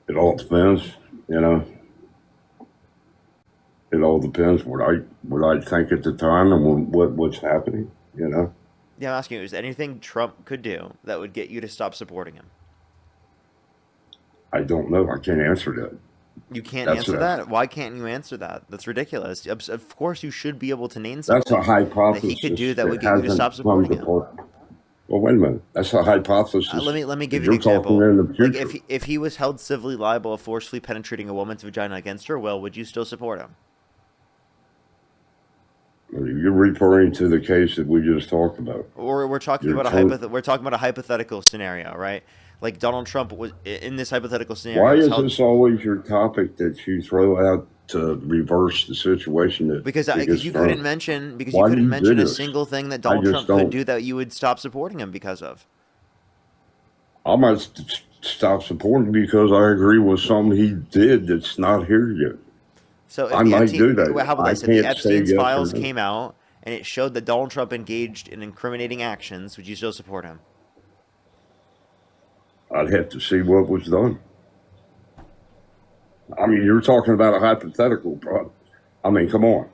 It all depends, you know. It all depends what I think at the time and what's happening, you know. Yeah, I'm asking you, is there anything Trump could do that would get you to stop supporting him? I don't know. I can't answer that. You can't That's answer a that? Why can't you answer that? That's ridiculous. Of course, you should be able to name that's a something that he could do hypothesis that that would get you to stop hasn't come supporting to him. play. Well, wait a minute. That's a hypothesis Let me that give you an you're talking example. in the Like future. if he was held civilly liable of forcefully penetrating a woman's vagina against her will, would you still support him? You're referring to the case that we just talked about. Or You're telling, we're talking about a hypothetical scenario, right? Like Donald Trump was in this hypothetical why scenario was is held this always your topic that you throw out to reverse the situation that it gets thrown? because you Why do couldn't you do mention a this? single thing that I Donald just Trump could don't. do that you would stop supporting him because of. I might stop supporting because I agree with something he did that's not here yet. So if I the might Epstein, do that. well, how about I this? If the can't say Epstein's yes or files no. came out and it showed that Donald Trump engaged in incriminating actions, would you still support him? I'd have to see what was done. I mean, you're talking about a hypothetical, bro. I mean, come on.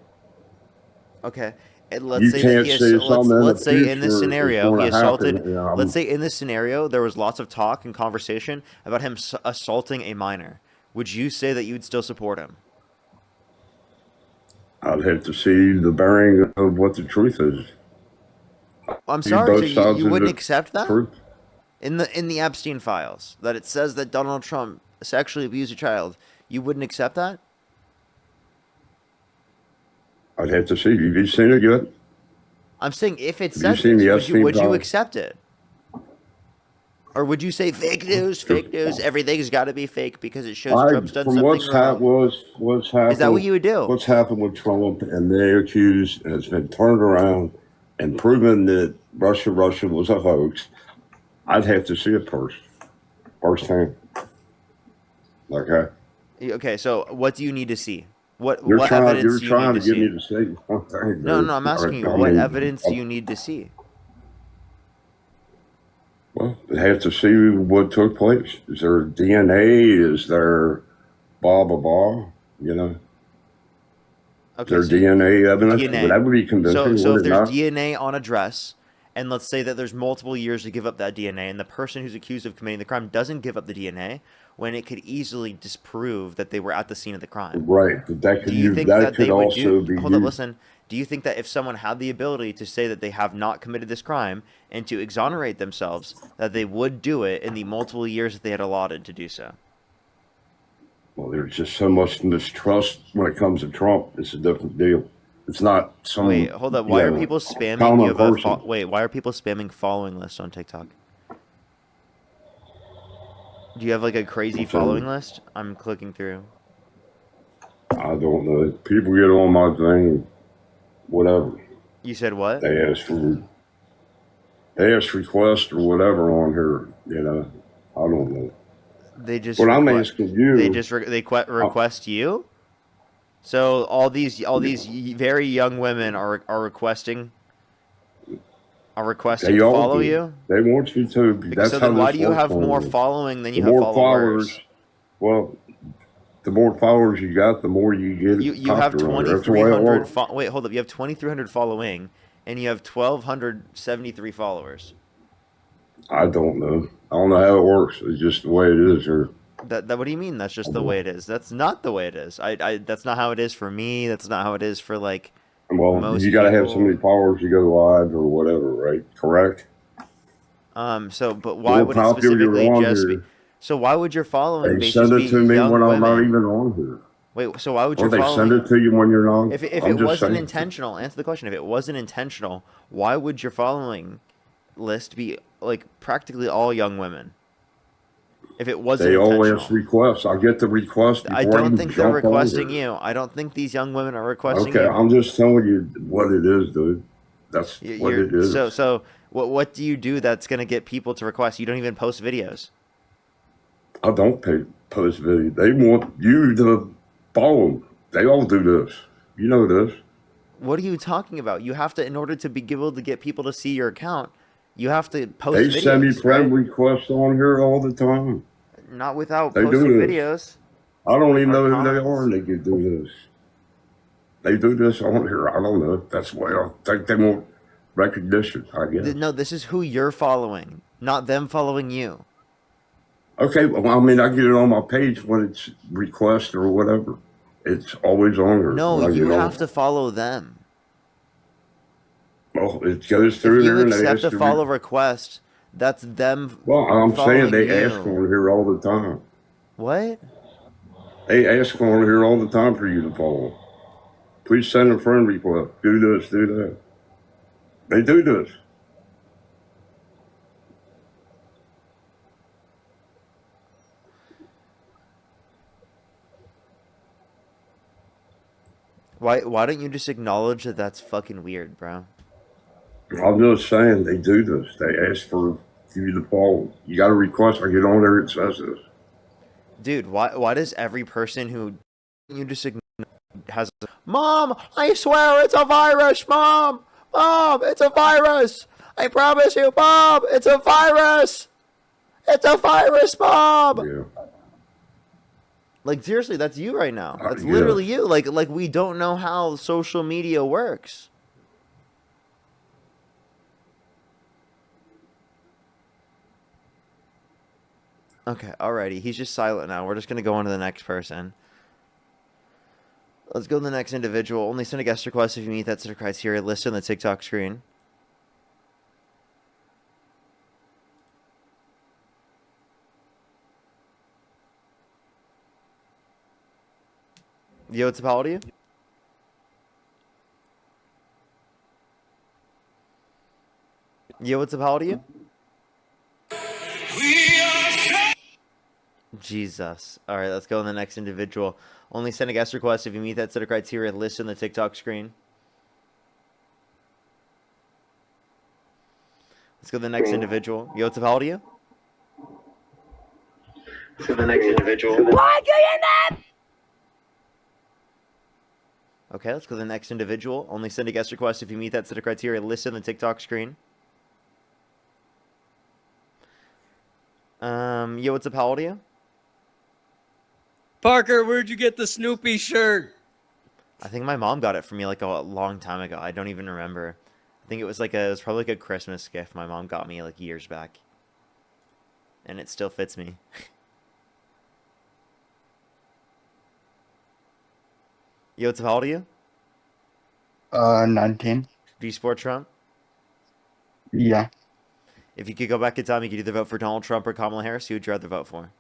Okay. And let's You say that can't say something in the let's say in this future is scenario he going to happen. assaulted. Let's say in this scenario there was lots of talk and conversation about him assaulting a minor. Would you say that you would still support him? I'd have to see the bearing of what the truth is. I'm See sorry, so both sides you of wouldn't the accept that truth. in the Epstein files that it says that Donald Trump sexually abused a child. You wouldn't accept that? I'd have to see. Have you seen it yet? I'm saying if it Have you said seen this, the Epstein would you files? accept it? Or would you say fake news, everything's got to be fake because it shows Trump's done From something wrong? what's Is that what you would do? happened with Trump, and they accused, and it's been turned around and proven that Russia was a hoax. I'd have to see it firsthand. Okay, Okay, so what do you need to see? What you're evidence do you need trying to to get me see? to say something, No, no, dude. I'm asking you, I what mean, evidence do you need to see? well, they have to see what took place. Is there DNA? Is there blah blah blah? You know, is Okay, there so DNA evidence? Would DNA. that be convincing? So Would if it there's not? DNA on a dress, and let's say that there's multiple years to give up that DNA, and the person who's accused of committing the crime doesn't give up the DNA, when it could easily disprove that they were at the scene of the crime. Right, but Do you think that that could they would do? also be Hold up, used. listen. Do you think that if someone had the ability to say that they have not committed this crime and to exonerate themselves, that they would do it in the multiple years that they had allotted to do so? Well, there's just so much mistrust when it comes to Trump. It's a different deal. It's not Wait, some, hold up. you Why are know, people spamming? common person. Wait. Why are people spamming following lists on TikTok? Do you have like a crazy So following list? I'm clicking through. I don't know. People get on my thing, whatever. You said what? They ask for they ask requests or whatever on here. You know, I don't know. They just But I'm request. asking you. I, Request you. So all these very young women are requesting they to all follow do. you. They want you to. Because That's so how then why this do you works have more on here. following than The you have more followers, followers? well, the more followers you got, the more you get You have popular on there. That's the way it works. wait, hold up. You have 2300 following and you have 1273 followers. I don't know. I don't know how it works. It's just the way it is. Or That what do you mean that's just the way it is? That's not the way it is. I that's not how it is for me. That's not how it is for like well, you most got to have so people. many followers to go live or whatever, right? Correct. So but The why more would it popular specifically you're on just be here, so why would your following they base send just be it to me when young I'm not women? even on here, Wait, so why would or your they send following it to you when you're not. if I'm it just wasn't saying. intentional, answer the question. If it wasn't intentional, why would your following list be like practically all young women? If it wasn't They always intentional. request. I get the request I before I don't even think they're jump on requesting here. you. I don't think these young women are requesting Okay, you. I'm just telling you what it is, dude. That's what You're it is. what do you do that's gonna get people to request? You don't even post videos. I don't post video. They want you to follow them. They all do this. You know this. What are you talking about? You have to, in order to be able to get people to see your account, you have to post They send me videos, friend right? requests on here all the time. Not without They posting do this. videos I don't even or know who they are, comments. and they can do this. They do this on here. I don't know. That's why I think they want recognition, I guess. No, this is who you're following, not them following you. Okay, well, I mean, I get it on my page when it's request or whatever. It's always on there No, when I you get have on. to follow them. Well, it goes If through you there and they accept ask a to follow request, that's them well, I'm saying following they ask you. on here all the time. What? They ask on here all the time for you to follow. Please send a friend request. Do this, do that. They do this. Why don't you just acknowledge that that's fucking weird, bro? I'm just saying they do this. They ask for you to follow. You got a request. I get on there. It says this. Dude, why does every person who you just has Mom, I swear it's a virus, Mom! Mom, it's a virus! I promise you, Mom, it's a virus! It's a virus, Mom! Yeah, Like seriously, that's you right now. I That's guess. literally you. Like we don't know how social media works. Okay, alrighty. He's just silent now. We're just gonna go on to the next person. Let's go to the next individual. Only send a guest request if you meet that set of criteria listed on the TikTok screen. Yo, what's up, how old are you? Yo, what's up, how old are you? Jesus. Alright, let's go to the next individual. Only send a guest request if you meet that set of criteria listed on the TikTok screen. Let's go to the next individual. Yo, what's up, how old are you? To the next individual. Okay, let's go to the next individual. Only send a guest request if you meet that set of criteria listed on the TikTok screen. Yo, what's up, how old are you? Parker, where'd you get the Snoopy shirt? I think my mom got it for me like a long time ago. I don't even remember. I think it was probably like a Christmas gift my mom got me like years back. And it still fits me. Yo, what's up, how old are you? 19. Do you support Trump? Yeah. If you could go back in time, you could either vote for Donald Trump or Kamala Harris. Who would you rather vote for?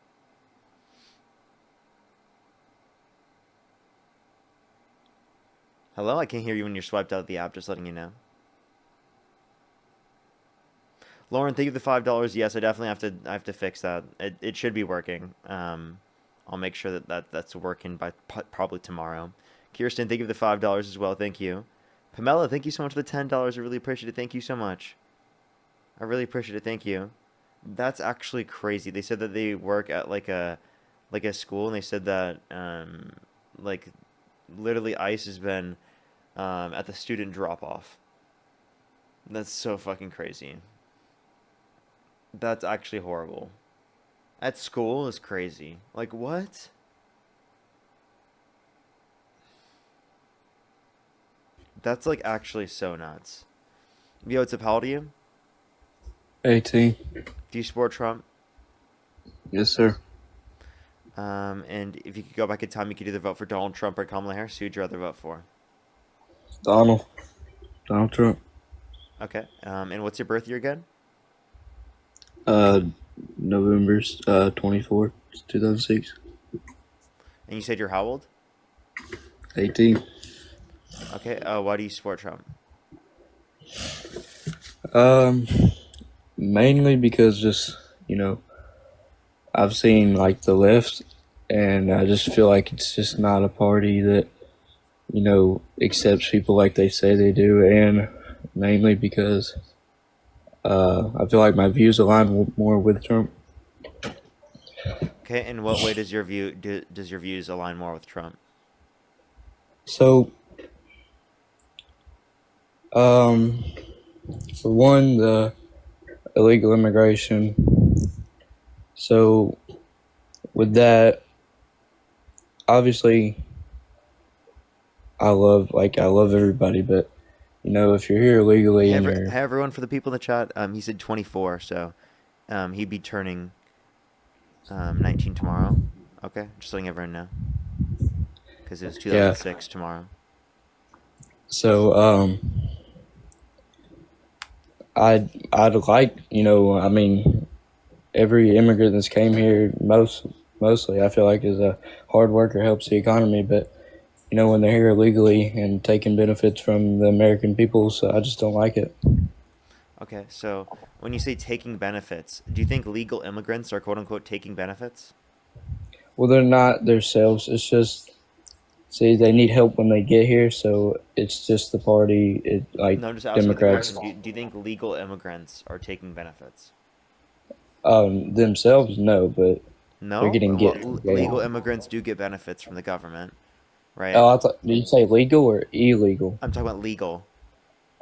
Hello? I can't hear you when you're swiped out of the app, just letting you know. Lauren, thank you for the $5. Yes, I definitely have to fix that. It should be working. I'll make sure that's working by probably tomorrow. Kirsten, thank you for the $5 as well. Thank you. Pamela, thank you so much for the $10. I really appreciate it. Thank you so much. I really appreciate it. Thank you. That's actually crazy. They said that they work at like a school, and they said that like literally ICE has been at the student drop off. That's so fucking crazy. That's actually horrible. At school is crazy. Like what? That's like actually so nuts. Yo, what's up? How old are you? 18. Do you support Trump? Yes, sir. And if you could go back in time, you could either vote for Donald Trump or Kamala Harris. Who'd you rather vote for? Donald Trump. Okay. And what's your birth year again? November 24th, 2006. And you said you're how old? 18. Okay. Why do you support Trump? Mainly because just, I've seen like the left, and I just feel like it's just not a party that, accepts people like they say they do, and mainly because I feel like my views align more with Trump. Okay. In what way does your views align more with Trump? So, for one, the illegal immigration. So, with that, obviously, I love everybody, but if you're here illegally and you're Hey everyone, for the people in the chat, he said 24, so he'd be turning 19 tomorrow. Okay, just letting everyone know. Because it was yeah, 2006 tomorrow. so I'd like I mean every immigrant that's came here mostly I feel like is a hard worker, helps the economy, but when they're here illegally and taking benefits from the American people, so I just don't like it. Okay, so when you say taking benefits, do you think legal immigrants are quote unquote taking benefits? Well, they're not themselves. It's just, see, they need help when they get here, so it's just the party, like No, I'm just asking the Democrats, question. Do you think legal immigrants are taking benefits? themselves, no, but they're No? getting Well, get. legal immigrants do get benefits from the government, right? Oh, I thought, did you say legal or illegal? I'm talking about legal.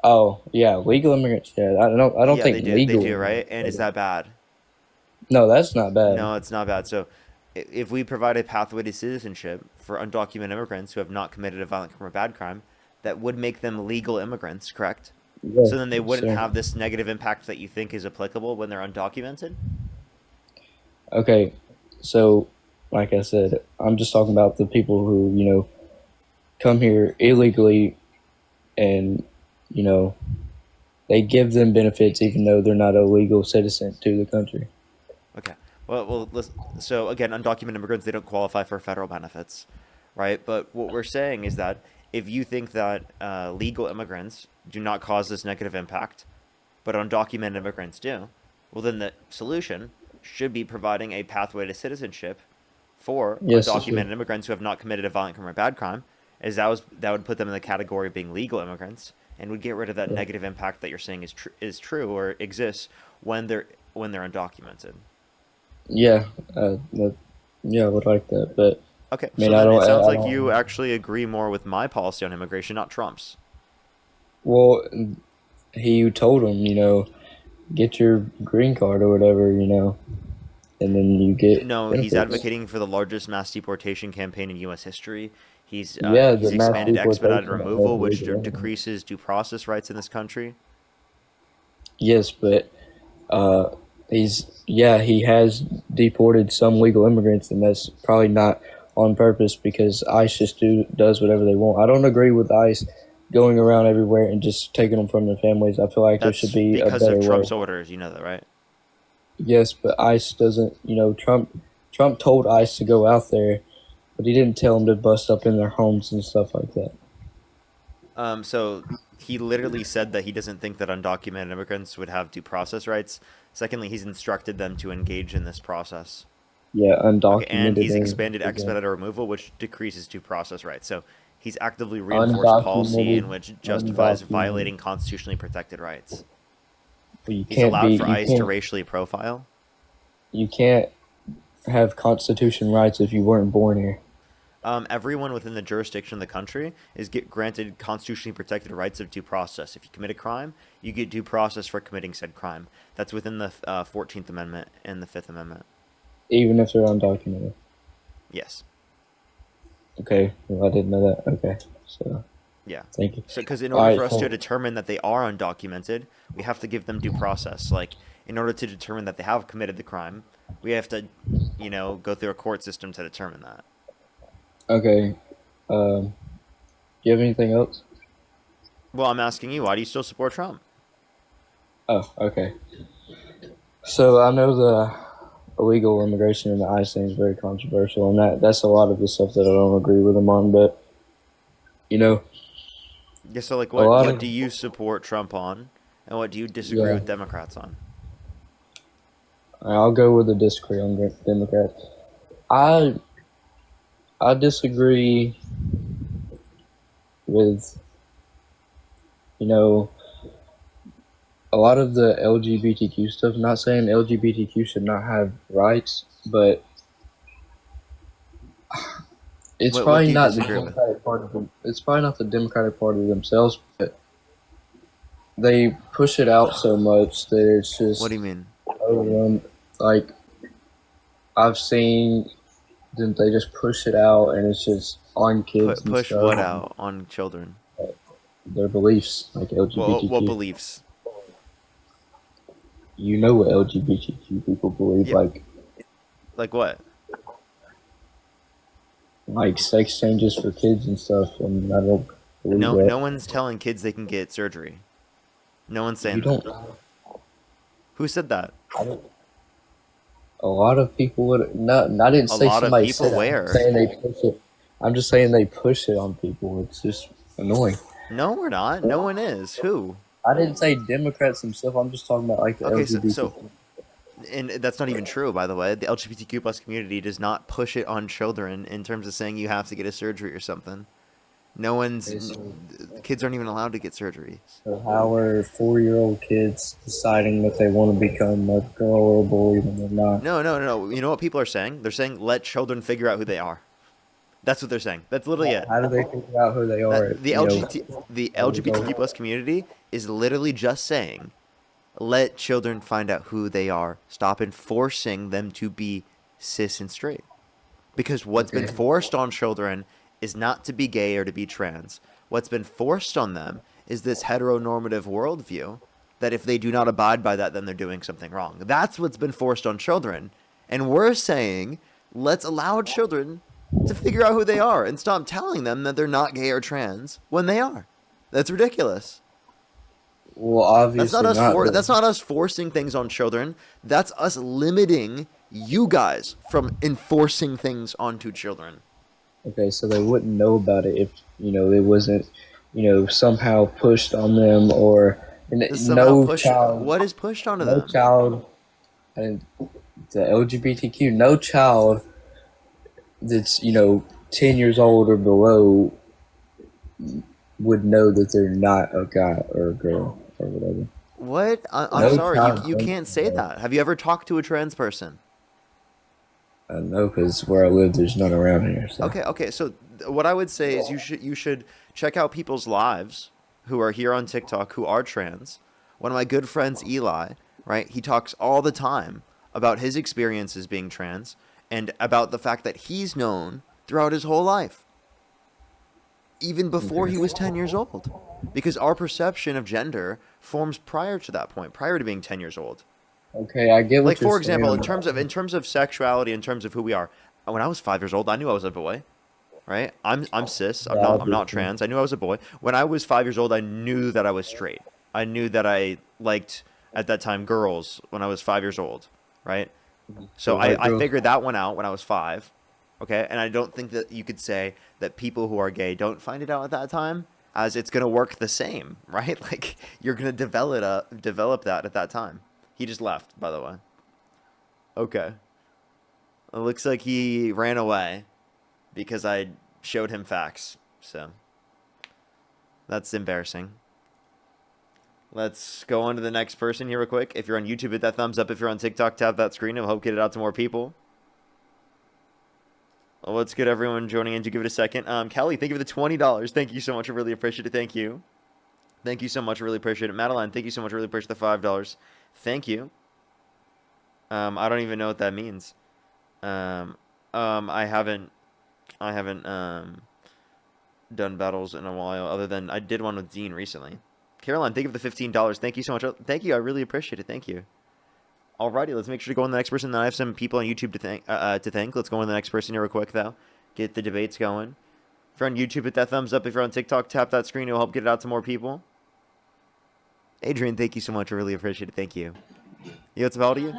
Oh, yeah, legal immigrants. Yeah, I don't Yeah, think they do. They legal do, right? immigrants. And is that bad? No, that's not bad. No, it's not bad. So, if we provide a pathway to citizenship for undocumented immigrants who have not committed a violent crime or bad crime, that would make them legal immigrants, correct? Yeah, So then they wouldn't sir. have this negative impact that you think is applicable when they're undocumented? Okay, so like I said, I'm just talking about the people who come here illegally, and you know they give them benefits even though they're not a legal citizen to the country. Okay. Well, so again, undocumented immigrants, they don't qualify for federal benefits, right? But what we're saying is that if you think that legal immigrants do not cause this negative impact, but undocumented immigrants do, well, then the solution should be providing a pathway to citizenship for Yes, it should. undocumented immigrants who have not committed a violent crime or bad crime, as that would put them in the category of being legal immigrants and would get rid of that Yeah, negative impact that you're saying is true or exists when they're undocumented. yeah, yeah, I would like that, but Okay, I so mean, then it sounds I like you don't. actually agree more with my policy on immigration, not Trump's. Well, he told him, get your green card or whatever, and then you get No, he's benefits. advocating for the largest mass deportation campaign in U.S. history. Yeah, He's the mass expanded expedited deportation of removal, which illegal immigrants. decreases due process rights in this country. Yes, but uh, he has deported some legal immigrants, and that's probably not on purpose because ICE just does whatever they want. I don't agree with ICE going around everywhere and just taking them from their families. I feel like there should That's be a because of better way. Trump's orders. You know that, right? Yes, but ICE doesn't. Trump told ICE to go out there, but he didn't tell them to bust up in their homes and stuff like that. So he literally said that he doesn't think that undocumented immigrants would have due process rights. Secondly, he's instructed them to engage in this process. Yeah, Okay, and undocumented he's and expanded expedited removal, which decreases due process rights. So he's actively reinforced policy in undocumented, which justifies undocumented. violating constitutionally protected rights. You He's can't be. allowed for You ICE to can't. racially profile. You can't have constitution rights if you weren't born here. Everyone within the jurisdiction of the country is granted constitutionally protected rights of due process. If you commit a crime, you get due process for committing said crime. That's within the 14th Amendment and the 5th Amendment. Even if they're undocumented. Yes. Okay, well, I didn't know that. Okay, so Yeah. thank you. So, because in All order right, for us to so determine that they are undocumented, we have to give them due process. Like, in order to determine that they have committed the crime, we have to, go through a court system to determine that. okay, do you have anything else? Well, I'm asking you, why do you still support Trump? Oh, okay. So I know the illegal immigration and the ICE thing is very controversial, and that's a lot of the stuff that I don't agree with him on. But you know, Yeah. So, like, a what lot what of do you support Trump on, and what do you disagree yeah, with Democrats on? I'll go with the disagree on Democrats. I I disagree with a lot of the LGBTQ stuff. Not saying LGBTQ should not have rights, but it's What probably do you not the disagree with? Democratic Party. It's probably not the Democratic Party themselves, but they push it out so much that it's What just do you mean? overwhelmed. Like I've seen didn't they just push it out and it's just on kids and Push stuff? what out on children? Their beliefs, like LGBTQ. What beliefs? You know what LGBTQ people believe, Yeah. Like what? like sex changes for kids and stuff, and I don't believe No, that. no one's telling kids they can get surgery. No one's saying You don't. that. Who said that? I don't. A lot of people would not. I didn't A say lot of somebody people said it. where? I'm saying they push it. I'm just saying they push it on people. It's just annoying. No, we're not. No one is. Who? I didn't say Democrats themselves. I'm just talking about like the Okay, LGBT. so and that's not even true, by the way. The LGBTQ plus community does not push it on children in terms of saying you have to get a surgery or something. No one's. Okay, so Kids aren't even allowed to get surgery. how are 4-year-old kids deciding that they want to become a girl or a boy when they're not? No. You know what people are saying? They're saying let children figure out who they are. That's what they're saying. That's literally it. How do they figure out who they are? The LGBTQ plus community is literally just saying, let children find out who they are. Stop enforcing them to be cis and straight. Because what's been forced on children is not to be gay or to be trans. What's been forced on them is this heteronormative worldview that if they do not abide by that, then they're doing something wrong. That's what's been forced on children. And we're saying, let's allow children to figure out who they are and stop telling them that they're not gay or trans when they are. That's ridiculous. Well, obviously That's not us forcing things on children. That's us limiting you guys from enforcing things onto children. Okay, so they wouldn't know about it if it wasn't somehow pushed on them or child. What is pushed onto No them? child. And the LGBTQ. No child that's 10 years old or below would know that they're not a guy or a girl or whatever. What? I'm No sorry. child You thinks can't say that. Have you ever talked to a trans person? I know because where I live, there's none around here. So. Okay. So what I would say is you should check out people's lives who are here on TikTok who are trans. One of my good friends, Eli, right? He talks all the time about his experiences being trans and about the fact that he's known throughout his whole life, even before he was 10 years old, because our perception of gender forms prior to that point, prior to being 10 years old. Okay, I get what Like, you're for example, saying. in terms of sexuality, in terms of who we are, when I was 5 years old, I knew I was a boy, right? I'm cis. I'm not trans. I knew I was a boy. When I was 5 years old, I knew that I was straight. I knew that I liked at that time girls when I was 5 years old, right? So I figured that one out when I was 5, okay? And I don't think that you could say that people who are gay don't find it out at that time, as it's gonna work the same, right? Like you're gonna develop that at that time. He just left, by the way. Okay. It looks like he ran away because I showed him facts. So that's embarrassing. Let's go on to the next person here real quick. If you're on YouTube, hit that thumbs up. If you're on TikTok, tap that screen. I hope get it out to more people. Well, let's get everyone joining in to give it a second. Kelly, thank you for the $20. Thank you so much. I really appreciate it. Thank you. Thank you so much. I really appreciate it. Madeline, thank you so much. I really appreciate the $5. Thank you. I don't even know what that means. I haven't done battles in a while, other than I did one with Dean recently. Caroline, thank you for the $15. Thank you so much. Thank you. I really appreciate it. Thank you. Alrighty, let's make sure to go on to the next person. Then I have some people on YouTube to thank. Let's go on to the next person here real quick, though. Get the debates going. If you're on YouTube, hit that thumbs up. If you're on TikTok, tap that screen. It'll help get it out to more people. Adrian, thank you so much. I really appreciate it. Thank you. You know what's about you?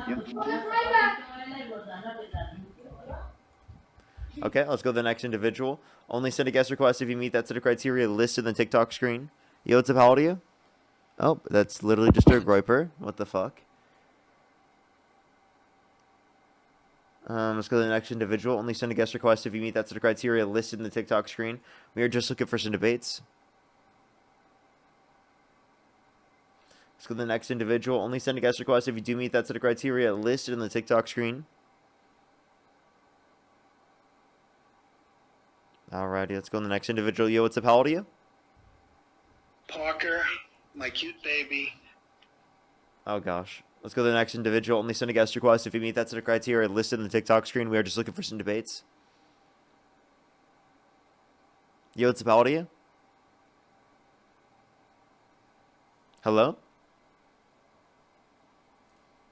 Okay, let's go to the next individual. Only send a guest request if you meet that set of criteria listed in the TikTok screen. Yo, what's up? How old are you? Oh, that's literally just a groiper. What the fuck? Let's go to the next individual. Only send a guest request if you meet that set of criteria listed in the TikTok screen. We are just looking for some debates. Let's go to the next individual. Only send a guest request if you do meet that set of criteria listed in the TikTok screen. Alrighty, let's go to the next individual. Yo, what's up? How old are you? Parker, my cute baby. Oh, gosh. Let's go to the next individual. Only send a guest request if you meet that set of criteria listed in the TikTok screen. We are just looking for some debates. Yo, what's up? How old are you? Hello?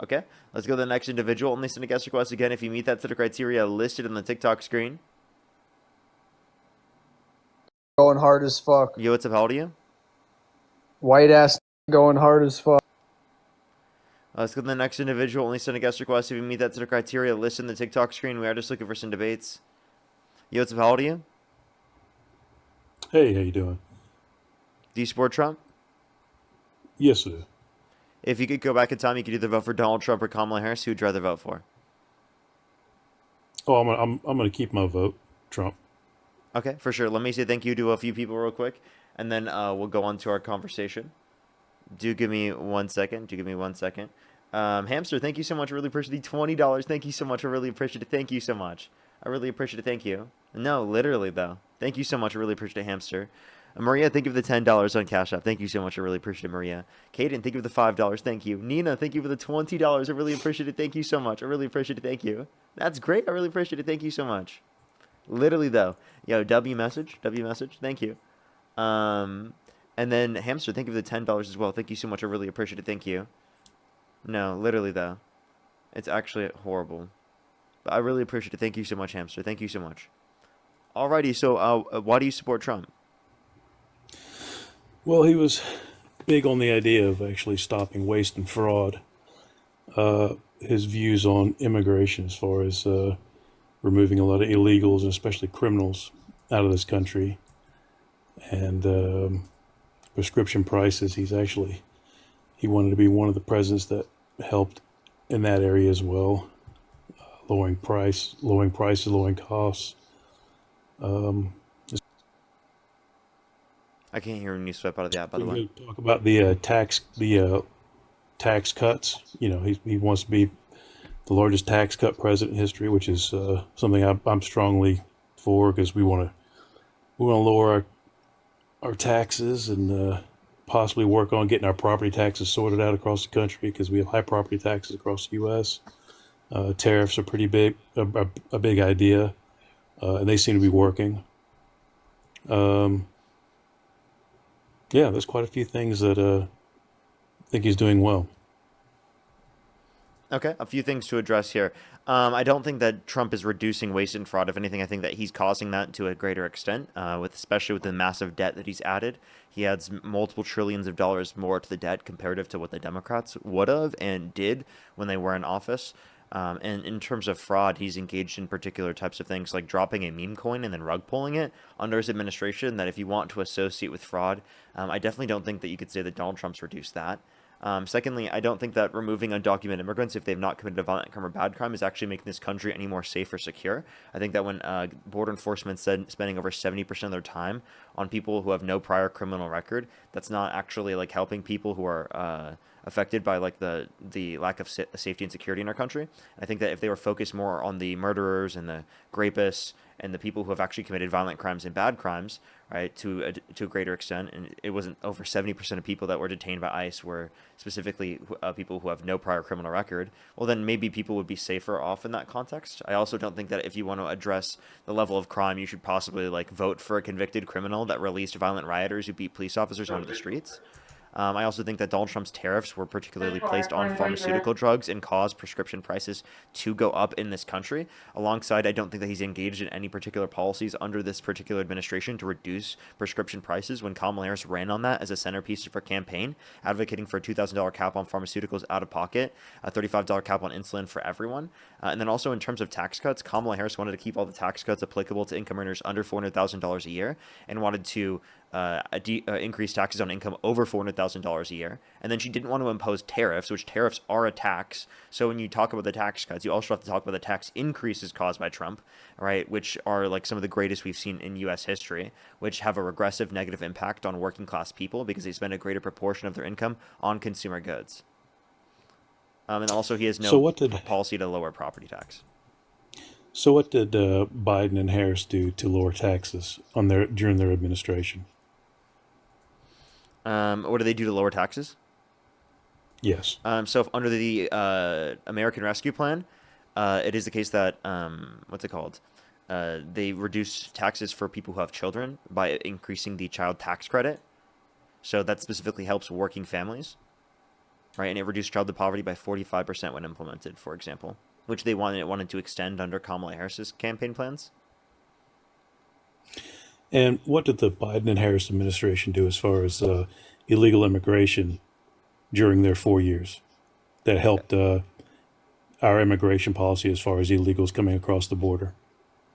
Okay, let's go to the next individual. Only send a guest request again if you meet that set of criteria listed on the TikTok screen. Going hard as fuck. Yo, what's up? How old are you? White ass going hard as fuck. Let's go to the next individual. Only send a guest request if you meet that set of criteria listed in the TikTok screen. We are just looking for some debates. Yo, what's up? How old are you? Hey, how you doing? Do you support Trump? Yes, sir. If you could go back in time, you could either vote for Donald Trump or Kamala Harris. Who would you rather vote for? Oh, I'm gonna keep my vote, Trump. Okay, for sure. Let me say thank you to a few people real quick, and then we'll go on to our conversation. Do give me 1 second. Do give me 1 second. Hamster, thank you so much. I really appreciate the $20. Thank you so much. I really appreciate it. Thank you so much. I really appreciate it. Thank you. No, literally, though. Thank you so much. I really appreciate it, Hamster. Maria, thank you for the $10 on Cash App. Thank you so much. I really appreciate it, Maria. Kaden, thank you for the $5. Thank you. Nina, thank you for the $20. I really appreciate it. Thank you so much. I really appreciate it. Thank you. That's great. I really appreciate it. Thank you so much. Literally, though. Yo, W message. Thank you. And then Hamster, thank you for the $10 as well. Thank you so much. I really appreciate it. Thank you. No, literally, though. It's actually horrible. But I really appreciate it. Thank you so much, Hamster. Thank you so much. Alrighty, so why do you support Trump? Well, he was big on the idea of actually stopping waste and fraud. His views on immigration, as far as removing a lot of illegals and especially criminals out of this country, and prescription prices. He wanted to be one of the presidents that helped in that area as well, lowering prices, lowering costs. I can't hear when you swipe out of the app, by the We're way. going to talk about the tax cuts. You know, he wants to be the largest tax cut president in history, which is something I'm strongly for, because we want to lower our taxes and possibly work on getting our property taxes sorted out across the country, because we have high property taxes across the U.S. Tariffs are pretty big, a big idea, and they seem to be working. Yeah, there's quite a few things that I think he's doing well. Okay, a few things to address here. I don't think that Trump is reducing waste and fraud. If anything, I think that he's causing that to a greater extent, especially with the massive debt that he's added. He adds multiple trillions of dollars more to the debt comparative to what the Democrats would have and did when they were in office. And in terms of fraud, he's engaged in particular types of things like dropping a meme coin and then rug pulling it under his administration. That if you want to associate with fraud, I definitely don't think that you could say that Donald Trump's reduced that. Secondly, I don't think that removing undocumented immigrants, if they've not committed a violent crime or bad crime, is actually making this country any more safe or secure. I think that when border enforcement spending over 70% of their time on people who have no prior criminal record, that's not actually like helping people who are affected by like the lack of safety and security in our country. I think that if they were focused more on the murderers and the rapists and the people who have actually committed violent crimes and bad crimes, right, to a greater extent, and it wasn't over 70% of people that were detained by ICE were specifically people who have no prior criminal record, well, then maybe people would be safer off in that context. I also don't think that if you want to address the level of crime, you should possibly like vote for a convicted criminal that released violent rioters who beat police officers onto the streets. I also think that Donald Trump's tariffs were particularly placed on pharmaceutical drugs and caused prescription prices to go up in this country. Alongside, I don't think that he's engaged in any particular policies under this particular administration to reduce prescription prices when Kamala Harris ran on that as a centerpiece of her campaign, advocating for a $2,000 cap on pharmaceuticals out of pocket, a $35 cap on insulin for everyone. And then also in terms of tax cuts, Kamala Harris wanted to keep all the tax cuts applicable to income earners under $400,000 a year and wanted to increase taxes on income over $400,000 a year. And then she didn't want to impose tariffs, which tariffs are a tax. So when you talk about the tax cuts, you also have to talk about the tax increases caused by Trump, right? Which are like some of the greatest we've seen in U.S. history, which have a regressive negative impact on working class people because they spend a greater proportion of their income on consumer goods. And also he has no policy to lower property tax. So what did Biden and Harris do to lower taxes during their administration? What do they do to lower taxes? Yes. So if under the American Rescue Plan, it is the case that what's it called? They reduced taxes for people who have children by increasing the child tax credit. So that specifically helps working families, right? And it reduced childhood poverty by 45% when implemented, for example, which they wanted to extend under Kamala Harris's campaign plans. And what did the Biden and Harris administration do as far as illegal immigration during their 4 years that helped our immigration policy as far as illegals coming across the border?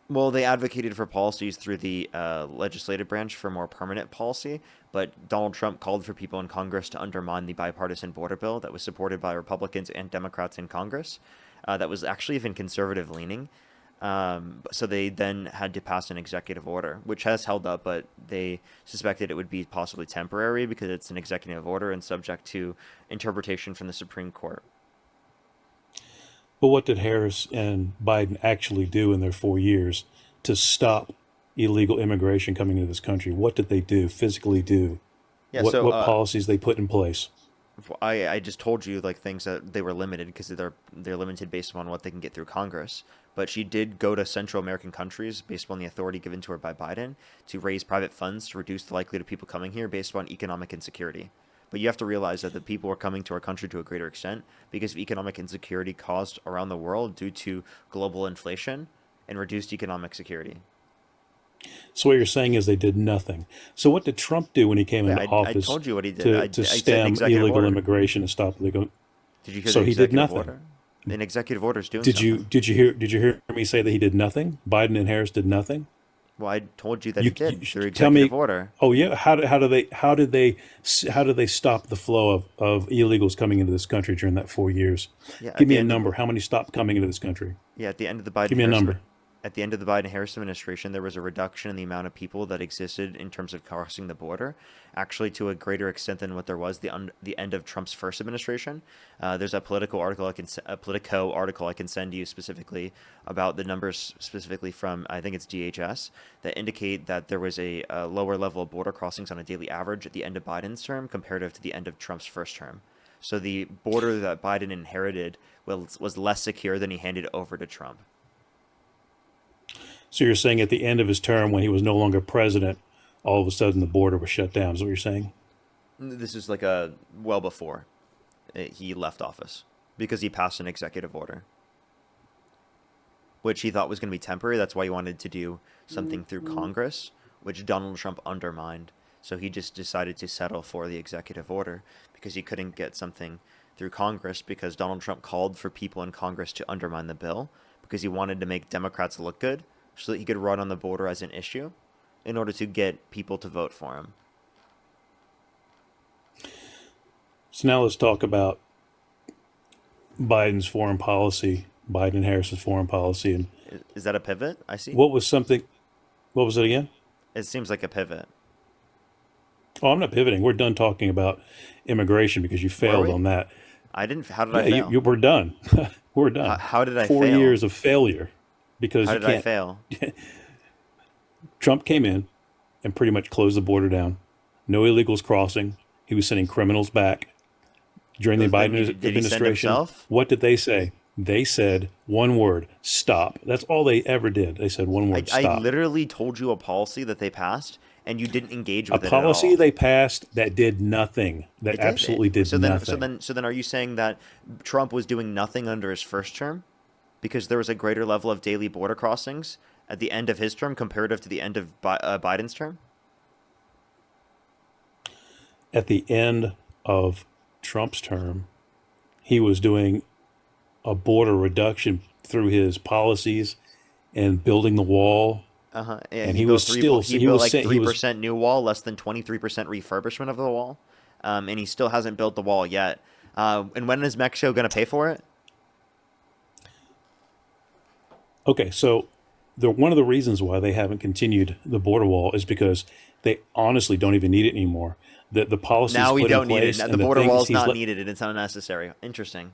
Well, they advocated for policies through the legislative branch for more permanent policy, but Donald Trump called for people in Congress to undermine the bipartisan border bill that was supported by Republicans and Democrats in Congress. That was actually even conservative leaning. So they then had to pass an executive order, which has held up, but they suspected it would be possibly temporary because it's an executive order and subject to interpretation from the Supreme Court. But what did Harris and Biden actually do in their 4 years to stop illegal immigration coming into this country? What did they do, physically do? Yeah, what so policies they put in place? I just told you like things that they were limited because they're limited based on what they can get through Congress. But she did go to Central American countries based on the authority given to her by Biden to raise private funds to reduce the likelihood of people coming here based on economic insecurity. But you have to realize that the people are coming to our country to a greater extent because of economic insecurity caused around the world due to global inflation and reduced economic security. So what you're saying is they did nothing. So what did Trump do when he came into office? I told you what he did. To I said an stem executive illegal order. immigration and stop illegal? Did you hear So the he did executive nothing. order? An executive order is doing Did something. you hear me say that he did nothing? Biden and Harris did nothing. Well, I told you that You- he did you- through tell me- executive order. Oh yeah, how did they stop the flow of illegals coming into this country during that 4 years? Yeah, Give me a number. How many stopped coming into this country? Yeah, at the end of the Biden Give me a Harris number. At the end of the Biden-Harris administration, there was a reduction in the amount of people that existed in terms of crossing the border, actually to a greater extent than what there was the end of Trump's first administration. There's a Politico article I can send you specifically about the numbers specifically from, I think it's DHS, that indicate that there was a lower level of border crossings on a daily average at the end of Biden's term comparative to the end of Trump's first term. So the border that Biden inherited was less secure than he handed over to Trump. So you're saying at the end of his term, when he was no longer president, all of a sudden the border was shut down. Is what you're saying? This is like well before he left office because he passed an executive order, which he thought was going to be temporary. That's why he wanted to do something through Congress, which Donald Trump undermined. So he just decided to settle for the executive order because he couldn't get something through Congress because Donald Trump called for people in Congress to undermine the bill because he wanted to make Democrats look good so that he could run on the border as an issue in order to get people to vote for him. So now let's talk about Biden's foreign policy, Biden and Harris's foreign policy, and Is that a pivot? I see. what was it again? It seems like a pivot. Oh, I'm not pivoting. We're done talking about immigration because you failed we? on that. I didn't. How did I Yeah, fail? we're done. We're done. How did I 4 fail? years of failure because How you did I can't. fail? Trump came in and pretty much closed the border down. No illegals crossing. He was sending criminals back. During the Then Biden did he send administration, himself? what did they say? They said one word, stop. That's all they ever did. They said one word, I stop. literally told you a policy that they passed, and you didn't engage A with it policy at all. they passed that did nothing. That It did. absolutely did so then, nothing. So then, are you saying that Trump was doing nothing under his first term, because there was a greater level of daily border crossings at the end of his term comparative to the end of Biden's term? At the end of Trump's term, he was doing a border reduction through his policies and building the wall. Yeah, And he was still- he he built was like saying- he was- 3% new wall, less than 23% refurbishment of the wall, and he still hasn't built the wall yet. And when is Mexico going to pay for it? Okay, so one of the reasons why they haven't continued the border wall is because they honestly don't even need it anymore. The policies Now we put in don't need it. place Now, and the border things wall is he's not let- needed, and it's unnecessary. Interesting.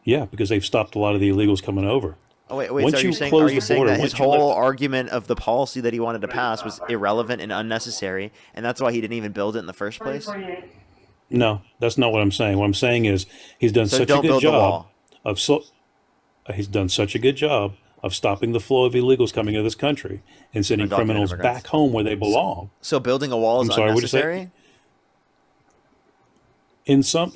Yeah, because they've stopped a lot of the illegals coming over. Oh wait. Once So you are close you the saying border, that his once you let- whole argument of the policy that he wanted to pass was irrelevant and unnecessary, and that's why he didn't even build it in the first place? No, that's not what I'm saying. What I'm saying is he's done So such a don't good build the job wall. he's done such a good job of stopping the flow of illegals coming into this country and sending Undocumented criminals immigrants. back home where they belong. So building a wall is I'm sorry, what'd you say? unnecessary? In some,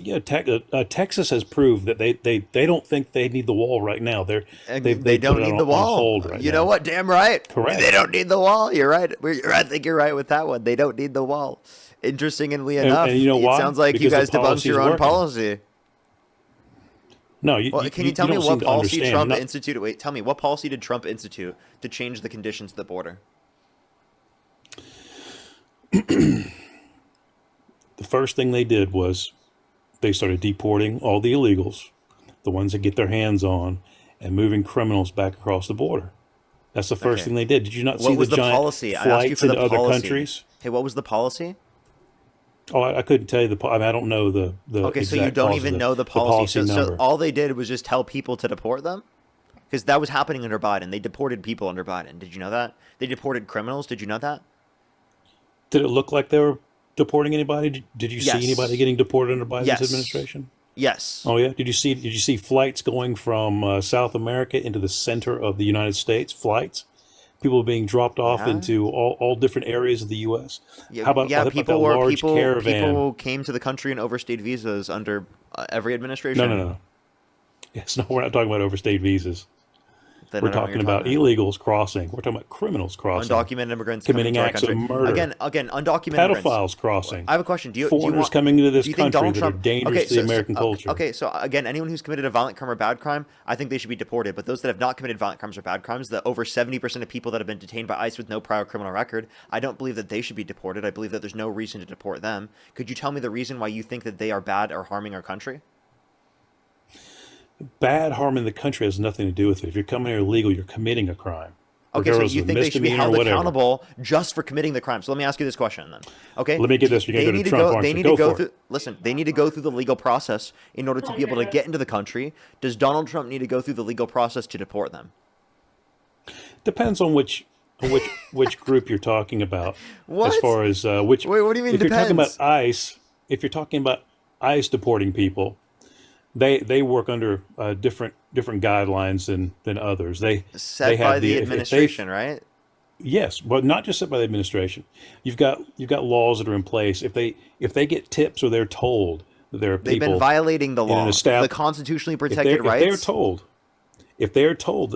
Texas has proved that they don't think they need the wall right now. They don't put it need on, the on wall. hold right You now. know what? Damn right. Correct. They don't need the wall. You're right. I think you're right with that one. They don't need the wall. Interestingly enough, and you know it why? sounds like you Because the guys debunked policy's your own working. policy. No, Can you tell me don't what seem to policy understand. Trump Not- instituted? Wait, tell me what policy did Trump institute to change the conditions at the border? The first thing they did was they started deporting all the illegals, the ones that get their hands on, and moving criminals back across the border. That's the first Okay. thing they did. Did you not see What was the the giant policy? I asked you flights for the into other policy. countries? Hey, what was the policy? Oh, I couldn't tell you I mean, I don't know the Okay, so you exact don't cause even of know the policy. So number. all they did was just tell people to deport them? Because that was happening under Biden. They deported people under Biden. Did you know that? They deported criminals. Did you know that? Did it look like they were deporting anybody? Did you Yes. see anybody getting deported under Biden's Yes. administration? Yes. Oh yeah. Did you see flights going from South America into the center of the United States? Flights, people being dropped off Yeah. into all different areas of the U.S. Yeah, How about, yeah, how about people that were large people. caravan? People came to the country and overstayed visas under every administration. No. Yes, no. We're not talking about overstayed visas. Then We're I don't know what talking you're about illegals crossing. We're talking about criminals crossing. undocumented immigrants committing coming acts to our of country. murder. Again, undocumented immigrants. Pedophiles crossing. I have a question. Do you Foreigners want, coming into this do you think country Donald that Trump, are dangerous to the American culture. Okay, so again, anyone who's committed a violent crime or bad crime, I think they should be deported. But those that have not committed violent crimes or bad crimes, the over 70% of people that have been detained by ICE with no prior criminal record, I don't believe that they should be deported. I believe that there's no reason to deport them. Could you tell me the reason why you think that they are bad or harming our country? Bad harming the country has nothing to do with it. If you're coming here illegal, you're committing a crime. Okay, so regardless you of think they should be misdemeanor or held whatever. accountable just for committing the crime? So let me ask you this question then. Okay, Let me get this. You're gonna go to Trump, aren't They you? need Go to go for through. it. Listen, they need to go through the legal process in order to be able to get into the country. Does Donald Trump need to go through the legal process to deport them? Depends on which group you're talking about. What? As far as which. Wait, what do you mean If you're talking depends? about ICE, if you're talking about ICE deporting people, they work under different guidelines than others. They Set have by the if they- administration, right? Yes, but not just set by the administration. You've got laws that are in place. If they get tips or they're told that there are They've people been violating the in an law, estab- the constitutionally if protected they're rights. told that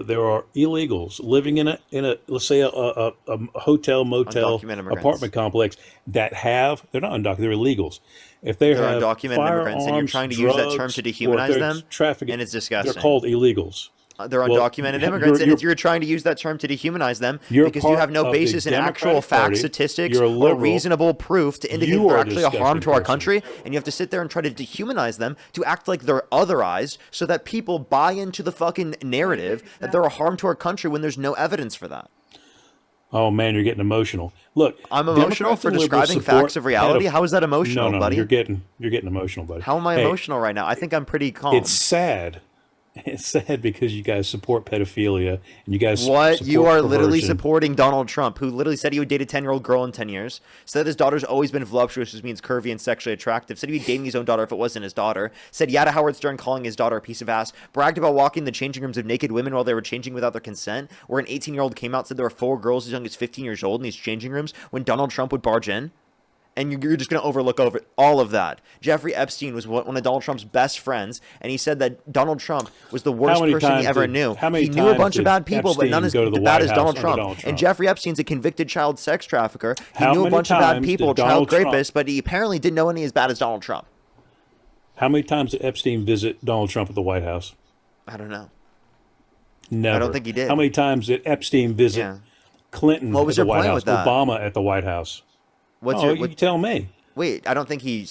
there are illegals living in a let's say a hotel, motel, Undocumented immigrants. apartment complex they're not undocumented, they're illegals. If they They're have undocumented firearms, immigrants, and you're trying to use that term drugs, to or if dehumanize they're them, trafficking, and it's disgusting. They're called illegals. They're Well, undocumented you're- immigrants, and you're- you're trying to use that term to dehumanize them You're because you part have no of the basis in actual Democratic facts, Party. statistics, You're a or liberal. reasonable proof to indicate You they're are a actually a harm disgusting to our person. country, and you have to sit there and try to dehumanize them to act like they're otherized so that people buy into the fucking narrative that they're a harm to our country when there's no evidence for that. Oh man, you're getting emotional. Look, I'm emotional Democrats for and liberals describing support facts of reality. How is that emotional, No, buddy? you're getting emotional, buddy. How am I Hey, emotional right now? I think I'm pretty calm. It's sad. It's sad because you guys support pedophilia and you guys What? support You are literally perversion. supporting Donald Trump, who literally said he would date a 10-year-old girl in 10 years. Said his daughter's always been voluptuous, which means curvy and sexually attractive. Said he'd be dating his own daughter if it wasn't his daughter. Said yeah to Howard Stern calling his daughter a piece of ass. Bragged about walking the changing rooms of naked women while they were changing without their consent. Where an 18-year-old came out, said there were 4 girls as young as 15 years old in these changing rooms when Donald Trump would barge in. And you're just going to overlook over all of that. Jeffrey Epstein was one of Donald Trump's best friends, and he said that Donald Trump was the worst many person he times ever did- knew. how many He knew a times bunch of did bad people, but none Epstein as go to the bad White as House Donald under Trump. Donald And Trump? Jeffrey Epstein's a convicted child sex trafficker. He How knew a many bunch of bad times people, did child Donald Trump- rapists, but he apparently didn't know any as bad as Donald Trump. How many times did Epstein visit Donald Trump at the White House? I don't know. Never. I don't think he did. How many times did Epstein visit Yeah. Clinton What was at the your White point House? with that? Obama at the White House? What's Oh, your? you tell me. Wait, I don't think he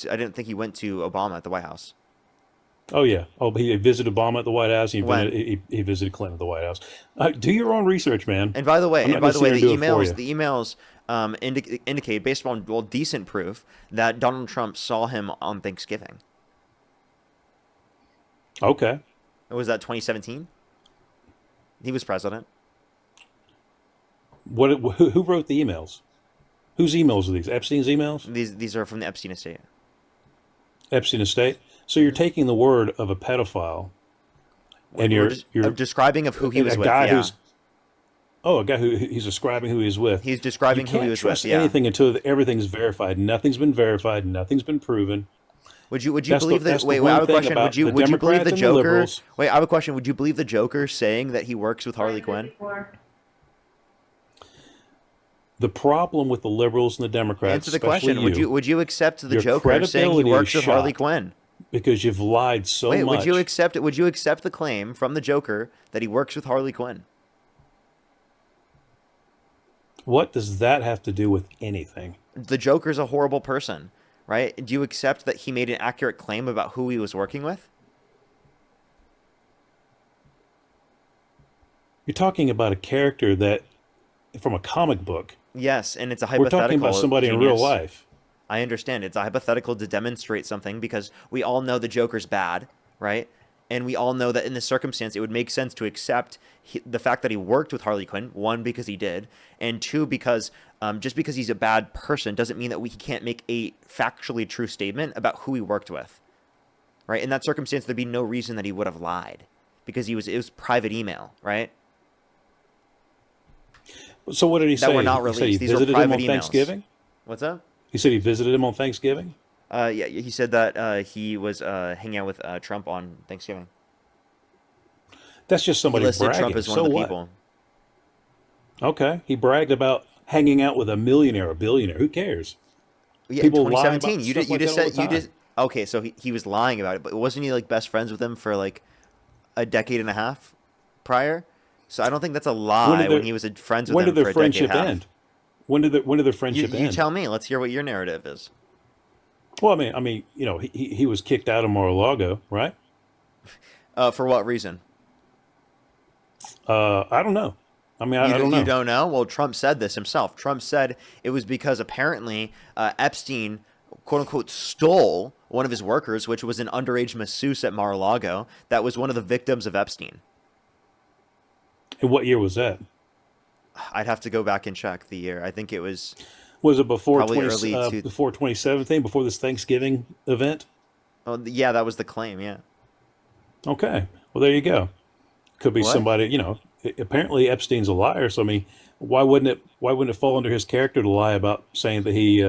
went to Obama at the White House. Oh yeah. Oh, he visited Obama at the White House. When? He visited Clinton at the White House. Do your own research, man. And by the way, I'm not gonna sit here the and do it for emails indicate, based on decent proof, that Donald Trump saw him on Thanksgiving. Okay. Was that 2017? He was president. Who wrote the emails? Whose emails are these? Epstein's emails? These are from the Epstein estate. Epstein estate. So you're taking the word of a pedophile, and We're you're just describing of who he was a with. guy Yeah. Oh, a guy who he's describing who he's with. He's You describing who he can't was with. trust Yeah. anything until everything's verified. Nothing's been verified. Nothing's been proven. Would you believe that? That's the Wait, I one have a thing question. about the Would you believe Democrats the and the Joker? liberals. Wait, I have a question. Would you believe the Joker saying that he works with Harley Quinn? The problem with the liberals and the Democrats, Answer the especially question. Would you accept the your Joker saying he credibility works is with Harley shot Quinn? because you've lied so Wait, much. would you accept it? Would you accept the claim from the Joker that he works with Harley Quinn? What does that have to do with anything? The Joker's a horrible person, right? Do you accept that he made an accurate claim about who he was working with? You're talking about a character that, from a comic book, Yes, and it's a we're hypothetical. talking about somebody in real Genius. life. I understand. It's a hypothetical to demonstrate something because we all know the Joker's bad, right? And we all know that in this circumstance, it would make sense to accept the fact that he worked with Harley Quinn, one, because he did, and two, because just because he's a bad person doesn't mean that we can't make a factually true statement about who he worked with, right? In that circumstance, there'd be no reason that he would have lied because it was private email, right? So what did he say? That were not He said he released. These were visited him on private emails. Thanksgiving? What's up? He said he visited him on Thanksgiving? Yeah, he said that he was hanging out with Trump on Thanksgiving. That's just He somebody listed bragging. Trump as one So of the what? people. Okay. He bragged about hanging out with a millionaire, a billionaire. Who cares? Yeah, People in lie about 2017. You stuff did. You like just that all said the you time. just. Okay, so he was lying about it, but wasn't he like best friends with him for like a decade and a half prior? So I don't think that's a lie when he was friends with When him did for their a decade friendship and a half. end? When did their You, friendship you end? tell me. Let's hear what your narrative is. Well, I mean, you know, he was kicked out of Mar-a-Lago, right? For what reason? I don't know. I mean, I don't know. You don't know? Well, Trump said this himself. Trump said it was because apparently Epstein, quote unquote, stole one of his workers, which was an underage masseuse at Mar-a-Lago. That was one of the victims of Epstein. And what year was that? I'd have to go back and check the year. I think it was Was it before probably early before 2017, before this Thanksgiving event? Oh, yeah, that was the claim. Yeah. Okay. Well, there you go. Could be What? somebody, you know, apparently Epstein's a liar. So, I mean, why wouldn't it fall under his character to lie about saying that he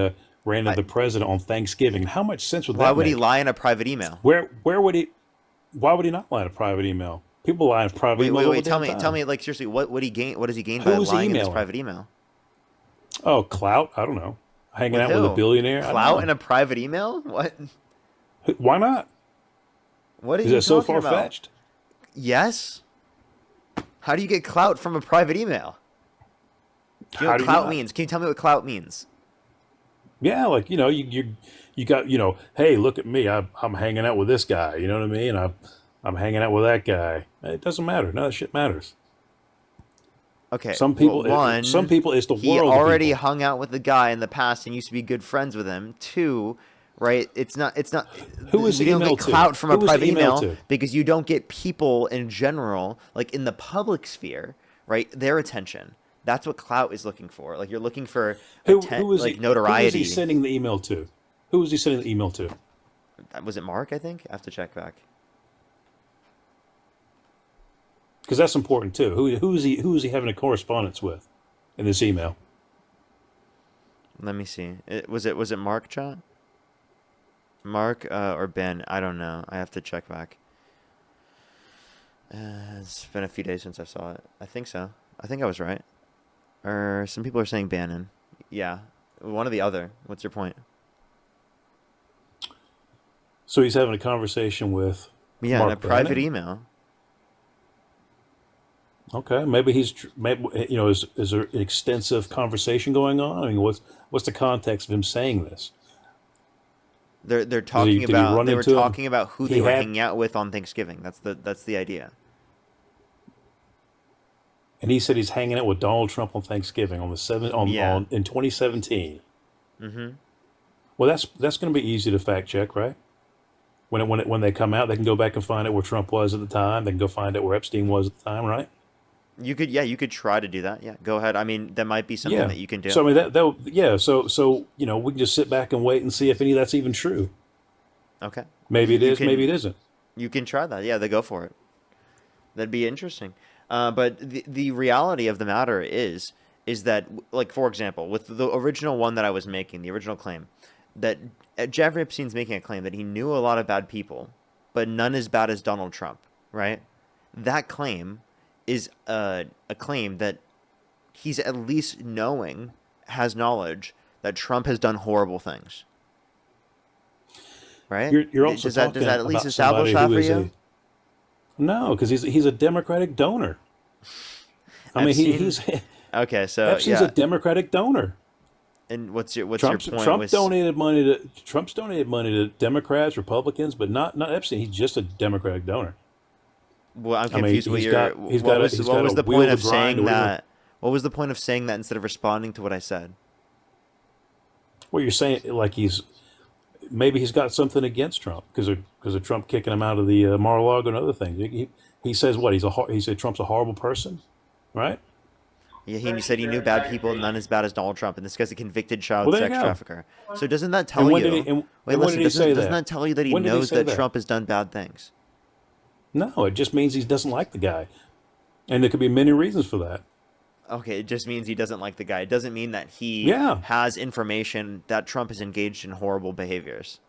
ran into the president on Thanksgiving? How much sense would that Why would he make? lie in a private email? Where would he, why would he not lie in a private email? People lie in private Wait, emails wait, all wait. the Tell damn me, time. tell me, like seriously, what would he gain? What does he gain Who by was he lying in this emailing? private email? Oh, clout? I don't know. Hanging With out with a who? billionaire? I don't Clout know. in a private email? What? Why not? What are Is you that so talking about? far-fetched? Yes. How do you get clout from a private email? Do you know How what do you clout not? means? Can you tell me what clout means? Yeah, like, you know, you got, you know, hey, look at me. I'm hanging out with this guy. You know what I mean? I'm hanging out with that guy. It doesn't matter. None of that shit matters. Okay. Some people, well, one, some people, it's the he world. of already people. hung out with the guy in the past and used to be good friends with him. Two, right? It's not. Who was you the don't email get to? clout from Who a was the private email email to? because you don't get people in general, like in the public sphere, right? Their attention. That's what clout is looking for. Like you're looking for Who was like he, notoriety. Who was he sending the email to? Who was he sending the email to? Was it Mark? I think I have to check back. Because that's important too. Who is he having a correspondence with in this email? Let me see. Was it Mark, John? Mark or Ben? I don't know. I have to check back. It's been a few days since I saw it. I think so. I think I was right. Or some people are saying Bannon. Yeah, one or the other. What's your point? So he's having a conversation with Yeah, Mark in a private Bannon? email. Okay, maybe maybe, you know, is there an extensive conversation going on? I mean, what's the context of him saying this? They're talking did he about run they were into him? talking about who He they were had- hanging out with on Thanksgiving. That's the idea. And he said he's hanging out with Donald Trump on Thanksgiving on the in 2017. Mm-hmm. Well, that's going to be easy to fact check, right? When they come out, they can go back and find out where Trump was at the time. They can go find out where Epstein was at the time, right? You could try to do that. Yeah, go ahead. I mean, that might be something Yeah. that you can do. So I mean so you know, we can just sit back and wait and see if any of that's even true. Okay. Maybe it You is, can- maybe it isn't. You can try that. Yeah, they go for it. That'd be interesting. But the reality of the matter is that, like, for example, with the original one that I was making, the original claim, that Jeffrey Epstein's making a claim that he knew a lot of bad people, but none as bad as Donald Trump, right? That claim is a claim that he's at least has knowledge that Trump has done horrible things, right? You're also does that talking at least about establish somebody that who for is you? no, because he's a Democratic donor. I mean, Epstein- he's Okay, so Epstein's yeah. a Democratic donor. And what's your Trump's, point? Trump's donated money to Democrats, Republicans, but not Epstein. He's just a Democratic donor. Well, I'm I mean, confused. he's what was the wheel point to of grind saying or whatever. that? What was the point of saying that instead of responding to what I said? Well, you're saying like maybe he's got something against Trump because of Trump kicking him out of the Mar-a-Lago and other things. He says what he said Trump's a horrible person, right? Yeah, he said he knew bad people, none as bad as Donald Trump, and this guy's a convicted child Well, there you sex go. trafficker. So doesn't that tell And when you? did he- and- Wait, and when listen. did he say Doesn't that? that tell you that he When did he knows say that that? Trump has done bad things? No, it just means he doesn't like the guy, and there could be many reasons for that. Okay, it just means he doesn't like the guy. It doesn't mean that he Yeah. has information that Trump is engaged in horrible behaviors.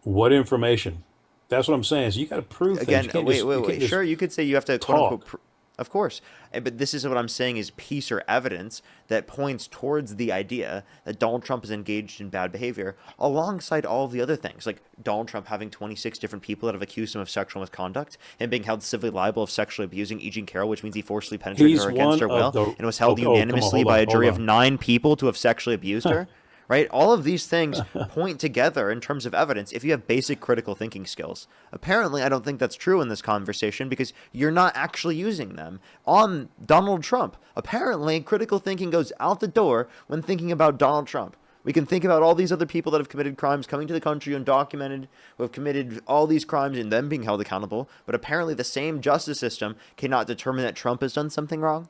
What information? That's what I'm saying. Is you got to prove things. Again, You can't wait, just- wait, you can't wait. just Sure, you could say you have to quote talk. unquote. Of course, but this is what I'm saying is piece or evidence that points towards the idea that Donald Trump is engaged in bad behavior, alongside all of the other things, like Donald Trump having 26 different people that have accused him of sexual misconduct and being held civilly liable of sexually abusing E. Jean Carroll, which means he forcibly penetrated He's her against her one will of the- and was held okay, oh, come on, unanimously hold by on, a jury hold of on. 9 people to have sexually abused her. Right? All of these things point together in terms of evidence if you have basic critical thinking skills. Apparently, I don't think that's true in this conversation because you're not actually using them on Donald Trump. Apparently, critical thinking goes out the door when thinking about Donald Trump. We can think about all these other people that have committed crimes coming to the country undocumented, who have committed all these crimes and them being held accountable, but apparently the same justice system cannot determine that Trump has done something wrong.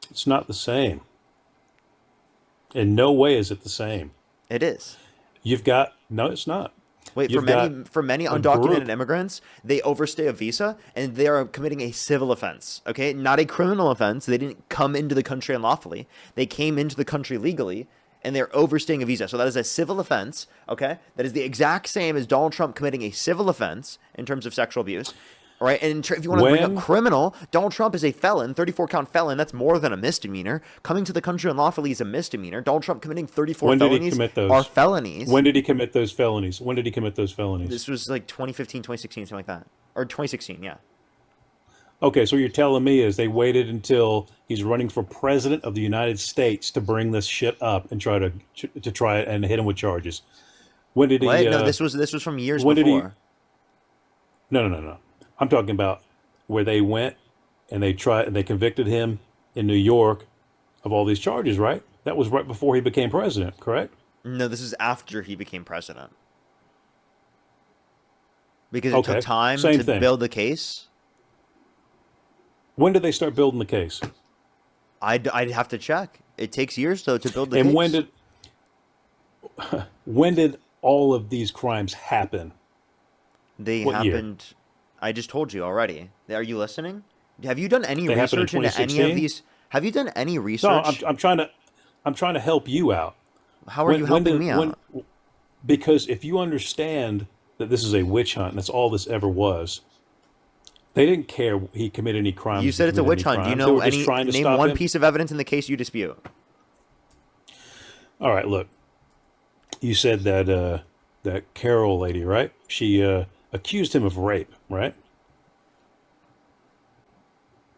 It's not the same. In no way is it the same. It is. You've got no, it's not. Wait, You've for many a undocumented group- immigrants, they overstay a visa and they are committing a civil offense, okay? Not a criminal offense. They didn't come into the country unlawfully. They came into the country legally and they're overstaying a visa. So that is a civil offense, okay? That is the exact same as Donald Trump committing a civil offense in terms of sexual abuse. All right, and if you want to bring When- up criminal, Donald Trump is a felon, 34-count felon. That's more than a misdemeanor. Coming to the country unlawfully is a misdemeanor. Donald Trump committing 34 When did he felonies commit those? are felonies. When did he commit those felonies? When did he commit those felonies? This was like 2015, 2016, something like that. Or 2016, yeah. Okay, so what you're telling me is they waited until he's running for president of the United States to bring this shit up and try it and hit him with charges. When did he? What? No, this was from years when did he- before. No. I'm talking about where they went and they convicted him in New York of all these charges, right? That was right before he became president, correct? No, this is after he became president. Because it Okay, took time same to thing. build the case. When did they start building the case? I'd have to check. It takes years though to build the And case. when did all of these crimes happen? They what year? happened? I just told you already. Are you listening? Have you done any They happened in research into any 2016? of these? Have you done any No, research? I'm trying to help you out. How are you helping me out? Because if you understand that this is a witch hunt and that's all this ever was, they didn't care he committed any crimes. You if said he it's a committed witch any hunt. Do you crimes. They know were just any? trying to Name stop one him. piece of evidence in the case you dispute. All right, look. You said that Carol lady, right? She accused him of rape, right?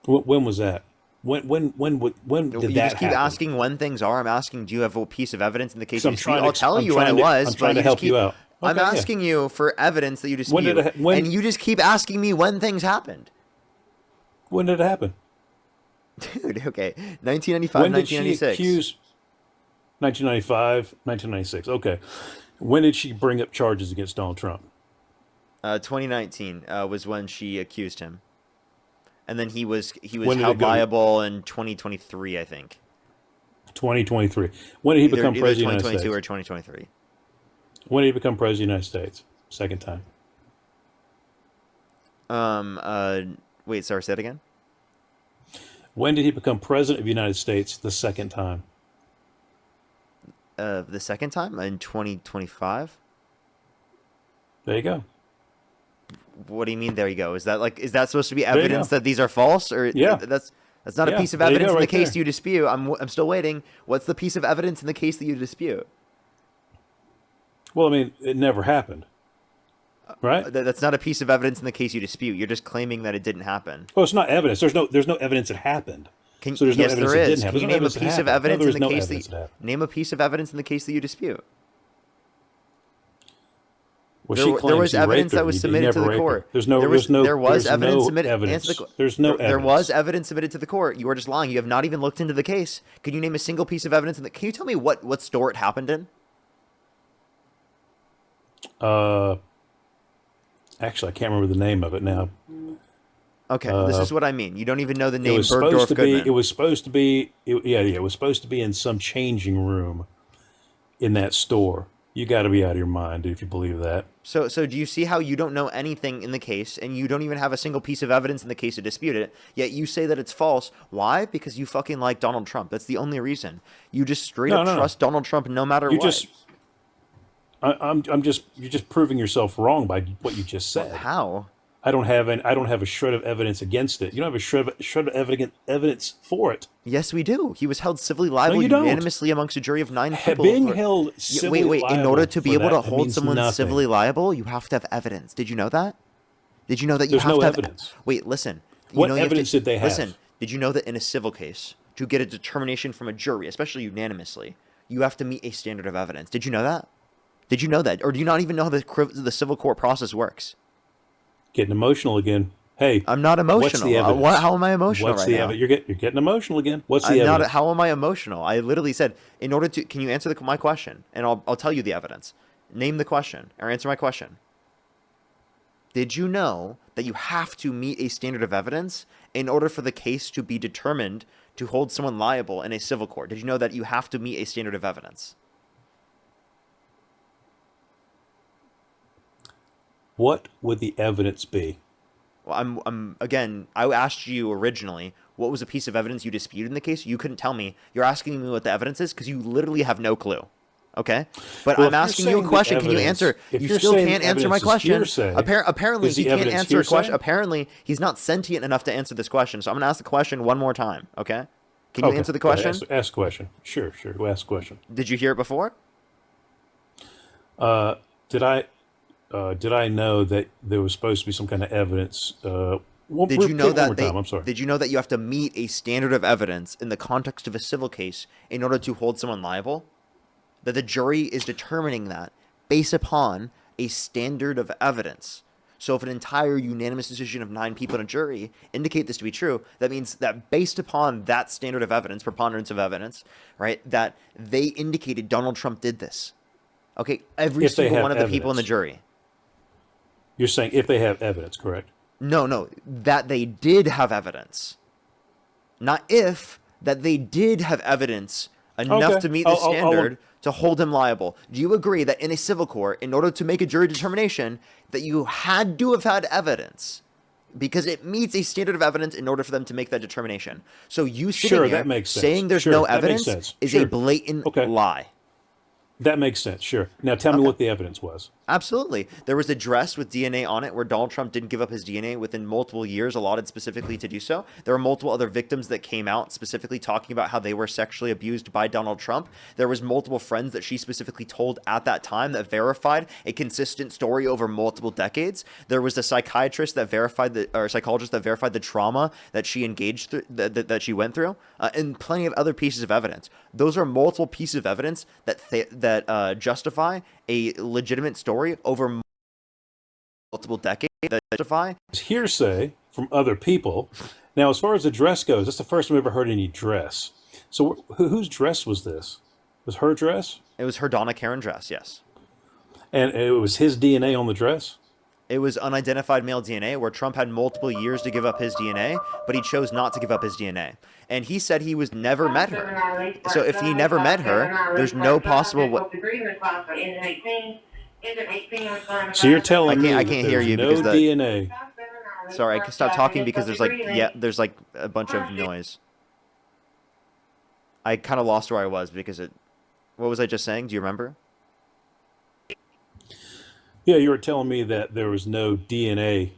When was that? When did You that just keep happen? asking when things are. I'm asking, do you have a piece of evidence in the case 'Cause you I'm dispute? trying to I'll tell I'm you when trying it to- was. I'm but trying to you just help you keep- out. I'm Okay, yeah. asking you for evidence that you dispute. When did it- when- and you just keep asking me when things happened. When did it happen? Dude, okay. 1995, When did she 1996. accuse? 1995, 1996. Okay. When did she bring up charges against Donald Trump? 2019 was when she accused him. And then he was When did held it go? liable in 2023, I think. 2023. When did he become Either president of the 2022 United or States? Wait, sorry, say it again. When did he become president of the United States the second time? The second time in 2025. There you go. What do you mean? There you go. Is that supposed to be you evidence go. that these are false, or Yeah. that's not a Yeah, piece of there you evidence go, in the right case there. you dispute? I'm still waiting. What's the piece of evidence in the case that you dispute? Well, I mean, it never happened, right? That's not a piece of evidence in the case you dispute. You're just claiming that it didn't happen. Well, it's not evidence. There's no evidence it happened. Can, So there's no yes, evidence there it is. didn't happen. Can you There's no name a evidence it piece of happened. No, evidence there in is the no case evidence it that happened. name a piece of evidence in the case that you dispute? Well, There she there claims was he evidence raped her. that was He submitted to never the raped her. court. There's no There was there's evidence no submitted. Answer evidence. the, There's no there was evidence. evidence submitted to the court. You are just lying. You have not even looked into the case. Can you name a single piece of evidence? Can you tell me what store it happened in? Actually, I can't remember the name of it now. Okay, this is what I mean. You don't even know the It name was Bergdorf supposed to be. Goodman. It was supposed to be. It was supposed to be in some changing room in that store. You got to be out of your mind if you believe that. So do you see how you don't know anything in the case, and you don't even have a single piece of evidence in the case to dispute it, yet you say that it's false? Why? Because you fucking like Donald Trump. That's the only reason. You just straight up No. trust Donald Trump no matter You what. just. I'm just. You're just proving yourself wrong by what you just said. How? I don't have a shred of evidence against it. You don't have a shred of evidence for it. Yes, we do. He was held civilly liable you don't. unanimously amongst a jury of 9 people. Being for- held civilly wait. In order to be able to hold means someone nothing. civilly liable, you have to have evidence. Did you know that? Did you know that you There's have no to have evidence. Wait, listen. You What know you have evidence did they have? Listen. Did you know that in a civil case, to get a determination from a jury, especially unanimously, you have to meet a standard of evidence? Did you know that? Did you know that, or do you not even know how the civil court process works? Getting emotional again. Hey, I'm not emotional. What's the evidence? How am I emotional What's right the now? evidence? You're getting emotional again. What's the I'm evidence? not. How am I emotional? I literally said, in order to, can you answer my question? And I'll tell you the evidence. Name the question or answer my question. Did you know that you have to meet a standard of evidence in order for the case to be determined to hold someone liable in a civil court? Did you know that you have to meet a standard of evidence? What would the evidence be? Well, I'm again, I asked you originally, what was a piece of evidence you disputed in the case? You couldn't tell me. You're asking me what the evidence is because you literally have no clue. Okay? But Well, I'm if you're asking you a saying the question. Can you evidence- answer? if You you're still saying can't the answer my evidence is question. hearsay, Apparently, is the he can't evidence answer a question. hearsay? Apparently, he's not sentient enough to answer this question. So I'm going to ask the question one more time. Okay? Can you Okay, answer the go ahead. question? Ask a question. Sure. Go ask a question. Did you hear it before? Did I know that there was supposed to be some kind of evidence? Did you know that I'm sorry. Did you know that you have to meet a standard of evidence in the context of a civil case in order to hold someone liable? That the jury is determining that based upon a standard of evidence. So if an entire unanimous decision of 9 people in a jury indicate this to be true, that means that based upon that standard of evidence, preponderance of evidence, right, that they indicated Donald Trump did this. Okay, every If they single have one of the people in the evidence. jury. You're saying if they have evidence, correct? No, that they did have evidence. Not if, that they did have evidence enough Okay. to meet the I'll- standard to hold him liable. Do you agree that in a civil court, in order to make a jury determination, that you had to have had evidence because it meets a standard of evidence in order for them to make that determination? So you sitting Sure, here that makes sense. saying there's Sure, no that makes evidence sense. is Sure. a blatant Okay. lie. That makes sense. Sure. Now tell me what the evidence was. Absolutely. There was a dress with DNA on it where Donald Trump didn't give up his DNA within multiple years allotted specifically to do so. There were multiple other victims that came out specifically talking about how they were sexually abused by Donald Trump. There was multiple friends that she specifically told at that time that verified a consistent story over multiple decades. There was a psychiatrist that verified or psychologist that verified the trauma that she engaged through, that she went through, and plenty of other pieces of evidence. Those are multiple pieces of evidence that justify a legitimate story over multiple decades. That justify. It's hearsay from other people. Now, as far as the dress goes, that's the first time I've ever heard any dress. So whose dress was this? Was her dress? It was her Donna Karen dress, yes. And it was his DNA on the dress? It was unidentified male DNA where Trump had multiple years to give up his DNA, but he chose not to give up his DNA. And he said he was never met her. So if he never met her, there's no possible way. So you're telling me I that can't hear there's you no because DNA. Sorry, I can stop talking because there's there's like a bunch of noise. I kind of lost where I was because it. What was I just saying? Do you remember? Yeah, you were telling me that there was no DNA.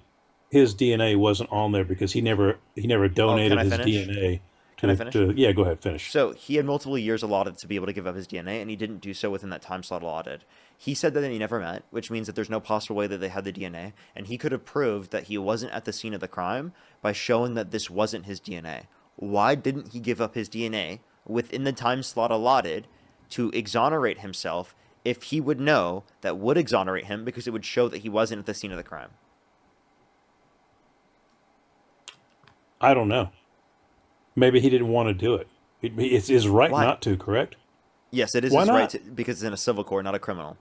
His DNA wasn't on there because he never donated I his finish? DNA Can I finish? yeah, go ahead, finish. So he had multiple years allotted to be able to give up his DNA, and he didn't do so within that time slot allotted. He said that he never met, which means that there's no possible way that they had the DNA, and he could have proved that he wasn't at the scene of the crime by showing that this wasn't his DNA. Why didn't he give up his DNA within the time slot allotted to exonerate himself if he would know that would exonerate him because it would show that he wasn't at the scene of the crime? I don't know. Maybe he didn't want to do it. It's his right Why? not to, correct? Yes, it is Why his not? right to, because it's in a civil court, not a criminal.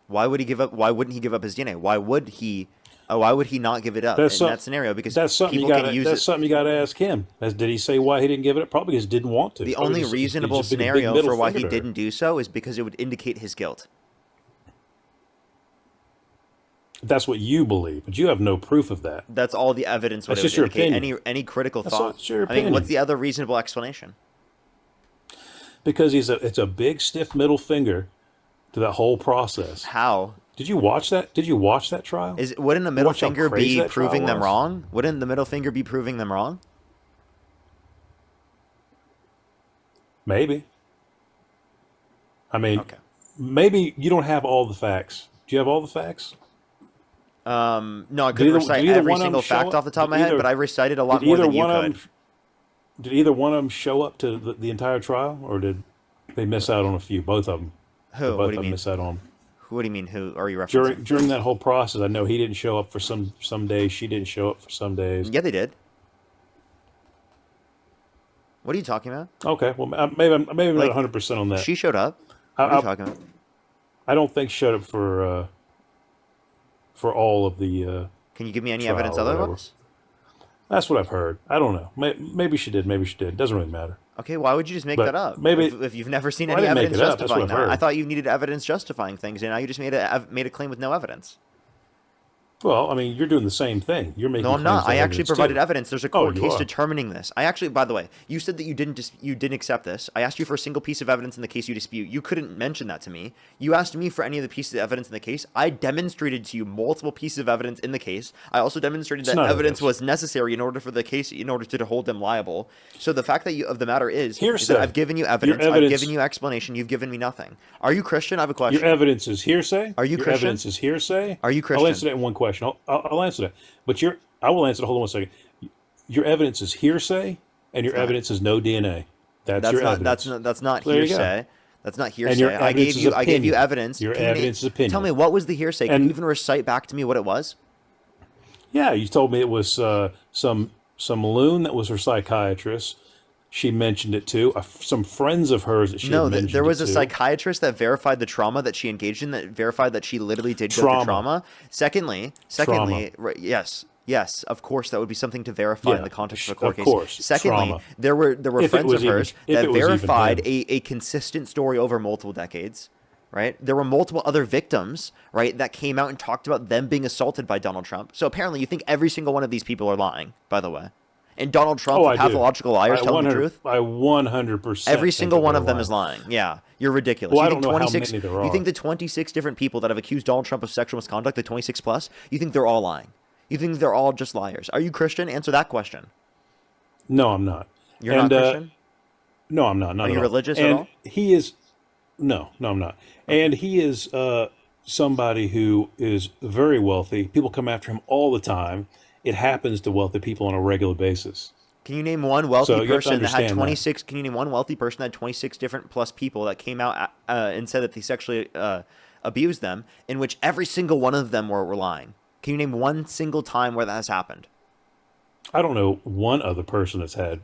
Why would he give up? Why wouldn't he give up his DNA? Why would he? Why would he not give it up in that scenario? Because that's something people you got. can use That's it. something you got to ask him. Did he say why he didn't give it up? Probably because he didn't want to. The Probably only just- reasonable he's just been a big scenario middle for why he finger to her. didn't do so is because it would indicate his guilt. That's what you believe, but you have no proof of that. That's all the evidence would That's just would your indicate. opinion. Any critical That's thought. all- it's your I mean, what's opinion. the other reasonable explanation? Because it's a big stiff middle finger to that whole process. How Did you watch that? Did you watch that trial? wouldn't the middle watch how finger crazy be that trial proving them was? wrong? Wouldn't the middle finger be proving them wrong? Maybe. I mean, Okay. maybe you don't have all the facts. Do you have all the facts? No, I Did couldn't either- recite did either every one of them single show fact up? off the top of my Did head, either- but I recited a lot Did more either than you one of could. them? Did either one of them show up to the entire trial, or did they miss out on a few? Both of them. Who? Did What both do of you them mean? miss out on. What do you mean? Who are you referencing? During that whole process? I know he didn't show up for some days. She didn't show up for some days. Yeah, they did. What are you talking about? Okay, well maybe I'm Like, not 100% on that. She showed up. What are I, you talking about? I don't think she showed up for all of the. Can you give me any trial evidence or whatever. otherwise? That's what I've heard. I don't know. Maybe she did. Maybe she did. Doesn't really matter. Okay, why would you just make But that up? maybe- if you've never seen Well, I any didn't make evidence it up. That's what justifying I've that, heard. I thought you needed evidence justifying things, and now you just made a claim with no evidence. Well, I mean, you're doing the same thing. You're making. No, I'm claims not. to I actually evidence, provided too. evidence. There's a Oh, court you case are. determining this. I actually, by the way, you said that you didn't accept this. I asked you for a single piece of evidence in the case you dispute. You couldn't mention that to me. You asked me for any of the pieces of evidence in the case. I demonstrated to you multiple pieces of evidence in the case. I also demonstrated that not evidence evidence. was necessary in order for the case, in order to hold them liable. So the fact that of the matter is Hearsay. that I've given you evidence. I've evidence- given you explanation. You've given me nothing. Are you Christian? I have a question. Your evidence is hearsay. Are you Your Christian? evidence is hearsay. Are you I'll Christian? answer that in one question. I'll answer that. But I will answer. Hold on one second. Your evidence is hearsay, and your not. evidence is no DNA. That's That's your not. evidence. That's not There you go. hearsay. That's not And your hearsay. I evidence is gave you opinion. evidence. Your Can you evidence is opinion. Tell me, what was the hearsay? Can And- you even recite back to me what it was? Yeah, you told me it was some loon that was her psychiatrist. She mentioned it too. Some friends of hers that she No, had mentioned there was it a to. psychiatrist that verified the trauma that she engaged in, that verified that she literally did go through Trauma. trauma. Secondly, right, yes, of course, that would be something to verify in Yeah, the context of a of court case. course, Secondly, trauma. there were If it friends was of even- hers if that it was even verified him. a consistent story over multiple decades. Right? There were multiple other victims, right, that came out and talked about them being assaulted by Donald Trump. So apparently, you think every single one of these people are lying, by the way. And Donald Trump, Oh, the I do. pathological liars, I telling the 100 truth. I 100%. Every think single that one they're of them is lying. Yeah, you're ridiculous. Well, you I think don't know how 26 many there You think are. the 26 different people that have accused Donald Trump of sexual misconduct, the 26 plus, you think they're all lying? You think they're all just liars? Are you Christian? Answer that question. No, I'm not. You're And, not Christian? No, I'm not. Not Are at you all. religious at And all? he is. No, I'm not. And he is somebody who is very wealthy. People come after him all the time. It happens to wealthy people on a regular basis. Can you name one wealthy So you have to person that had understand that. 26? Can you name one wealthy person that had 26 different plus people that came out and said that they sexually abused them, in which every single one of them were lying? Can you name one single time where that has happened? I don't know one other person that's had.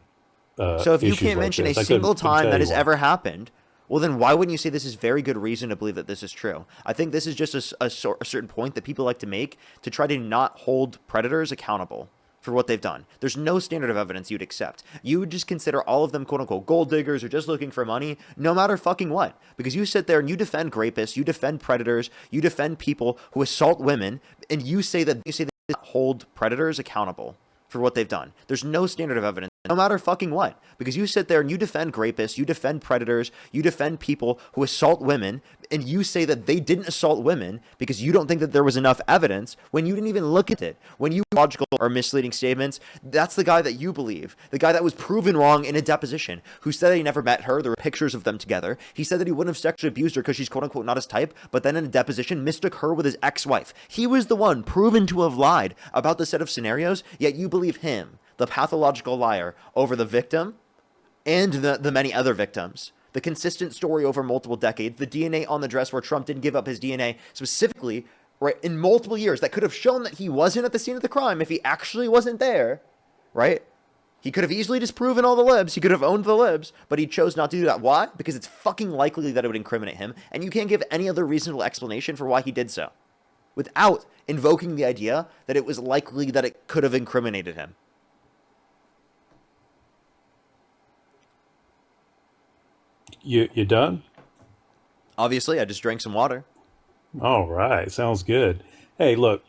So if you issues can't like mention this. a I couldn't single time tell that you has one. ever happened, well, then why wouldn't you say this is very good reason to believe that this is true? I think this is just a certain point that people like to make to try to not hold predators accountable for what they've done. There's no standard of evidence you'd accept. You would just consider all of them quote unquote gold diggers or just looking for money, no matter fucking what. Because you sit there and you defend rapists, you defend predators, you defend people who assault women, and you say that hold predators accountable for what they've done. There's no standard of evidence, no matter fucking what. Because you sit there and you defend rapists, you defend predators, you defend people who assault women, and you say that they didn't assault women because you don't think that there was enough evidence when you didn't even look at it. When you logical or misleading statements, that's the guy that you believe. The guy that was proven wrong in a deposition, who said that he never met her. There were pictures of them together. He said that he wouldn't have sexually abused her because she's quote unquote not his type, but then in a deposition mistook her with his ex-wife. He was the one proven to have lied about the set of scenarios, yet you believe him, the pathological liar, over the victim and the many other victims. The consistent story over multiple decades, the DNA on the dress where Trump didn't give up his DNA specifically, right, in multiple years, that could have shown that he wasn't at the scene of the crime if he actually wasn't there, right? He could have easily disproven all the libs. He could have owned the libs, but he chose not to do that. Why? Because it's fucking likely that it would incriminate him, and you can't give any other reasonable explanation for why he did so without invoking the idea that it was likely that it could have incriminated him. You done? Obviously, I just drank some water. All right, sounds good. Hey, look,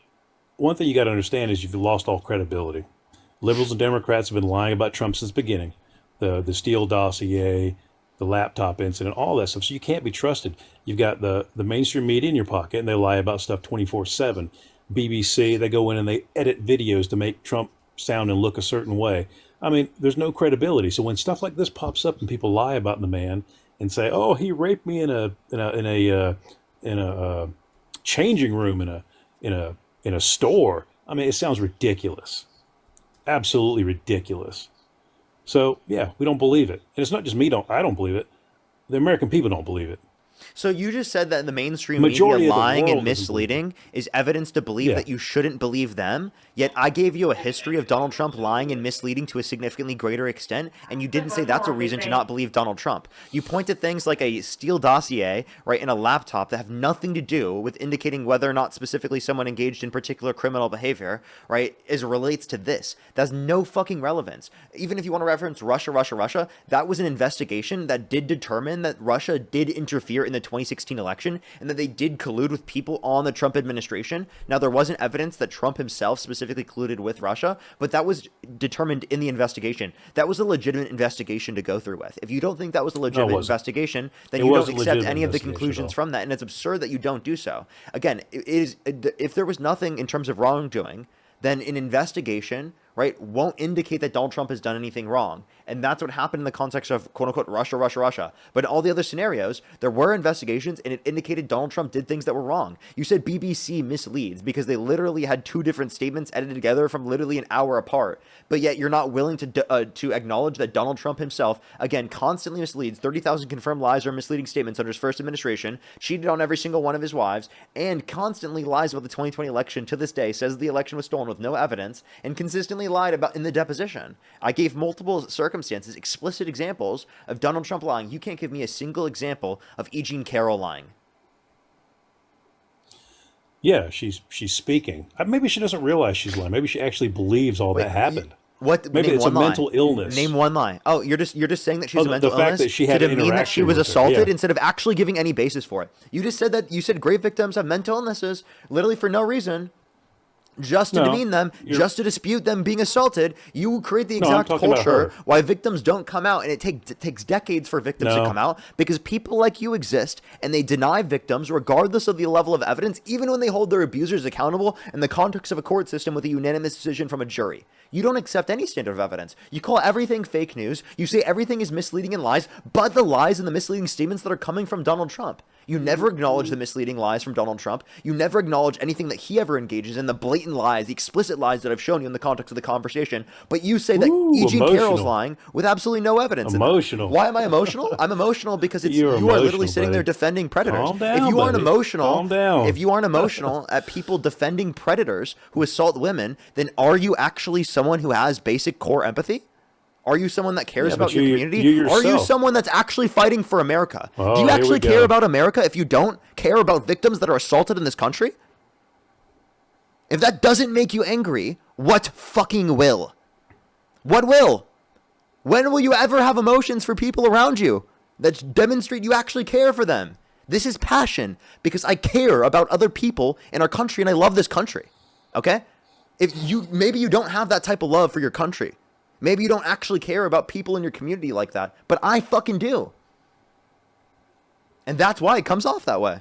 one thing you got to understand is you've lost all credibility. Liberals and Democrats have been lying about Trump since the beginning. The Steele dossier, the laptop incident, all that stuff. So you can't be trusted. You've got the mainstream media in your pocket, and they lie about stuff 24/7. BBC, they go in and they edit videos to make Trump sound and look a certain way. I mean, there's no credibility. So when stuff like this pops up and people lie about the man and say, "Oh, he raped me in a changing room in a store," I mean, it sounds ridiculous, absolutely ridiculous. So yeah, we don't believe it, and it's not just me. I don't believe it. The American people don't believe it. So you just said that the mainstream Majority media of the lying world and doesn't believe misleading is evidence to believe Yeah. that you shouldn't believe them. Yet I gave you a history of Donald Trump lying and misleading to a significantly greater extent, and you didn't say that's a reason to not believe Donald Trump. You point to things like a Steele dossier, right, in a laptop that have nothing to do with indicating whether or not specifically someone engaged in particular criminal behavior, right, as it relates to this. That's no fucking relevance. Even if you want to reference Russia, that was an investigation that did determine that Russia did interfere in the 2016 election and that they did collude with people on the Trump administration. Now, there wasn't evidence that Trump himself specifically colluded with Russia, but that was determined in the investigation. That was a legitimate investigation to go through with. If you don't think that was a legitimate investigation, then It you was don't a accept legitimate any of the investigation at conclusions all. from that, and it's absurd that you don't do so. Again, if there was nothing in terms of wrongdoing, then an investigation, right, won't indicate that Donald Trump has done anything wrong. And that's what happened in the context of quote-unquote Russia. But in all the other scenarios, there were investigations and it indicated Donald Trump did things that were wrong. You said BBC misleads because they literally had two different statements edited together from literally an hour apart. But yet you're not willing to acknowledge that Donald Trump himself, again, constantly misleads. 30,000 confirmed lies or misleading statements under his first administration, cheated on every single one of his wives, and constantly lies about the 2020 election to this day, says the election was stolen with no evidence, and consistently lied about in the deposition. I gave multiple circumstances, explicit examples of Donald Trump lying. You can't give me a single example of E. Jean Carroll lying. Yeah, she's speaking. Maybe she doesn't realize she's lying. Maybe she actually believes all that happened. What? Maybe Name it's a one lie. mental illness. Name one lie. Oh, you're just saying that she's Oh, a mental the fact illness that she had to an demean that she interaction was with her, assaulted yeah. instead of actually giving any basis for it. You just said that you said grave victims have mental illnesses literally for no reason. Just to No, demean them, just to dispute them being assaulted, you create the No, I'm exact talking about culture her. why victims don't come out, and it takes decades for victims to No. come out because people like you exist, and they deny victims regardless of the level of evidence, even when they hold their abusers accountable in the context of a court system with a unanimous decision from a jury. You don't accept any standard of evidence. You call everything fake news. You say everything is misleading and lies, but the lies and the misleading statements that are coming from Donald Trump. You never acknowledge the misleading lies from Donald Trump. You never acknowledge anything that he ever engages in, the blatant lies, the explicit lies that I've shown you in the context of the conversation. But you say that E. Jean Carroll's emotional. lying with absolutely no evidence. Emotional. Why am I emotional? I'm emotional because You're you are literally emotional, sitting there buddy. defending predators. Calm down, if you aren't buddy. emotional, Calm down. if you aren't emotional at people defending predators who assault women, then are you actually someone who has basic core empathy? Are you someone that cares Yeah, about but your you community? Are you yourself. someone that's actually fighting for America? Oh, Do you here actually we care go. about America if you don't care about victims that are assaulted in this country? If that doesn't make you angry, what fucking will? What will? When will you ever have emotions for people around you that demonstrate you actually care for them? This is passion because I care about other people in our country and I love this country. Okay? Maybe you don't have that type of love for your country. Maybe you don't actually care about people in your community like that, but I fucking do. And that's why it comes off that way.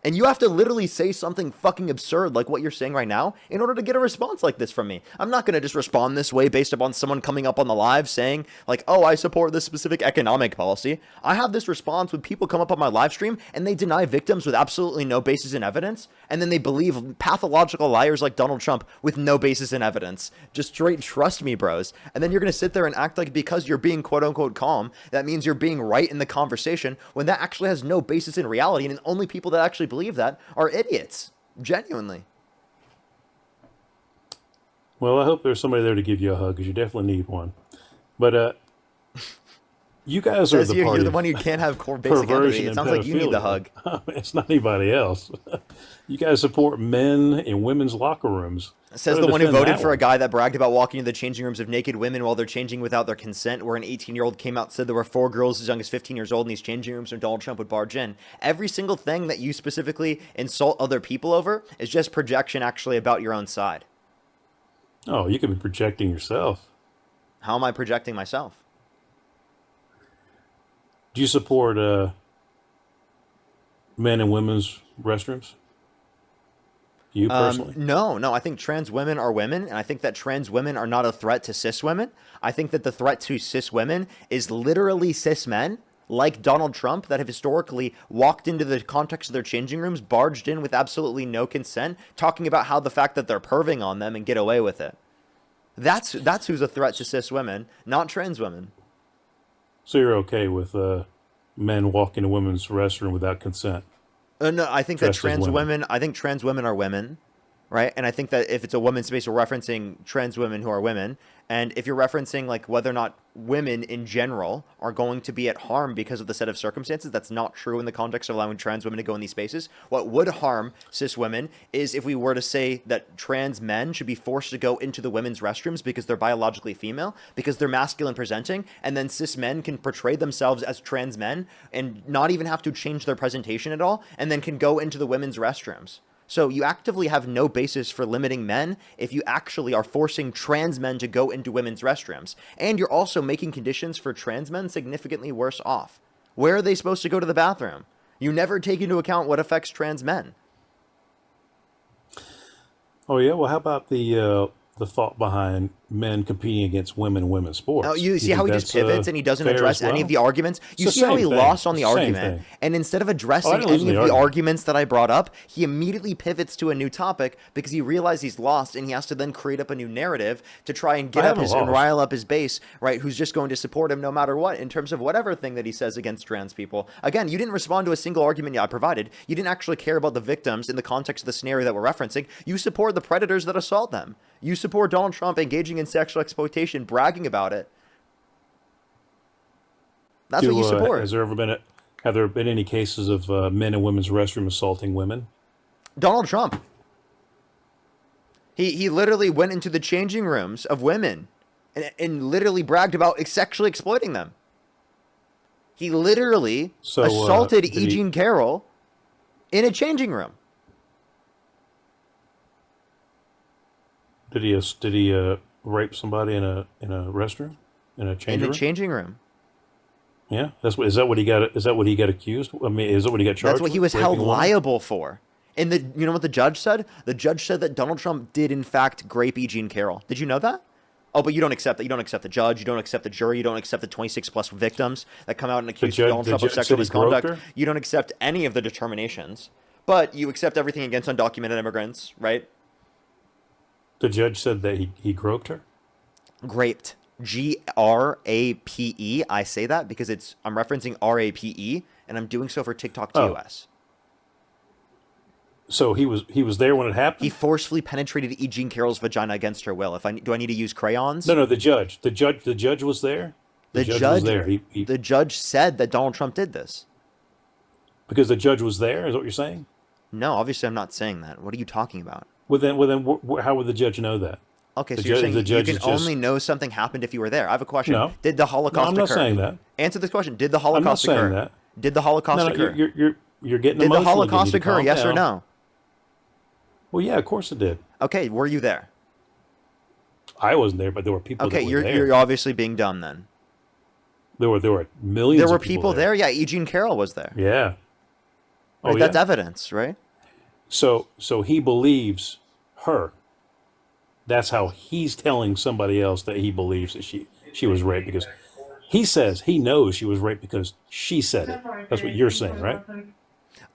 And you have to literally say something fucking absurd like what you're saying right now in order to get a response like this from me. I'm not going to just respond this way based upon someone coming up on the live saying like, oh, I support this specific economic policy. I have this response when people come up on my live stream and they deny victims with absolutely no basis in evidence. And then they believe pathological liars like Donald Trump with no basis in evidence. Just straight trust me, bros. And then you're going to sit there and act like because you're being quote unquote calm, that means you're being right in the conversation when that actually has no basis in reality. And the only people that actually believe that are idiots, genuinely. Well, I hope there's somebody there to give you a hug because you definitely need one. But you guys are the You're party the of one who can't have core basic empathy. perversion It and sounds like you need the hug. pedophilia. It's not anybody else. You guys support men in women's locker rooms. Says Gotta the one who defend voted that for a one. guy that bragged about walking into the changing rooms of naked women while they're changing without their consent, where an 18-year-old came out and said there were 4 girls as young as 15 years old in these changing rooms and Donald Trump would barge in. Every single thing that you specifically insult other people over is just projection actually about your own side. Oh, you could be projecting yourself. How am I projecting myself? Do you support men and women's restrooms? You personally? No. I think trans women are women, and I think that trans women are not a threat to cis women. I think that the threat to cis women is literally cis men, like Donald Trump, that have historically walked into the context of their changing rooms, barged in with absolutely no consent, talking about how the fact that they're perving on them and get away with it. That's who's a threat to cis women, not trans women. So you're okay with men walking to women's restroom without consent? No, I think that Dressed as trans women. women. I think trans women are women, right? And I think that if it's a women's space, we're referencing trans women who are women. And if you're referencing like whether or not women in general are going to be at harm because of the set of circumstances, that's not true in the context of allowing trans women to go in these spaces. What would harm cis women is if we were to say that trans men should be forced to go into the women's restrooms because they're biologically female, because they're masculine presenting, and then cis men can portray themselves as trans men and not even have to change their presentation at all, and then can go into the women's restrooms. So you actively have no basis for limiting men if you actually are forcing trans men to go into women's restrooms. And you're also making conditions for trans men significantly worse off. Where are they supposed to go to the bathroom? You never take into account what affects trans men. Oh yeah. Well, how about the thought behind men competing against women in women's sports? Oh, you see think how he just that's, pivots and he doesn't fair address as well? any of the arguments? You It's the see how same he thing. lost on the It's the same argument, thing. and instead of Oh, I addressing didn't lose any in of the the argument. arguments that I brought up, he immediately pivots to a new topic because he realized he's lost, and he has to then create up a new narrative to try and get I up haven't his and lost. rile up his base, right? Who's just going to support him no matter what in terms of whatever thing that he says against trans people. Again, you didn't respond to a single argument I provided. You didn't actually care about the victims in the context of the scenario that we're referencing. You support the predators that assault them. You support Donald Trump engaging in sexual exploitation, bragging about it. That's what you support. Have there been any cases of men in women's restroom assaulting women? Donald Trump. He literally went into the changing rooms of women and literally bragged about sexually exploiting them. He literally assaulted did E. Jean Carroll in a changing room. Did he rape somebody in a restroom, in a changing room? Changing room. Yeah, is that what he got? Is that what he got accused? I mean, is that what he got charged? That's what he with, was held raping a woman? liable for. And you know what the judge said? The judge said that Donald Trump did in fact grape E. Jean Carroll. Did you know that? Oh, but you don't accept that. You don't accept the judge. You don't accept the jury. You don't accept the 26 plus victims that come out and accuse Donald Trump of sexual misconduct. You don't accept any of the determinations, but you accept everything against undocumented immigrants, right? The judge said that he groped her. Graped. Grape. I say that because I'm referencing RAPE, and I'm doing so for TikTok TOS. So he was there when it happened. He forcefully penetrated E. Jean Carroll's vagina against her will. Do I need to use crayons? No. The judge was there. The judge was there. The judge said that Donald Trump did this. Because the judge was there. Is what you're saying? No, obviously I'm not saying that. What are you talking about? Well, then, how would the judge know that? Okay, so you're saying you can only know something happened if you were there. I have a question. No. Did the Holocaust occur? I'm not saying that. Answer this question. Did the Holocaust occur? I'm not saying that. Did the Holocaust occur? You're getting Did emotional. the Holocaust You need to occur? calm Yes or down. no? Well, yeah, of course it did. Okay, were you there? I wasn't there, but there were people Okay, that were you're there. you're obviously being dumb then. There were millions. There were of people there. Yeah, Eugene Carroll was there. Yeah. Oh Right, yeah. that's evidence, right? So he believes her. That's how he's telling somebody else that he believes that she was raped, because he says he knows she was raped because she said it. That's what you're saying, right?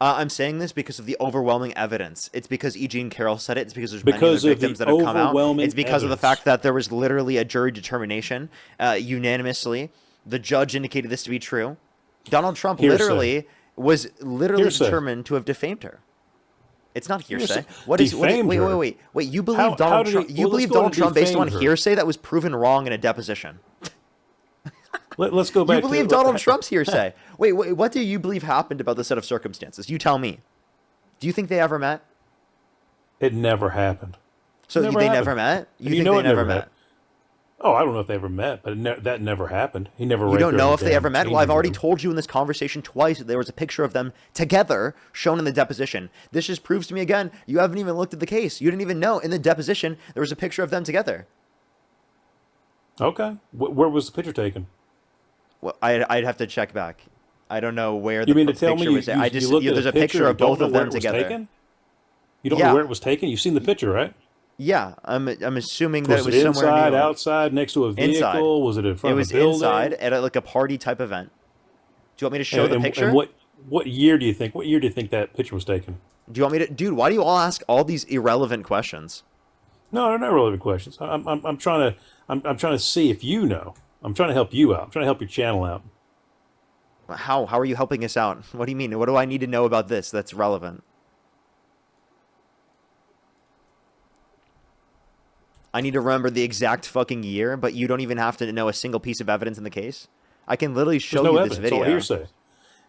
I'm saying this because of the overwhelming evidence. It's because Eugene Carroll said it. It's because there's Because many of other the victims that have come out. overwhelming It's because of the evidence. fact that there was literally a jury determination, unanimously. The judge indicated this to be true. Donald Trump Hearsay. was Hearsay. determined to have defamed her. It's not hearsay. Hearsay. What is Defamed wait, her? wait. You believe How Donald did Trump? he- You well, let's believe go Donald and Trump based on defamed her. hearsay that was proven wrong in a deposition. Let's go back. You believe Donald Trump's hearsay. Wait, what do you believe happened about the set of circumstances? You tell me. Do you think they ever met? It never happened. So Never they happened. never met? You You think know they it never never met? met. Oh, I don't know if they ever met, but that never happened. He never. You raped don't her know in if the they ever damn met? Well, I've changing already room. told you in this conversation twice that there was a picture of them together shown in the deposition. This just proves to me again, you haven't even looked at the case. You didn't even know in the deposition there was a picture of them together. Okay, where was the picture taken? Well, I'd have to check back. I don't know where You the mean to tell me picture you, was. you, I you just looked at there's a a picture and of both don't of know where them it was together. taken? You don't Yeah. know where it was taken? You've seen the picture, right? Yeah, I'm assuming that Was it was it somewhere inside, in New York. outside, next to a vehicle? Inside. Was it in It front was of a building? inside at like a party type event. Do you want me to show And, the and- picture? and what year do you think? What year do you think that picture was taken? Do you want me to, dude? Why do you all ask all these irrelevant questions? No, they're not relevant questions. I'm trying to see if you know. I'm trying to help you out. I'm trying to help your channel out. How are you helping us out? What do you mean? What do I need to know about this that's relevant? I need to remember the exact fucking year, but you don't even have to know a single piece of evidence in the case. I can literally show There's no you evidence. this video. It's all hearsay.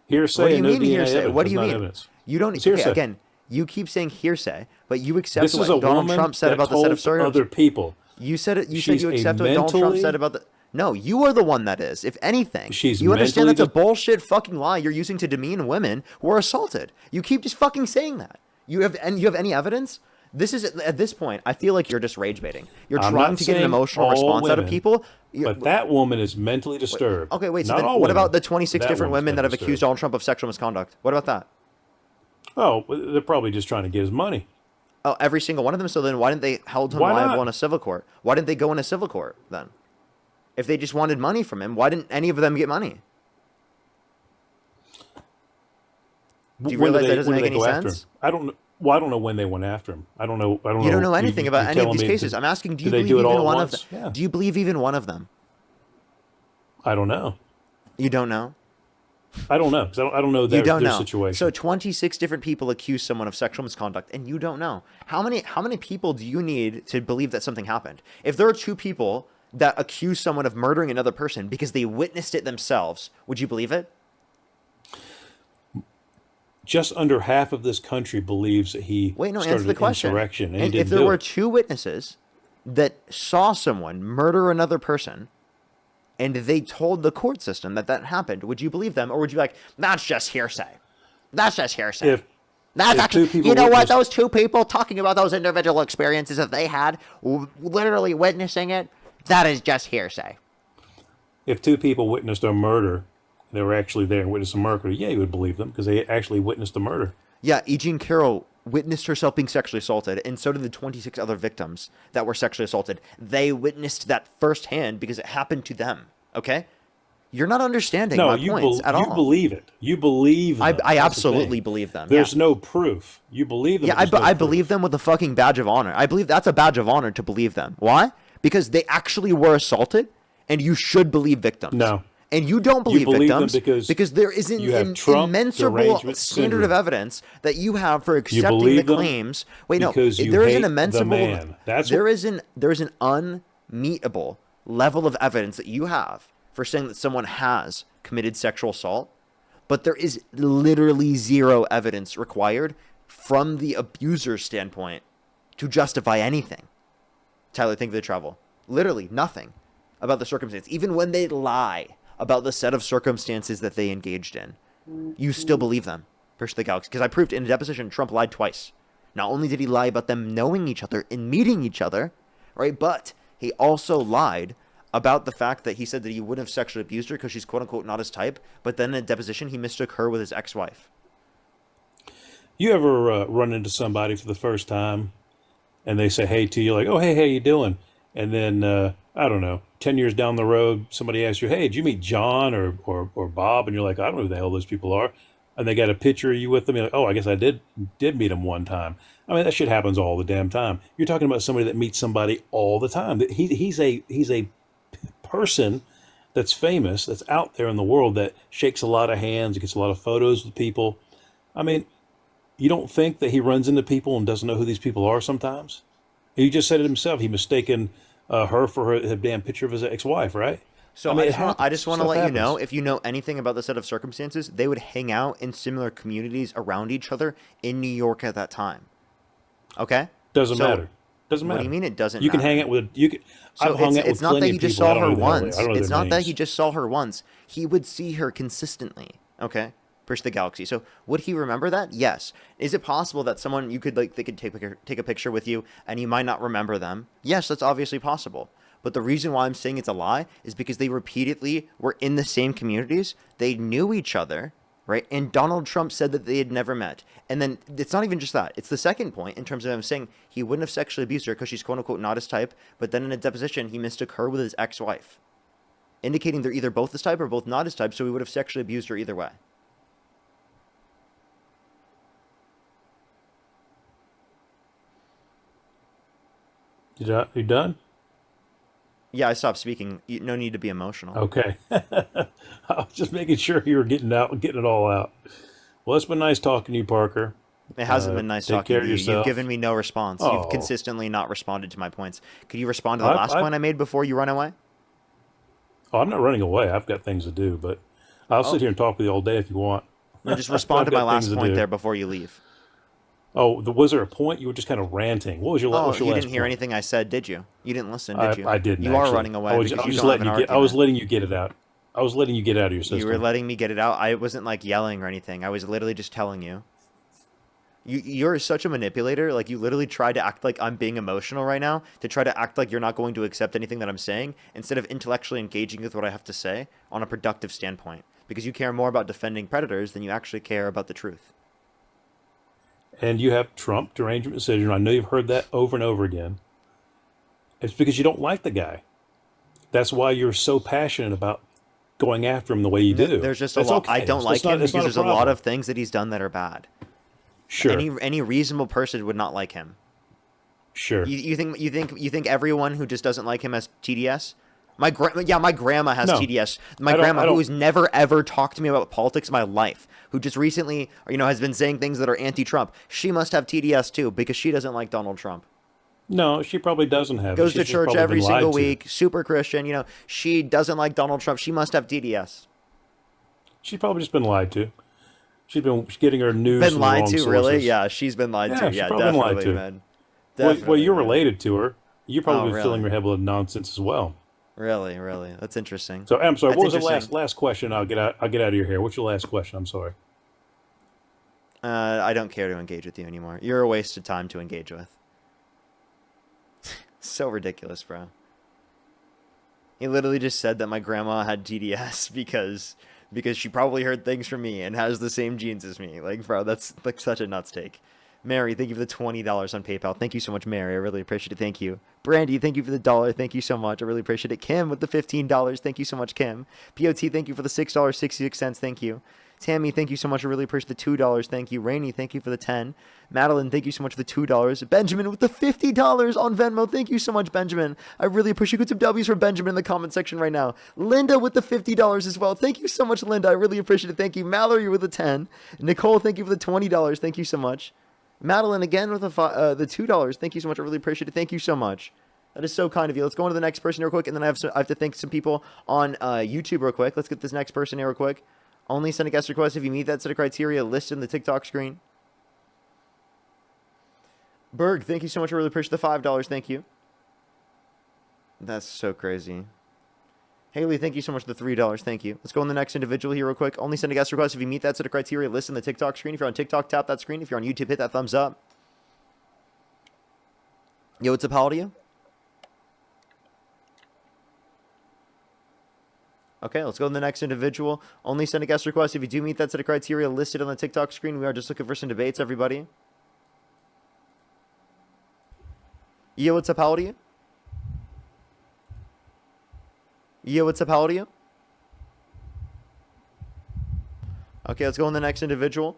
Hearsay What do you and no mean DNA hearsay? evidence. What do There's you not mean? evidence. You don't. It's Okay, hearsay. again, you keep saying hearsay, but you accept This is what a Donald woman Trump said that about the set of told circumstances. other people. You said it. You said She's you a accept what Donald Trump mentally- said about the. No, you are the one that is. If anything, She's you understand that's a mentally bullshit fucking lie you're using to demean women who are assaulted. You keep just fucking saying that. You have any evidence? This is at this point. I feel like you're just rage baiting. You're I'm trying not to get an saying emotional all response out of women, people. But that woman is mentally disturbed. Okay, wait. So Not then, all what women. about the 26 That different woman's women that have mentally accused disturbed. Donald Trump of sexual misconduct? What about that? Oh, they're probably just trying to get his money. Oh, every single one of them. So then, why didn't they hold him Why liable not? in a civil court? Why didn't they go in a civil court then? If they just wanted money from him, why didn't any of them get money? Do you When realize did that they- doesn't when did make they any go after sense? him? I don't know. Well, I don't know when they went after him. I don't know. You don't know anything about you're any of telling these me cases. that- I'm asking, do you did they believe do it all even at one once? of them? Yeah. Do you believe even one of them? I don't know. You don't know. I don't know because I don't know You their, don't their know. situation. So 26 different people accuse someone of sexual misconduct, and you don't know. How many people do you need to believe that something happened? If there are two people that accuse someone of murdering another person because they witnessed it themselves, would you believe it? Just under half of this country believes that he Wait, no, started answer the an question. insurrection, and he And didn't if there do were it. two witnesses that saw someone murder another person, and they told the court system that happened, would you believe them, or would you be like, that's just hearsay? That's just hearsay. If That's if actually, two people you know what? witnessed- Those two people talking about those individual experiences that they had, literally witnessing it, that is just hearsay. if two people witnessed a murder, they were actually there and witnessed a murder, yeah, you would believe them because they actually witnessed the murder. Yeah, Eugene Carroll witnessed herself being sexually assaulted, and so did the 26 other victims that were sexually assaulted. They witnessed that firsthand because it happened to them. Okay, you're not understanding No, my you points at you all. believe it. You believe them. I That's the absolutely thing. believe them. There's yeah. no proof. You believe them. Yeah, but there's no I proof. believe them with a fucking badge of honor. I believe that's a badge of honor to believe them. Why? Because they actually were assaulted, and you should believe victims. No. And you don't believe, believe them victims because there is an you have Trump immeasurable derangement standard of syndrome. evidence that you have for accepting the believe them claims. Wait, no, because you there is an hate the immensible. man. That's there is an unmeetable level of evidence that you have for saying that someone has committed sexual assault, but there is literally zero evidence required from the abuser's standpoint to justify anything. Tyler, think of the travel. Literally nothing about the circumstance. Even when they lie about the set of circumstances that they engaged in, you still believe them. Push the galaxy. Because I proved in a deposition Trump lied twice. Not only did he lie about them knowing each other and meeting each other, right, but He also lied about the fact that he said that he wouldn't have sexually abused her because she's quote unquote not his type. But then in a deposition, he mistook her with his ex-wife. You ever run into somebody for the first time and they say hey to you, like, oh, hey, how you doing? And then, I don't know, 10 years down the road, somebody asks you, hey, did you meet John or Bob? And you're like, I don't know who the hell those people are. And they got a picture of you with them. You're like, oh, I guess I did meet him one time. I mean, that shit happens all the damn time. You're talking about somebody that meets somebody all the time. He's a person that's famous, that's out there in the world, that shakes a lot of hands, gets a lot of photos with people. I mean, you don't think that he runs into people and doesn't know who these people are sometimes? He just said it himself. He mistaken her for her damn picture of his ex-wife, right? So I mean, I just want to Stuff let you know, happens. if you know anything about the set of circumstances, they would hang out in similar communities around each other in New York at that time. Okay? Doesn't So, matter. Doesn't what do matter. you mean it doesn't You can matter? hang out with you can. So I've hung out it's with not that plenty he of just people. I saw don't her know who the hell they are. I once. don't know It's their not that he names. just saw her once. He would see her consistently. Okay? Push the galaxy. So would he remember that? Yes. Is it possible that someone they could take a picture with you and you might not remember them? Yes, that's obviously possible. But the reason why I'm saying it's a lie is because they repeatedly were in the same communities. They knew each other, right? And Donald Trump said that they had never met. And then it's not even just that. It's the second point in terms of him saying he wouldn't have sexually abused her because she's quote unquote not his type. But then in a deposition, he mistook her with his ex-wife, indicating they're either both his type or both not his type. So he would have sexually abused her either way. You done? Yeah, I stopped speaking. No need to be emotional. Okay. I was just making sure you were getting it all out. Well, it's been nice talking to you, Parker. It hasn't been nice Take talking care to of you. You've yourself. given me no response. You've Oh, consistently not responded to my points. Could you respond to the I, last I, point I made before you run away? oh, I'm not running away. I've got things to do, but I'll Oh, sit here and talk with you all day if you want. no, just But respond I've to my got things last to point do. there before you leave. Oh, was there a point? You were just kind of ranting. Oh, What's your you last didn't hear point? anything I said, did you? You didn't listen, did you? I didn't You are actually. running away because I you was just don't have an letting you get. I was argument. letting you get it out. I was letting you get out of your You were system. letting me get it out. I wasn't like yelling or anything. I was literally just telling you. You're such a manipulator. Like, you literally try to act like I'm being emotional right now to try to act like you're not going to accept anything that I'm saying instead of intellectually engaging with what I have to say on a productive standpoint, because you care more about defending predators than you actually care about the truth. And you have Trump derangement syndrome. I know you've heard that over and over again. It's because you don't like the guy. That's why you're so passionate about going after him the way you No, do. there's just a That's lot. I okay. don't like him It's because not a there's a lot problem. of things that he's done that are bad. Sure, Any reasonable person would not like him. sure. You think everyone who just doesn't like him has TDS? My grandma has No, TDS. My I don't. grandma, I who don't. has never ever talked to me about politics in my life, who just recently, has been saying things that are anti-Trump. She must have TDS too because she doesn't like Donald Trump. No, she probably doesn't have it. Goes She's to just church probably every been single lied to. week. Super Christian. She doesn't like Donald Trump. She must have TDS. She's probably just been lied to. She's been getting her news Been from the lied wrong to, sources. really? Yeah, she's been lied Yeah, to. she's Yeah, probably been lied definitely, to. man. Well, Definitely, you're man. related to her. You're Oh, probably filling really? her head with nonsense as well. Really, really. That's interesting. So I'm sorry. That's What was the interesting. last question? I'll get out of your hair. What's your last question? I'm sorry. I don't care to engage with you anymore. You're a waste of time to engage with. So ridiculous, bro. He literally just said that my grandma had TDS because she probably heard things from me and has the same genes as me. Like, bro, that's like such a nuts take. Mary, thank you for the $20 on PayPal. Thank you so much, Mary. I really appreciate it. Thank you. Brandy, thank you for the $1. Thank you so much. I really appreciate it. Kim with the $15. Thank you so much, Kim. POT, thank you for the $6.66. Thank you. Tammy, thank you so much. I really appreciate the $2. Thank you. Rainey, thank you for the 10. Madeline, thank you so much for the $2. Benjamin with the $50 on Venmo. Thank you so much, Benjamin. I really appreciate it. Get some W's for Benjamin in the comment section right now. Linda with the $50 as well. Thank you so much, Linda. I really appreciate it. Thank you. Mallory with the 10. Nicole, thank you for the $20. Thank you so much. Madeline again with the $2. Thank you so much. I really appreciate it. Thank you so much. That is so kind of you. Let's go on to the next person real quick, and then I have to thank some people on YouTube real quick. Let's get this next person here real quick. Only send a guest request if you meet that set of criteria listed in the TikTok screen. Berg, thank you so much. I really appreciate the $5. Thank you. That's so crazy. Haley, thank you so much for the $3. Thank you. Let's go on the next individual here real quick. Only send a guest request if you meet that set of criteria listed in the TikTok screen. If you're on TikTok, tap that screen. If you're on YouTube, hit that thumbs up. Yo, what's up? How old are you? Okay, let's go to the next individual. Only send a guest request if you do meet that set of criteria listed on the TikTok screen. We are just looking for some debates, everybody. Yo, what's up? How old are you? Yo, what's up? How old are you? Okay, let's go on the next individual.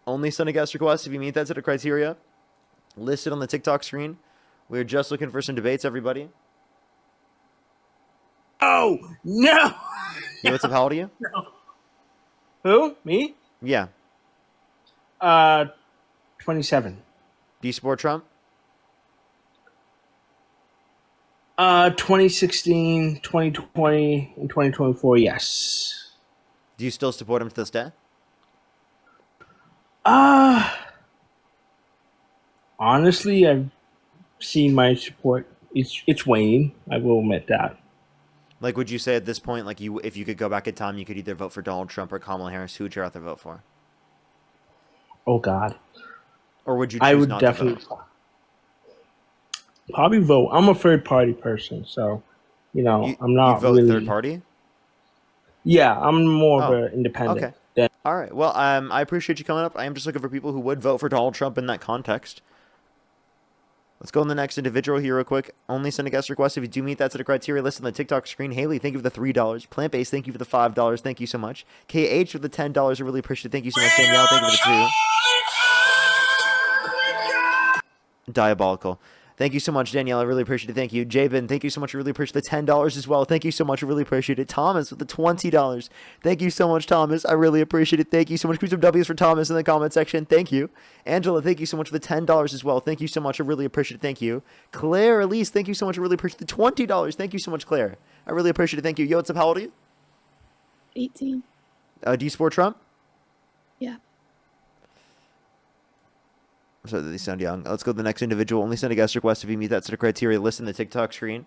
Only send a guest request if you meet that set of criteria listed on the TikTok screen. We're just looking for some debates, everybody. Oh no! Yo, what's up? How old are you? Who? Me? Yeah. 27. Do you support Trump? 2016, 2020, and 2024. Yes. Do you still support him to this day? Honestly, I've seen my support. It's waning. I will admit that. Like, would you say at this point, like, if you could go back in time, you could either vote for Donald Trump or Kamala Harris? Who would you rather vote for? Oh God. Or would you choose I would not definitely to vote? probably vote. I'm a third party person, so I'm not you'd vote really third party? Yeah, I'm more of Oh, an independent. okay. Than, All right. Well, I appreciate you coming up. I am just looking for people who would vote for Donald Trump in that context. Let's go on the next individual here real quick. Only send a guest request if you do meet that set of criteria listed on the TikTok screen. Haley, thank you for the $3. Plant-based, thank you for the $5. Thank you so much. KH for the $10. I really appreciate it. Thank you so much. Danielle, thank you for the 2. Diabolical. Thank you so much, Danielle. I really appreciate it. Thank you. Jabin, thank you so much. I really appreciate the $10 as well. Thank you so much. I really appreciate it. Thomas with the $20. Thank you so much, Thomas. I really appreciate it. Thank you so much. Put some W's for Thomas in the comment section. Thank you. Angela, thank you so much for the $10 as well. Thank you so much. I really appreciate it. Thank you. Claire, Elise, thank you so much. I really appreciate the $20. Thank you so much, Claire. I really appreciate it. Thank you. Yo, what's up? How old are you? 18. Do you support Trump? Yeah. So they sound young. Let's go to the next individual. Only send a guest request if you meet that sort of criteria listed in the TikTok screen.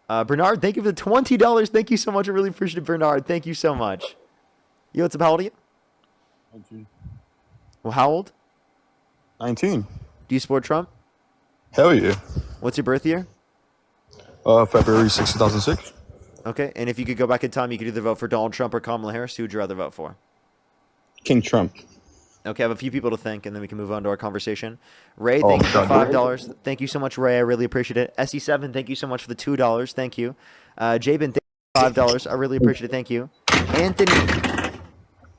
Bernard, thank you for the $20. Thank you so much. I really appreciate it, Bernard. Thank you so much. Yo, what's up? How old are you? 19. Well, how old? 19. Do you support Trump? Hell yeah. What's your birth year? February 6, 2006. Okay, and if you could go back in time, you could either vote for Donald Trump or Kamala Harris. Who would you rather vote for? King Trump. Okay, I have a few people to thank, and then we can move on to our conversation. Ray, thank you for $5. Thank you so much, Ray. I really appreciate it. SE7, thank you so much for the $2. Thank you. Jabin, thank you for $5. I really appreciate it. Thank you.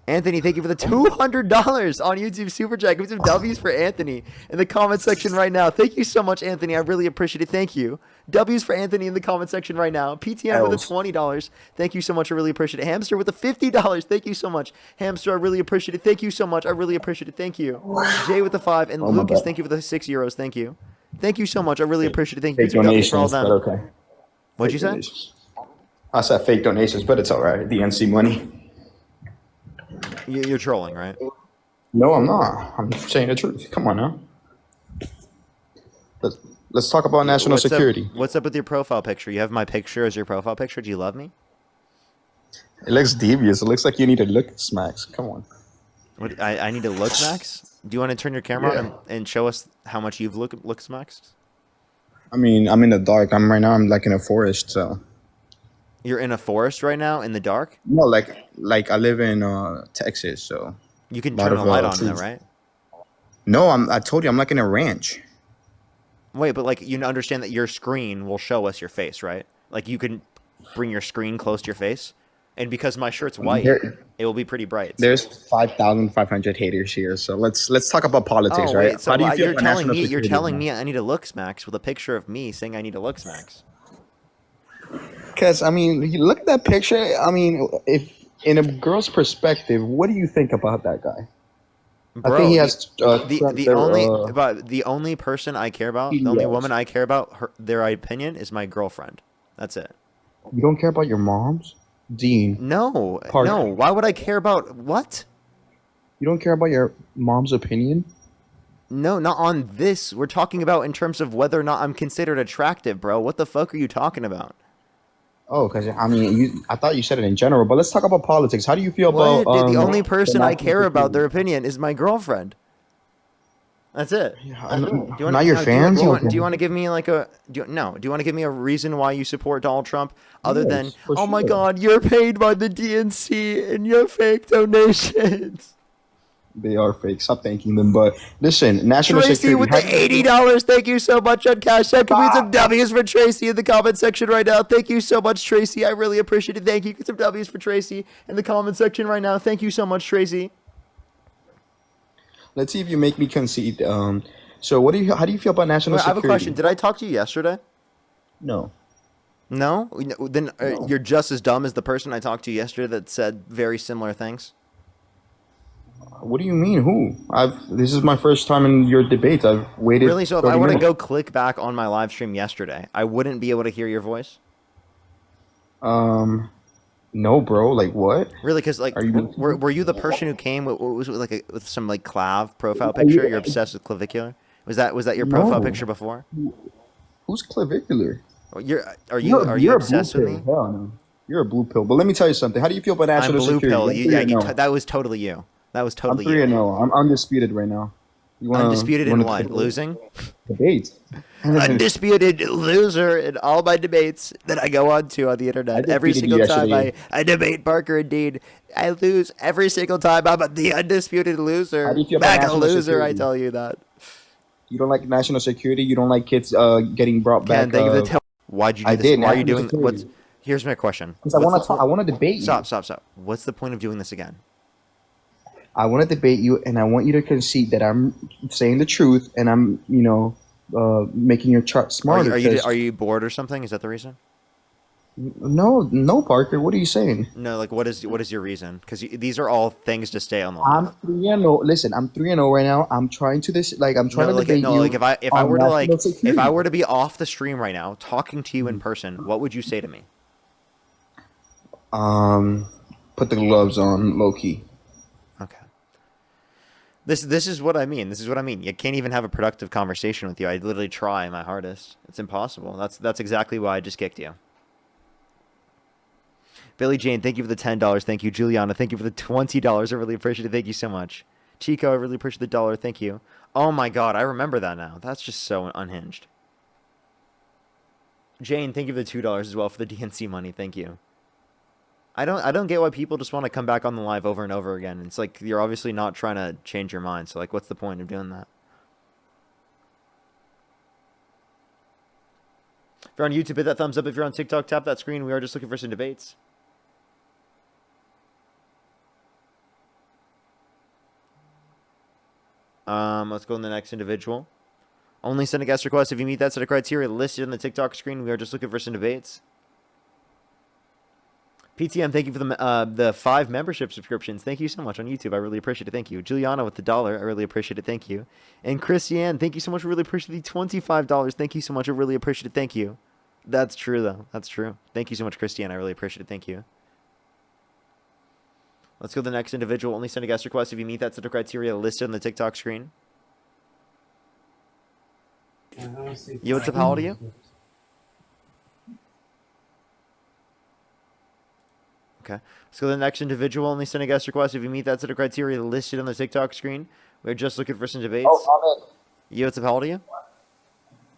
Anthony, thank you for the $200 on YouTube Super Chat. Give me some W's for Anthony in the comment section right now. Thank you so much, Anthony. I really appreciate it. Thank you. W's for Anthony in the comment section right now. PTM with the $20. Thank you so much. I really appreciate it. Hamster with the $50. Thank you so much. Hamster, I really appreciate it. Thank you so much. I really appreciate it. Thank you. Jay with the 5. And Lucas, thank you for the €6. Thank you. Thank you so much. I really appreciate it. Thank you. Fake donations, but okay. What'd you say? I said fake donations, but it's all right. The NC money. You're trolling, right? No, I'm not. I'm saying the truth. Come on now. Let's talk about national security. What's up with your profile picture? You have my picture as your profile picture. Do you love me? It looks devious. It looks like you need to look smacks. Come on. What? I need to look Max? Do you want to turn your camera on and show us how much you've looked Max? I mean, I'm in the dark. Right now I'm like in a forest, so. You're in a forest right now in the dark? No, like I live in Texas, so. You can turn the light on though, right? No, I told you I'm like in a ranch. Wait, but like you understand that your screen will show us your face, right? Like you can bring your screen close to your face, and because my shirt's white, it will be pretty bright. There's 5,500 haters here, so let's talk about politics, right? So how do you feel you're telling me I need a looks Max with a picture of me saying I need a looks Max? Because I mean, you look at that picture. I mean, if in a girl's perspective, what do you think about that guy? Bro, I think he has the only person I care about, the only woman I care about, their opinion is my girlfriend. That's it. You don't care about your mom's, Dean? No, no. Why would I care about what? You don't care about your mom's opinion? No, not on this. We're talking about in terms of whether or not I'm considered attractive, bro. What the fuck are you talking about? Oh, because I mean, I thought you said it in general, but let's talk about politics. How do you feel about the only person I care about their opinion is my girlfriend? That's it. Yeah, Do you want not your fans. do you want to give me like a do you want to give me a reason why you support Donald Trump other than Yes, for oh my sure. God, you're paid by the DNC and you're fake donations? They are fake. Stop thanking them. But listen, national Tracy security. with how the do you feel- $80. Thank you so much on Cash App. Give me some W's for Tracy in the comment section right now. Thank you so much, Tracy. I really appreciate it. Thank you. Get some W's for Tracy in the comment section right now. Thank you so much, Tracy. Let's see if you make me concede. So what do you? How do you feel about national Wait, I have security? a question. Did I talk to you yesterday? No. No? Then you're just as dumb as the person I talked to yesterday that said very similar things. What do you mean? Who? This is my first time in your debate. I've waited. Really? So if I 30 were to minutes. go click back on my live stream yesterday, I wouldn't be able to hear your voice? No, bro. Like what? Really? Because like, Are you? were you the person who came with, what was it, like with some like clav profile picture? You're obsessed with clavicular. Was that your profile No. picture before? Who's clavicular? Are you You're obsessed a blue with me? pill. Hell no. You're a blue pill. But let me tell you something. How do you feel about I'm national blue security? pill. I'm You, 3 yeah, and you, 0. that was totally you. That was I'm totally 3 you. and 0. I'm undisputed right now. You wanna Undisputed you in wanna what? debate? Losing? Debate. Undisputed loser in all my debates that I go on to on the internet. Every defeated single you time yesterday. I debate Parker Indeed, I lose every single time. I'm the undisputed How loser. do you feel about Back a national loser, I security? tell you that. You don't like national security. You don't like kids getting brought Ken, back. thank you for the tell. Why'd you do I this? did. Why are you National doing security. what's here's my question. Because I What's want the to. I want to debate you. Stop. What's the point of doing this again? I want to debate you, and I want you to concede that I'm saying the truth, and I'm, making your chart smarter. Are you bored or something? Is that the reason? No, Parker. What are you saying? No, like what is your reason? Because these are all things to stay on the line. I'm 3 and 0. Listen, I'm 3 and 0 right now. I'm trying to I'm trying to debate you. Like if I on were to national security. if I were to be off the stream right now talking to you in person, what would you say to me? Put the gloves on, low key. Okay. This is what I mean. This is what I mean. You can't even have a productive conversation with you. I literally try my hardest. It's impossible. That's exactly why I just kicked you. Billy Jane, thank you for the $10. Thank you. Juliana, thank you for the $20. I really appreciate it. Thank you so much. Chico, I really appreciate the $1. Thank you. Oh my God, I remember that now. That's just so unhinged. Jane, thank you for the $2 as well for the DNC money. Thank you. I don't get why people just want to come back on the live over and over again. It's like you're obviously not trying to change your mind. So like, what's the point of doing that? If you're on YouTube, hit that thumbs up. If you're on TikTok, tap that screen. We are just looking for some debates. Let's go to the next individual. Only send a guest request if you meet that set of criteria listed on the TikTok screen. We are just looking for some debates. PTM, thank you for the 5 membership subscriptions. Thank you so much on YouTube. I really appreciate it. Thank you. Juliana with the $1. I really appreciate it. Thank you. And Christiane, thank you so much. I really appreciate the $25. Thank you so much. I really appreciate it. Thank you. That's true, though. That's true. Thank you so much, Christiane. I really appreciate it. Thank you. Let's go to the next individual. Only send a guest request if you meet that set of criteria listed on the TikTok screen. Yo, what's up? How old are you? Okay. Let's go to the next individual. Only send a guest request if you meet that set of criteria listed on the TikTok screen. We're just looking for some debates. Oh, Yo, what's up? How old are you?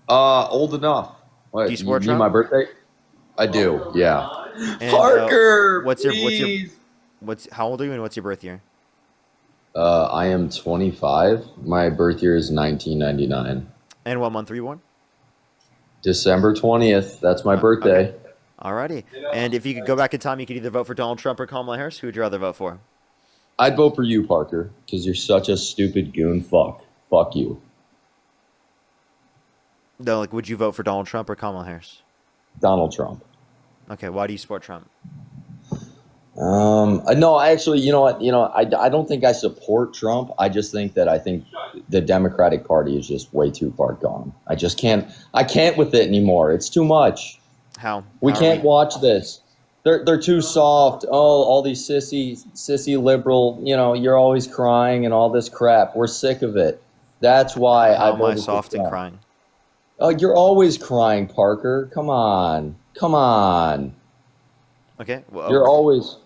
old enough. What, Do you support mean Trump? my birthday? I do, yeah. And, Parker, how old are you and what's your birth year? I am 25. My birth year is 1999. And what month were you born? December 20th. That's my birthday. Okay. Alrighty. And if you could go back in time, you could either vote for Donald Trump or Kamala Harris. Who would you rather vote for? I'd vote for you, Parker, because you're such a stupid goon fuck. Fuck you. No, like, would you vote for Donald Trump or Kamala Harris? Donald Trump. Okay, why do you support Trump? No, actually, you know what? I don't think I support Trump. I just think that I think the Democratic Party is just way too far gone. I can't with it anymore. It's too much. How? We can't watch this. They're too soft. Oh, all these sissy liberal, you're always crying and all this crap. We're sick of it. That's why How I am I voted soft for and Trump. crying? Oh, you're always crying, Parker. Come on. Okay. Well, You're always...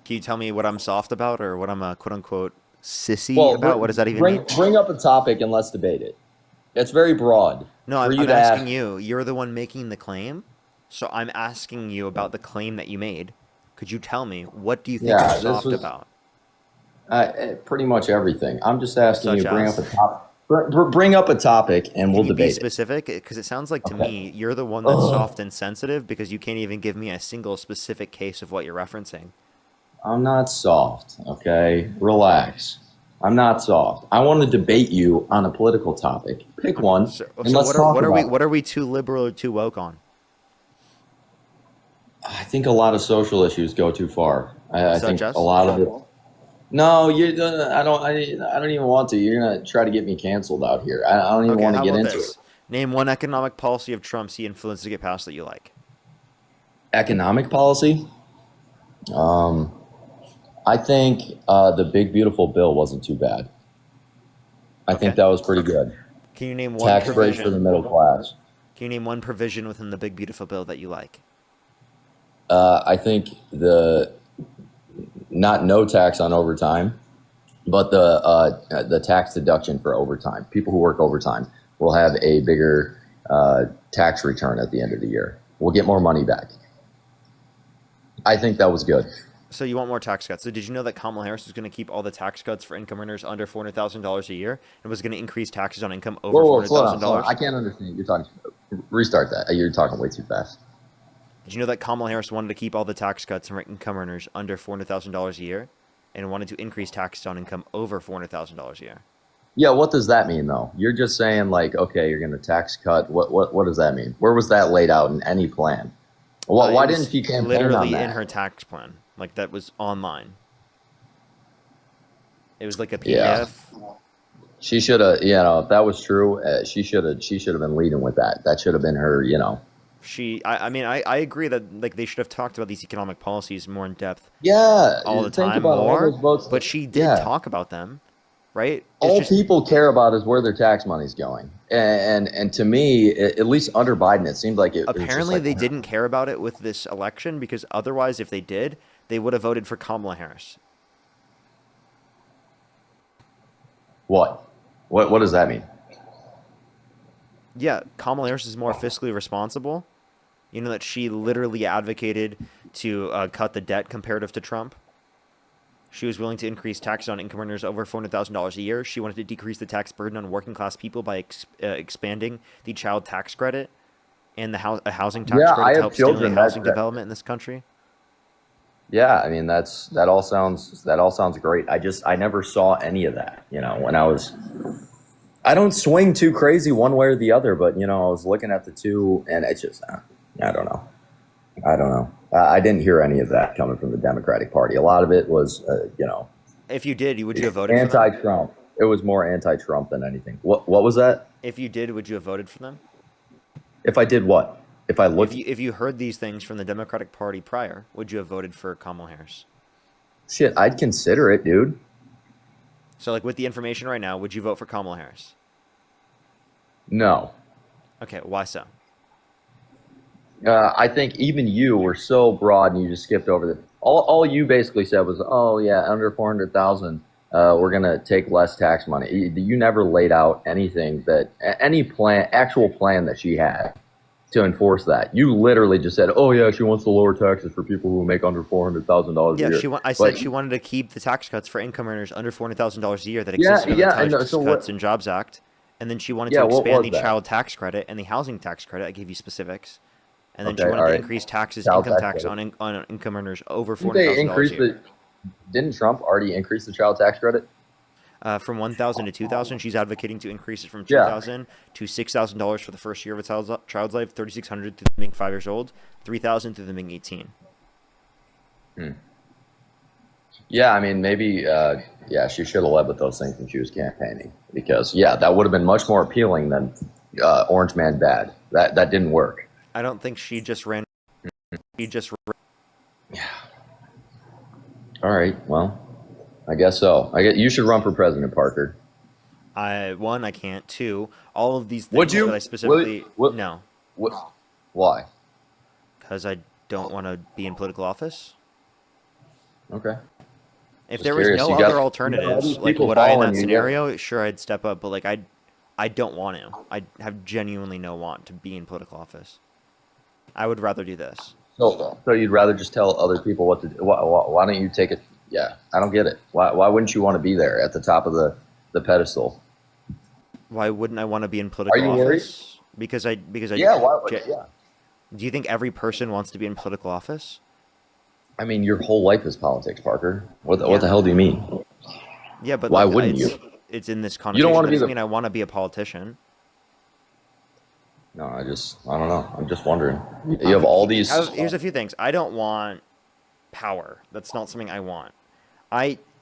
Can you tell me what I'm soft about or what I'm quote unquote sissy Well, about? What does that even bring mean? bring up a topic and let's debate it. It's very broad. No, for you I'm to asking ask. you. You're the one making the claim, so I'm asking you about the claim that you made. Could you tell me what do you think Yeah, is this soft was about? pretty much everything. I'm just asking you Such to bring up as? a topic. Bring up a topic and Can we'll you be debate it. specific? Because it sounds like to Okay. me you're the one that's soft and sensitive because you can't even give me a single specific case of what you're referencing. I'm not soft, okay? Relax. I'm not soft. I want to debate you on a political topic. Pick one, So and let's talk about it. what are we too liberal or too woke on? I think a lot of social issues go too far. I Such think as? a lot of it. No, you. I don't. I don't even want to. You're gonna try to get me canceled out here. I don't even Okay, want to how get about into this? it. Name one economic policy of Trump's he influenced to get passed that you like. Economic policy. I think the big beautiful bill wasn't too bad. I think that was pretty good. Can you name one Tax break for the provision? middle class. Can you name one provision within the big beautiful bill that you like? I think no tax on overtime, but the tax deduction for overtime. People who work overtime will have a bigger tax return at the end of the year. We'll get more money back. I think that was good. So you want more tax cuts. So did you know that Kamala Harris was going to keep all the tax cuts for income earners under $400,000 a year and was going to increase taxes on income over Whoa, slow down. $400,000? I can't understand. You're talking. Restart that. You're talking way too fast. Did you know that Kamala Harris wanted to keep all the tax cuts for income earners under $400,000 a year and wanted to increase taxes on income over $400,000 a year? Yeah, what does that mean though? You're just saying like, okay, you're going to tax cut. What does that mean? Where was that laid out in any plan? Well, why didn't she campaign literally on that? in her tax plan? Like that was online. It was like a PDF. Yeah. She should have, if that was true, she should have been leading with that. That should have been her, I agree that like they should have talked about these economic policies more in depth. Yeah, all the think time about all more. those votes. But she did talk about them, right? All people care about is where their tax money's going, and to me, at least under Biden, it seemed like it. Apparently, they didn't care about it with this election because otherwise, if they did, they would have voted for Kamala Harris. What does that mean? Yeah, Kamala Harris is more fiscally responsible. You know that she literally advocated to cut the debt comparative to Trump. She was willing to increase taxes on income earners over $400,000 a year. She wanted to decrease the tax burden on working class people by expanding the child tax credit and the housing tax credit to help stimulate housing development in this country. Yeah, I mean that all sounds great. I never saw any of that. When I don't swing too crazy one way or the other, but I was looking at the two, and it's just I don't know. I didn't hear any of that coming from the Democratic Party. A lot of it was, If you did, would you have voted for them? anti-Trump. It was more anti-Trump than anything. What was that? If you did, would you have voted for them? If I did what? If I looked. If you heard these things from the Democratic Party prior, would you have voted for Kamala Harris? Shit, I'd consider it, dude. So, like with the information right now, would you vote for Kamala Harris? No. Okay, why so? I think even you were so broad, and you just skipped over the. All you basically said was, "Oh yeah, under 400,000, we're gonna take less tax money." You never laid out anything actual plan that she had to enforce that. You literally just said, "Oh yeah, she wants to lower taxes for people who make under $400,000 a year." Yeah, I said she wanted to keep the tax cuts for income earners under $400,000 a year that existed in the Tax Cuts and Jobs Act, and then she wanted to expand the child tax credit and the housing tax credit. I gave you specifics, and then she wanted to increase income tax on income earners over $400,000 a year. Didn't Trump already increase the child tax credit? From $1,000 to $2,000, she's advocating to increase it from $2,000 to $6,000 for the first year of a child's life, $3,600 through them being 5 years old, $3,000 through them being 18. Yeah, I mean, maybe, she should have led with those things when she was campaigning, because that would have been much more appealing than Orange Man Bad. That didn't work. I don't think she just ran. Yeah. All right. Well, I guess so. You should run for president, Parker. One, I can't. Two, all of these things Would you? that I specifically no. Why? Because I don't want to be in political office. Okay. If Just there was curious. no You got other all alternatives, these like people would I in following that you, scenario? Sure, I'd step up, but like I don't want to. I have genuinely no want to be in political office. I would rather do this. So you'd rather just tell other people what to do? Why don't you take it? Yeah, I don't get it. Why wouldn't you want to be there at the top of the pedestal? Why wouldn't I want to be in political you worried? office? Because I Yeah, why would, yeah. Do you think every person wants to be in political office? I mean, your whole life is politics, Parker. What Yeah. the hell do you mean? Yeah, but Why like, wouldn't it's, you? It's in this You connotation. don't want to That be doesn't the. mean I want to be a politician. No, I don't know. I'm just wondering. You have all these. Here's a few things. I don't want power. That's not something I want.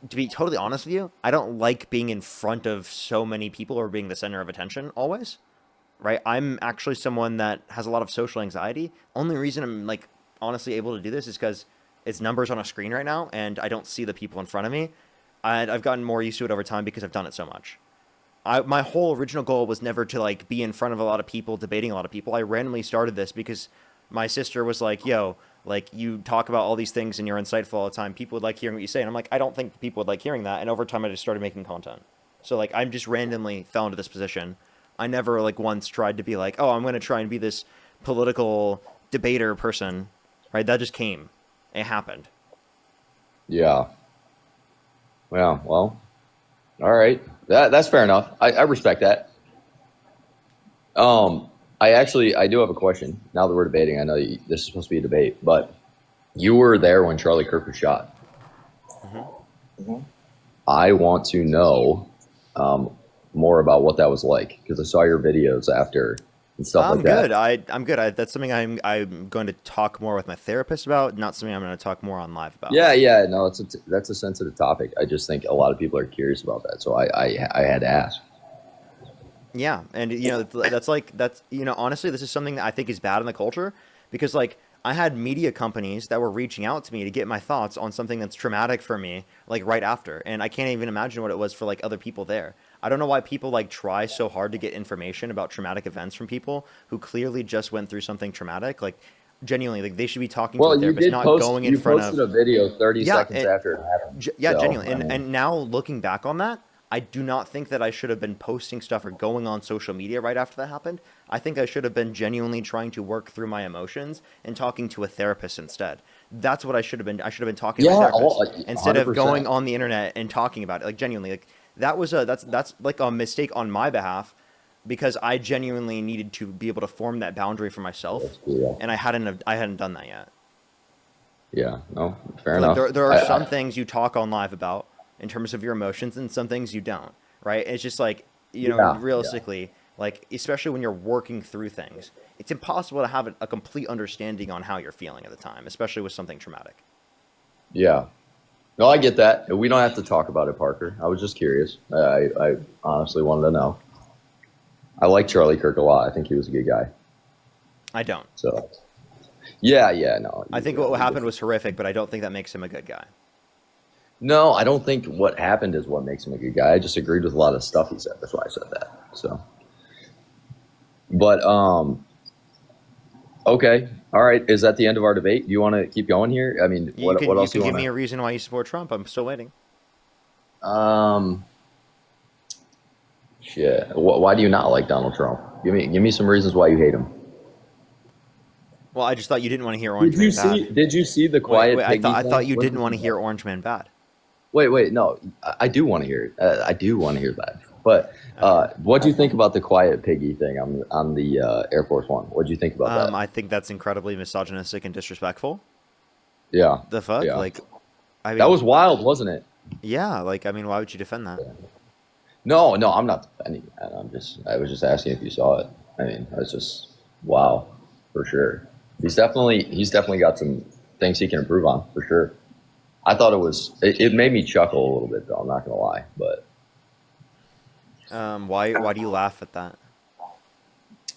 To be totally honest with you, I don't like being in front of so many people or being the center of attention always. Right? I'm actually someone that has a lot of social anxiety. Only reason I'm like honestly able to do this is because it's numbers on a screen right now, and I don't see the people in front of me. I've gotten more used to it over time because I've done it so much. My whole original goal was never to like be in front of a lot of people, debating a lot of people. I randomly started this because my sister was like, "Yo, like you talk about all these things and you're insightful all the time. People would like hearing what you say." And I'm like, I don't think people would like hearing that. And over time, I just started making content. So like, I'm just randomly fell into this position. I never like once tried to be like, oh, I'm going to try and be this political debater person, right? That just came. It happened. Yeah. Yeah. Well. All right. That's fair enough. I respect that. I do have a question. Now that we're debating, I know this is supposed to be a debate, but you were there when Charlie Kirk was shot. Mm-hmm. I want to know more about what that was like because I saw your videos after and stuff like that. I'm good. That's something I'm going to talk more with my therapist about. Not something I'm going to talk more on live about. Yeah. No, that's a sensitive topic. I just think a lot of people are curious about that, so I had to ask. Yeah, and honestly, this is something that I think is bad in the culture because like I had media companies that were reaching out to me to get my thoughts on something that's traumatic for me, like right after, and I can't even imagine what it was for like other people there. I don't know why people like try so hard to get information about traumatic events from people who clearly just went through something traumatic. Like genuinely, like they should be talking to a therapist, not going in front of. You posted a video 30 seconds after it happened. Genuinely, and now looking back on that, I do not think that I should have been posting stuff or going on social media right after that happened. I think I should have been genuinely trying to work through my emotions and talking to a therapist instead. That's what I should have been. I should have been talking to a therapist instead of going on the internet and talking about it. Like genuinely, like that's like a mistake on my behalf because I genuinely needed to be able to form that boundary for myself, and I hadn't done that yet. Yeah, no, fair enough. There are some things you talk on live about in terms of your emotions and some things you don't, right? It's just like, realistically, like, especially when you're working through things, it's impossible to have a complete understanding on how you're feeling at the time, especially with something traumatic. Yeah. No, I get that. We don't have to talk about it, Parker. I was just curious. I honestly wanted to know. I like Charlie Kirk a lot. I think he was a good guy. I don't. So, yeah, no. I think what happened was horrific, but I don't think that makes him a good guy. No, I don't think what happened is what makes him a good guy. I just agreed with a lot of stuff he said. That's why I said that. So, but okay, all right. Is that the end of our debate? Do you want to keep going here? I mean, what else do you can give want? me a reason why you support Trump. I'm still waiting. Shit. Why do you not like Donald Trump? Give me some reasons why you hate him. Well, I just thought you didn't want to hear Orange Man Bad. Did you see the Quiet Piggy I thought you thing? didn't want to hear Orange Man Bad. Wait, no, I do want to hear it. I do want to hear that. But what do you think about the Quiet Piggy thing on the Air Force One? What do you think about that? I think that's incredibly misogynistic and disrespectful. Yeah. The fuck? Yeah. Like, I mean, that was wild, wasn't it? Yeah. Like, I mean, why would you defend that? No, I'm not defending that. I was just asking if you saw it. I mean, it's just wow, for sure. He's definitely got some things he can improve on, for sure. I thought it made me chuckle a little bit, though. I'm not gonna lie, but why do you laugh at that?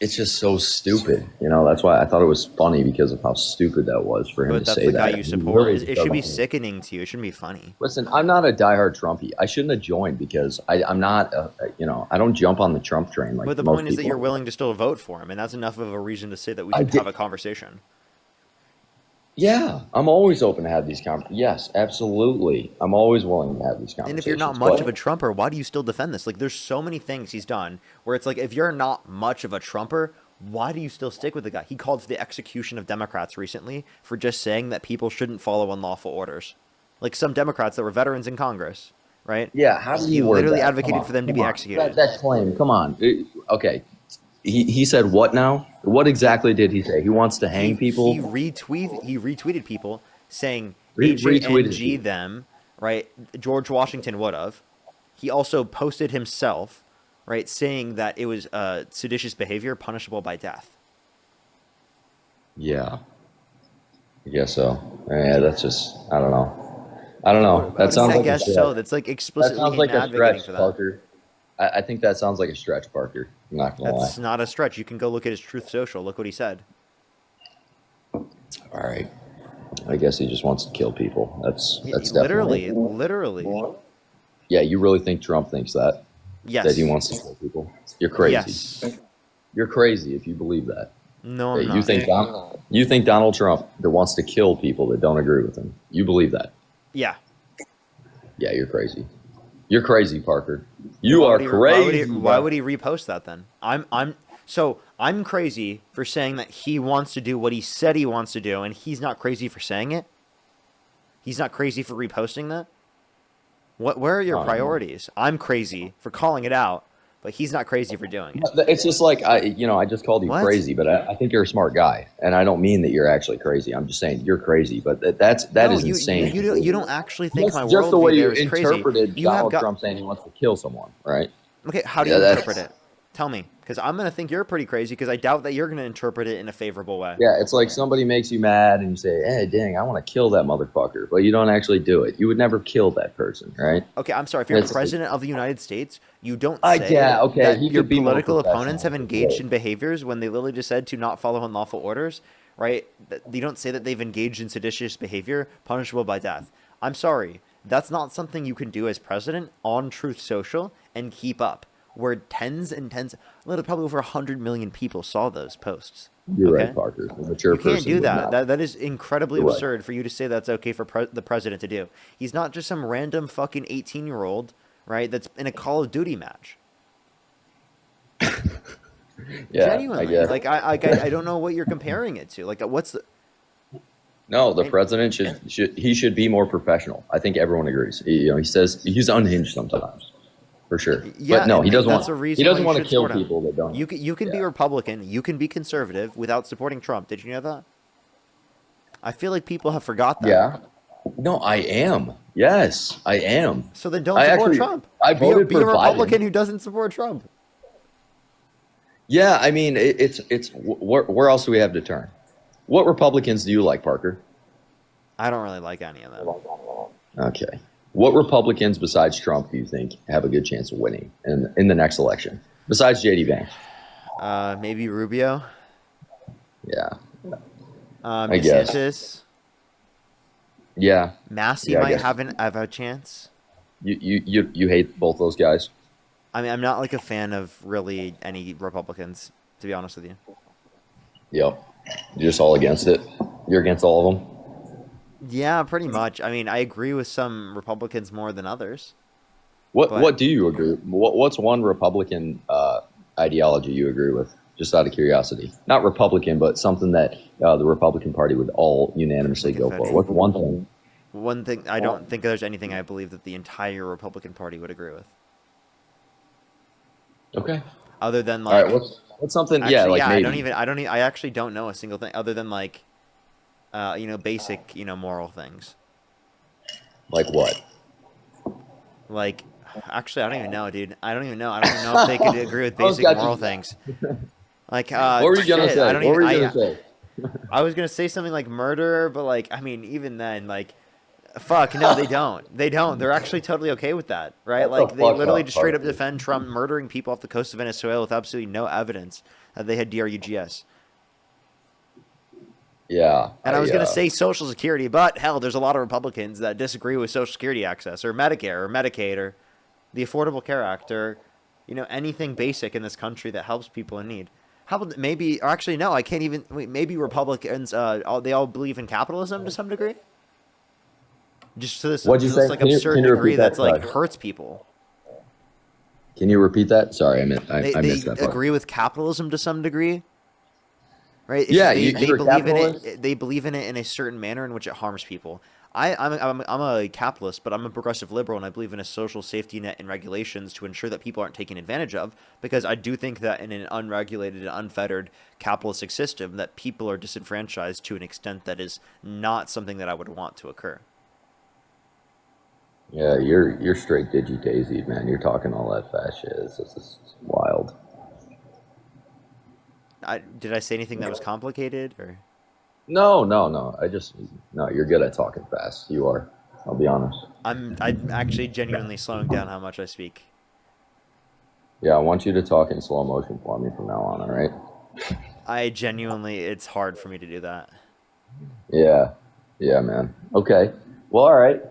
it's just so stupid. That's why I thought it was funny because of how stupid that was for him to say that. But that's the guy you support. It should be sickening to you. It shouldn't be funny. Listen, I'm not a diehard Trumpy. I shouldn't have joined because I'm not. I don't jump on the Trump train like. But the point is that you're willing to still vote for him, and that's enough of a reason to say that we should have a conversation. Yeah, I'm always open to have these conversations. Yes, absolutely. I'm always willing to have these conversations. And if you're not much of a Trumper, why do you still defend this? Like, there's so many things he's done where it's like, if you're not much of a Trumper, why do you still stick with the guy? He called for the execution of Democrats recently for just saying that people shouldn't follow unlawful orders. Like some Democrats that were veterans in Congress, right? Yeah, how do you He word literally that? advocated for them to be executed. That claim, come on. Okay, he said what now? What exactly did he say? He wants to hang people? He retweeted people saying Retweeted HANG them, right? George Washington would have. He also posted himself, right, saying that it was seditious behavior punishable by death. Yeah, I guess so. Yeah, that's just I don't know. That sounds like I guess a stretch. so. That's like That explicitly sounds like a advocating stretch, for that. Parker. I think that sounds like a stretch, Parker. I'm not gonna That's lie. not a stretch. You can go look at his Truth Social. Look what he said. All right. I guess he just wants to kill people. That's definitely Literally. Yeah, you really think Trump thinks that? Yes. That he wants to kill people? You're crazy. Yes. You're crazy if you believe that. No, I'm You not. think Donald Trump that wants to kill people that don't agree with him? You believe that? Yeah. Yeah, you're crazy. You're crazy, Parker. You are crazy. Why would he repost that then? I'm crazy for saying that he wants to do what he said he wants to do, and he's not crazy for saying it. He's not crazy for reposting that. Where are your priorities? I'm crazy for calling it out, but he's not crazy for doing it. It's just like I just called you What? crazy, but I think you're a smart guy, and I don't mean that you're actually crazy. I'm just saying you're crazy, but that is insane. You don't actually think my just the way worldview you there is crazy. interpreted You have Donald got Trump saying he wants to kill someone, right? okay. How do you interpret it? Tell me, because I'm gonna think you're pretty crazy. Because I doubt that you're gonna interpret it in a favorable way. Yeah, it's like somebody makes you mad and you say, "Hey, dang, I want to kill that motherfucker," but you don't actually do it. You would never kill that person, right? Okay, I'm sorry. If you're president of the United States, you don't say okay, that your political opponents have engaged in behaviors when they literally just said to not follow unlawful orders, right? You don't say that they've engaged in seditious behavior punishable by death. I'm sorry. That's not something you can do as president on Truth Social and keep up, where tens and tens, probably over 100 million people saw those posts. You're right, Parker. A mature You can't person do would that. not. That is incredibly You're right. absurd for you to say that's okay for the president to do. He's not just some random fucking 18-year-old, right, that's in a Call of Duty match. Yeah, Genuinely. I guess. Like, I don't know what you're comparing it to. Like, what's the... No, the president should be more professional. I think everyone agrees. He says he's unhinged sometimes, for sure. Yeah, but no, he doesn't want. He doesn't want to kill support him. people that don't. You can be Republican, you can be conservative without supporting Trump. Did you know that? I feel like people have forgot that. Yeah. No, I am. Yes, I am. So then don't support Trump. I voted be for a Republican Biden. who doesn't support Trump. Yeah, I mean, it's where else do we have to turn? What Republicans do you like, Parker? I don't really like any of them. Okay. What Republicans besides Trump do you think have a good chance of winning in the next election? Besides JD Vance? Maybe Rubio. Yeah. I guess. Yeah. Massey I might guess. have a chance. You hate both those guys? I mean, I'm not like a fan of really any Republicans, to be honest with you. Yep. You're just all against it. You're against all of them. Yeah, pretty much. I mean, I agree with some Republicans more than others. What do you agree? What's one Republican ideology you agree with? Just out of curiosity, not Republican, but something that the Republican Party would all unanimously go for. What's one thing? One thing, I don't think there's anything I believe that the entire Republican Party would agree with. Okay. Other than All like, right, what's something? Actually, yeah, like maybe. I actually don't know a single thing other than like, basic, moral things. Like what? Like, actually, I don't even know, dude. I don't even know if they could agree with basic moral things. Like, what were you gonna say? I don't What were you even, gonna say? I was gonna say something like murder, but like, I mean, even then, like, fuck, no, they don't. They don't. They're actually totally okay with that, right? Shut Like, the they fuck literally up, just straight up Parker. defend Trump murdering people off the coast of Venezuela with absolutely no evidence that they had DRUGS. Yeah. And I was going to say Social Security, but hell, there's a lot of Republicans that disagree with Social Security access or Medicare or Medicaid or the Affordable Care Act or, anything basic in this country that helps people in need. How about maybe, or actually, no, I can't even. Wait, maybe Republicans, they all believe in capitalism to some degree. Just to this, What'd you to this say? like Can you absurd repeat degree that, that's like Doug? hurts people. Can you repeat that? Sorry, I missed They that part. agree with capitalism to some degree, right? It's Yeah, just they you're a believe in capitalist. it. They believe in it in a certain manner in which it harms people. I'm a capitalist, but I'm a progressive liberal, and I believe in a social safety net and regulations to ensure that people aren't taken advantage of. Because I do think that in an unregulated and unfettered capitalistic system, that people are disenfranchised to an extent that is not something that I would want to occur. Yeah, you're straight digi daisy, man. You're talking all that fast shit. This is wild. Did I say anything that was complicated or? No. No. You're good at talking fast. You are. I'll be honest. I'm actually genuinely slowing down how much I speak. Yeah, I want you to talk in slow motion for me from now on. All right. It's hard for me to do that. Yeah, man. Okay. Well, all right.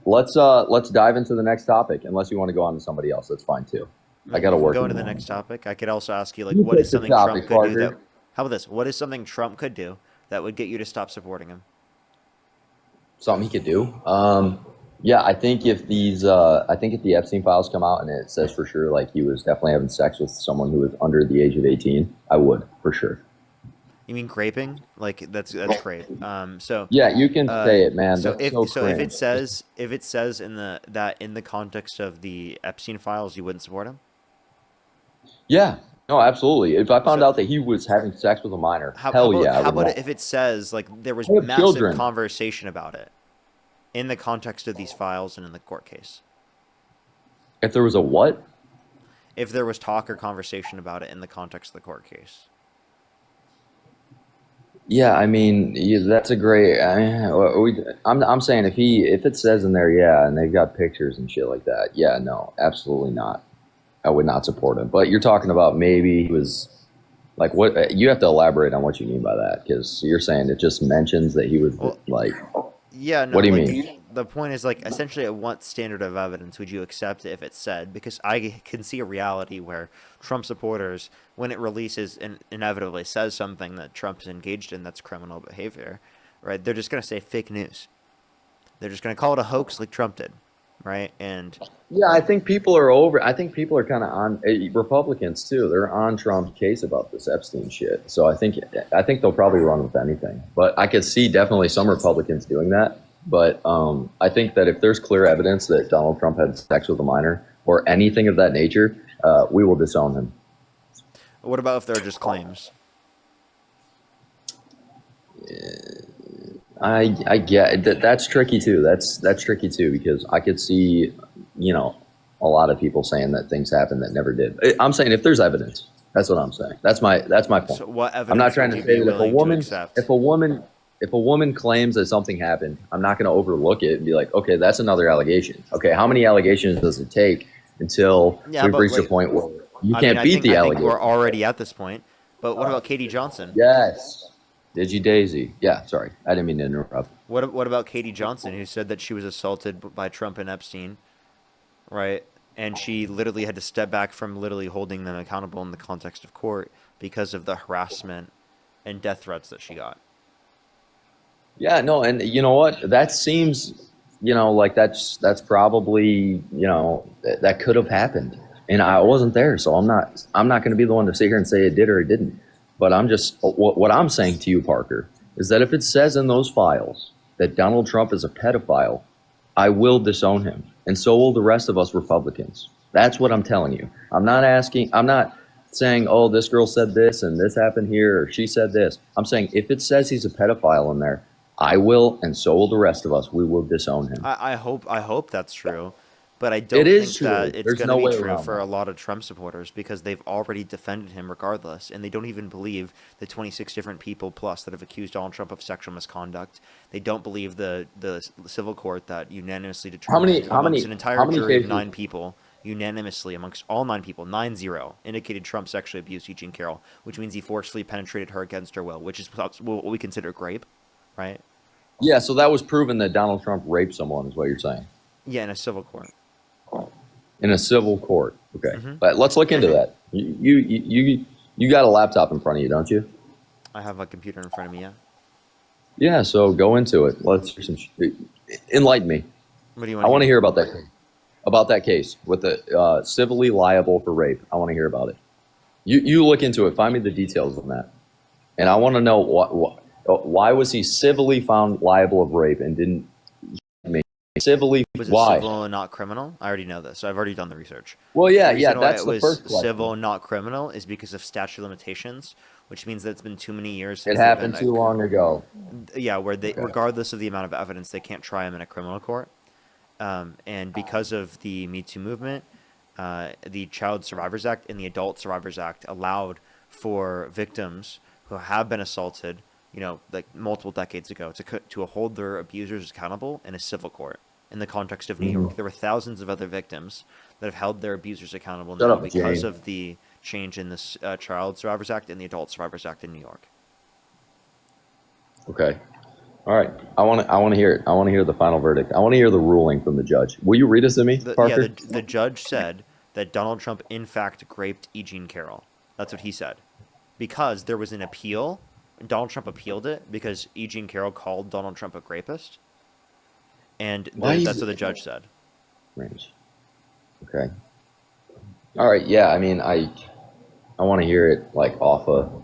Let's dive into the next topic. Unless you want to go on to somebody else, that's fine too. I got to work. Go into the next topic. I could also ask you, like, You what pick is the something topic, Trump could do Parker. that? How about this? What is something Trump could do that would get you to stop supporting him? Something he could do. Yeah, I think if the Epstein files come out and it says for sure like he was definitely having sex with someone who was under the age of 18, I would for sure. You mean graping? Like that's great. So Yeah, you can say it, man. So That's if so if cringe. it says in the context of the Epstein files, you wouldn't support him? Yeah, no, absolutely. If I found out that he was having sex with a minor, How hell about, yeah, I how would about want- if it says like there was I have massive children. conversation about it in the context of these files and in the court case? If there was a what? If there was talk or conversation about it in the context of the court case. Yeah, I mean, that's a great. I'm saying if it says in there, yeah, and they've got pictures and shit like that, yeah, no, absolutely not. I would not support him. But you're talking about maybe he was like what? You have to elaborate on what you mean by that because you're saying it just mentions that he was like. Yeah, no. What do you like, mean? The point is, like, essentially, at what standard of evidence would you accept it if it's said? Because I can see a reality where Trump supporters, when it releases and inevitably says something that Trump is engaged in that's criminal behavior, right? They're just going to say fake news. They're just going to call it a hoax like Trump did, right? And Yeah, I think people are over. I think people are kind of on Republicans too. They're on Trump's case about this Epstein shit. So I think they'll probably run with anything. But I could see definitely some Republicans doing that. But I think that if there's clear evidence that Donald Trump had sex with a minor or anything of that nature, we will disown him. what about if they're just claims? I get that's tricky too. That's tricky too because I could see, a lot of people saying that things happened that never did. I'm saying if there's evidence, that's what I'm saying. That's my point. So what evidence I'm not trying would to you say be that willing to accept? if a woman claims that something happened, I'm not going to overlook it and be like, okay, that's another allegation. Okay, how many allegations does it take until Yeah, we've but reached a wait, point where you I can't mean, beat the I think allegation? we're already at this point. But what about Katie Johnson? Yes. Digi Daisy. Yeah, sorry. I didn't mean to interrupt. What about Katie Johnson, who said that she was assaulted by Trump and Epstein, right? And she literally had to step back from literally holding them accountable in the context of court because of the harassment and death threats that she got. Yeah, no, and you know what? That seems, like that's probably, that could have happened. And I wasn't there, so I'm not going to be the one to sit here and say it did or it didn't. But I'm just what I'm saying to you, Parker, is that if it says in those files that Donald Trump is a pedophile, I will disown him, and so will the rest of us Republicans. That's what I'm telling you. I'm not saying, oh, this girl said this and this happened here or she said this. I'm saying if it says he's a pedophile in there, I will, and so will the rest of us. We will disown him. I hope that's true, but I don't It is think true. that it's There's going no to way be true around for that. a lot of Trump supporters because they've already defended him regardless, and they don't even believe the 26 different people plus that have accused Donald Trump of sexual misconduct. They don't believe the civil court that unanimously determined amongst an entire jury of 9 people, unanimously amongst all 9 people, 9-0, indicated Trump sexually abused Eugene Carroll, which means he forcefully penetrated her against her will, which is what we consider rape, right? Yeah, so that was proven that Donald Trump raped someone, is what you're saying. Yeah, in a civil court. In a civil court, okay. Mhm. But let's look into that. You You got a laptop in front of you, don't you? I have a computer in front of me. Yeah. Yeah. So go into it. Let's hear some. Enlighten me. What do you I want want to to hear? hear about that. About that case with the civilly liable for rape. I want to hear about it. You look into it. Find me the details on that. And I want to know why was he civilly found liable of rape and didn't civilly? Was it Why? civil and not criminal? I already know this. So I've already done the research. Well, yeah, The reason yeah. why That's it the was first question. civil and not criminal is because of statute of limitations, which means that it's been too many years It since happened too long ago. Yeah, where they, Okay. regardless of the amount of evidence, they can't try him in a criminal court. And because of the Me Too movement, the Child Survivors Act and the Adult Survivors Act allowed for victims who have been assaulted, you know, like multiple decades ago, to hold their abusers accountable in a civil court. In the context of New York, there were thousands of other victims that have held their abusers accountable Shut now up, because Jane. of the change in the Child Survivors Act and the Adult Survivors Act in New York. Okay. All right. I want to hear it. I want to hear the final verdict. I want to hear the ruling from the judge. Will you read it to me, Parker? Yeah, the judge said that Donald Trump in fact raped E. Jean Carroll. That's what he said. Because there was an appeal, Donald Trump appealed it because E. Jean Carroll called Donald Trump a rapist. And that's what the judge said. Range. Okay. All right. Yeah. I mean, I want to hear it like off of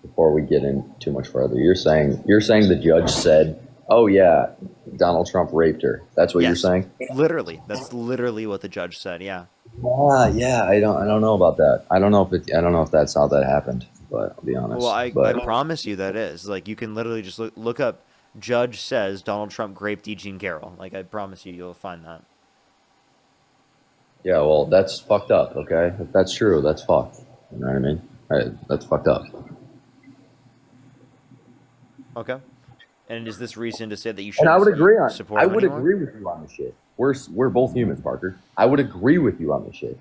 before we get in too much further. You're saying the judge said, "Oh yeah, Donald Trump raped her." That's what you're saying? Literally. That's literally what the judge said. Yeah. Yeah. I don't know about that. I don't know if that's how that happened. But I'll be honest. Well, I promise you that is. Like, you can literally just look up judge says Donald Trump raped E. Jean Carroll. Like, I promise you'll find that. Yeah, well, that's fucked up, okay? If that's true, that's fucked. You know what I mean? That's fucked up. Okay. And is this reason to say that you should And I would agree support I him would anymore? agree with you on this shit. We're both humans, Parker. I would agree with you on this shit.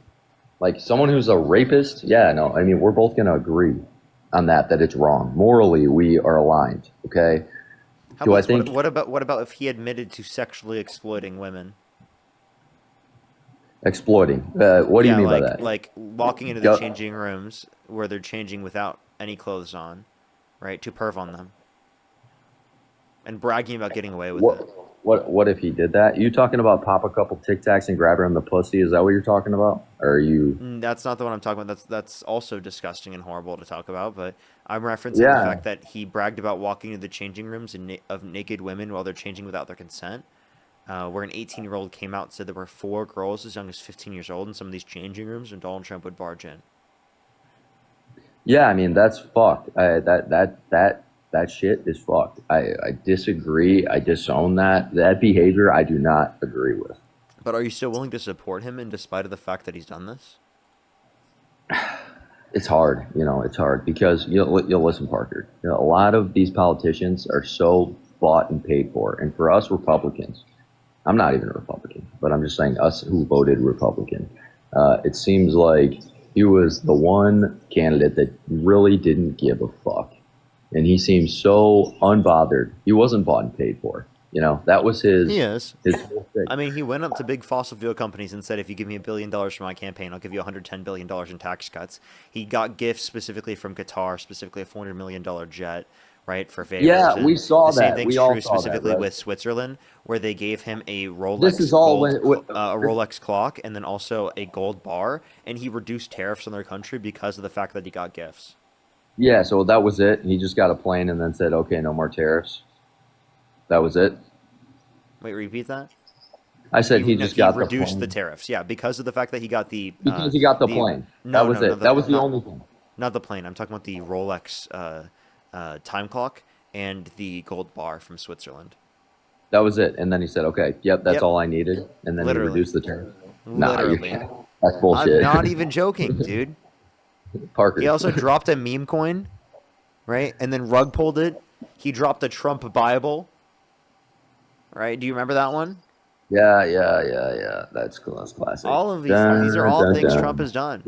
Like, someone who's a rapist, yeah, no, I mean, we're both going to agree on that it's wrong. Morally, we are aligned, okay? What about if he admitted to sexually exploiting women? Exploiting. What do you mean by that? Like walking into the changing rooms where they're changing without any clothes on, right? To perv on them. And bragging about getting away with it. What if he did that? You talking about pop a couple Tic Tacs and grab her in the pussy? Is that what you're talking about? Or are you? That's not the one I'm talking about. That's also disgusting and horrible to talk about. But I'm referencing the fact that he bragged about walking into the changing rooms of naked women while they're changing without their consent. Where an 18-year-old came out and said there were 4 girls as young as 15 years old in some of these changing rooms, and Donald Trump would barge in. Yeah, I mean, that's fucked. That shit is fucked. I disagree. I disown that. That behavior I do not agree with. But are you still willing to support him in despite of the fact that he's done this? It's hard. It's hard because you'll listen, Parker. A lot of these politicians are so bought and paid for. And for us Republicans, I'm not even a Republican, but I'm just saying us who voted Republican, it seems like he was the one candidate that really didn't give a fuck. And he seems so unbothered. He wasn't bought and paid for. That was his. He is. His whole thing. I mean, he went up to big fossil fuel companies and said, if you give me $1 billion for my campaign, I'll give you $110 billion in tax cuts. He got gifts specifically from Qatar, specifically a $400 million jet, right, for favors. Yeah, we saw the same that. thing's We all true saw that, specifically right? with Switzerland, where they gave him a Rolex, This is all a Rolex clock and then also a gold bar, and he reduced tariffs on their country because of the fact that he got gifts. Yeah, so that was it. He just got a plane and then said, okay, no more tariffs. That was it. Wait, repeat that? I said he just got reduced the the tariffs. Yeah, because of the fact that he got the because he got the plane. No, that was no, it. That was the only thing. Not the plane. I'm talking about the Rolex time clock and the gold bar from Switzerland. That was it. And then he said, okay, that's all I needed. And then he reduced the tariff. Nah, you can't. That's bullshit. I'm not even joking, dude. Parker. He also dropped a meme coin, right? And then rug pulled it. He dropped a Trump Bible. Right? Do you remember that one? Yeah. That's cool. That's classic. All of these are all things Trump has done.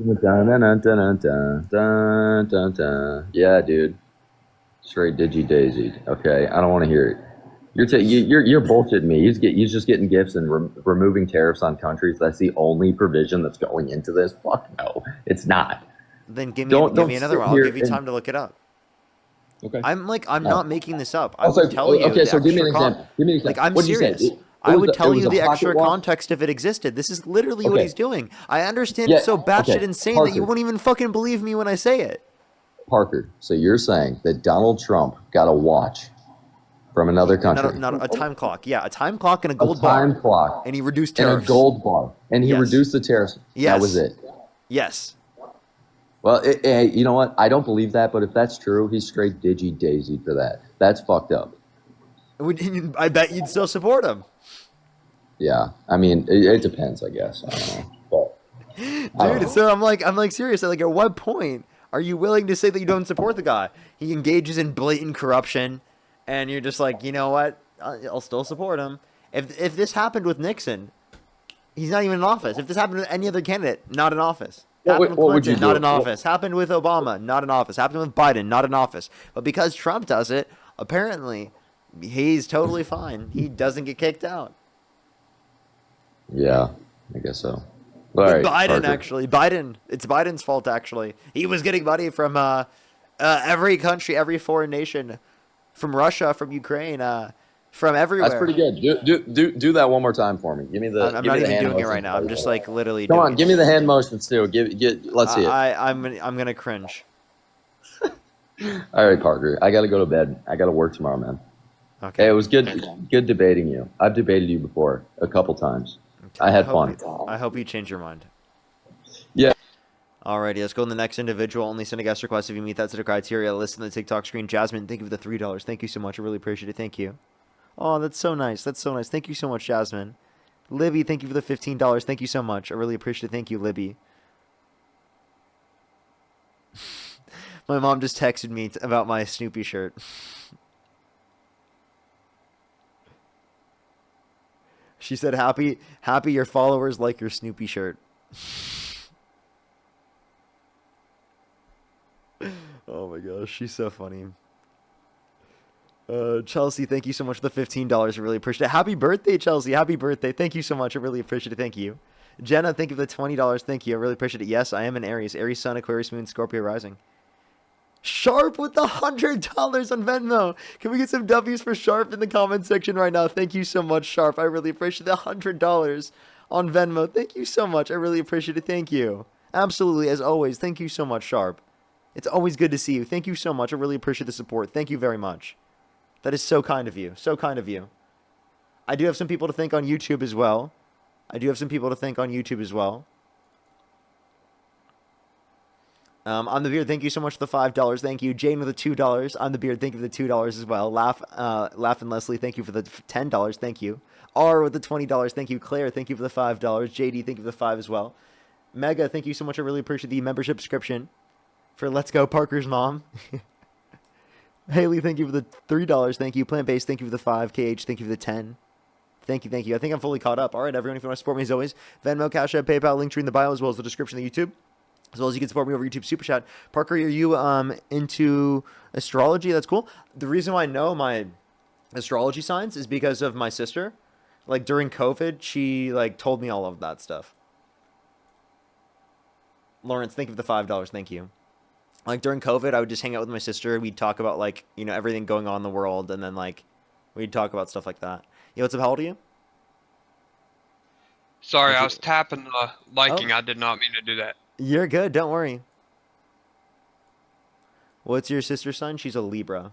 Yeah, dude. Straight digi-daisied. Okay, I don't want to hear it. You're bullshitting me. He's just getting gifts and removing tariffs on countries. That's the only provision that's going into this. Fuck no, it's not. Then give me Don't another sit one. I'll here give you and time to look it up. okay. I'm No. not making this up. I Also, would tell you okay, the so give me extra an example. Give me an like example. I'm What did you say? serious. It I was would tell you a the pocket extra watch? context if it existed. This is literally what Okay. he's doing. I understand Yeah, it's so batshit okay. insane that you Parker. won't even fucking believe me when I say it. Parker, so you're saying that Donald Trump got a watch from another country, Not a time clock. Yeah, a time clock and a a gold time bar. clock, And he reduced and a tariffs. gold bar, and he Yes. reduced the tariffs. That was Yes. it. Yes. Well, hey, you know what? I don't believe that, but if that's true, he's straight digi-daisied for that. That's fucked up. I bet you'd still support him. Yeah, I mean, it depends, I guess. I don't know. But, I don't Dude, know. so I'm like serious. Like, at what point are you willing to say that you don't support the guy? He engages in blatant corruption, and you're just like, you know what? I'll still support him. If this happened with Nixon, he's not even in office. If this happened with any other candidate, not in office. Happened with what would Clinton, you not do? in office. Happened with Obama, not in office. Happened with Biden, not in office. But because Trump does it, apparently, he's totally fine. He doesn't get kicked out. Yeah, I guess so. All But right, Biden, Parker. actually. It's Biden's fault, actually. He was getting money from every country, every foreign nation, from Russia, from Ukraine, from everywhere. That's pretty good. Do that one more time for me. Give me the. I'm give not me the even hand doing it motions. right now. I'm just like literally Come doing on, give me the hand motions too. Let's see it. I'm gonna cringe. All right, Parker. I gotta go to bed. I gotta work tomorrow, man. Okay. Hey, it was good debating you. I've debated you before a couple times. I had fun. I hope you change your mind. Yeah. Alrighty, let's go to the next individual. Only send a guest request if you meet that set of criteria. List in the TikTok screen. Jasmine, thank you for the $3. Thank you so much. I really appreciate it. Thank you. Oh, that's so nice. That's so nice. Thank you so much, Jasmine. Libby, thank you for the $15. Thank you so much. I really appreciate it. Thank you, Libby. My mom just texted me about my Snoopy shirt. She said, happy your followers like your Snoopy shirt. Oh my gosh, she's so funny. Chelsea, thank you so much for the $15. I really appreciate it. Happy birthday, Chelsea. Happy birthday. Thank you so much. I really appreciate it. Thank you. Jenna, thank you for the $20. Thank you. I really appreciate it. Yes, I am an Aries. Aries Sun, Aquarius Moon, Scorpio Rising. Sharp with the $100 on Venmo. Can we get some W's for Sharp in the comment section right now? Thank you so much, Sharp. I really appreciate the $100 on Venmo. Thank you so much. I really appreciate it. Thank you. Absolutely, as always. Thank you so much, Sharp. It's always good to see you. Thank you so much. I really appreciate the support. Thank you very much. That is so kind of you. So kind of you. I do have some people to thank on YouTube as well. On the beard, thank you so much for the $5. Thank you. Jane with the $2. On the beard, thank you for the $2 as well. Laugh and Leslie, thank you for the $10. Thank you. R with the $20. Thank you. Claire, thank you for the $5. JD, thank you for the 5 as well. Mega, thank you so much. I really appreciate the membership subscription for Let's Go Parker's mom. Haley, thank you for the $3. Thank you. Plant Based, thank you for the 5. KH, thank you for the 10. Thank you. I think I'm fully caught up. All right, everyone, if you want to support me as always, Venmo, Cash App, PayPal, link tree in the bio, as well as the description of YouTube. As well as you can support me over YouTube Super Chat. Parker, are you into astrology? That's cool. The reason why I know my astrology signs is because of my sister. Like, during COVID, she, like, told me all of that stuff. Lawrence, thank you for the $5. Thank you. Like, during COVID, I would just hang out with my sister. We'd talk about, like, you know, everything going on in the world. And then, like, we'd talk about stuff like that. Yo, what's up? How old are you? Sorry, I was tapping the liking. I did not mean to do that. You're good. Don't worry. What's your sister's sign? She's a Libra.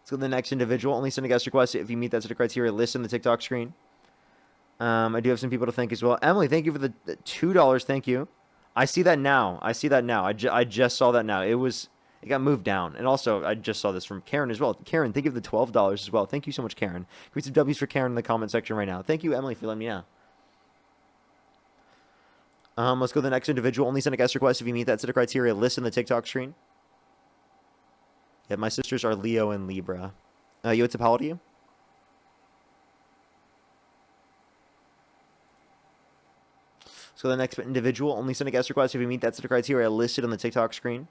Let's go to the next individual. Only send a guest request if you meet that set of criteria. List on the TikTok screen. I do have some people to thank as well. Emily, thank you for the $2. Thank you. I see that now. I just saw that now. It got moved down. And also, I just saw this from Karen as well. Karen, thank you for the $12 as well. Thank you so much, Karen. Can we some W's for Karen in the comment section right now? Thank you, Emily, for letting me know. Let's go to the next individual. Only send a guest request if you meet that set of criteria. List in the TikTok screen. Yeah, my sisters are Leo and Libra. You, what's up? How old are you? Let's go to the next individual. Only send a guest request if you meet that set of criteria listed on the TikTok screen.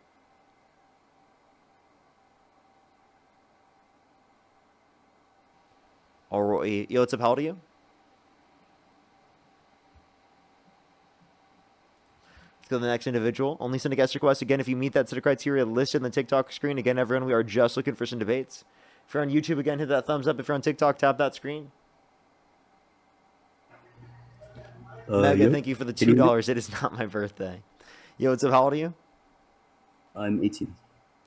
Alright. Yo, what's up? How old are you? Let's go to the next individual. Only send a guest request. Again, if you meet that set of criteria listed in the TikTok screen. Again, everyone, we are just looking for some debates. If you're on YouTube, again, hit that thumbs up. If you're on TikTok, tap that screen. Maga, Yo, thank you for the can you hear me? $2. It is not my birthday. Yo, what's up? How old are you? I'm 18.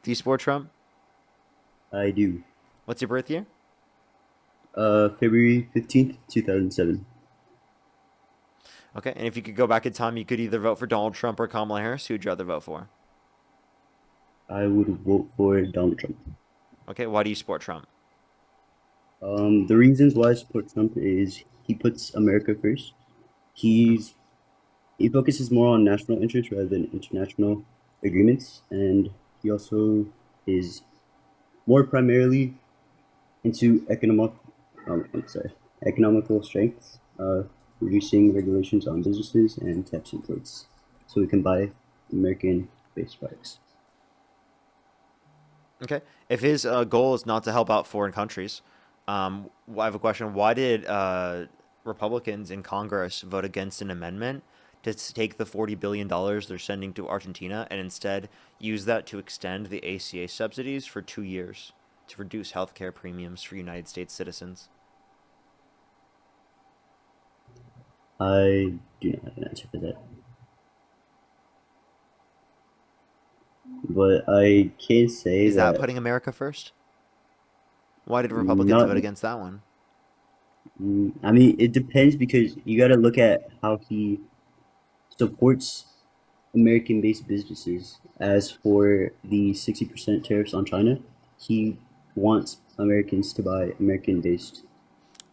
Do you support Trump? I do. What's your birth year? February 15th, 2007. Okay, and if you could go back in time, you could either vote for Donald Trump or Kamala Harris. Who would you rather vote for? I would vote for Donald Trump. Okay, why do you support Trump? The reasons why I support Trump is he puts America first. He focuses more on national interests rather than international agreements, and he also is more primarily into economical strengths, reducing regulations on businesses and tax imports, so we can buy American-based products. Okay, if his goal is not to help out foreign countries, I have a question. Why did Republicans in Congress vote against an amendment to take the $40 billion they're sending to Argentina and instead use that to extend the ACA subsidies for 2 years to reduce healthcare premiums for United States citizens? I do not have an answer for that. But I can say Is that putting America first? Why did Republicans vote against that one? I mean, it depends because you got to look at how he supports American-based businesses. As for the 60% tariffs on China, he wants Americans to buy American-based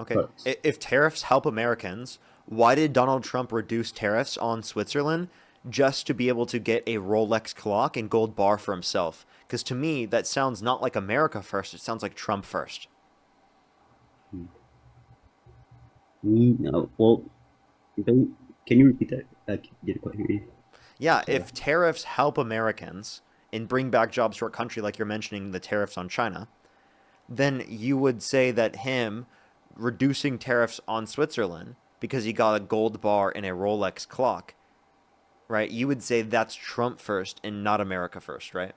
Okay, products. if tariffs help Americans, why did Donald Trump reduce tariffs on Switzerland just to be able to get a Rolex clock and gold bar for himself? Because to me, that sounds not like America first. It sounds like Trump first. No, well, can you repeat that? I didn't quite hear you. Yeah, if tariffs help Americans and bring back jobs to our country, like you're mentioning the tariffs on China, then you would say that him reducing tariffs on Switzerland because he got a gold bar and a Rolex clock, right? You would say that's Trump first and not America first, right?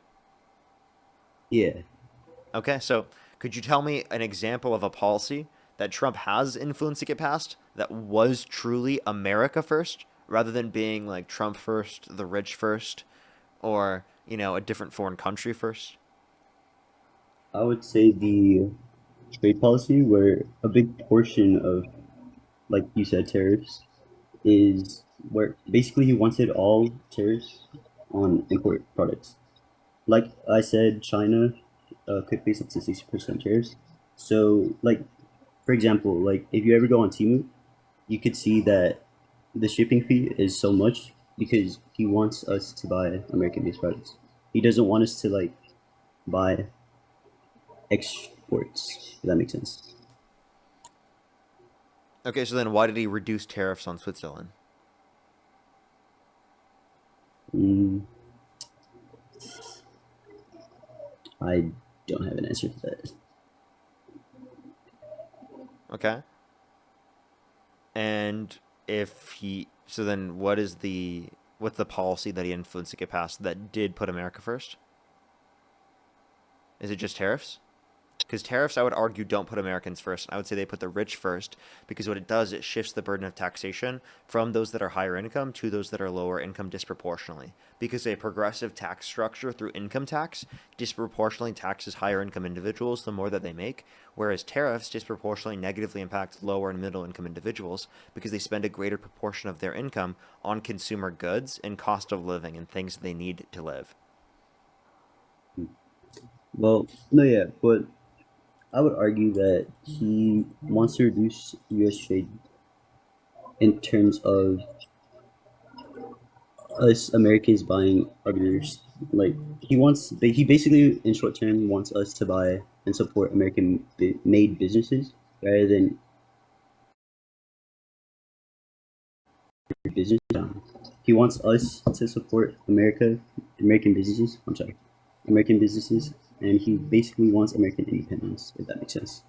Yeah. Okay, so could you tell me an example of a policy that Trump has influenced to get passed that was truly America first rather than being like Trump first, the rich first, or, a different foreign country first? I would say the trade policy, where a big portion of, like you said, tariffs, is where basically he wanted all tariffs on import products. Like I said, China could face up to 60% tariffs. So, like, for example, like if you ever go on Temu, you could see that the shipping fee is so much because he wants us to buy American-based products. He doesn't want us to like buy exports. If that makes sense. Okay, so then why did he reduce tariffs on Switzerland? I don't have an answer for that. Okay. And so then what's the policy that he influenced to get passed that did put America first? Is it just tariffs? Because tariffs, I would argue, don't put Americans first. I would say they put the rich first because what it does, it shifts the burden of taxation from those that are higher income to those that are lower income disproportionately. Because a progressive tax structure through income tax disproportionately taxes higher income individuals the more that they make, whereas tariffs disproportionately negatively impact lower and middle income individuals because they spend a greater proportion of their income on consumer goods and cost of living and things they need to live. Well, no, yeah, but I would argue that he wants to reduce U.S. trade in terms of us Americans buying others. Like he basically, in short term, wants us to buy and support American-made businesses rather than business. He wants us to support American businesses. I'm sorry, American businesses, and he basically wants American independence. If that makes sense.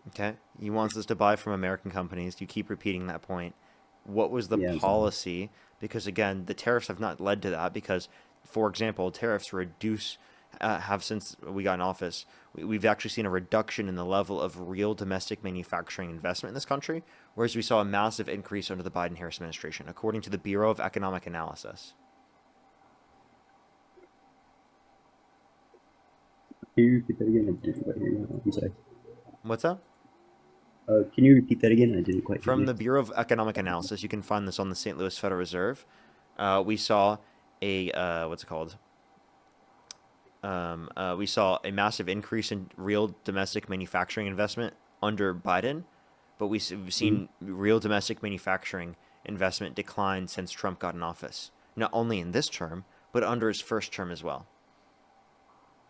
Okay. He wants us to buy from American companies. You keep repeating that point. What was the Yeah, I'm sorry. policy because again, the tariffs have not led to that. Because, for example, tariffs reduce have since we got in office. We've actually seen a reduction in the level of real domestic manufacturing investment in this country, whereas we saw a massive increase under the Biden-Harris administration, according to the Bureau of Economic Analysis. Can you repeat that again? I didn't quite hear you. I'm sorry. What's that? Can you repeat that again? I didn't quite hear From you. the Bureau of Economic Analysis, you can find this on the St. Louis Federal Reserve. We saw a what's it called? We saw a massive increase in real domestic manufacturing investment under Biden, but we've seen real domestic manufacturing investment decline since Trump got in office. Not only in this term, but under his first term as well.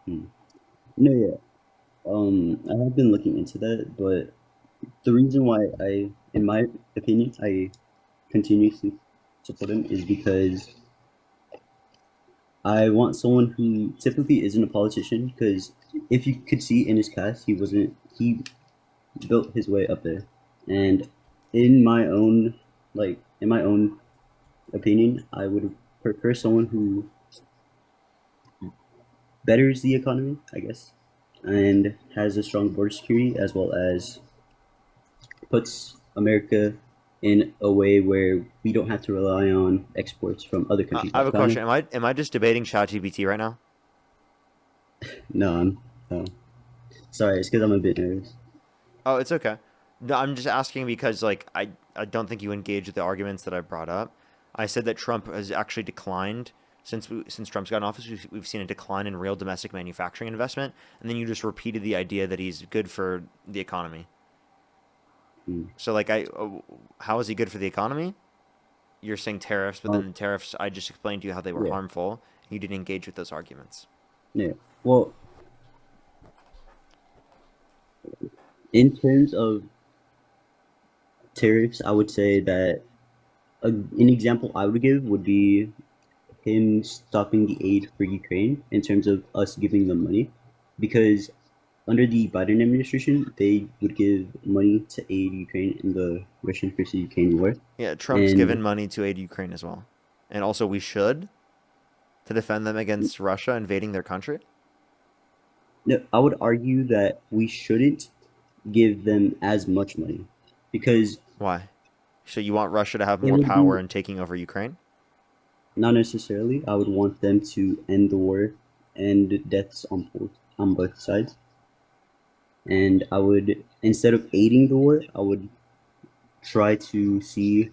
No, yeah. I have been looking into that, but the reason why in my opinion, I continuously support him is because I want someone who typically isn't a politician. Because if you could see in his past, he built his way up there, and in my own opinion, I would prefer someone who betters the economy, I guess, and has a strong border security, as well as puts America in a way where we don't have to rely on exports from other countries. I have a like China. question. Am I just debating ChatGPT right now? No, sorry, it's because I'm a bit nervous. Oh, it's okay. No, I'm just asking because like I don't think you engaged with the arguments that I brought up. I said that Trump has actually declined since Trump's got in office. We've seen a decline in real domestic manufacturing investment, and then you just repeated the idea that he's good for the economy. So like how is he good for the economy? You're saying tariffs, but then the tariffs, I just explained to you how they were harmful. You didn't engage with those arguments. Yeah. Well, in terms of tariffs, I would say that an example I would give would be him stopping the aid for Ukraine in terms of us giving them money, because under the Biden administration, they would give money to aid Ukraine in the Russian versus Ukraine war. Yeah, Trump's given money to aid Ukraine as well. And also we should, to defend them against Russia invading their country? No, I would argue that we shouldn't give them as much money, because... Why? So you want Russia to have more power in taking over Ukraine? Not necessarily. I would want them to end the war and deaths on both sides. And I would, instead of aiding the war, I would try to see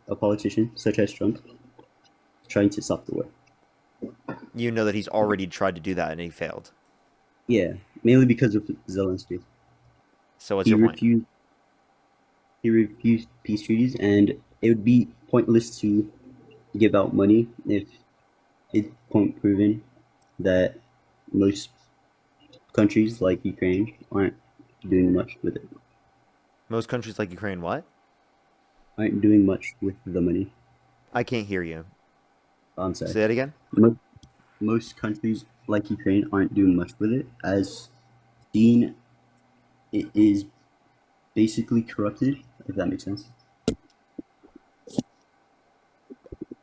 a politician such as Trump trying to stop the war. You know that he's already tried to do that and he failed. Yeah, mainly because of Zelensky. So what's your point? He refused peace treaties, and it would be pointless to give out money if it's proven that most countries like Ukraine aren't doing much with it. Most countries like Ukraine, what? Aren't doing much with the money. I can't hear you. I'm sorry. Say that again? Most countries like Ukraine aren't doing much with it, as seen it is basically corrupted, if that makes sense.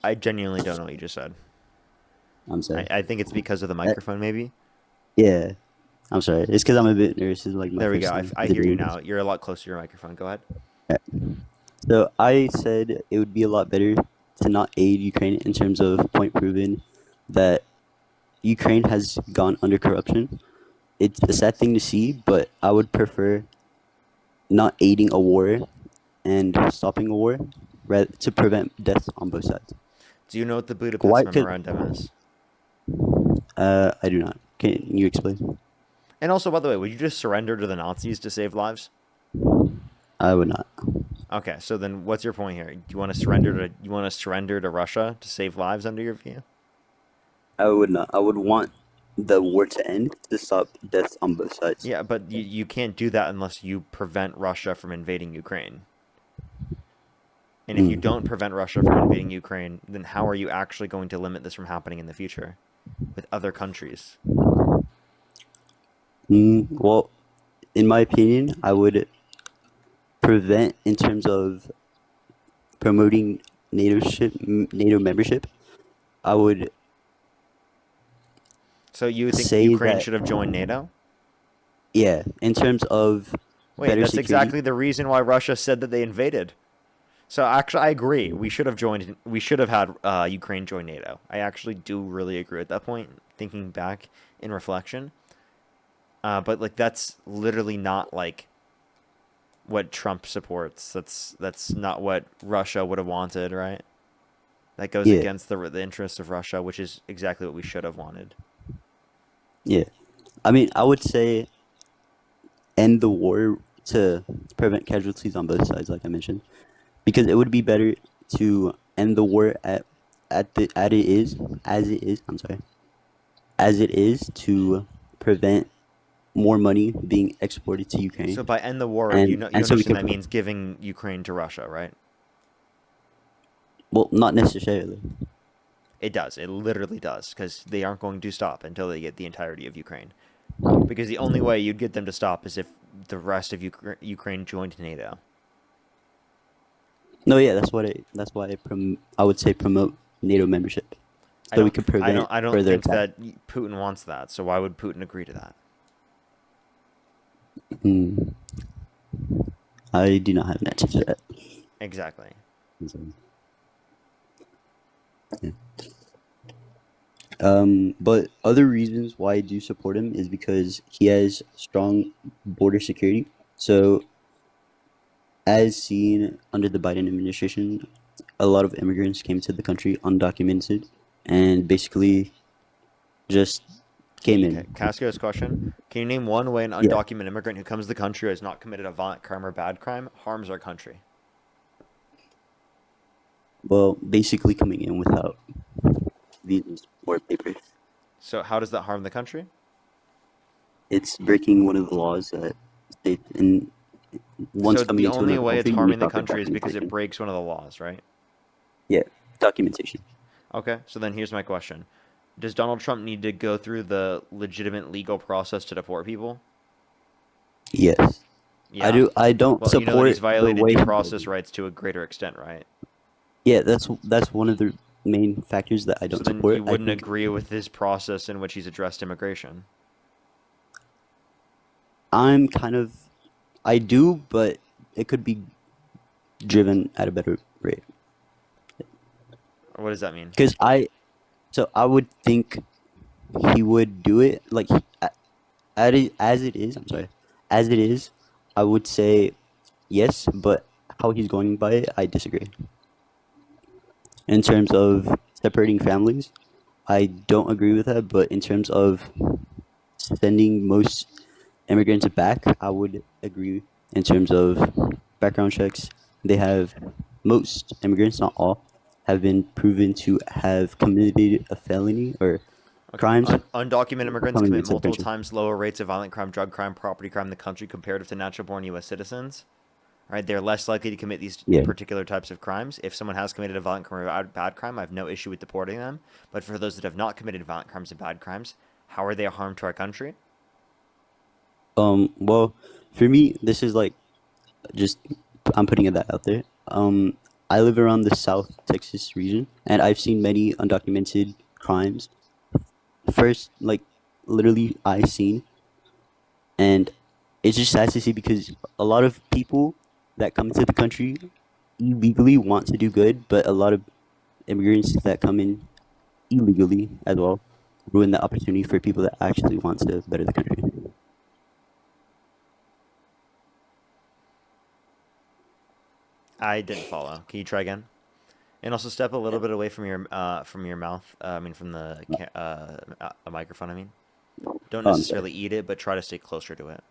I genuinely don't know what you just said. I'm sorry. I think it's because of the microphone, maybe? Yeah. I'm sorry. It's because I'm a bit nervous. It's like my there we go. I hear you this. now. You're a lot closer to your microphone. Go ahead. Yeah. So I said it would be a lot better to not aid Ukraine in terms of point proven that Ukraine has gone under corruption. It's a sad thing to see, but I would prefer not aiding a war and stopping a war rather to prevent deaths on both sides. Do you know what the Budapest Memorandum is? I do not. Can you explain? And also, by the way, would you just surrender to the Nazis to save lives? I would not. Okay, so then what's your point here? Do you want to surrender to Russia to save lives under your view? I would not. I would want the war to end to stop deaths on both sides. Yeah, but you can't do that unless you prevent Russia from invading Ukraine. And if you don't prevent Russia from invading Ukraine, then how are you actually going to limit this from happening in the future with other countries? Well, in my opinion, I would prevent in terms of promoting NATO membership, I would So you think say Ukraine that, should have joined NATO? yeah, in terms of Wait, better that's security. exactly the reason why Russia said that they invaded. So actually, I agree. We should have joined. We should have had Ukraine join NATO. I actually do really agree at that point. Thinking back in reflection, but like that's literally not like what Trump supports. That's not what Russia would have wanted, right? That goes Yeah, against the interests of Russia, which is exactly what we should have wanted. yeah. I mean, I would say end the war to prevent casualties on both sides, like I mentioned, because it would be better to end the war at it is as it is. I'm sorry, as it is to prevent more money being exported to Ukraine, So by end the war, you and so we understand can. that means giving Ukraine to Russia, right? Well, not necessarily. It does. It literally does, because they aren't going to stop until they get the entirety of Ukraine. Because the only way you'd get them to stop is if the rest of Ukraine joined NATO. No, yeah, that's why I would say promote NATO membership, so we could prevent I don't further think attacks. that Putin wants that. So why would Putin agree to that? Mm, I do not have an answer to that. Exactly. Yeah. But other reasons why I do support him is because he has strong border security. So, as seen under the Biden administration, a lot of immigrants came to the country undocumented and basically just came Can in. I ask you this question? Can you name one way an Yeah. undocumented immigrant who comes to the country who has not committed a violent crime or bad crime harms our country? Well, basically coming in without visas or papers. So how does that harm the country? It's breaking one of the laws that state in once So coming the into only another way it's country, you harming need the proper country is because it documentation. breaks one of the laws, right? Yeah, documentation. Okay, so then here's my question. Does Donald Trump need to go through the legitimate legal process to deport people? Yes. Yeah. I don't Well, you know that he's support the violated way due he process does it. rights to a greater extent, right? Yeah, that's one of the main factors that I So don't then support. you I wouldn't think agree with his process in which he's addressed immigration. I'm kind of I do, but it could be driven at a better rate. What does that mean? Because I would think he would do it like as it is. I'm sorry, as it is. I would say yes, but how he's going by it, I disagree. In terms of separating families, I don't agree with that. But in terms of sending most immigrants back, I would agree. In terms of background checks, they have most immigrants, not all, have been proven to have committed a felony or Okay. crimes Undocumented immigrants coming commit into the multiple country. times lower rates of violent crime, drug crime, property crime in the country comparative to natural-born U.S. citizens. Right? They're less likely to commit these Yeah. particular types of crimes. If someone has committed a violent crime or a bad crime, I have no issue with deporting them. But for those that have not committed violent crimes and bad crimes, how are they a harm to our country? Well, for me, this is like just I'm putting that out there. I live around the South Texas region, and I've seen many undocumented crimes. First, like literally, I seen, and it's just sad to see because a lot of people that come into the country illegally want to do good, but a lot of immigrants that come in illegally as well ruin the opportunity for people that actually want to better the country. I didn't follow. Can you try again? And also step a little bit away from your mouth. I mean, from the a microphone. I mean, don't Oh, I'm sorry. necessarily eat it, but try to stay closer to it.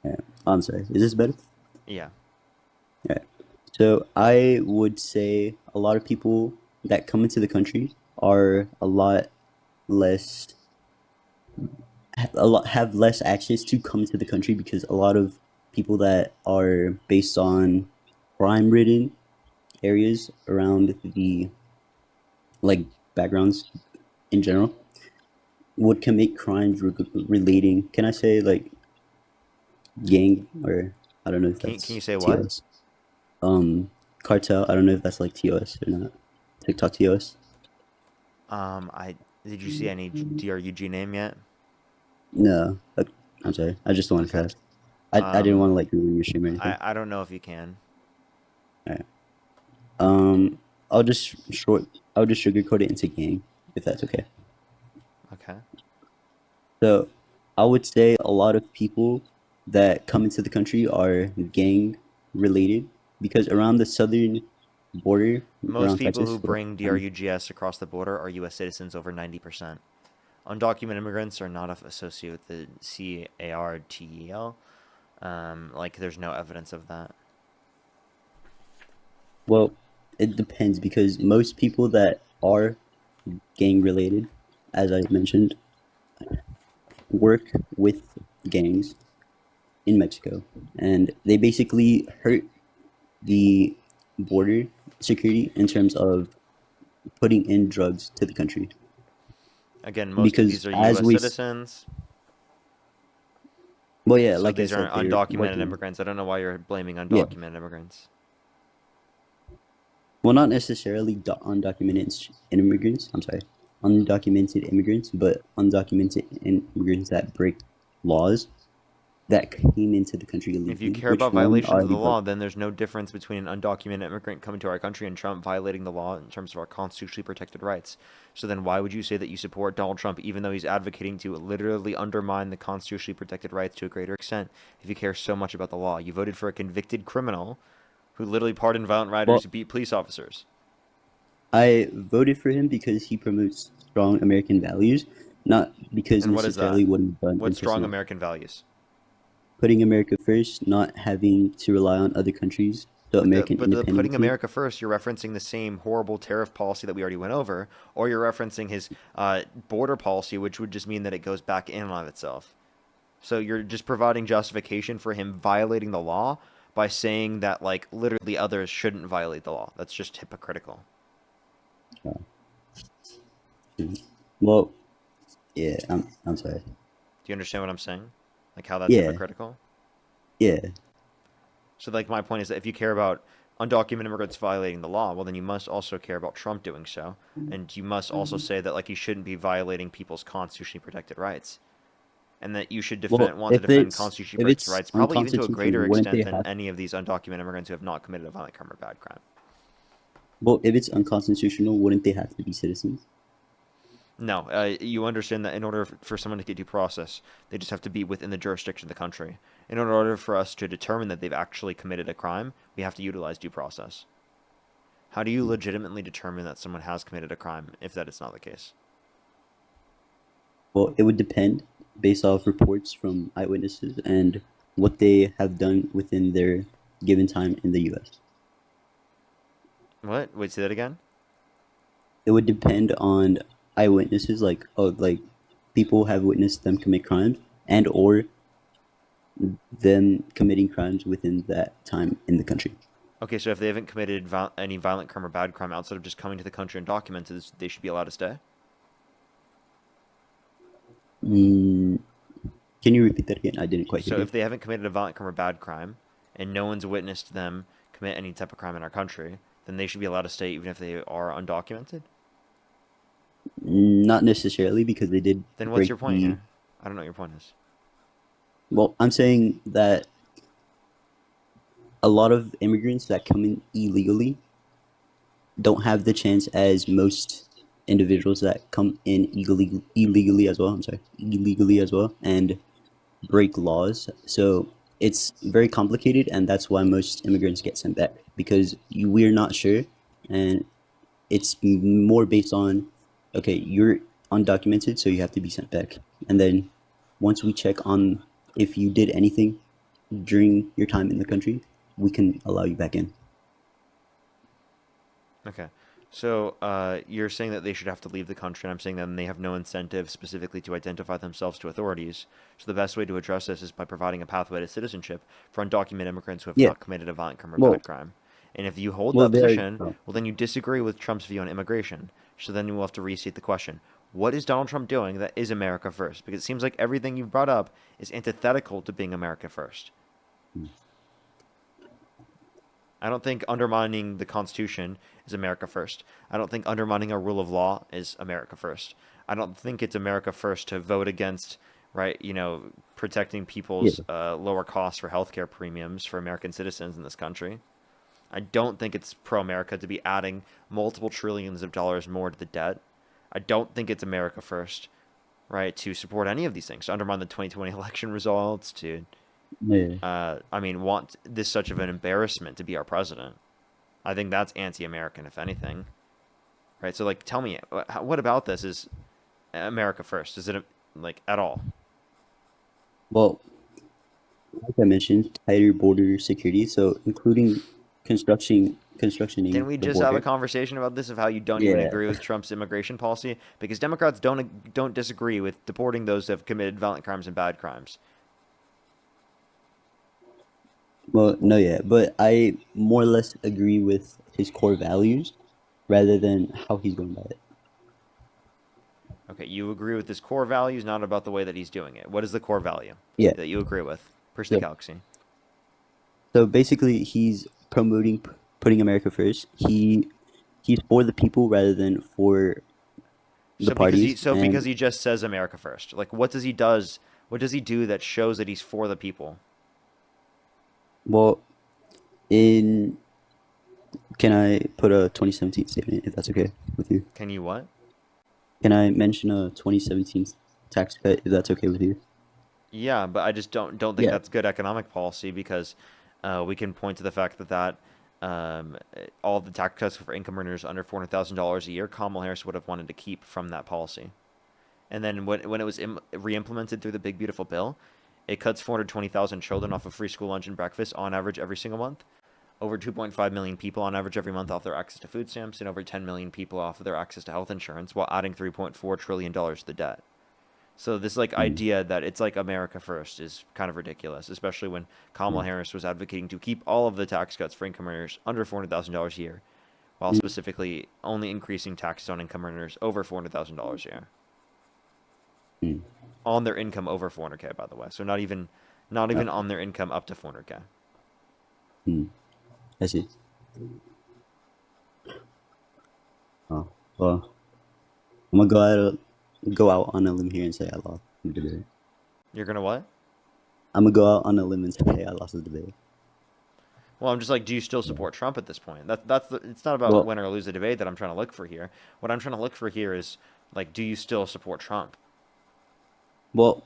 Yeah. I'm sorry. Is this better? Yeah. Yeah. So I would say a lot of people that come into the country are a lot less have less access to come to the country because a lot of people that are based on crime ridden areas around the like backgrounds in general would commit crimes relating, can I say, like gang, or I don't know if Can that's you say what? TLS, um cartel. I don't know if that's like TOS or not. TikTok TOS. I did you see any DRUG name yet? No, I'm sorry. I just wanted to Okay. ask. I didn't want to like ruin your stream or anything. I don't know if you can. Alright. Um, I'll just sugarcoat it into gang, if that's okay. Okay. So, I would say a lot of people that come into the country are gang related because around the southern border, Most around people who Texas. bring DRUGS across the border are U.S. citizens, over 90%. Undocumented immigrants are not associated with the CARTEL. Like, there's no evidence of that. Well, it depends because most people that are gang related, as I mentioned, work with gangs in Mexico, and they basically hurt the border security in terms of putting in drugs to the country. Again, most of Because these are as U.S. we, citizens. well, yeah, So like I these said, aren't they're undocumented working. immigrants. I don't know why you're blaming Yeah, undocumented immigrants. well, not necessarily undocumented immigrants. I'm sorry, undocumented immigrants, but undocumented immigrants that break laws that came into the country If you illegally, care which about one violations are of the the drug. law, then there's no difference between an undocumented immigrant coming to our country and Trump violating the law in terms of our constitutionally protected rights. So then why would you say that you support Donald Trump even though he's advocating to literally undermine the constitutionally protected rights to a greater extent if you care so much about the law? You voted for a convicted criminal who literally pardoned violent rioters who Well, beat police officers. I voted for him because he promotes strong American values, not because And what is that? necessarily what he's done in What's strong personal. American values? Putting America first, not having to rely on other countries, so American But the putting independency. America first, you're referencing the same horrible tariff policy that we already went over, or you're referencing his border policy, which would just mean that it goes back in on itself. So you're just providing justification for him violating the law by saying that, like, literally others shouldn't violate the law. That's just hypocritical. Well, yeah, I'm sorry. Do you understand what I'm saying? Like how that's Yeah, hypocritical? yeah. So, like, my point is that if you care about undocumented immigrants violating the law, well, then you must also care about Trump doing so. And you must also say that, like, he shouldn't be violating people's constitutionally protected rights. And that you should Well, want to defend constitutionally if protected it's rights, probably even to a unconstitutional, greater wouldn't they extent than have? any of these undocumented immigrants who have not committed a violent crime or bad crime. Well, if it's unconstitutional, wouldn't they have to be citizens? No, you understand that in order for someone to get due process, they just have to be within the jurisdiction of the country. In order for us to determine that they've actually committed a crime, we have to utilize due process. How do you legitimately determine that someone has committed a crime if that is not the case? Well, it would depend based off reports from eyewitnesses and what they have done within their given time in the U.S. What? Wait, say that again? It would depend on eyewitnesses, like people have witnessed them commit crimes and or them committing crimes within that time in the country. Okay, so if they haven't committed any violent crime or bad crime outside of just coming to the country and documented, they should be allowed to stay? Mm, can you repeat that again? I didn't quite hear So you. if they haven't committed a violent crime or bad crime, and no one's witnessed them commit any type of crime in our country, then they should be allowed to stay even if they are undocumented? Not necessarily because they did Then what's break your point the. here? I don't know what your point is. Well, I'm saying that a lot of immigrants that come in illegally don't have the chance as most individuals that come in illegally as well. I'm sorry, illegally as well, and break laws. So it's very complicated, and that's why most immigrants get sent back because we're not sure, and it's more based on, okay, you're undocumented, so you have to be sent back, and then once we check on if you did anything during your time in the country, we can allow you back in. Okay. So you're saying that they should have to leave the country, and I'm saying that they have no incentive specifically to identify themselves to authorities. So the best way to address this is by providing a pathway to citizenship for undocumented immigrants who have Yeah. not committed a violent crime or Well, bad crime. And if you hold well, that there. position, well, then you disagree with Trump's view on immigration. So then we'll have to restate the question. What is Donald Trump doing that is America first? Because it seems like everything you've brought up is antithetical to being America first. I don't think undermining the Constitution is America first. I don't think undermining our rule of law is America first. I don't think it's America first to vote against, right, protecting people's lower costs for healthcare premiums for American citizens in this country. I don't think it's pro-America to be adding multiple trillions of dollars more to the debt. I don't think it's America first, right, to support any of these things, to undermine the 2020 election results, to want this such of an embarrassment to be our president. I think that's anti-American, if anything. Right? So, tell me, what about this is America first? Is it, at all? Well, like I mentioned, tighter border security, so including constructioning Can we the just have a border. conversation about this, of how you don't even agree with Trump's immigration policy? Because Democrats don't disagree with deporting those that have committed violent crimes and bad crimes. Well, no, yeah, but I more or less agree with his core values rather than how he's going about it. Okay, you agree with his core values, not about the way that he's doing it. What is the core value that you agree with? Push the galaxy. So basically, he's promoting putting America first. He's for the people rather than for the parties. Because he just says America first. What does he do that shows that he's for the people? Well, can I put a 2017 statement if that's okay with you? Can you what? Can I mention a 2017 tax cut if that's okay with you? Yeah, but I just don't think that's good economic policy, because we can point to the fact that all the tax cuts for income earners under $400,000 a year, Kamala Harris would have wanted to keep from that policy. And then when it was re-implemented through the Big Beautiful Bill, it cuts 420,000 children off of free school lunch and breakfast on average every single month. Over 2.5 million people on average every month off their access to food stamps, and over 10 million people off of their access to health insurance, while adding $3.4 trillion to the debt. So this idea that it's America first is kind of ridiculous, especially when Kamala Harris was advocating to keep all of the tax cuts for income earners under $400,000 a year, while specifically only increasing taxes on income earners over $400,000 a year. On their income over 400K, by the way. So not even on their income up to 400K. I see. Oh, well, I'm gonna go out on a limb here and say I lost the debate. You're gonna what? I'm gonna go out on a limb and say I lost the debate. Well, I'm just do you still support Trump at this point? It's not about win or lose the debate that I'm trying to look for here. What I'm trying to look for here is, do you still support Trump? Well,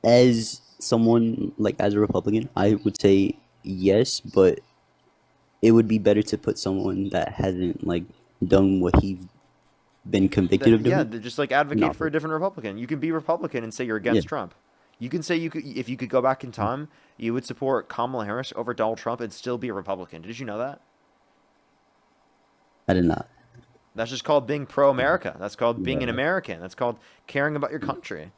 as someone, as a Republican, I would say yes, but it would be better to put someone that hasn't, done what he's been convicted of doing. Yeah, just advocate for a different Republican. You can be Republican and say you're against Trump. You can say if you could go back in time, you would support Kamala Harris over Donald Trump and still be a Republican. Did you know that? I did not. That's just called being pro-America. That's called being an American. That's called caring about your country.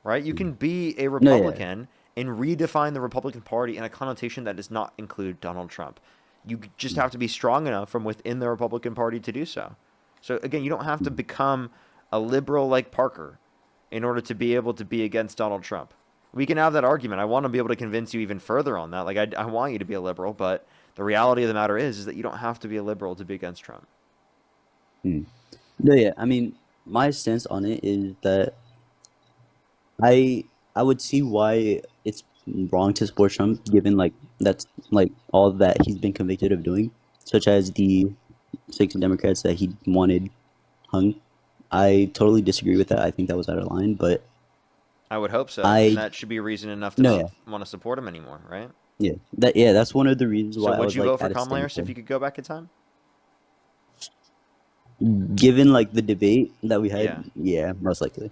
Right? You can be a Republican and redefine the Republican Party in a connotation that does not include Donald Trump. You just have to be strong enough from within the Republican Party to do so. So, again, you don't have to become a liberal like Parker in order to be able to be against Donald Trump. We can have that argument. I want to be able to convince you even further on that. I want you to be a liberal, but the reality of the matter is that you don't have to be a liberal to be against Trump. No, yeah. I mean, my stance on it is that I would see why it's wrong to support Trump, given that's all that he's been convicted of doing, such as the 6 Democrats that he wanted hung. I totally disagree with that. I think that was out of line, but I would hope so. And that should be reason enough to not want to support him anymore, right? Yeah, that's one of the reasons why. So would you vote for at a Kamala Harris if standpoint. you could go back in time? Given the debate that we had, yeah, most likely.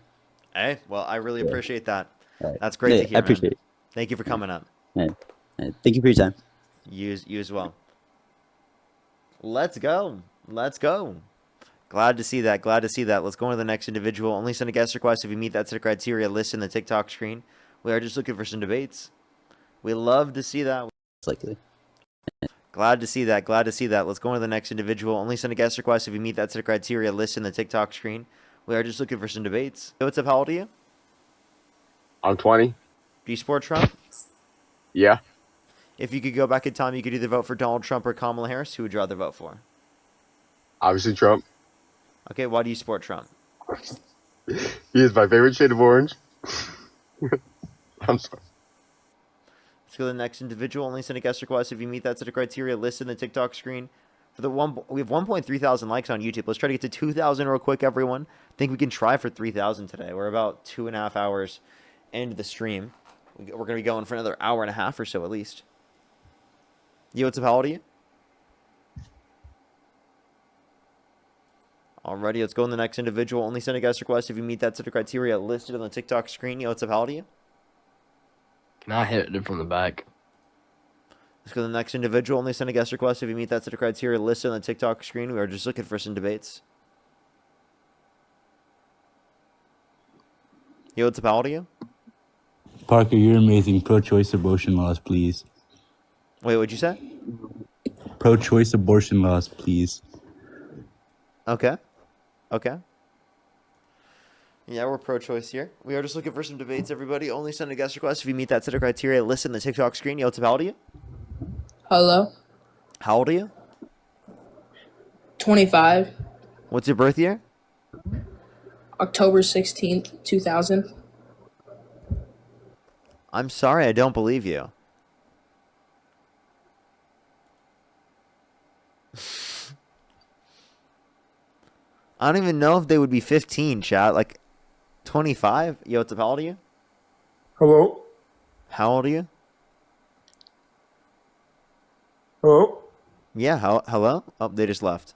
Hey, well, I really appreciate that. Right. That's great to hear. I appreciate it. Thank you for coming up. Right. Thank you for your time. You as well. Let's go. Glad to see that. Let's go on to the next individual. Only send a guest request if you meet that set of criteria listed in the TikTok screen. We are just looking for some debates. We love to see that. Likely. Glad to see that. Let's go on to the next individual. Only send a guest request if you meet that set of criteria listed in the TikTok screen. We are just looking for some debates. Hey, what's up? How old are you? I'm 20. Do you support Trump? Yeah. If you could go back in time, you could either vote for Donald Trump or Kamala Harris. Who would you rather vote for? Obviously, Trump. Okay, why do you support Trump? He is my favorite shade of orange. I'm sorry. Let's go to the next individual. Only send a guest request if you meet that set of criteria listed in the TikTok screen. For the we have 1.3 thousand likes on YouTube. Let's try to get to 2,000 real quick, everyone. I think we can try for 3,000 today. We're about 2.5 hours into the stream. We're going to be going for another hour and a half or so at least. Yo, what's up? How old are you? Alrighty, let's go on the next individual. Only send a guest request if you meet that set of criteria listed on the TikTok screen. Yo, what's up? How old are you? Can I hit it from the back? Let's go to the next individual. Only send a guest request if you meet that set of criteria listed on the TikTok screen. We are just looking for some debates. Yo, what's up? How old are you? Parker, you're amazing. Pro-choice abortion laws, please. Wait, what'd you say? Pro-choice abortion laws, please. Okay. Okay. Yeah, we're pro-choice here. We are just looking for some debates, everybody. Only send a guest request if you meet that set of criteria listed in the TikTok screen. Yo, what's up? How old are you? Hello. How old are you? 25. What's your birth year? October 16th, 2000. I'm sorry, I don't believe you. I don't even know if they would be 15, chat. Like, 25? Yo, what's up? How old are you? Hello. How old are you? Hello. Yeah, hello? Oh, they just left.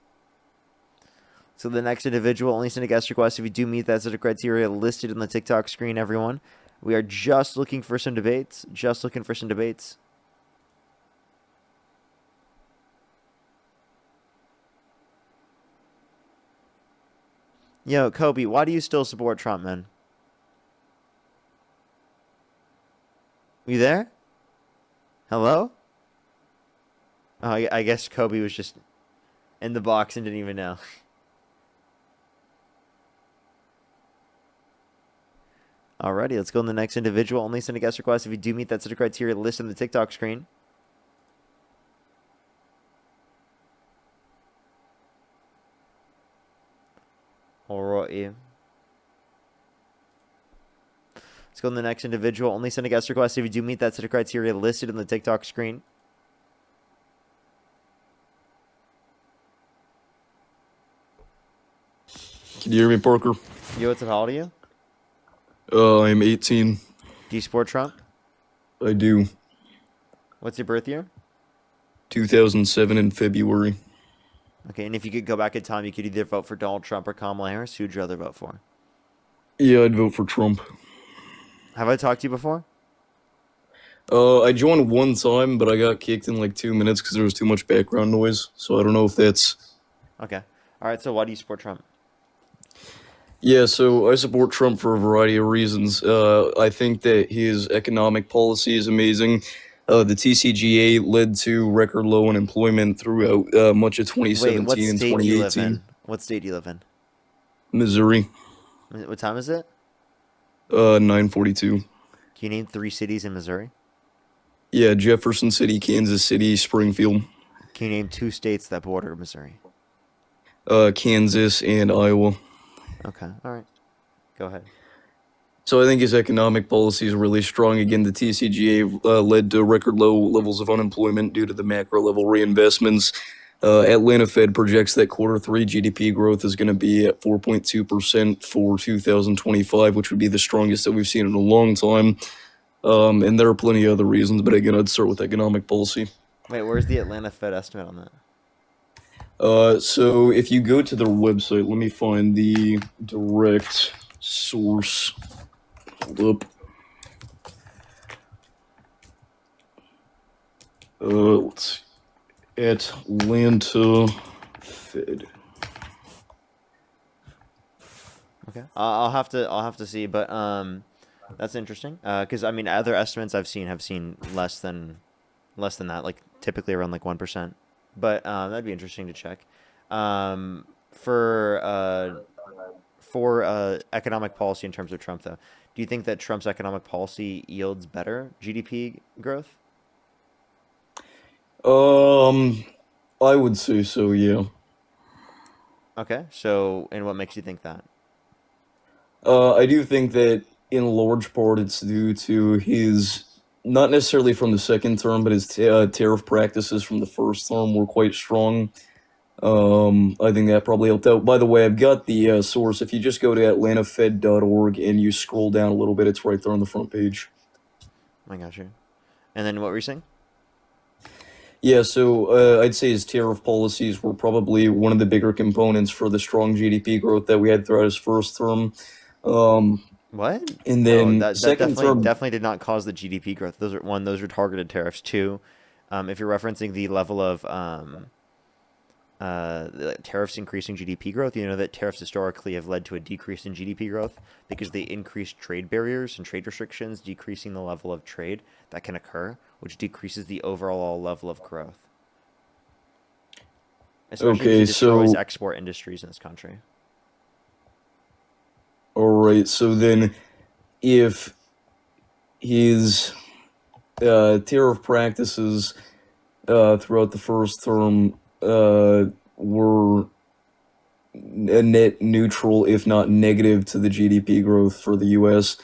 So the next individual, only send a guest request if you do meet that set of criteria listed in the TikTok screen, everyone. We are just looking for some debates. Just looking for some debates. Yo, Kobe, why do you still support Trump, man? You there? Hello? Oh, I guess Kobe was just in the box and didn't even know. Alrighty, let's go on the next individual. Only send a guest request if you do meet that set of criteria listed on the TikTok screen. Alrighty. Let's go on the next individual. Only send a guest request if you do meet that set of criteria listed in the TikTok screen. Can you hear me, Parker? Yo, what's up? How old are you? I'm 18. Do you support Trump? I do. What's your birth year? 2007 in February. Okay, and if you could go back in time, you could either vote for Donald Trump or Kamala Harris. Who'd you rather vote for? Yeah, I'd vote for Trump. Have I talked to you before? I joined one time, but I got kicked in like 2 minutes because there was too much background noise. So I don't know if that's... Okay. All right, so why do you support Trump? Yeah, so I support Trump for a variety of reasons. I think that his economic policy is amazing. The TCGA led to record low unemployment throughout much of 2017 Wait, what and state do you live 2018. in? What state do you live in? Missouri, What time is it? 942. Can you name 3 cities in Missouri? Yeah, Jefferson City, Kansas City, Springfield, Can you name 2 states that border Missouri? Kansas, and Iowa. Okay, all right. Go ahead. So I think his economic policy is really strong. Again, the TCGA led to record low levels of unemployment due to the macro level reinvestments. Atlanta Fed projects that Q3 GDP growth is going to be at 4.2% for 2025, which would be the strongest that we've seen in a long time. And there are plenty of other reasons, but again, I'd start with economic policy. Wait, where's the Atlanta Fed estimate on that? So if you go to their website, let me find the direct source. Hold up. Let's see. Atlanta Fed. Okay. I'll have to see, but that's interesting. Because I mean, other estimates I've seen have seen less than that, like typically around like 1%. But that'd be interesting to check. For economic policy in terms of Trump, though, do you think that Trump's economic policy yields better GDP growth? I would say so, yeah. Okay, so and what makes you think that? I do think that in large part it's due to his, not necessarily from the second term, but his tariff practices from the first term were quite strong. I think that probably helped out. By the way, I've got the source. If you just go to atlantafed.org and you scroll down a little bit, it's right there on the front page. I got you. And then what were you saying? Yeah, so I'd say his tariff policies were probably one of the bigger components for the strong GDP growth that we had throughout his first term. What? And No, then that second definitely term, definitely did not cause the GDP growth. Those are targeted tariffs. Two, if you're referencing the level of tariffs increasing GDP growth, you know that tariffs historically have led to a decrease in GDP growth because they increase trade barriers and trade restrictions, decreasing the level of trade that can occur, which decreases the overall level of growth. Especially because okay, it destroys so export industries in this country. all right, so then if his tariff practices throughout the first term were a net neutral, if not negative, to the GDP growth for the U.S.,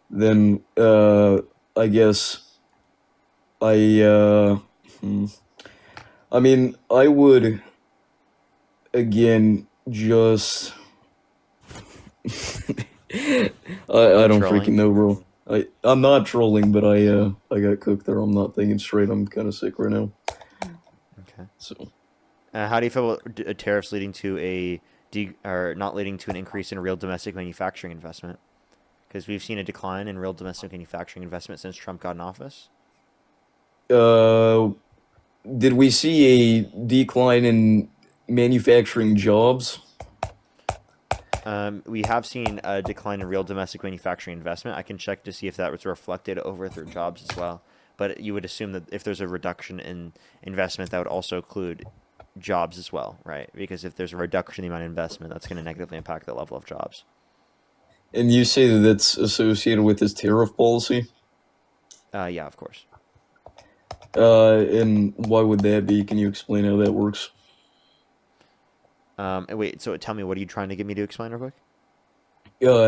then I guess I I mean I would again just I You don't freaking trolling? know, bro. I'm not trolling, but I got cooked there. I'm not thinking straight. I'm kind of sick right now. Okay. So How do you feel about tariffs leading to or not leading to an increase in real domestic manufacturing investment? Because we've seen a decline in real domestic manufacturing investment since Trump got in office. uh, did we see a decline in manufacturing jobs? We have seen a decline in real domestic manufacturing investment. I can check to see if that was reflected over through jobs as well. But you would assume that if there's a reduction in investment, that would also include jobs as well, right? Because if there's a reduction in the amount of investment, that's going to negatively impact the level of jobs. And you say that that's associated with his tariff policy? Yeah, of course. And why would that be? Can you explain how that works? Wait, so tell me, what are you trying to get me to explain real quick?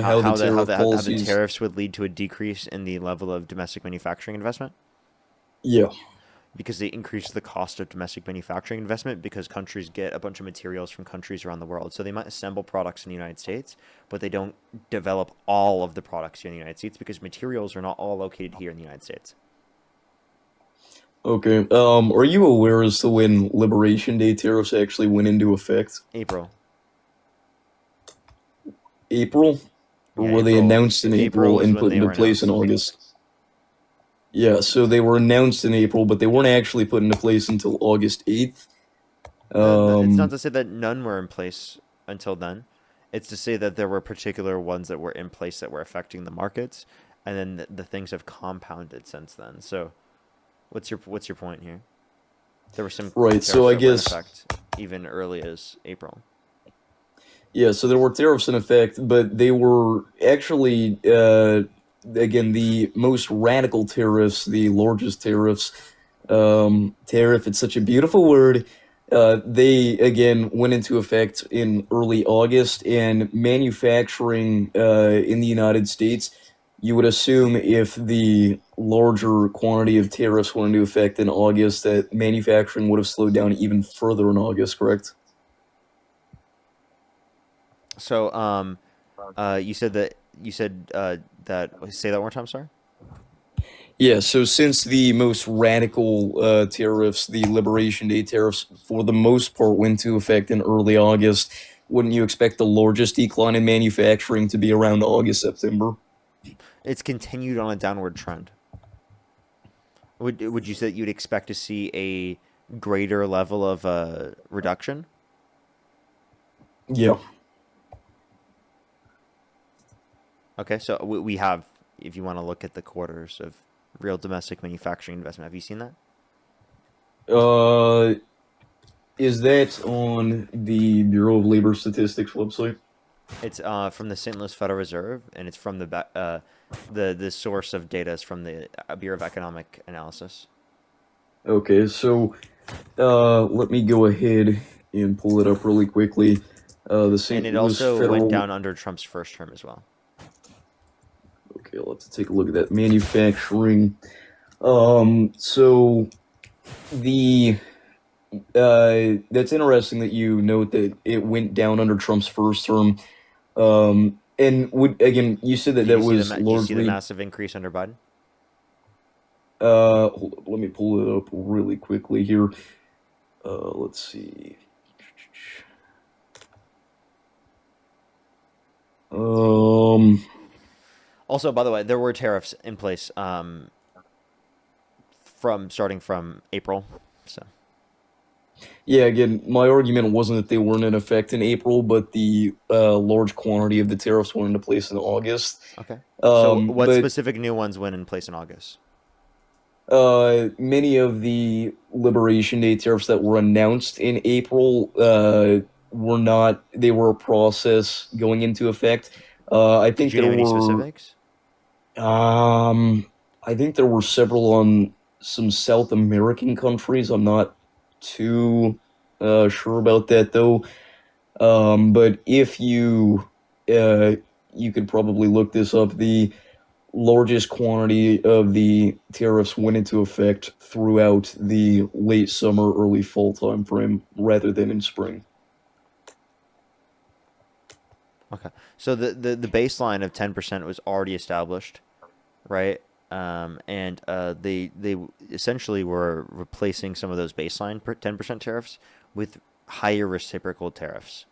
How the tariff How the policies? tariffs would lead to a decrease in the level of domestic manufacturing investment? Yeah. Because they increase the cost of domestic manufacturing investment because countries get a bunch of materials from countries around the world. So they might assemble products in the United States, but they don't develop all of the products here in the United States because materials are not all located here in the United States. Okay. Are you aware as to when Liberation Day tariffs actually went into effect? April. April? Or Yeah, were they announced in April April is and when put they into were place in announced. August? Yeah, so they were announced in April, but they weren't actually put into place until August 8th. It's not to say that none were in place until then. It's to say that there were particular ones that were in place that were affecting the markets, and then the things have compounded since then. So, what's your point here? There were some Right, tariffs so I that were in guess, effect even early as April. yeah, so there were tariffs in effect, but they were actually, again, the most radical tariffs, the largest tariffs. Tariff, it's such a beautiful word. They, again, went into effect in early August, and manufacturing in the United States, you would assume if the larger quantity of tariffs went into effect in August, that manufacturing would have slowed down even further in August, correct? So, you said that. Say that one more time. Sorry. Yeah, so since the most radical tariffs, the Liberation Day tariffs, for the most part went into effect in early August, wouldn't you expect the largest decline in manufacturing to be around August, September? It's continued on a downward trend. Would you say that you'd expect to see a greater level of reduction? Yeah. Okay, so we have, if you want to look at the quarters of real domestic manufacturing investment, have you seen that? Uh, is that on the Bureau of Labor Statistics website? It's from the St. Louis Federal Reserve, and it's from the source of data is from the Bureau of Economic Analysis. Okay, so Let me go ahead and pull it up really quickly. The And St. it Louis also Federal. went down under Trump's first term as well. Okay, let's take a look at that manufacturing. So the that's interesting that you note that it went down under Trump's first term. And would again, you said that Do that you see was do you see the largely. massive increase under Biden? Hold up, let me pull it up really quickly here. Let's see. Also, by the way, there were tariffs in place starting from April. So Yeah, again, my argument wasn't that they weren't in effect in April, but the large quantity of the tariffs went into place in August. okay. So what But specific new ones went in place in August? many of the Liberation Day tariffs that were announced in April were not. They were a process going into effect. I Did think you there name any were. specifics? I think there were several on some South American countries. I'm not too sure about that though. But if you could probably look this up. The largest quantity of the tariffs went into effect throughout the late summer, early fall time frame, rather than in spring. Okay. So the baseline of 10% was already established, right? And they essentially were replacing some of those baseline 10% tariffs with higher reciprocal tariffs,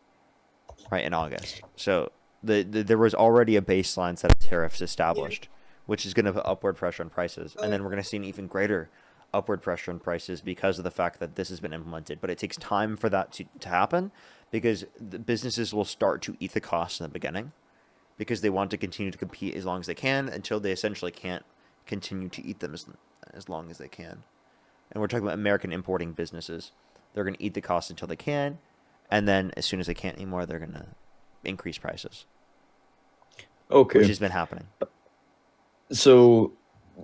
right, in August. So there was already a baseline set of tariffs established, which is going to put upward pressure on prices. And then we're going to see an even greater upward pressure on prices because of the fact that this has been implemented. But it takes time for that to happen because the businesses will start to eat the costs in the beginning because they want to continue to compete as long as they can until they essentially can't continue to eat them as long as they can. And we're talking about American importing businesses. They're going to eat the costs until they can, and then as soon as they can't anymore, they're going to increase prices. Okay. Which has been happening. So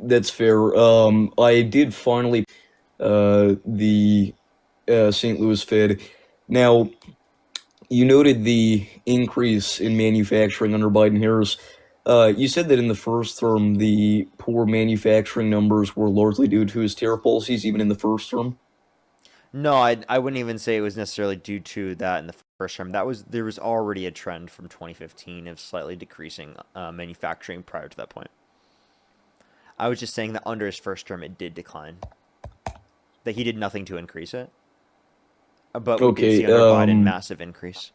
that's fair. I did finally the St. Louis Fed. Now, you noted the increase in manufacturing under Biden Harris. You said that in the first term, the poor manufacturing numbers were largely due to his tariff policies, even in the first term. No, I wouldn't even say it was necessarily due to that in the first term. There was already a trend from 2015 of slightly decreasing manufacturing prior to that point. I was just saying that under his first term, it did decline. That he did nothing to increase it. But we did see under Biden massive increase.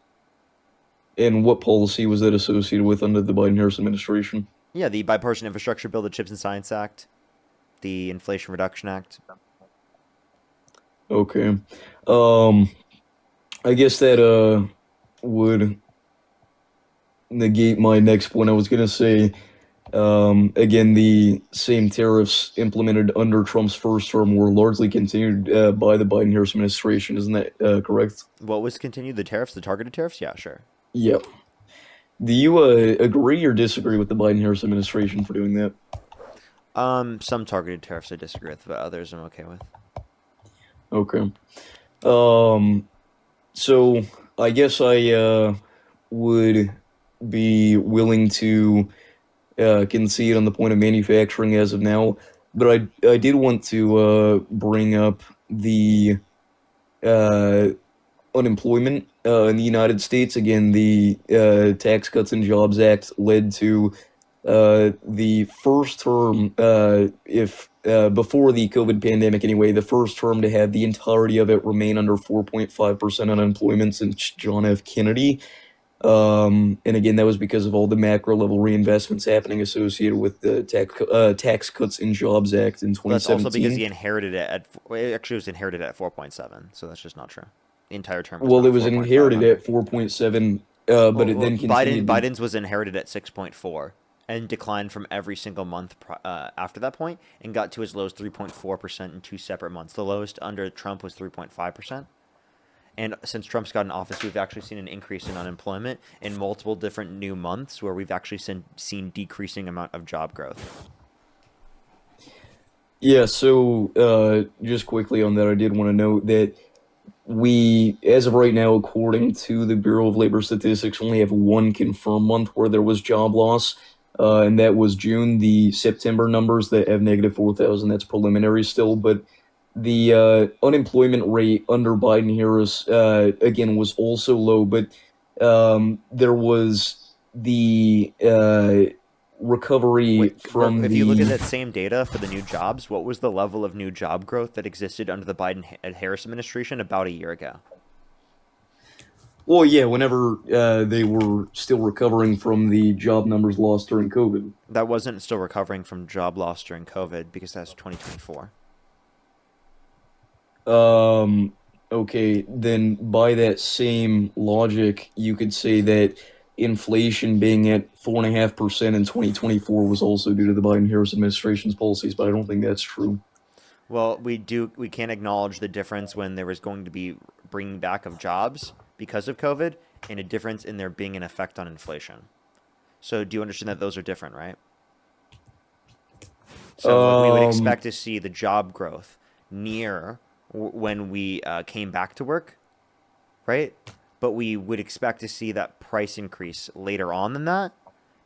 And what policy was that associated with under the Biden-Harris administration? Yeah, the Bipartisan Infrastructure Bill, the CHIPS and Science Act, the Inflation Reduction Act. Okay. I guess that would negate my next point. I was gonna say, again, the same tariffs implemented under Trump's first term were largely continued by the Biden-Harris administration. Isn't that correct? What was continued? The tariffs, the targeted tariffs? Yeah, sure. Yep. Do you agree or disagree with the Biden-Harris administration for doing that? Some targeted tariffs I disagree with, but others I'm okay with. Okay. So I guess I would be willing to concede on the point of manufacturing as of now, but I did want to bring up the unemployment in the United States. Again, the Tax Cuts and Jobs Act led to the first term, if before the COVID pandemic anyway, the first term to have the entirety of it remain under 4.5% unemployment since John F. Kennedy. And again, that was because of all the macro level reinvestments happening associated with the Tax Cuts and Jobs Act in 2017. That's also because he inherited it it was inherited at 4.7, so that's just not true. The entire term was Well, it was inherited at 4.7, but it then continued. Biden's was inherited at 6.4 and declined from every single month after that point and got to as low as 3.4% in 2 separate months. The lowest under Trump was 3.5%. And since Trump's got in office, we've actually seen an increase in unemployment in multiple different new months, where we've actually seen decreasing amount of job growth. Yeah, so just quickly on that, I did want to note that we, as of right now, according to the Bureau of Labor Statistics, only have one confirmed month where there was job loss, and that was June. The September numbers that have negative 4,000, that's preliminary still, but the unemployment rate under Biden Harris, again, was also low, but there was the recovery Wait, bro, from if you look at the. that same data for the new jobs, what was the level of new job growth that existed under the Biden-Harris administration about a year ago? Well, yeah, whenever they were still recovering from the job numbers lost during COVID. That wasn't still recovering from job loss during COVID because that's 2024. Okay, then by that same logic, you could say that inflation being at 4.5% in 2024 was also due to the Biden-Harris administration's policies, but I don't think that's true. Well, we can't acknowledge the difference when there was going to be bringing back of jobs because of COVID and a difference in there being an effect on inflation. So do you understand that those are different, right? So like, we would expect to see the job growth near when we came back to work, right? But we would expect to see that price increase later on than that,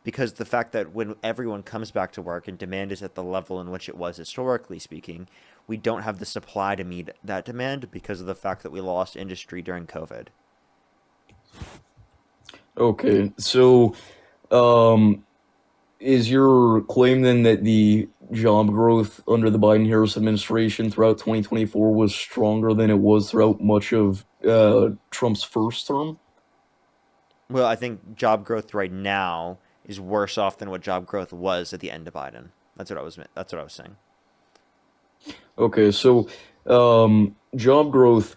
because the fact that when everyone comes back to work and demand is at the level in which it was historically speaking, we don't have the supply to meet that demand because of the fact that we lost industry during COVID. Okay, so is your claim then that the job growth under the Biden-Harris administration throughout 2024 was stronger than it was throughout much of Trump's first term? Well, I think job growth right now is worse off than what job growth was at the end of Biden. That's what I was saying. Okay, so job growth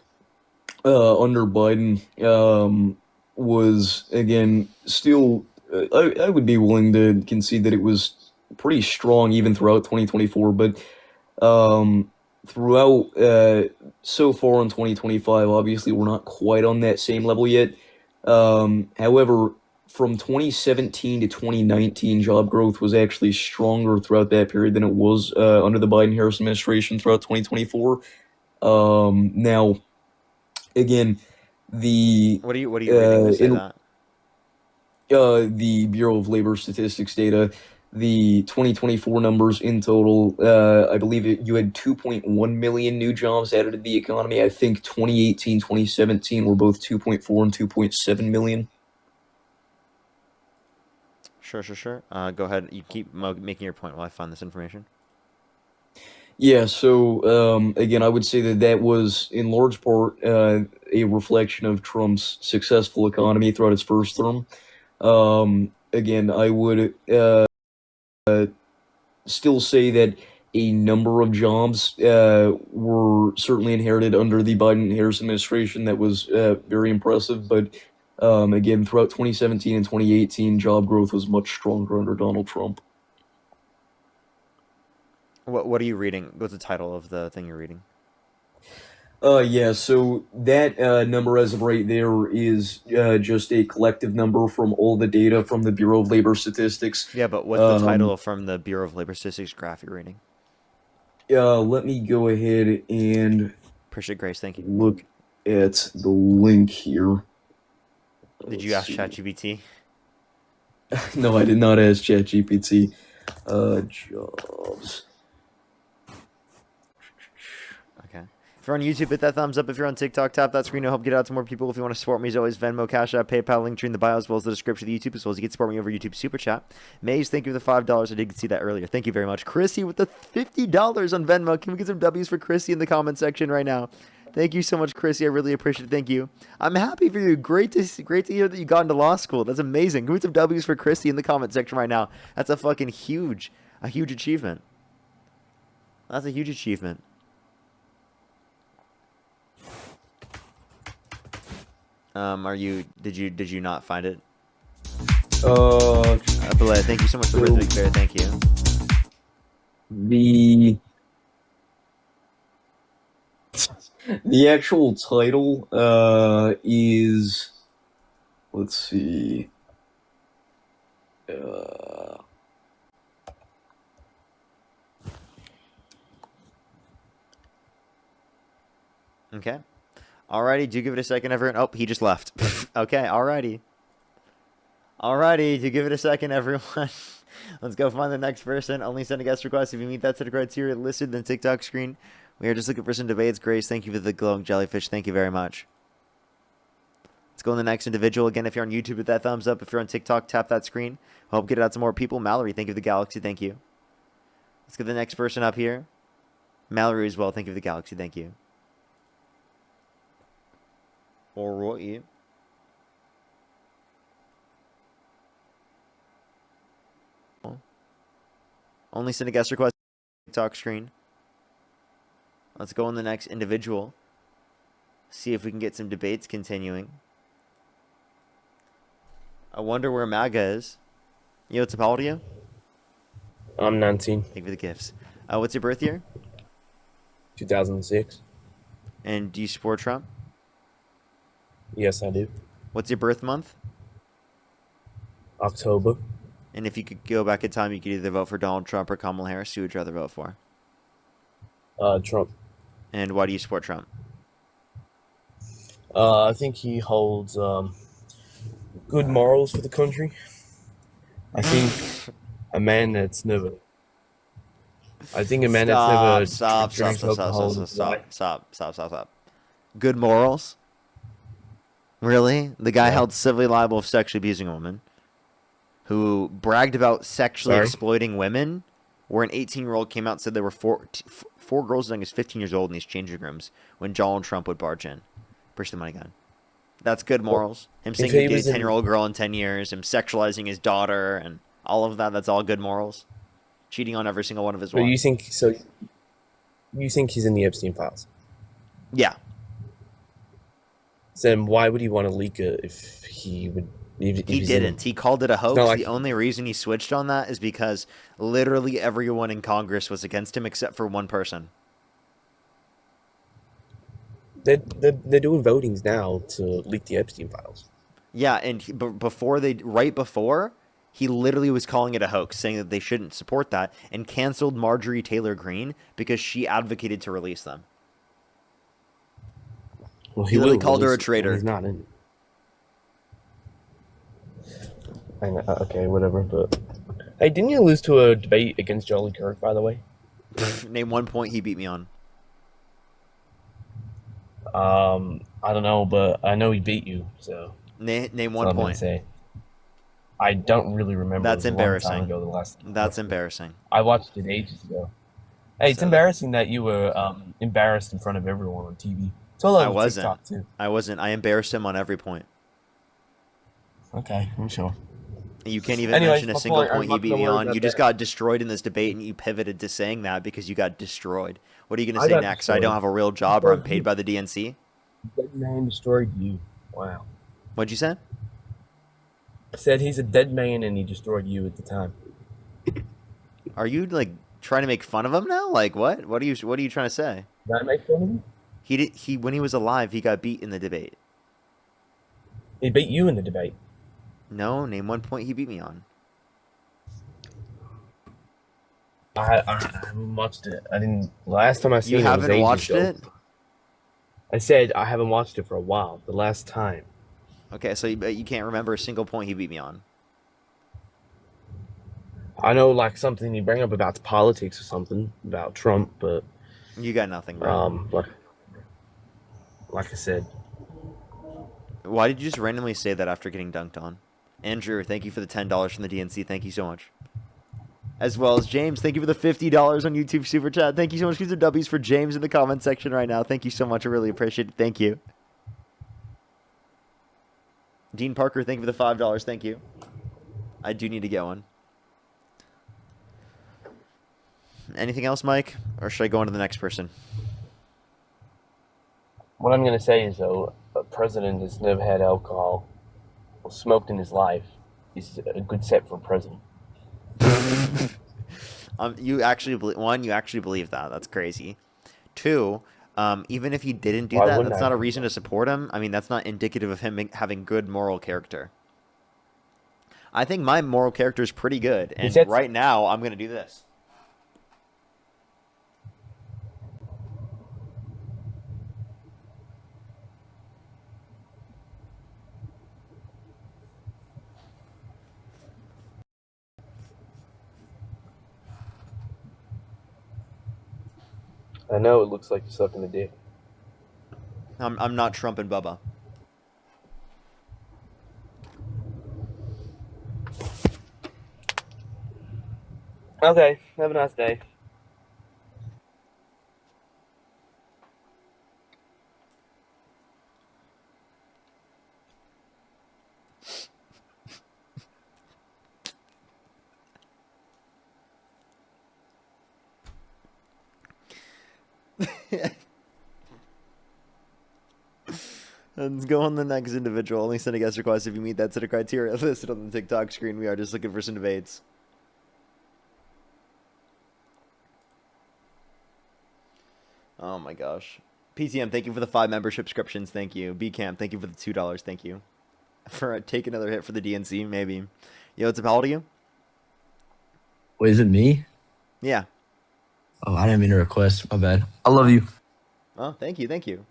under Biden was again still. I would be willing to concede that it was pretty strong even throughout 2024, but throughout so far in 2025, obviously we're not quite on that same level yet. However, from 2017 to 2019, job growth was actually stronger throughout that period than it was under the Biden-Harris administration throughout 2024. Now, again, the What are you reading to say that? The Bureau of Labor Statistics data, the 2024 numbers in total, I believe you had 2.1 million new jobs added to the economy. I think 2018, 2017 were both 2.4 and 2.7 million. Sure. Go ahead. You keep making your point while I find this information. Yeah, so again, I would say that that was in large part a reflection of Trump's successful economy throughout his first term. Again, I would still say that a number of jobs were certainly inherited under the Biden-Harris administration that was very impressive, but again, throughout 2017 and 2018, job growth was much stronger under Donald Trump. What are you reading? What's the title of the thing you're reading? Yeah, so that number as of right there is just a collective number from all the data from the Bureau of Labor Statistics. Yeah, but what's the title from the Bureau of Labor Statistics graph you're reading? Let me go ahead and appreciate Grace, thank you. Look at the link here. Did you ask ChatGPT? No, I did not ask ChatGPT. Jobs. Okay. If you're on YouTube, hit that thumbs up. If you're on TikTok, tap that screen to help get out to more people. If you want to support me, as always, Venmo, Cash App, PayPal, link tree in the bio, as well as the description of the YouTube, as well as you can support me over YouTube Super Chat. Maze, thank you for the $5. I did see that earlier. Thank you very much. Chrissy with the $50 on Venmo. Can we get some W's for Chrissy in the comment section right now? Thank you so much, Chrissy. I really appreciate it. Thank you. I'm happy for you. Great to hear that you got into law school. That's amazing. Can we get some W's for Chrissy in the comment section right now? That's a fucking huge achievement. That's a huge achievement. Did you not find it? Belay, thank you so much for Rhythmic Bear, thank you. The actual title is, let's see. Okay. Alrighty, do give it a second, everyone. Oh, he just left. Okay, alrighty. Alrighty, do give it a second, everyone. Let's go find the next person. Only send a guest request if you meet that set of criteria listed in the TikTok screen. We are just looking for some debates. Grace, thank you for the glowing jellyfish. Thank you very much. Let's go on the next individual. Again, if you're on YouTube, hit that thumbs up. If you're on TikTok, tap that screen. Help get it out to more people. Mallory, thank you for the galaxy. Thank you. Let's get the next person up here. Mallory as well. Thank you for the galaxy. Thank you. Alrighty. Only send a guest request TikTok screen. Let's go on the next individual. See if we can get some debates continuing. I wonder where Maga is. Yo, what's up, how old are you? I'm 19. Thank you for the gifts. What's your birth year? 2006. And do you support Trump? Yes, I do. What's your birth month? October. And if you could go back in time, you could either vote for Donald Trump or Kamala Harris. Who would you rather vote for? Trump. And why do you support Trump? I think he holds good morals for the country. I think a man that's never. I think a man that's never drinks alcohol. Stop. Good morals? Really? The guy held civilly liable of sexually abusing a woman who bragged about sexually exploiting women, where an 18-year-old came out and said there were four girls as young as 15 years old in these changing rooms when Donald Trump would barge in. Push the money gun. That's good morals. Him saying he'd date a 10-year-old girl in 10 years, him sexualizing his daughter, and all of that, that's all good morals. Cheating on every single one of his wives. You think he's in the Epstein files? Yeah. So then why would he want to leak it if he would... He didn't. He called it a hoax. The only reason he switched on that is because literally everyone in Congress was against him except for one person. They're doing votings now to leak the Epstein files. Yeah, and right before, he literally was calling it a hoax, saying that they shouldn't support that, and canceled Marjorie Taylor Greene because she advocated to release them. Well, he literally called her a traitor. He's not in it. I know, okay, whatever, but... Hey, didn't you lose to a debate against Jolly Kirk, by the way? Name one point he beat me on. I don't know, but I know he beat you, so... Name one point. Say. I don't really remember. That's embarrassing. That's embarrassing. I watched it ages ago. Hey, it's embarrassing that you were embarrassed in front of everyone on TV. It's all over TikTok, too. I wasn't. I embarrassed him on every point. Okay, I'm sure. You can't even mention a single point he beat me on. You just got destroyed in this debate, and you pivoted to saying that because you got destroyed. What are you going to say next? I don't have a real job, or I'm paid by the DNC? Dead man destroyed you. Wow. What'd you say? I said he's a dead man, and he destroyed you at the time. Are you like trying to make fun of him now? Like what? What are you trying to say? Did I make fun of him? He when he was alive, he got beat in the debate. He beat you in the debate. No, name one point he beat me on. I haven't watched it. I didn't. Last time I seen it, you haven't watched it. I said I haven't watched it for a while. The last time. Okay, so you can't remember a single point he beat me on. I know, like something you bring up about politics or something about Trump, but you got nothing, bro. Like I said. Why did you just randomly say that after getting dunked on? Andrew, thank you for the $10 from the DNC. Thank you so much. As well as James, thank you for the $50 on YouTube Super Chat. Thank you so much. These are W's for James in the comment section right now. Thank you so much. I really appreciate it. Thank you. Dean Parker, thank you for the $5. Thank you. I do need to get one. Anything else, Mike? Or should I go on to the next person? What I'm going to say is, though, a president has never had alcohol or smoked in his life. He's a good set for president. You actually believe that. That's crazy. Two, even if he didn't do that, that's not a reason to support him. I mean, that's not indicative of him having good moral character. I think my moral character is pretty good, and right now I'm going to do this. I know it looks like you're sucking a dick. I'm not Trump and Bubba. Okay, have a nice day. Let's go on the next individual. Only send a guest request if you meet that set of criteria listed on the TikTok screen. We are just looking for some debates. Oh my gosh. PTM, thank you for the 5 membership subscriptions. Thank you. BCamp, thank you for the $2. Thank you. For take another hit for the DNC, maybe. Yo, what's up? How old are you? Wait, is it me? Yeah. Oh, I didn't mean to request. My bad. I love you. Oh, thank you. Thank you.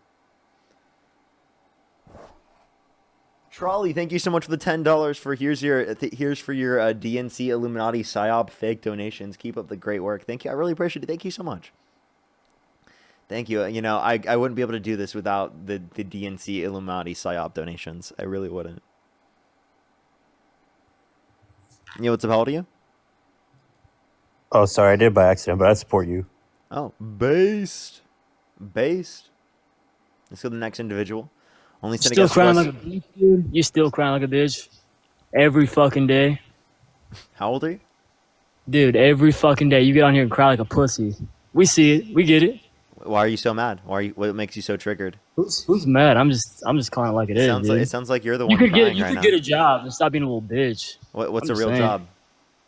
Trolley, thank you so much for the $10 for here's for your DNC Illuminati PSYOP fake donations. Keep up the great work. Thank you. I really appreciate it. Thank you so much. Thank you. You know, I wouldn't be able to do this without the DNC Illuminati PSYOP donations. I really wouldn't. Yo, what's up? How old are you? Oh, sorry, I did it by accident, but I support you. Oh, based. Let's go to the next individual. Only send a Still guest crying request. like a bitch, dude. You still crying like a bitch. Every fucking day. How old are you? Dude, every fucking day you get on here and cry like a pussy. We see it. We get it. Why are you so mad? What makes you so triggered? Who's mad? I'm just calling it like it is, dude. It sounds like you're the You one could crying get right now. get a job and stop being a little bitch. What's I'm a just real saying. job?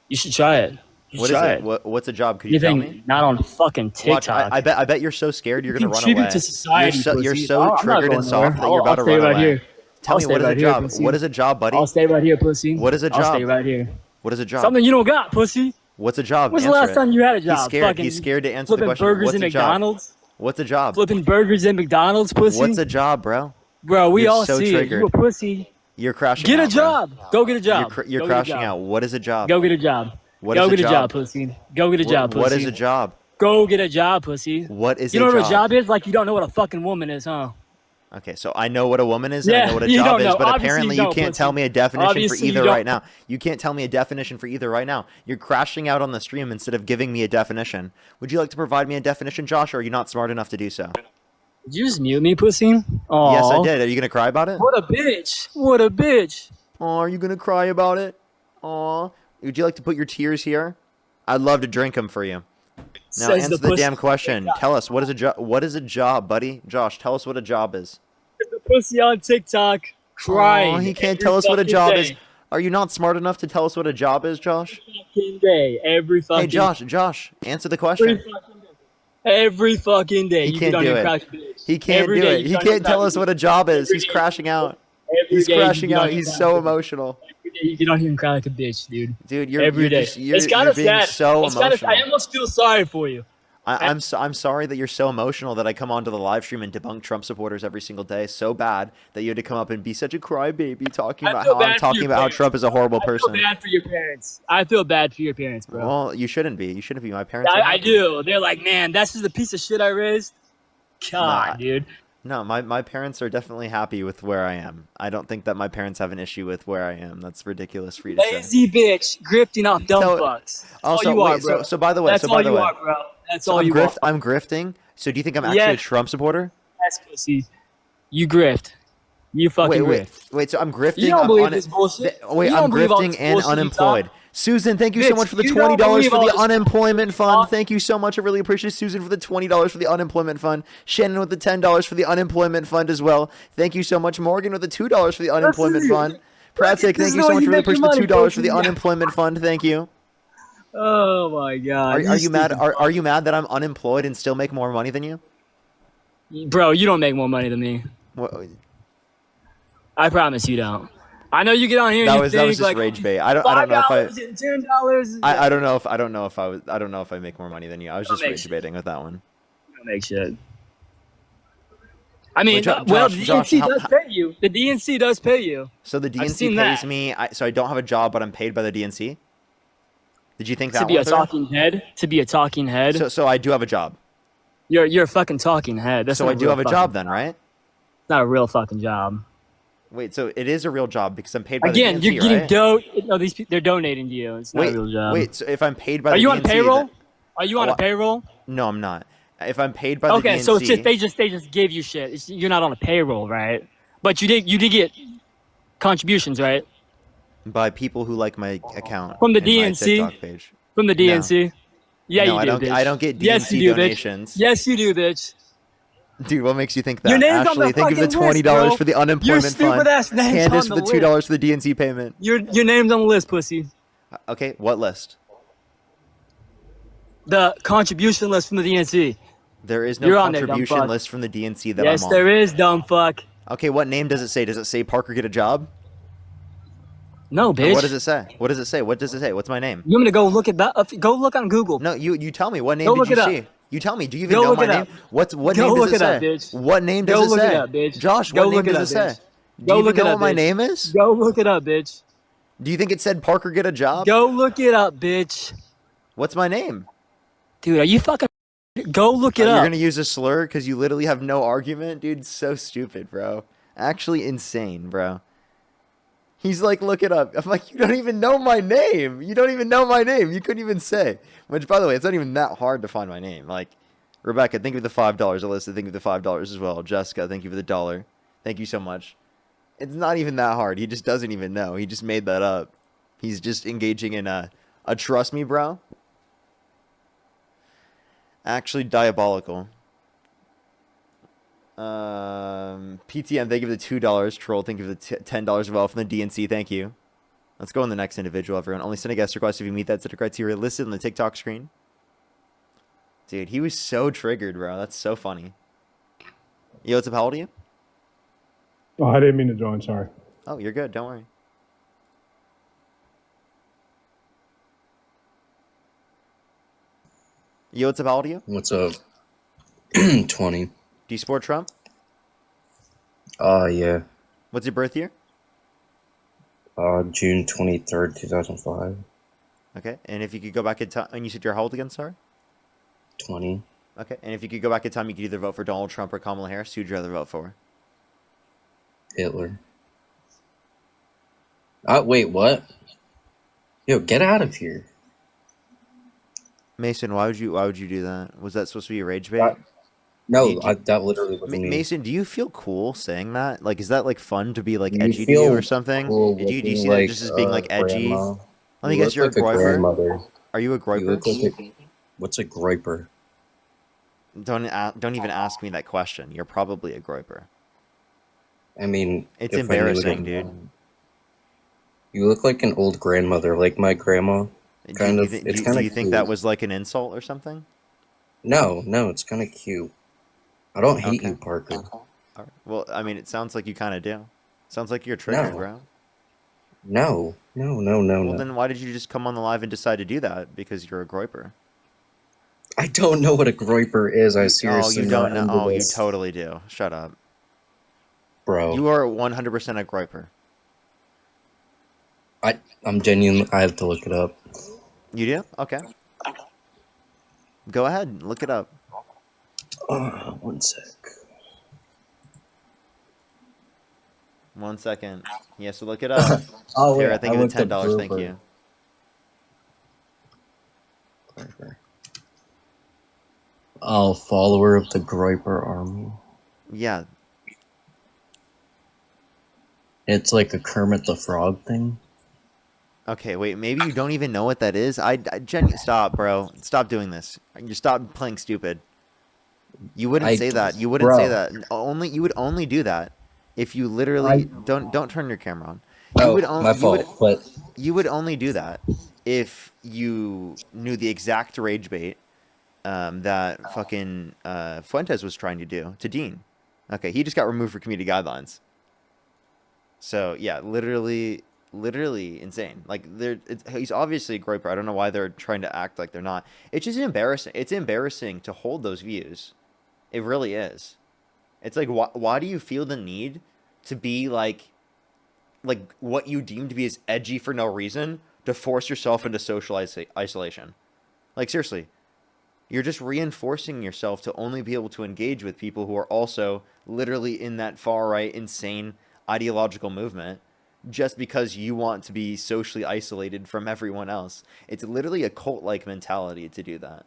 You should try it. You What should is try it? What's a job? Could you Anything tell me? not on fucking Watch, TikTok. I bet you're so scared you're gonna run Contribute away. to society, you're pussy. so I'm not triggered going and soft nowhere. that you're about to I'll stay run right away. here. Tell I'll me stay what is right a here, job? pussy. What is a job, buddy? I'll stay right here, pussy. What is a job? I'll stay right here. What is a job? Something you don't got, pussy. What's a job? When's the Answer last it. time you had a job? He's scared. Fucking He's scared to answer the flipping question. burgers What's in a job? McDonald's? What's a job? Flipping burgers in McDonald's, pussy? What's a job, bro? Bro, we You're all so see triggered. it. You a pussy. You're crashing Get out, a job. Go get a job. You're Go crashing get a job. out. What is a job? Go get a job. What Go is a get a job? job, pussy. Go get a job, pussy. What is a job? Go get a job, pussy. What is you a know what job? a job is? Like you don't know what a fucking woman is, huh? Okay, so I know what a woman is and I Yeah, know what a you job don't is, know. but Obviously apparently you you don't, can't pussy. tell me a definition Obviously for you either don't. right now. You can't tell me a definition for either right now. You're crashing out on the stream instead of giving me a definition. Would you like to provide me a definition, Josh, or are you not smart enough to do so? Did you just mute me, pussy? Aww. Yes, I did. Are you going to cry about it? What a bitch. What a bitch. Aw, are you going to cry about it? Aw. Would you like to put your tears here? I'd love to drink them for you. Now Says answer the the pussy. damn question. Tell us, what is a job? What is a job, buddy? Josh, tell us what a job is. The pussy on TikTok crying. Aw, he can't every tell us what a fucking job day. is. Are you not smart enough to tell us what a job is, Josh? Fucking day. Every fucking Hey, Josh, answer the question. Every fucking day. He you can't get on do here it. and crash a bitch. He can't Every do day it. you He get on here can't and tell crash us a what a bitch. job is. Every He's day. crashing out. Every He's day you crashing get on out. here He's and so cry. emotional. Every day you get on here and cry like a bitch, dude. Dude, Every you're day. just you're, It's kind you're of being sad. so It's kind of. emotional. I almost feel sorry for you. I'm sorry that you're so emotional that I come onto the live stream and debunk Trump supporters every single day so bad that you had to come up and be such a crybaby talking I about feel how I'm bad for talking your about how parents. Trump is a horrible I person. feel bad for your parents. I feel bad for your parents, bro. Well, you shouldn't be. You shouldn't be. My parents. are I happy. do. They're like, man, that's just the piece of shit I raised. God, Nah. dude. No, my parents are definitely happy with where I am. I don't think that my parents have an issue with where I am. That's ridiculous for you to say. Lazy bitch, grifting off dumb fucks. That's all Also, you are, wait. bro. So by the way, That's so all by the you way, are, bro. That's so all I'm you are. I'm grifting. So do you think I'm actually Yeah. a Trump supporter? Yes, pussy. You grift. You fucking grift. Wait. So I'm grifting. You don't I'm believe this bullshit. Wait, You I'm don't believe all grifting this and bullshit you unemployed. talk. Susan, thank you so Bitch, much for the you don't $20 believe for all the this unemployment fund. talk. Thank you so much. I really appreciate it. Susan for the $20 for the unemployment fund. Shannon with the $10 for the unemployment fund as well. Thank you so much. Morgan with the $2 for the unemployment fund. Pratik, thank you so much. Really appreciate the $2 for the unemployment fund. Thank you. Oh my god. Are you mad? Are you mad that I'm unemployed and still make more money than you? Bro, you don't make more money than me. What? I promise you don't. I know you get on here and That you was think just like rage bait. I don't know if $5 and $10. I don't know if I make more money than you. I was just rage baiting with that one. You don't make shit. I mean, Well, well, Josh, the Josh, DNC how- does pay you. The DNC does pay you. So the I've DNC seen pays that. me. So I don't have a job, but I'm paid by the DNC. Did you think that To be a one through? talking head. To be a talking head. So I do have a job. You're a fucking talking head. That's So not I a do real have a fucking job then, right? Not a real fucking job. Wait, so it is a real job because I'm paid by the Again, you're DNC, getting right? No, they're donating to you. It's not a Wait, real job. wait. So if I'm paid by Are the you on DNC, payroll? Are you on a oh, payroll? no, I'm not. If I'm paid by the Okay, so it's just DNC, they just give you shit. You're not on a payroll, right? But you did get contributions, right? by people who like my account From the and my DNC. TikTok page. From the No, DNC. Yeah, no, you do, I bitch. don't get Yes, you DNC do, bitch. donations. Yes, you do, bitch. Dude, what makes you think Your that? name's on the Ashley, thank you for the fucking list, $20 bro. for the Your unemployment stupid fund. ass name's Candace on for the the list. $2 for the DNC payment. Your name's on the list, pussy. Okay, what list? The contribution list from the DNC. There is no You're on there, dumb contribution fuck. list from the DNC that Yes, I'm on. there is, dumb fuck. Okay, what name does it say? Does it say Parker get a job? No, Or bitch. what does it say? What does it say? What does it say? What's my name? You want me to go look at that? Go look on Google. No, you tell me. What name Go did look you it up. see? You tell me. Do you even Go know look my it name? up. What Go name does look it it up, say? bitch. What name Go does it look say? it up, bitch. Josh, Go what name look it does up, it say? bitch. Do Go you even look it know up, what my bitch. name is? Go look it up, bitch. Do you think it said Parker get a job? Go look it up, bitch. What's my name? Dude, are you fucking? Go look it You're up. gonna use a slur because you literally have no argument, dude. It's so stupid, bro. Actually insane, bro. He's like, look it up. I'm like, you don't even know my name. You don't even know my name. You couldn't even say. Which, by the way, it's not even that hard to find my name. Like, Rebecca, thank you for the $5. Alyssa, thank you for the $5 as well. Jessica, thank you for the $1. Thank you so much. It's not even that hard. He just doesn't even know. He just made that up. He's just engaging in a trust me, bro. Actually diabolical. PTM, thank you for the $2. Troll, thank you for the $10 as well from the DNC. Thank you. Let's go on the next individual, everyone. Only send a guest request if you meet that set of criteria listed on the TikTok screen. Dude, he was so triggered, bro. That's so funny. Yo, what's up? How old are you? Oh, I didn't mean to join. Sorry. Oh, you're good. Don't worry. Yo, what's up? How old are you? What's up? 20. Do you support Trump? Yeah. What's your birth year? June 23rd, 2005. Okay. And if you could go back in time, and you said you're how old again, sorry? 20. Okay. And if you could go back in time, you could either vote for Donald Trump or Kamala Harris. Who'd you rather vote for? Hitler. Wait, what? Yo, get out of here. Mason, why would you do that? Was that supposed to be a rage bait? No, that literally wasn't me. Mason, do you feel cool saying that? Like, is that like fun to be like Do you edgy to you or feel something? cool Do you looking see that like just as being like edgy? grandma? Let me You guess, look you're like a a groiper? grandmother. Are you a You groiper? look like what's a groiper? Don't even ask me that question. You're probably a groiper. I mean, It's if I knew embarrassing, it, dude. You look like an old grandmother, like my grandma. Kind of. It's kind Do of you think cute. that was like an insult or something? No, it's kind of cute. I don't hate Okay. you, Parker. All right. Well, I mean, it sounds like you kind of do. Sounds like you're triggered, No. bro. No. Well, then why did you just come on the live and decide to do that? Because you're a groiper. I don't know what a groiper is. I seriously you don't know? not Oh, into you this. totally do. Shut up. Bro. You are 100% a groiper. I'm genuine. I have to look it up. You do? Okay. Go ahead. Look it up. 1 sec. 1 second. He has to look it up. Oh, Here, wait, I think I of the looked up $10. Thank groiper. you. Oh, follower of the Groiper army. Yeah. It's like a Kermit the Frog thing. Okay, wait. Maybe you don't even know what that is. Stop, bro. Stop doing this. You stop playing stupid. You wouldn't say that. You wouldn't say that. You would only do that if you literally don't turn your camera on. My fault. But you would only do that if you knew the exact rage bait that fucking Fuentes was trying to do to Dean. Okay, he just got removed for community guidelines. So yeah, literally insane. Like he's obviously a groiper. I don't know why they're trying to act like they're not. It's just embarrassing. It's embarrassing to hold those views. It really is. It's like why do you feel the need to be like what you deem to be as edgy for no reason to force yourself into social isolation? Like seriously. You're just reinforcing yourself to only be able to engage with people who are also literally in that far right, insane ideological movement just because you want to be socially isolated from everyone else. It's literally a cult-like mentality to do that.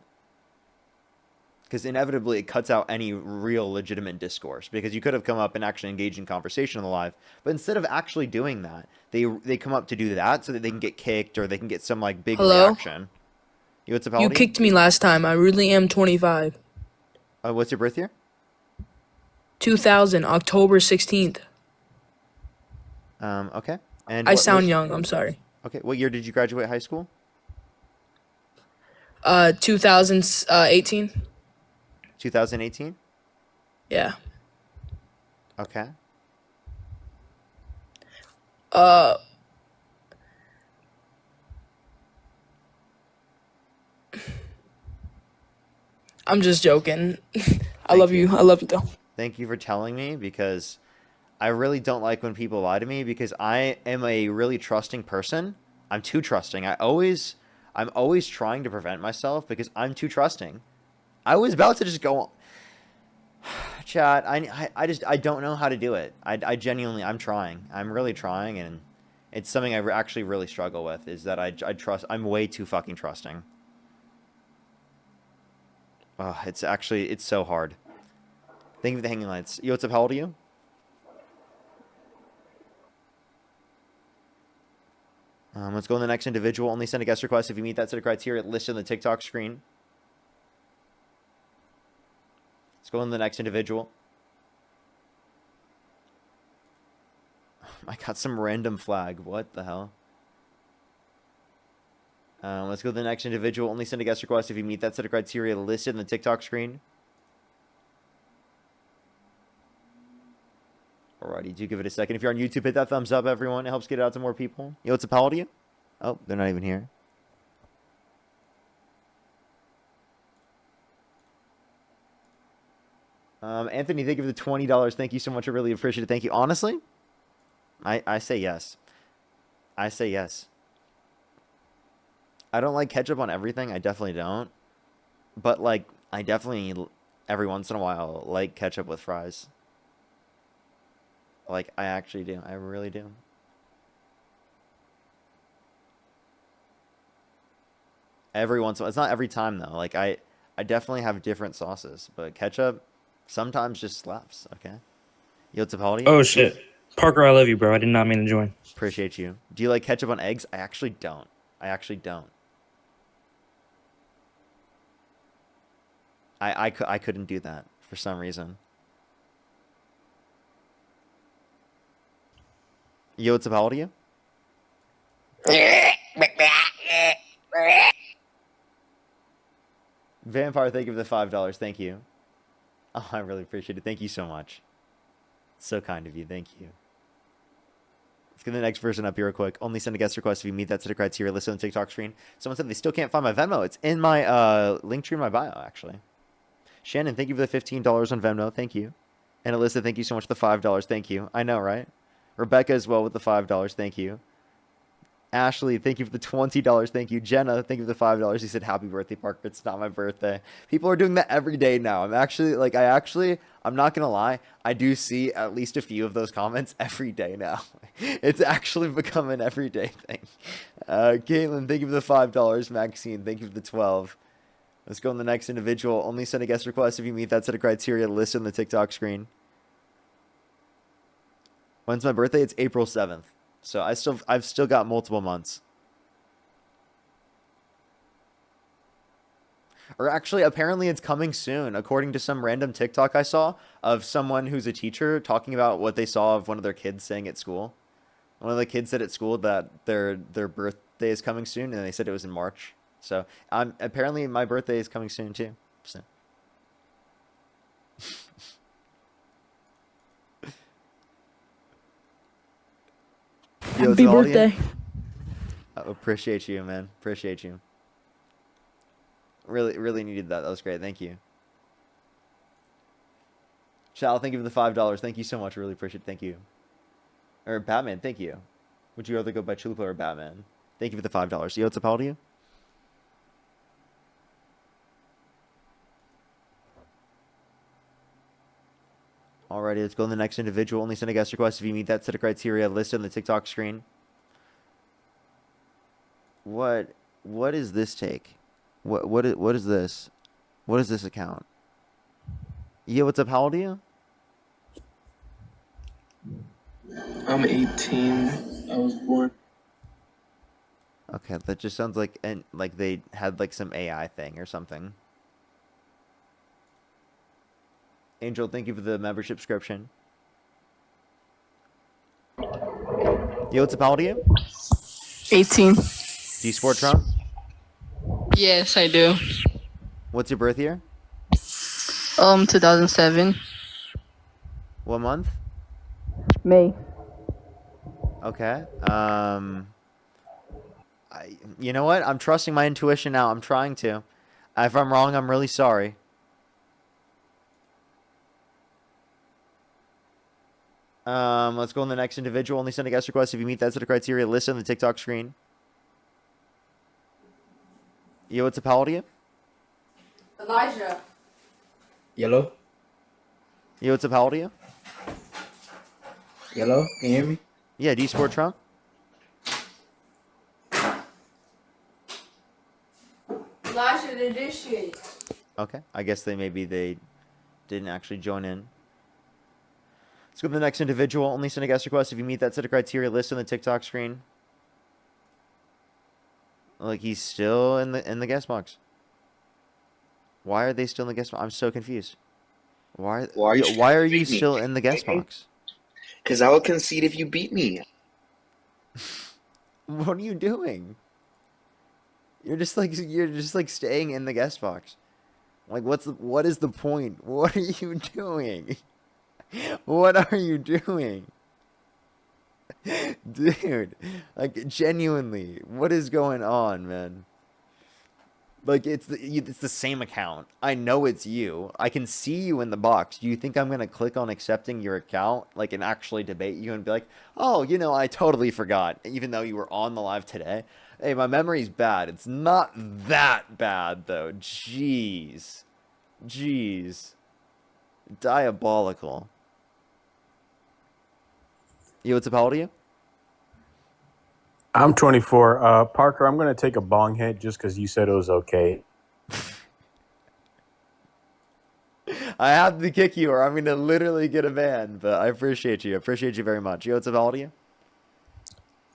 Because inevitably it cuts out any real legitimate discourse. Because you could have come up and actually engaged in conversation on the live, but instead of actually doing that, they come up to do that so that they can get kicked or they can get some like big Hello? reaction. You what's up, You Haldy? kicked me last time. I really am 25. What's your birth year? 2000, October 16th. Okay. And I what sound young. I'm sorry. Okay. What year did you graduate high school? 2018. 2018? Yeah. Okay. I'm just joking. I love you. I love you though. Thank you for telling me, because I really don't like when people lie to me, because I am a really trusting person. I'm too trusting. I'm always trying to prevent myself because I'm too trusting. I was about to just go chat. I don't know how to do it. I genuinely, I'm trying. I'm really trying, and it's something I actually really struggle with, is that I trust. I'm way too fucking trusting. Oh, it's so hard. Thank you for the hanging lights. Yo, what's up? How old are you? Let's go on the next individual. Only send a guest request if you meet that set of criteria listed on the TikTok screen. Let's go on the next individual. I got some random flag. What the hell? Let's go to the next individual. Only send a guest request if you meet that set of criteria listed in the TikTok screen. Alrighty, do give it a second. If you're on YouTube, hit that thumbs up, everyone. It helps get it out to more people. Yo, what's up, how old are you? Oh, they're not even here. Anthony, thank you for the $20. Thank you so much. I really appreciate it. Thank you. Honestly, I say yes. I say yes. I don't like ketchup on everything. I definitely don't. But, like, I definitely, every once in a while, like ketchup with fries. Like, I actually do. I really do. Every once in a while. It's not every time, though. Like, I definitely have different sauces. But ketchup sometimes just slaps, okay? Yo, what's up, Holly? Oh shit. Parker, I love you, bro. I did not mean to join. Appreciate you. Do you like ketchup on eggs? I actually don't. I actually don't. I couldn't do that for some reason. Yo, what's up? How old are you? Vampire, thank you for the $5. Thank you. Oh, I really appreciate it. Thank you so much. So kind of you. Thank you. Let's get the next person up here real quick. Only send a guest request if you meet that set of criteria listed on the TikTok screen. Someone said they still can't find my Venmo. It's in my link tree in my bio, actually. Shannon, thank you for the $15 on Venmo. Thank you. And Alyssa, thank you so much for the $5. Thank you. I know, right? Rebecca as well with the $5. Thank you. Ashley, thank you for the $20. Thank you. Jenna, thank you for the $5. He said, happy birthday, Parker. It's not my birthday. People are doing that every day now. I'm not going to lie. I do see at least a few of those comments every day now. It's actually become an everyday thing. Caitlin, thank you for the $5. Maxine, thank you for the 12. Let's go on the next individual. Only send a guest request if you meet that set of criteria listed on the TikTok screen. When's my birthday? It's April 7th. So I've still got multiple months. Or actually, apparently it's coming soon, according to some random TikTok I saw of someone who's a teacher talking about what they saw of one of their kids saying at school. One of the kids said at school that their birthday is coming soon, and they said it was in March. So apparently my birthday is coming soon too. So. Yo, Happy birthday. Appreciate you, man. Appreciate you. Really needed that. That was great. Thank you. Shal, thank you for the $5. Thank you so much. I really appreciate it. Thank you. Or Batman, thank you. Would you rather go by Chalupa or Batman? Thank you for the $5. Yo, what's up, how old are you? Alrighty, let's go to the next individual. Only send a guest request if you meet that set of criteria listed on the TikTok screen. What is this take? What is this? What is this account? Yeah, what's up? How old are you? I'm 18. I was born. Okay, that just sounds like they had like some AI thing or something. Angel, thank you for the membership subscription. Yo, what's up? How old are you? 18. Do you sport Trump? Yes, I do. What's your birth year? 2007. What month? May. Okay. You know what? I'm trusting my intuition now. I'm trying to. If I'm wrong, I'm really sorry. Let's go on the next individual. Only send a guest request if you meet that set of criteria listed on the TikTok screen. Yo, what's up? How old are you? Elijah. Yellow? Yo, what's up? How old are you? Yellow? Can you hear me? Yeah, do you support Trump? Elijah, the initiate. Okay. I guess they didn't actually join in. Let's go to the next individual. Only send a guest request if you meet that set of criteria listed on the TikTok screen. Like, he's still in the guest box. Why are they still in the guest box? I'm so confused. Why are you still in the guest box? Because I will concede if you beat me. What are you doing? You're just like staying in the guest box. Like, what is the point? What are you doing? What are you doing? Dude, like, genuinely, what is going on, man? Like, it's the same account. I know it's you. I can see you in the box. Do you think I'm gonna click on accepting your account, like, and actually debate you and be like, oh, I totally forgot, even though you were on the live today? Hey, my memory's bad. It's not that bad, though. Jeez. Diabolical. Yo, what's up? How old are you? I'm 24. Parker, I'm going to take a bong hit just because you said it was okay. I have to kick you or I'm going to literally get a ban, but I appreciate you. I appreciate you very much. Yo, what's up? How old are you?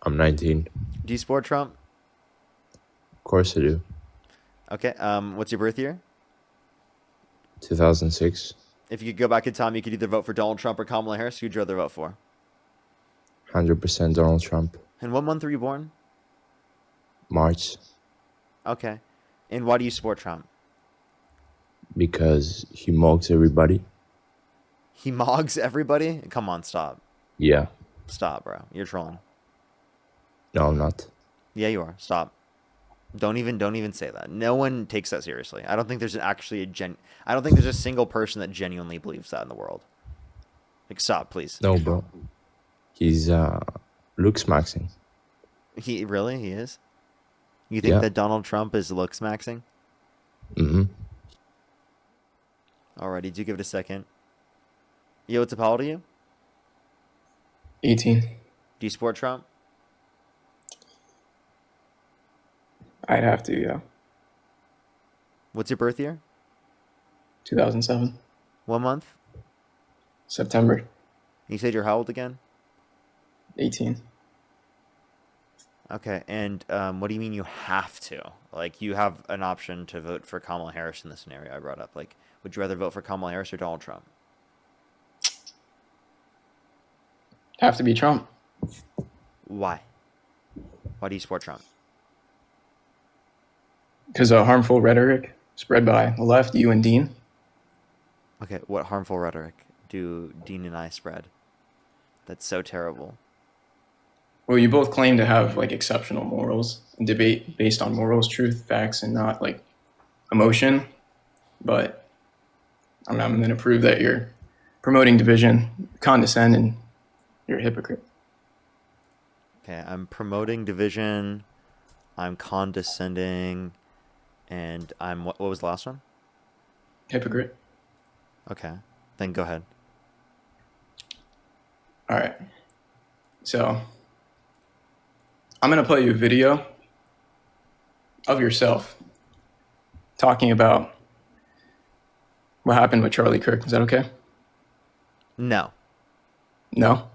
I'm 19. Do you support Trump? Of course I do. Okay. What's your birth year? 2006. If you could go back in time, you could either vote for Donald Trump or Kamala Harris. Who'd you rather vote for? 100% Donald Trump. And what month were you born? March. Okay. And why do you support Trump? Because he mocks everybody. He mogs everybody? Come on, stop. Yeah. Stop, bro. You're trolling. No, I'm not. Yeah, you are. Stop. Don't even say that. No one takes that seriously. I don't think there's I don't think there's a single person that genuinely believes that in the world. Like, stop, please. No, bro. He's looks maxing. He is? You think that Donald Trump is looks maxing? Mm-hmm. Alrighty, do give it a second. Yo, what's up? How old are you? 18. Do you support Trump? I'd have to, yeah. What's your birth year? 2007. What month? September. You said you're how old again? 18. Okay, and what do you mean you have to? Like, you have an option to vote for Kamala Harris in the scenario I brought up. Like, would you rather vote for Kamala Harris or Donald Trump? Have to be Trump. Why? Why do you support Trump? Because of harmful rhetoric spread by the left, you and Dean. Okay, what harmful rhetoric do Dean and I spread? That's so terrible. Well, you both claim to have like exceptional morals and debate based on morals, truth, facts, and not like emotion. But I'm going to prove that you're promoting division, condescend, and you're a hypocrite. Okay, I'm promoting division, I'm condescending, and I'm what was the last one? Hypocrite. Okay, then go ahead. All right. So I'm gonna play you a video of yourself talking about what happened with Charlie Kirk. Is that okay? No. No.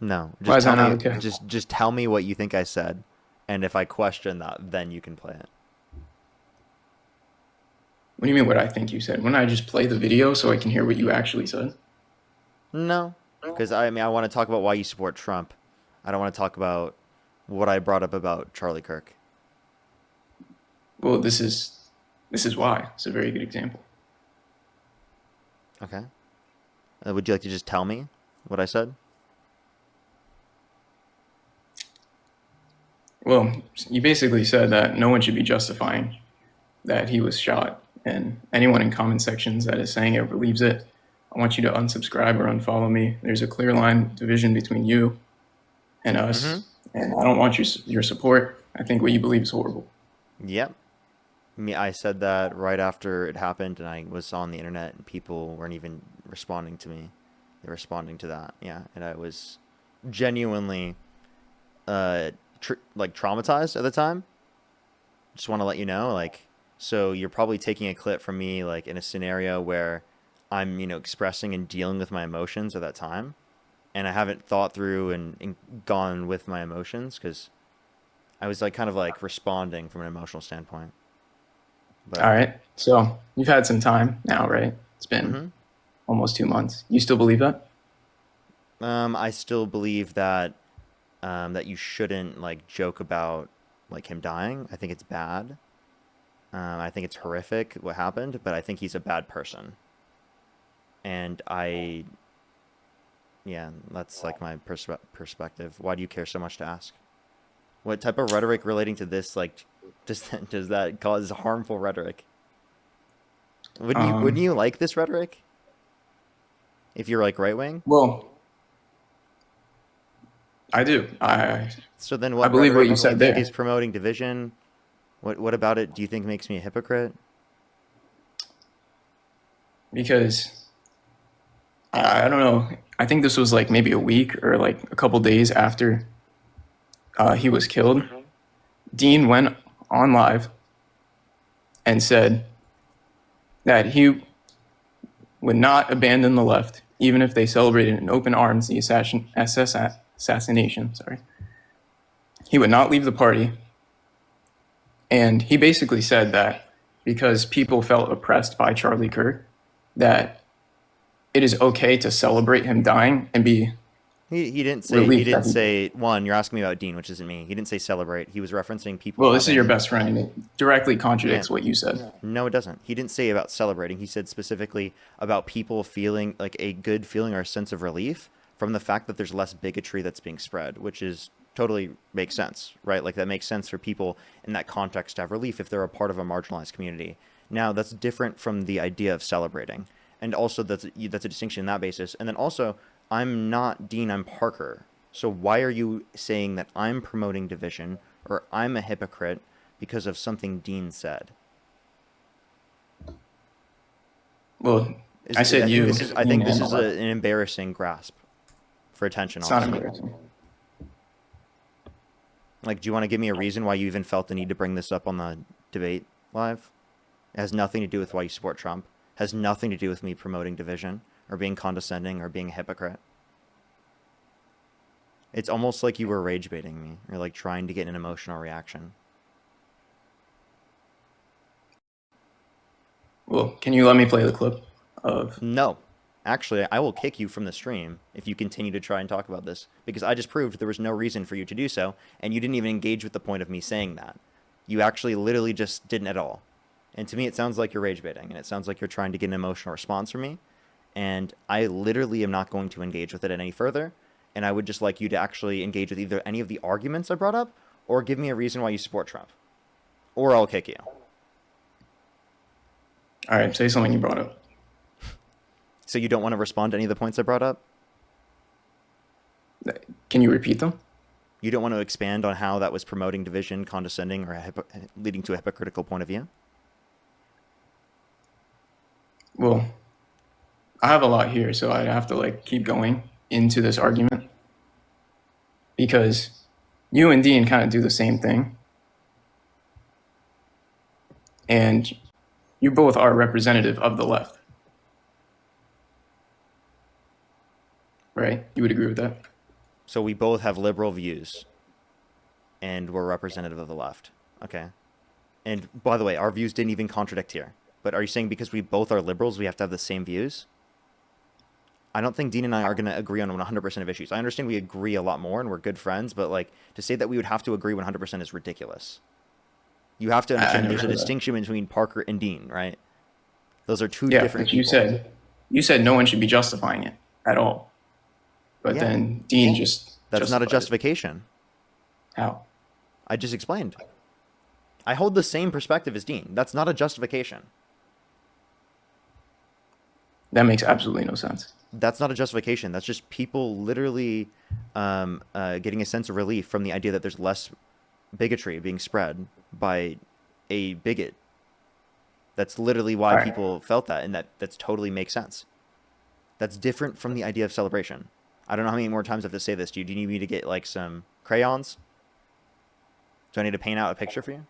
No. Why is that not me, okay? Just tell me what you think I said, and if I question that, then you can play it. What do you mean what I think you said? Wouldn't I just play the video so I can hear what you actually said? No, because I want to talk about why you support Trump. I don't want to talk about what I brought up about Charlie Kirk. Well, this is why. It's a very good example. Okay. Would you like to just tell me what I said? Well, you basically said that no one should be justifying that he was shot, and anyone in comment sections that is saying it or believes it, I want you to unsubscribe or unfollow me. There's a clear line division between you and us, and I don't want your support. I think what you believe is horrible. Yep. I said that right after it happened, and I was on the internet, and people weren't even responding to me. They were responding to that, yeah, and I was genuinely traumatized at the time. Just want to let you know, so you're probably taking a clip from me, in a scenario where I'm, expressing and dealing with my emotions at that time, and I haven't thought through and gone with my emotions, because I was responding from an emotional standpoint. But, all right. So you've had some time now, right? It's been almost 2 months. You still believe that? I still believe that that you shouldn't joke about him dying. I think it's bad. I think it's horrific what happened, but I think he's a bad person. And that's my perspective. Why do you care so much to ask? What type of rhetoric relating to this does that cause harmful rhetoric? Wouldn't you like this rhetoric? If you're right wing? Well, I do. So then what? I believe what you said think there is promoting division. What about it do you think makes me a hypocrite? Because I don't know. I think this was maybe a week or a couple days after he was killed. Dean went on live and said that he would not abandon the left, even if they celebrated in open arms the assassination. Sorry, he would not leave the party, and he basically said that because people felt oppressed by Charlie Kirk, that it is okay to celebrate him dying and be. He didn't say one. You're asking me about Dean, which isn't me. He didn't say celebrate. He was referencing people. Well, this is your best friend. It directly contradicts what you said. No, it doesn't. He didn't say about celebrating. He said specifically about people feeling a good feeling or a sense of relief from the fact that there's less bigotry that's being spread, which is totally makes sense, right? That makes sense for people in that context to have relief if they're a part of a marginalized community. Now, that's different from the idea of celebrating, and also that's a distinction in that basis. And then also, I'm not Dean, I'm Parker. So why are you saying that I'm promoting division or I'm a hypocrite because of something Dean said? Well, I said you. I think this is an embarrassing grasp for attention. It's not embarrassing. Do you want to give me a reason why you even felt the need to bring this up on the debate live? It has nothing to do with why you support Trump. It has nothing to do with me promoting division or being condescending or being a hypocrite. It's almost like you were rage baiting me or trying to get an emotional reaction. Well, can you let me play the clip of... No. Actually, I will kick you from the stream if you continue to try and talk about this, because I just proved there was no reason for you to do so, and you didn't even engage with the point of me saying that. You actually literally just didn't at all. And to me, it sounds like you're rage baiting, and it sounds like you're trying to get an emotional response from me, and I literally am not going to engage with it any further, and I would just like you to actually engage with either any of the arguments I brought up, or give me a reason why you support Trump. Or I'll kick you. All right, say something you brought up. So you don't want to respond to any of the points I brought up? Can you repeat them? You don't want to expand on how that was promoting division, condescending, or leading to a hypocritical point of view? Well, I have a lot here, so I'd have to keep going into this argument because you and Dean kind of do the same thing. And you both are representative of the left. Right? You would agree with that? So we both have liberal views, and we're representative of the left. Okay. And by the way, our views didn't even contradict here. But are you saying because we both are liberals, we have to have the same views? I don't think Dean and I are going to agree on 100% of issues. I understand we agree a lot more and we're good friends, but like to say that we would have to agree 100% is ridiculous. You have to understand there's a distinction between Parker and Dean, right? Those are two different people. You said no one should be justifying it at all. But then Dean just That's not a justification. How? I just explained. I hold the same perspective as Dean. That's not a justification. That makes absolutely no sense. That's not a justification. That's just people literally getting a sense of relief from the idea that there's less bigotry being spread by a bigot. That's literally why people felt that, and that's totally makes sense. That's different from the idea of celebration. I don't know how many more times I have to say this to you. Do you need me to get like some crayons? Do I need to paint out a picture for you?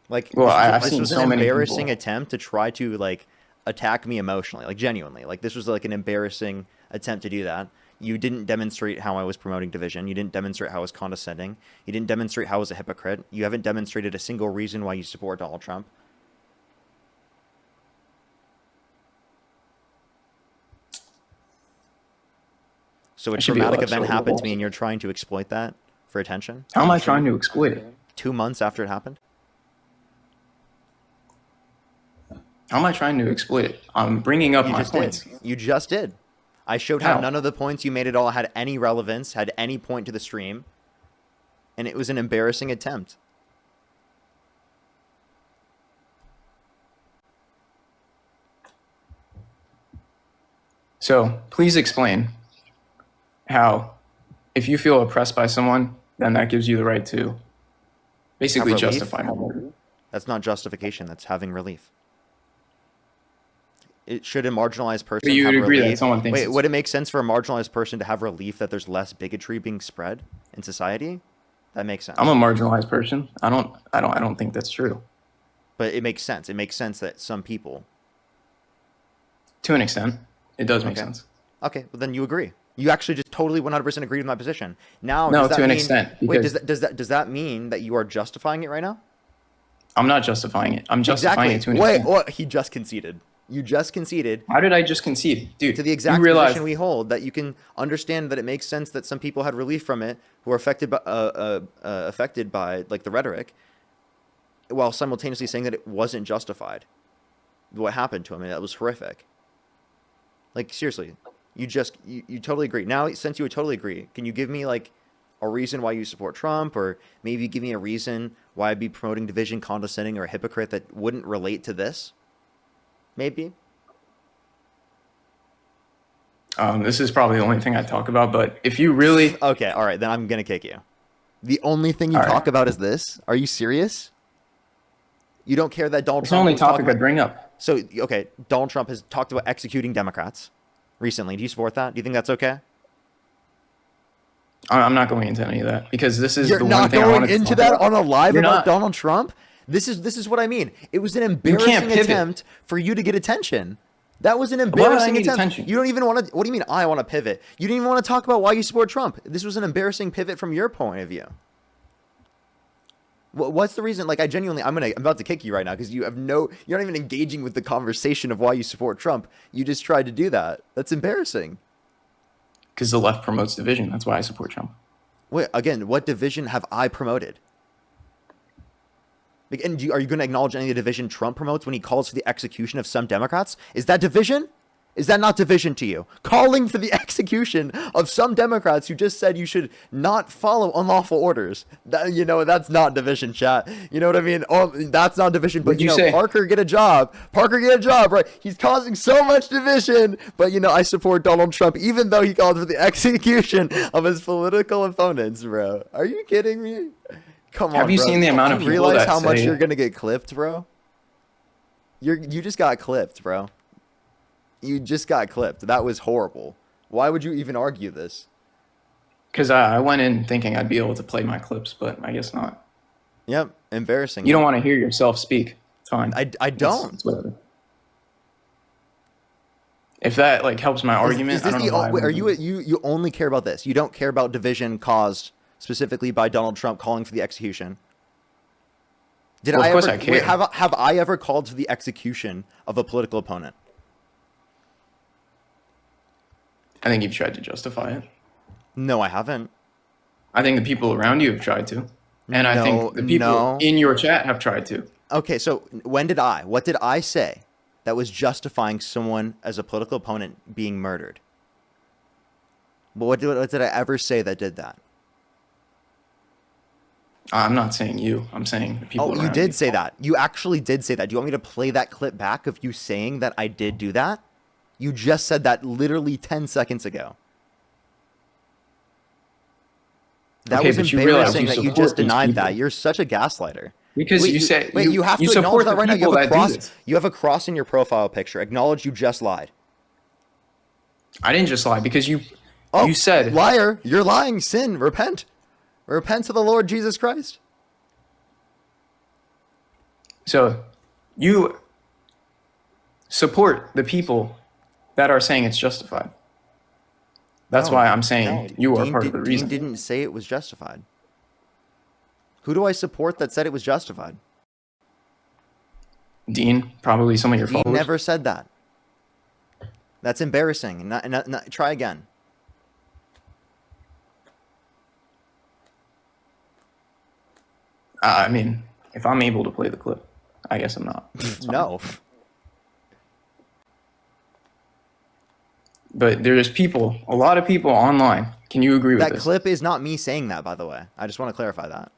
Like, well, I've this seen was so an many embarrassing people. attempt to try to like attack me emotionally, like genuinely. Like this was like an embarrassing attempt to do that. You didn't demonstrate how I was promoting division. You didn't demonstrate how I was condescending. You didn't demonstrate how I was a hypocrite. You haven't demonstrated a single reason why you support Donald Trump. So a traumatic event happened to me and you're trying to exploit that for attention? How am I trying to exploit it? 2 months after it happened? How am I trying to exploit it? I'm bringing up You my just points. did. You just did. I showed how none of the points you made at all had any relevance, had any point to the stream, and it was an embarrassing attempt. So please explain how, if you feel oppressed by someone, then that gives you the right to basically Have relief? justify murder. That's not justification. That's having relief. It should a marginalized person But you have would agree that relief? someone thinks Wait, it's- would it make sense for a marginalized person to have relief that there's less bigotry being spread in society? That makes sense. I'm a marginalized person. I don't think that's true. But it makes sense. It makes sense that some people. To an extent, it does make Okay. sense. Okay, well then you agree. You actually just totally 100% agreed with my position. Now, No, does that to an mean, extent, Wait, because- does that mean that you are justifying it right now? I'm not justifying it. I'm justifying it to an extent. Wait, he just conceded. You just conceded. How did I just concede? Dude, to the exact you realize- position we hold, that you can understand that it makes sense that some people had relief from it who are affected by like the rhetoric, while simultaneously saying that it wasn't justified. What happened to him, and that was horrific. Like seriously, you totally agree. Now, since you would totally agree, can you give me like a reason why you support Trump, or maybe give me a reason why I'd be promoting division, condescending, or a hypocrite that wouldn't relate to this? Maybe. This is probably the only thing I talk about, but if you really... Okay, all right, then I'm going to kick you. The only thing you All right. talk about is this? Are you serious? You don't care that Donald It's the Trump only was talking topic I about... bring up. So, okay, Donald Trump has talked about executing Democrats recently. Do you support that? Do you think that's okay? I'm not going into any of that, because this is You're the one not thing I going wanted to into talk that about. on a live You're about not. Donald Trump? This is what I mean. It was an can't embarrassing pivot. attempt for you to get attention. That was an Why would I embarrassing need attempt. attention? You don't even want to... What do you mean I want to pivot? You didn't even want to talk about why you support Trump. This was an embarrassing pivot from your point of view. What's the reason? Like, I'm about to kick you right now because you're not even engaging with the conversation of why you support Trump. You just tried to do that. That's embarrassing. Because the left promotes division. That's why I support Trump. Wait, again, what division have I promoted? Like, and are you going to acknowledge any of the division Trump promotes when he calls for the execution of some Democrats? Is that division? Is that not division to you? Calling for the execution of some Democrats who just said you should not follow unlawful orders. That's not division, chat. You know what I mean? Oh, that's not division. But, What'd you say? Parker, get a job. Parker, get a job, right? He's causing so much division. But, I support Donald Trump, even though he called for the execution of his political opponents, bro. Are you kidding me? Come on, Have you bro. seen the amount of Do you people realize that how much say- you're going to get clipped, bro? You just got clipped, bro. You just got clipped. That was horrible. Why would you even argue this? Because I went in thinking I'd be able to play my clips, but I guess not. Yep, embarrassing. You don't want to hear yourself speak. It's fine. I don't. It's whatever. If that like helps my argument, Is this I don't know why I are wouldn't do you only care about this? You don't care about division caused specifically by Donald Trump calling for the execution? Did Well, I of course ever I care. have I ever called for the execution of a political opponent? I think you've tried to justify it. No, I haven't. I think the people around you have tried to. And I think the people in your chat have tried to. Okay, so when did I? What did I say that was justifying someone as a political opponent being murdered? What did I ever say that did that? I'm not saying you. I'm saying the people around you did say that. You actually did say that. Do you want me to play that clip back of you saying that I did do that? You just said that literally 10 seconds ago. That was embarrassing that you just denied that. You're such a gaslighter. Because you said you have to acknowledge that right now. You have a cross in your profile picture. Acknowledge you just lied. I didn't just lie because you said liar. You're lying. Sin. Repent. Repent to the Lord Jesus Christ. So you support the people that are saying it's justified. That's why I'm saying you are part of the reason. Dean didn't say it was justified. Who do I support that said it was justified? Dean, probably some of your followers. Dean never said that. That's embarrassing. Try again. I mean, if I'm able to play the clip, I guess I'm not. No. But there's people, a lot of people online. Can you agree with that this? clip is not me saying that, by the way. I just want to clarify that.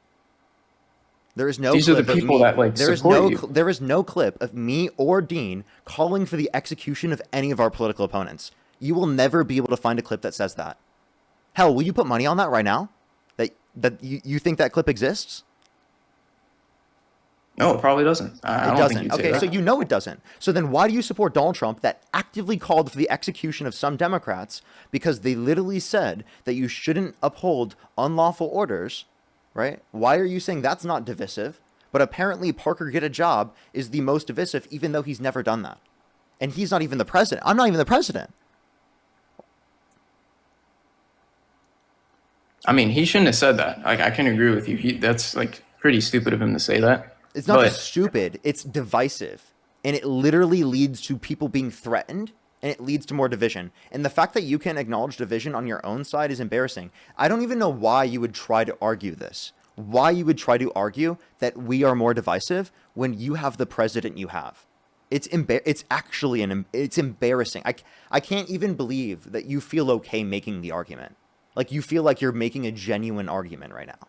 There is no These clip are the of people me, that like there is support no you. there is no clip of me or Dean calling for the execution of any of our political opponents. You will never be able to find a clip that says that. Hell, will you put money on that right now? That you think that clip exists? No, it probably doesn't. I don't think you'd say Okay, that. so you know it doesn't. So then why do you support Donald Trump that actively called for the execution of some Democrats because they literally said that you shouldn't uphold unlawful orders, right? Why are you saying that's not divisive? But apparently Parker Get a Job is the most divisive even though he's never done that. And he's not even the president. I'm not even the president. I mean, he shouldn't have said that. Like, I can agree with you. That's like pretty stupid of him to say that. It's not just stupid, it's divisive. And it literally leads to people being threatened, and it leads to more division. And the fact that you can acknowledge division on your own side is embarrassing. I don't even know why you would try to argue this. Why you would try to argue that we are more divisive when you have the president you have. It's actually it's embarrassing. I can't even believe that you feel okay making the argument. Like you feel like you're making a genuine argument right now.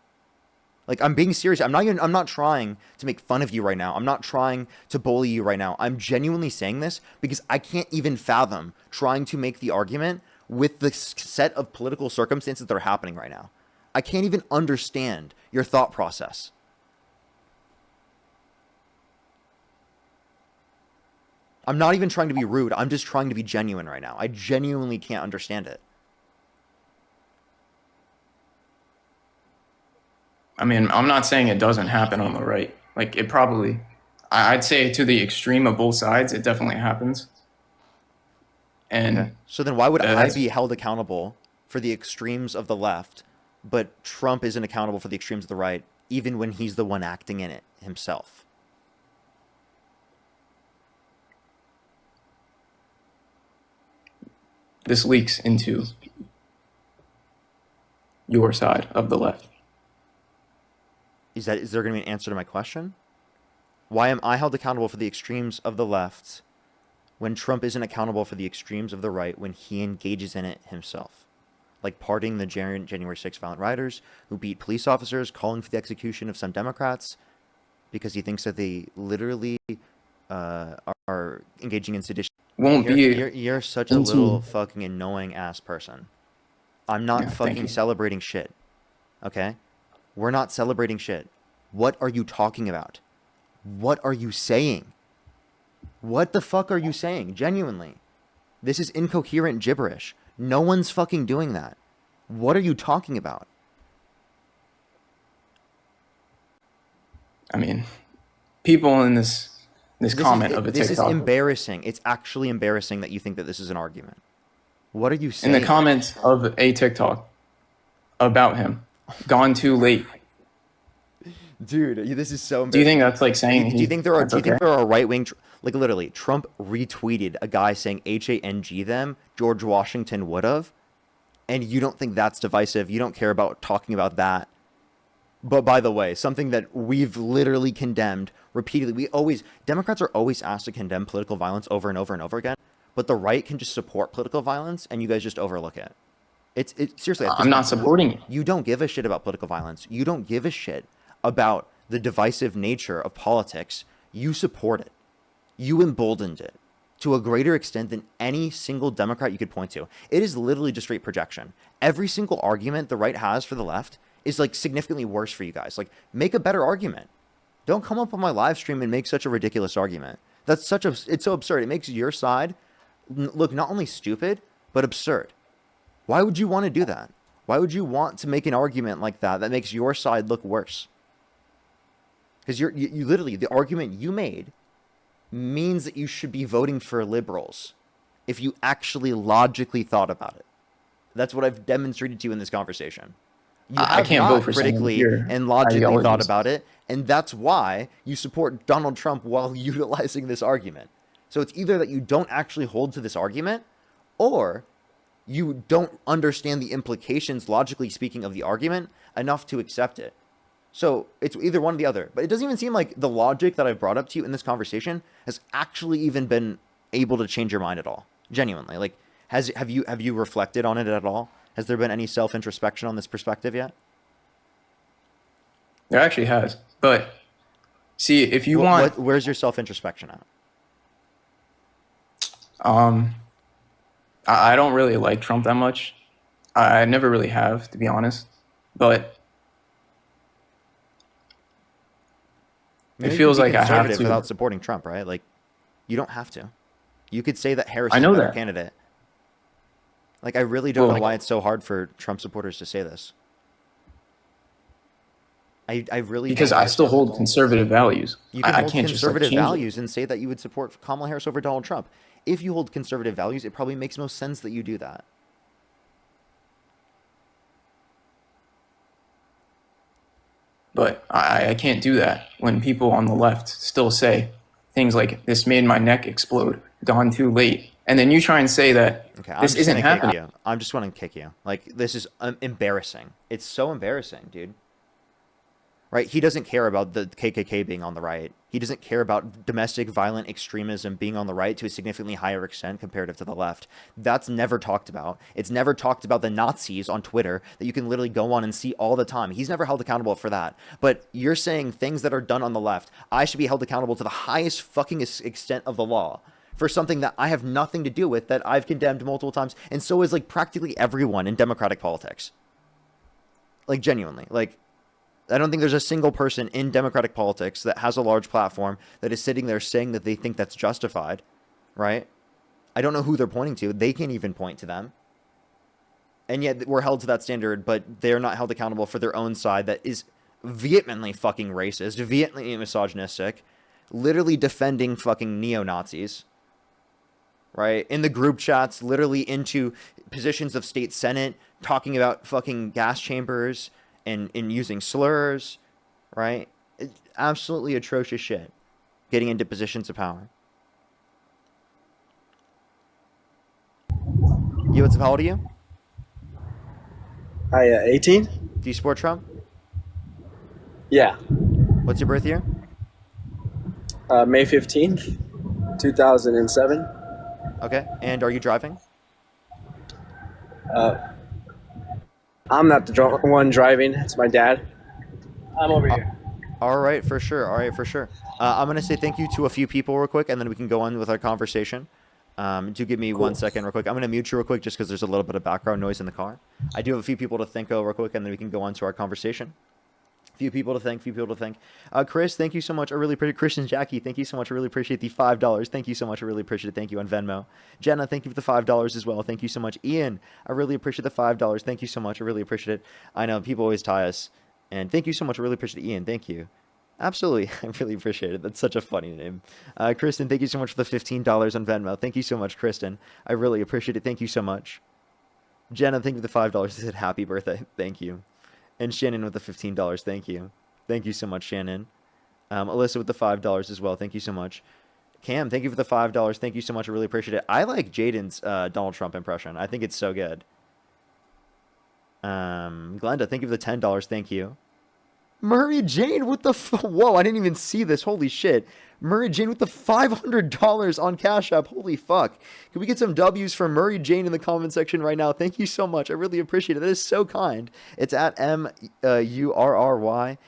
Like, I'm being serious. I'm not trying to make fun of you right now. I'm not trying to bully you right now. I'm genuinely saying this because I can't even fathom trying to make the argument with the set of political circumstances that are happening right now. I can't even understand your thought process. I'm not even trying to be rude. I'm just trying to be genuine right now. I genuinely can't understand it. I mean, I'm not saying it doesn't happen on the right. Like, it probably, I'd say to the extreme of both sides, it definitely happens. And okay. So then why would I be held accountable for the extremes of the left, but Trump isn't accountable for the extremes of the right, even when he's the one acting in it himself? This leaks into your side of the left. Is there going to be an answer to my question? Why am I held accountable for the extremes of the left when Trump isn't accountable for the extremes of the right when he engages in it himself? Like pardoning the January 6th violent rioters who beat police officers, calling for the execution of some Democrats because he thinks that they literally are engaging in sedition. You're such a little fucking annoying ass person. I'm not fucking celebrating shit. Okay? We're not celebrating shit. What are you talking about? What are you saying? What the fuck are you saying? Genuinely. This is incoherent gibberish. No one's fucking doing that. What are you talking about? I mean, people in this comment of a This is TikTok. embarrassing. It's actually embarrassing that you think that this is an argument. What are you saying? In the comments of a TikTok about him, gone too late. Dude, this is so embarrassing. Do you think that's like saying do you think there are that's okay? right wing like literally Trump retweeted a guy saying HANG them, George Washington would have, and you don't think that's divisive? You don't care about talking about that? But by the way, something that we've literally condemned repeatedly. Democrats are always asked to condemn political violence over and over and over again, but the right can just support political violence and you guys just overlook it. It's seriously. I'm not supporting it. You don't give a shit about political violence. You don't give a shit about the divisive nature of politics. You support it. You emboldened it to a greater extent than any single Democrat you could point to. It is literally just straight projection. Every single argument the right has for the left is like significantly worse for you guys. Like, make a better argument. Don't come up on my live stream and make such a ridiculous argument. It's so absurd. It makes your side look not only stupid, but absurd. Why would you want to do that? Why would you want to make an argument like that that makes your side look worse? Because you literally, the argument you made means that you should be voting for liberals if you actually logically thought about it. That's what I've demonstrated to you in this conversation. You I can't not vote for critically here. and logically thought about it, and that's why you support Donald Trump while utilizing this argument. So it's either that you don't actually hold to this argument, or you don't understand the implications, logically speaking, of the argument enough to accept it. So it's either one or the other. But it doesn't even seem like the logic that I've brought up to you in this conversation has actually even been able to change your mind at all. Genuinely. Like, have you reflected on it at all? Has there been any self-introspection on this perspective yet? There actually has. But see, if you where's your self-introspection at? I don't really like Trump that much. I never really have, to be honest. But Maybe it feels you could like be I have conservative to. without supporting Trump, right? Like, you don't have to. You could say that Harris I is a know better that. candidate. Like, I really don't Well, know why it's so hard for Trump supporters to say this. I really because don't I still hold conservative values. You can I hold can't just like conservative change it. values and say that you would support Kamala Harris over Donald Trump. If you hold conservative values, it probably makes most sense that you do that. But I can't do that when people on the left still say things like, this made my neck explode, gone too late. And then you try and say that this isn't happening. I'm just want to kick you. Like, this is embarrassing. It's so embarrassing, dude. Right? He doesn't care about the KKK being on the right. He doesn't care about domestic violent extremism being on the right to a significantly higher extent comparative to the left. That's never talked about. It's never talked about the Nazis on Twitter that you can literally go on and see all the time. He's never held accountable for that. But you're saying things that are done on the left, I should be held accountable to the highest fucking extent of the law for something that I have nothing to do with, that I've condemned multiple times, and so is like practically everyone in democratic politics. Like, genuinely. Like, I don't think there's a single person in democratic politics that has a large platform that is sitting there saying that they think that's justified, right? I don't know who they're pointing to. They can't even point to them. And yet we're held to that standard, but they're not held accountable for their own side that is vehemently fucking racist, vehemently misogynistic, literally defending fucking neo-Nazis, right? In the group chats, literally into positions of state senate, talking about fucking gas chambers, and using slurs, right? It's absolutely atrocious shit. Getting into positions of power. How old are you? Hi, 18? Do you support Trump? Yeah. What's your birth year? May 15th, 2007. Okay. And are you driving? I'm not the one driving. It's my dad. I'm over here. All right, for sure. All right, for sure. I'm going to say thank you to a few people real quick, and then we can go on with our conversation. Do give me 1 second real quick. I'm going to mute you real quick just because there's a little bit of background noise in the car. I do have a few people to thank real quick, and then we can go on to our conversation. Few people to thank. Chris, thank you so much. I really appreciate Christian Jackie. Thank you so much. I really appreciate the $5. Thank you so much. I really appreciate it. Thank you on Venmo. Jenna, thank you for the $5 as well. Thank you so much. Ian, I really appreciate the $5. Thank you so much. I really appreciate it. I know people always tie us, and thank you so much. I really appreciate it. Ian. Thank you. Absolutely, I really appreciate it. That's such a funny name. Kristen, thank you so much for the $15 on Venmo. Thank you so much, Kristen. I really appreciate it. Thank you so much. Jenna, thank you for the $5. They said happy birthday. Thank you. And Shannon with the $15. Thank you. Thank you so much, Shannon. Alyssa with the $5 as well. Thank you so much. Cam, thank you for the $5. Thank you so much. I really appreciate it. I like Jaden's Donald Trump impression. I think it's so good. Glenda, thank you for the $10. Thank you. Murray Jane with the whoa! I didn't even see this. Holy shit! Murray Jane with the $500 on Cash App. Holy fuck! Can we get some W's for Murray Jane in the comment section right now? Thank you so much. I really appreciate it. That is so kind. It's at MURRYJANE.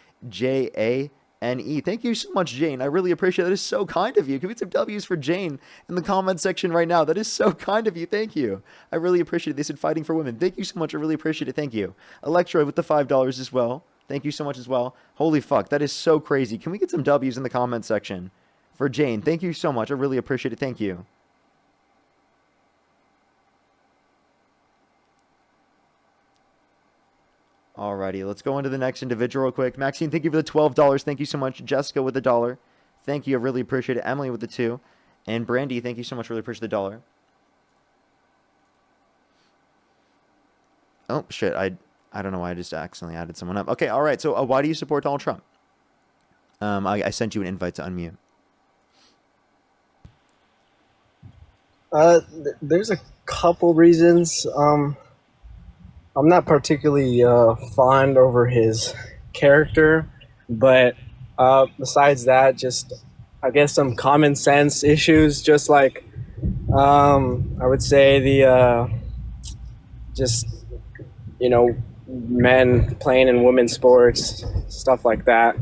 Thank you so much, Jane. I really appreciate it. That is so kind of you. Can we get some W's for Jane in the comment section right now? That is so kind of you. Thank you. I really appreciate it. They said fighting for women. Thank you so much. I really appreciate it. Thank you. Electroid with the $5 as well. Thank you so much as well. Holy fuck, that is so crazy. Can we get some W's in the comment section for Jane? Thank you so much. I really appreciate it. Thank you. Alrighty, let's go into the next individual real quick. Maxine, thank you for the $12. Thank you so much. Jessica with the $1. Thank you. I really appreciate it. Emily with the $2. And Brandy, thank you so much. Really appreciate the $1. Oh, shit. I don't know why I just accidentally added someone up. Okay, all right. So why do you support Donald Trump? I sent you an invite to unmute. There's a couple reasons. I'm not particularly fond over his character, but besides that, just I guess some common sense issues. Just like I would say the just men playing in women's sports, stuff like that.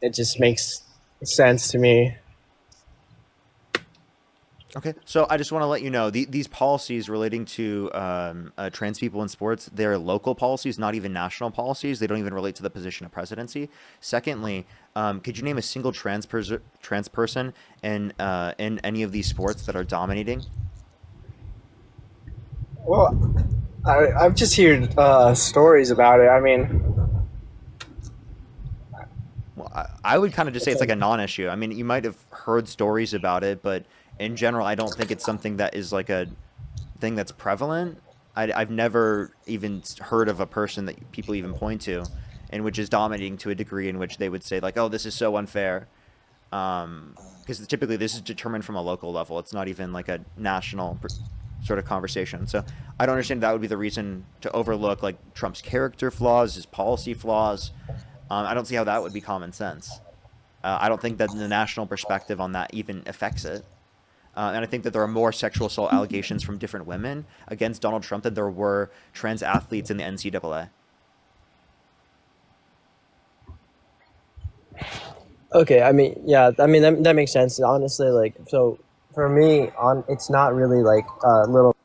It just makes sense to me. Okay, so I just want to let you know, these policies relating to trans people in sports, they're local policies, not even national policies. They don't even relate to the position of presidency. Secondly, could you name a single trans person in any of these sports that are dominating? Well, I've just heard stories about it. I mean, well, I would kind of just say it's like a non-issue. I mean, you might have heard stories about it, but in general, I don't think it's something that is like a thing that's prevalent. I've never even heard of a person that people even point to, and which is dominating to a degree in which they would say like, oh, this is so unfair. Because typically this is determined from a local level. It's not even like a national sort of conversation. So I don't understand that would be the reason to overlook like Trump's character flaws, his policy flaws. I don't see how that would be common sense. I don't think that the national perspective on that even affects it. And I think that there are more sexual assault allegations from different women against Donald Trump than there were trans athletes in the NCAA. Okay, I mean, yeah, I mean that makes sense. Honestly, like, so for me, it's not really like little.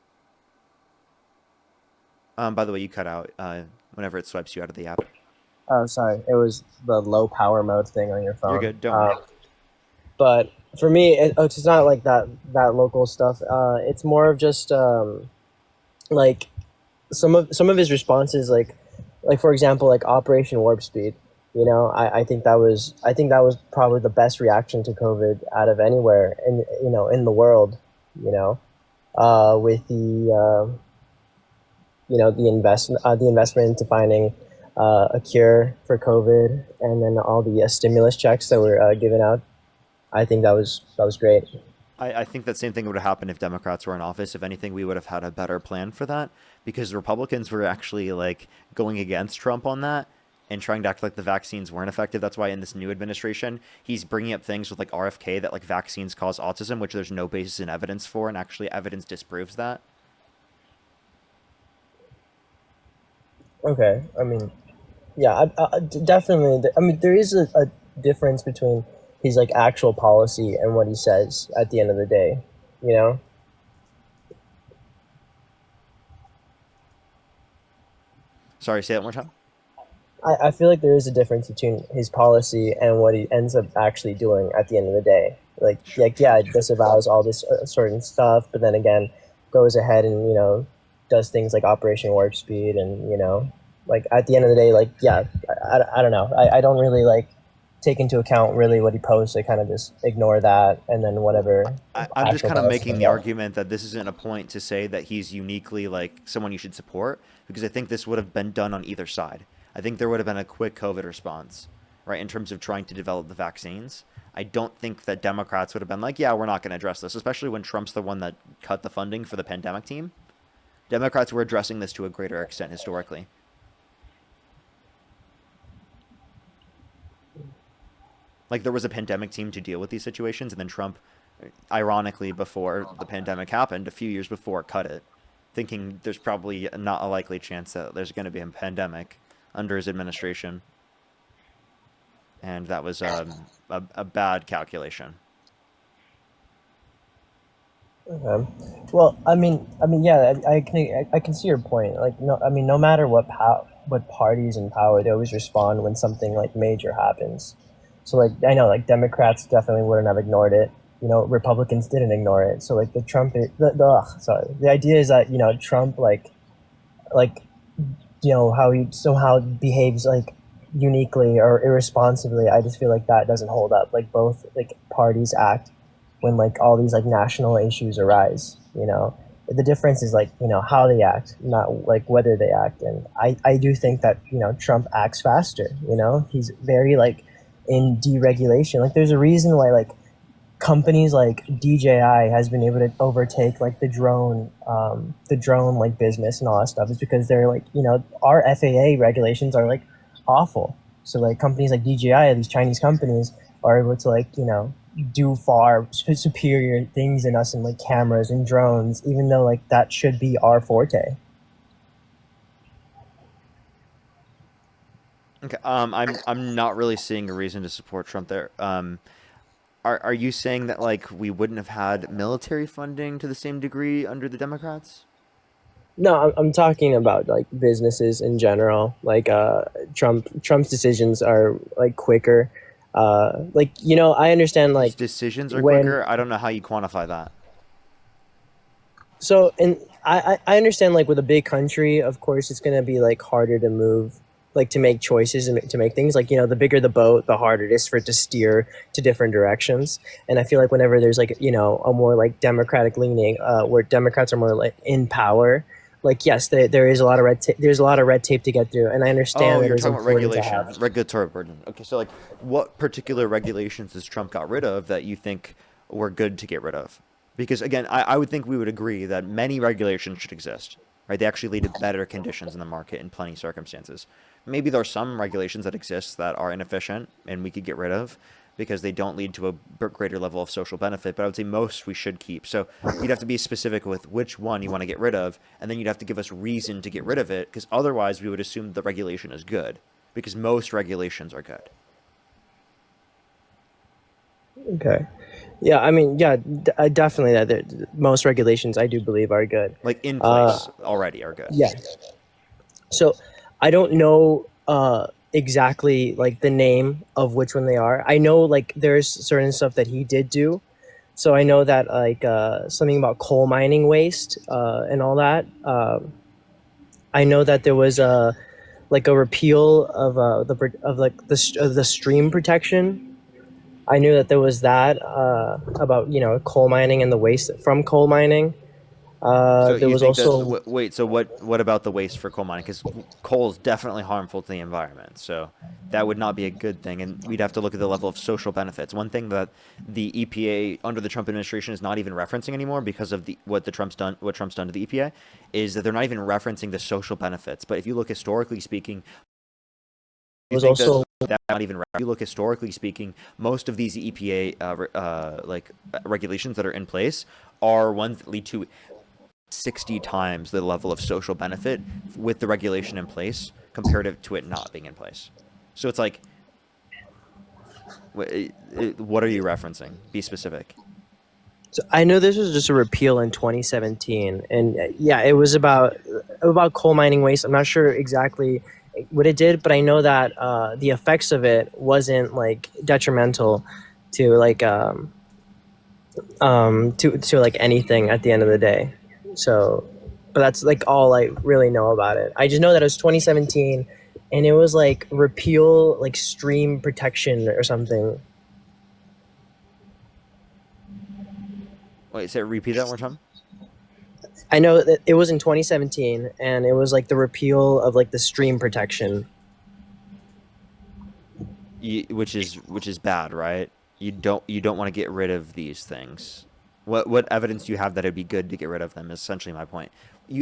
By the way, you cut out whenever it swipes you out of the app. Oh, sorry, it was the low power mode thing on your phone. You're good. Don't worry. But for me, it's not like that local stuff. It's more of just like some of his responses, like for example, like Operation Warp Speed. You know, I think that was probably the best reaction to COVID out of anywhere in the world. You know, with the the investment into finding a cure for COVID, and then all the stimulus checks that were given out. I think that was great. I think that same thing would have happened if Democrats were in office. If anything, we would have had a better plan for that, because Republicans were actually like going against Trump on that and trying to act like the vaccines weren't effective. That's why in this new administration, he's bringing up things with like RFK that like vaccines cause autism, which there's no basis in evidence for, and actually evidence disproves that. Okay, I mean, yeah, I definitely. I mean, there is a difference between his like actual policy and what he says at the end of the day, you know? Sorry, say that one more time. I feel like there is a difference between his policy and what he ends up actually doing at the end of the day. Like yeah, it disavows all this certain stuff, but then again, goes ahead and does things like Operation Warp Speed, and like at the end of the day, like yeah, I don't know. I don't really like take into account really what he posts. I kind of just ignore that, and then whatever. I'm just actual kind of policy making comes the out. argument that this isn't a point to say that he's uniquely like someone you should support, because I think this would have been done on either side. I think there would have been a quick COVID response, right, in terms of trying to develop the vaccines. I don't think that Democrats would have been like, yeah, we're not going to address this, especially when Trump's the one that cut the funding for the pandemic team. Democrats were addressing this to a greater extent historically. Like, there was a pandemic team to deal with these situations, and then Trump, ironically, before the pandemic happened, a few years before, cut it, thinking there's probably not a likely chance that there's going to be a pandemic under his administration. And that was a bad calculation. Okay. Well, I mean, yeah, I can see your point. Like, no, I mean, no matter what parties in power, they always respond when something like major happens. So, like, I know, like, Democrats definitely wouldn't have ignored it. Republicans didn't ignore it. So, like, the idea is that Trump, like, how he somehow behaves like uniquely or irresponsibly. I just feel like that doesn't hold up. Like, both like parties act when like all these like national issues arise. The difference is like how they act, not like whether they act. And I do think that Trump acts faster. He's very like in deregulation. Like, there's a reason why like companies like DJI has been able to overtake like the drone like business and all that stuff, is because they're like our FAA regulations are like awful. So like companies like DJI, these Chinese companies, are able to like do far superior things than us in like cameras and drones, even though like that should be our forte. Okay, I'm not really seeing a reason to support Trump there. Are you saying that like we wouldn't have had military funding to the same degree under the Democrats? No, I'm talking about like businesses in general. Like Trump's decisions are like quicker. I understand like His decisions are when quicker. I don't know how you quantify that. so and I understand like with a big country, of course it's gonna be like harder to move, like to make choices and to make things like the bigger the boat, the harder it is for it to steer to different directions. And I feel like whenever there's like a more like democratic leaning, where Democrats are more like in power, like yes, there is a lot of red tape. There's a lot of red tape to get through, and I understand Oh, that you're it's talking about important to regulation, have. regulatory burden. Okay, so like, what particular regulations has Trump got rid of that you think were good to get rid of? Because again, I would think we would agree that many regulations should exist, right? They actually lead to better conditions in the market in plenty of circumstances. Maybe there are some regulations that exist that are inefficient and we could get rid of because they don't lead to a greater level of social benefit, but I would say most we should keep. So you'd have to be specific with which one you want to get rid of, and then you'd have to give us reason to get rid of it, because otherwise we would assume the regulation is good, because most regulations are good. Okay. Yeah, I mean, yeah, definitely that most regulations I do believe are good. Like in place already are good. Yeah. So I don't know exactly like the name of which one they are. I know like there's certain stuff that he did do. So I know that like something about coal mining waste and all that. I know that there was a repeal of the stream protection. I knew that there was that about coal mining and the waste from coal mining. So There you was think also that, wait, so what about the waste for coal mining? Because coal is definitely harmful to the environment, so that would not be a good thing, and we'd have to look at the level of social benefits. One thing that the EPA under the Trump administration is not even referencing anymore because of what Trump's done to the EPA is that they're not even referencing the social benefits. But if you look historically speaking, you was think also that not even you look historically speaking, most of these EPA regulations that are in place are ones that lead to 60 times the level of social benefit with the regulation in place comparative to it not being in place. So it's like, what are you referencing? Be specific. So I know this was just a repeal in 2017, and yeah, it was about coal mining waste. I'm not sure exactly what it did, but I know that the effects of it wasn't like detrimental to like to like anything at the end of the day. So, but that's like all I really know about it. I just know that it was 2017, and it was like repeal like stream protection or something. Wait, say repeat that one more time. I know that it was in 2017, and it was like the repeal of like the stream protection. Which is bad, right? You don't want to get rid of these things. What evidence do you have that it'd be good to get rid of them? Is essentially my point.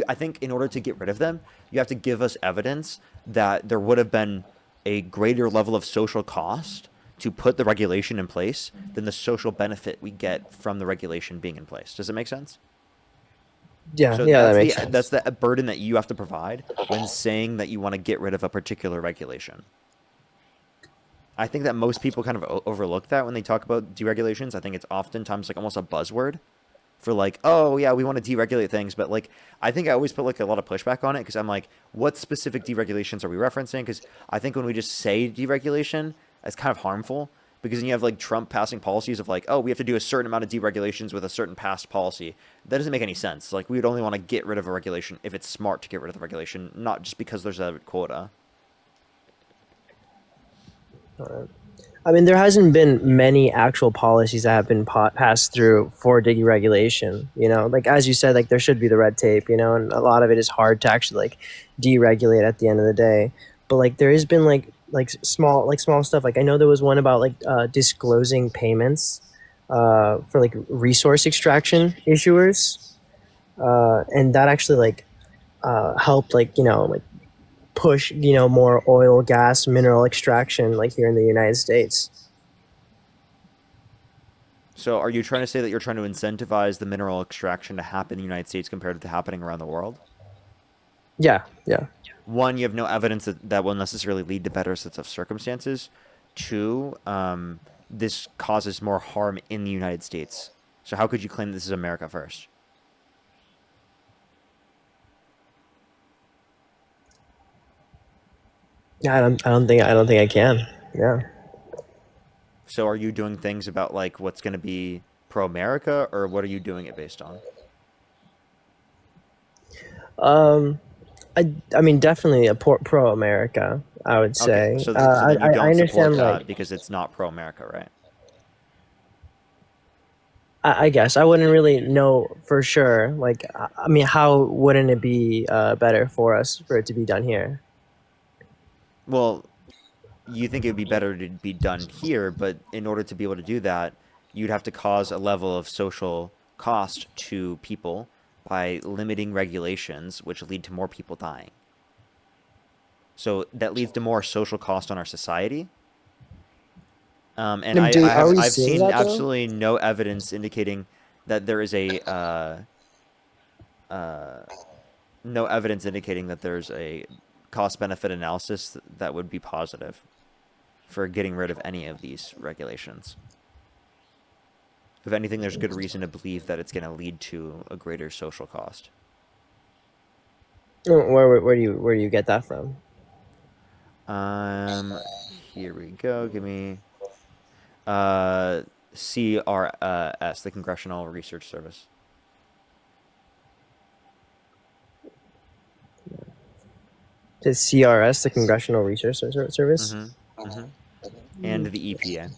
I think in order to get rid of them, you have to give us evidence that there would have been a greater level of social cost to put the regulation in place than the social benefit we get from the regulation being in place. Does it make sense? Yeah, So yeah, that makes sense. that's the burden that you have to provide when saying that you want to get rid of a particular regulation. I think that most people kind of overlook that when they talk about deregulations. I think it's oftentimes like almost a buzzword for like, oh yeah, we want to deregulate things. But like, I think I always put like a lot of pushback on it because I'm like, what specific deregulations are we referencing? Because I think when we just say deregulation, it's kind of harmful because then you have like Trump passing policies of like, oh, we have to do a certain amount of deregulations with a certain past policy. That doesn't make any sense. Like we would only want to get rid of a regulation if it's smart to get rid of the regulation, not just because there's a quota. I mean, there hasn't been many actual policies that have been passed through for deregulation. You know, like as you said, like there should be the red tape. You know, and a lot of it is hard to actually like deregulate at the end of the day. But like there has been like small stuff. Like I know there was one about like disclosing payments for like resource extraction issuers, and that actually like helped like like push more oil, gas, mineral extraction like here in the United States. So are you trying to say that you're trying to incentivize the mineral extraction to happen in the United States compared to happening around the world? Yeah. One, you have no evidence that will necessarily lead to better sets of circumstances. Two, this causes more harm in the United States. So how could you claim this is America first? Yeah, I don't think I can. Yeah. So are you doing things about like what's going to be pro-America, or what are you doing it based on? I mean, definitely a pro America, I would say. Okay, so then you I don't support understand, that like, because it's not pro-America, right? I guess I wouldn't really know for sure. Like, I mean, how wouldn't it be better for us for it to be done here? Well, you think it would be better to be done here, but in order to be able to do that, you'd have to cause a level of social cost to people by limiting regulations, which lead to more people dying. So that leads to more social cost on our society. And I've seen absolutely no evidence indicating that there is no evidence indicating that there's a cost-benefit analysis that would be positive for getting rid of any of these regulations. If anything, there's good reason to believe that it's going to lead to a greater social cost. Where do you get that from? Here we go. Give me CRS, the Congressional Research Service. The CRS, the Congressional Research Service? Mm-hmm. Mm-hmm. And the EPA.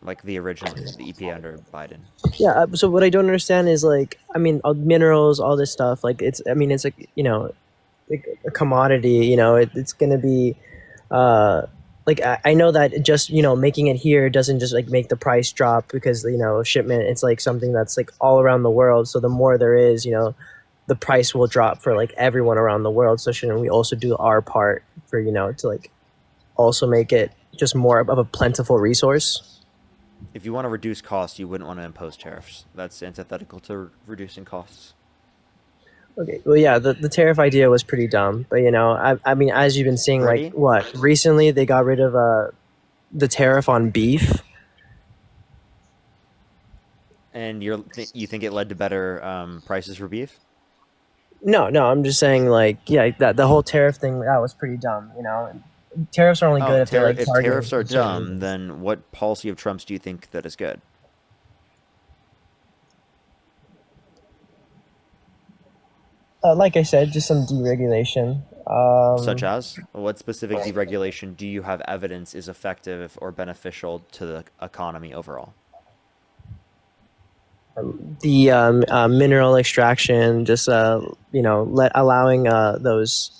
Like the original, the EPA under Biden. Yeah, so what I don't understand is like, I mean, minerals, all this stuff, like it's like, like a commodity, it's going to be, like, I know that just, making it here doesn't just like make the price drop because, shipment, it's like something that's like all around the world. So the more there is, the price will drop for like everyone around the world. So shouldn't we also do our part for, to like also make it just more of a plentiful resource? If you want to reduce costs, you wouldn't want to impose tariffs. That's antithetical to reducing costs. Okay, well, yeah, the tariff idea was pretty dumb, but I mean, as you've been seeing, like what recently they got rid of the tariff on beef, and you think it led to better prices for beef? No, I'm just saying, like, yeah, that the whole tariff thing, that was pretty dumb, you know? Tariffs are only good if they're, like, If targeted tariffs are for certain dumb, reasons. then what policy of Trump's do you think that is good? Like I said, just some deregulation. Such as? What specific deregulation do you have evidence is effective or beneficial to the economy overall? The mineral extraction, just, allowing those...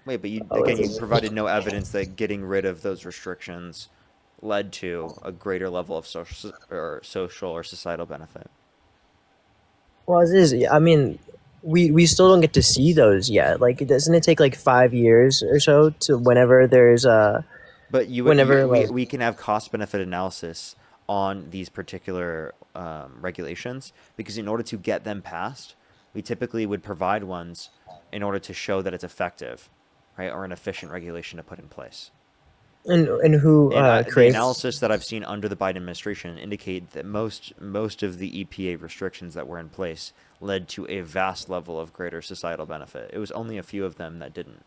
Wait, but you Oh, again, what's you it? provided no evidence that getting rid of those restrictions led to a greater level of social or societal benefit. Well, it is. I mean, we still don't get to see those yet. Like, doesn't it take like 5 years or so to whenever there's But whenever like we can have cost benefit analysis on these particular regulations because in order to get them passed, we typically would provide ones in order to show that it's effective, right, or an efficient regulation to put in place. and who And the creates? analysis that I've seen under the Biden administration indicate that most of the EPA restrictions that were in place led to a vast level of greater societal benefit. It was only a few of them that didn't.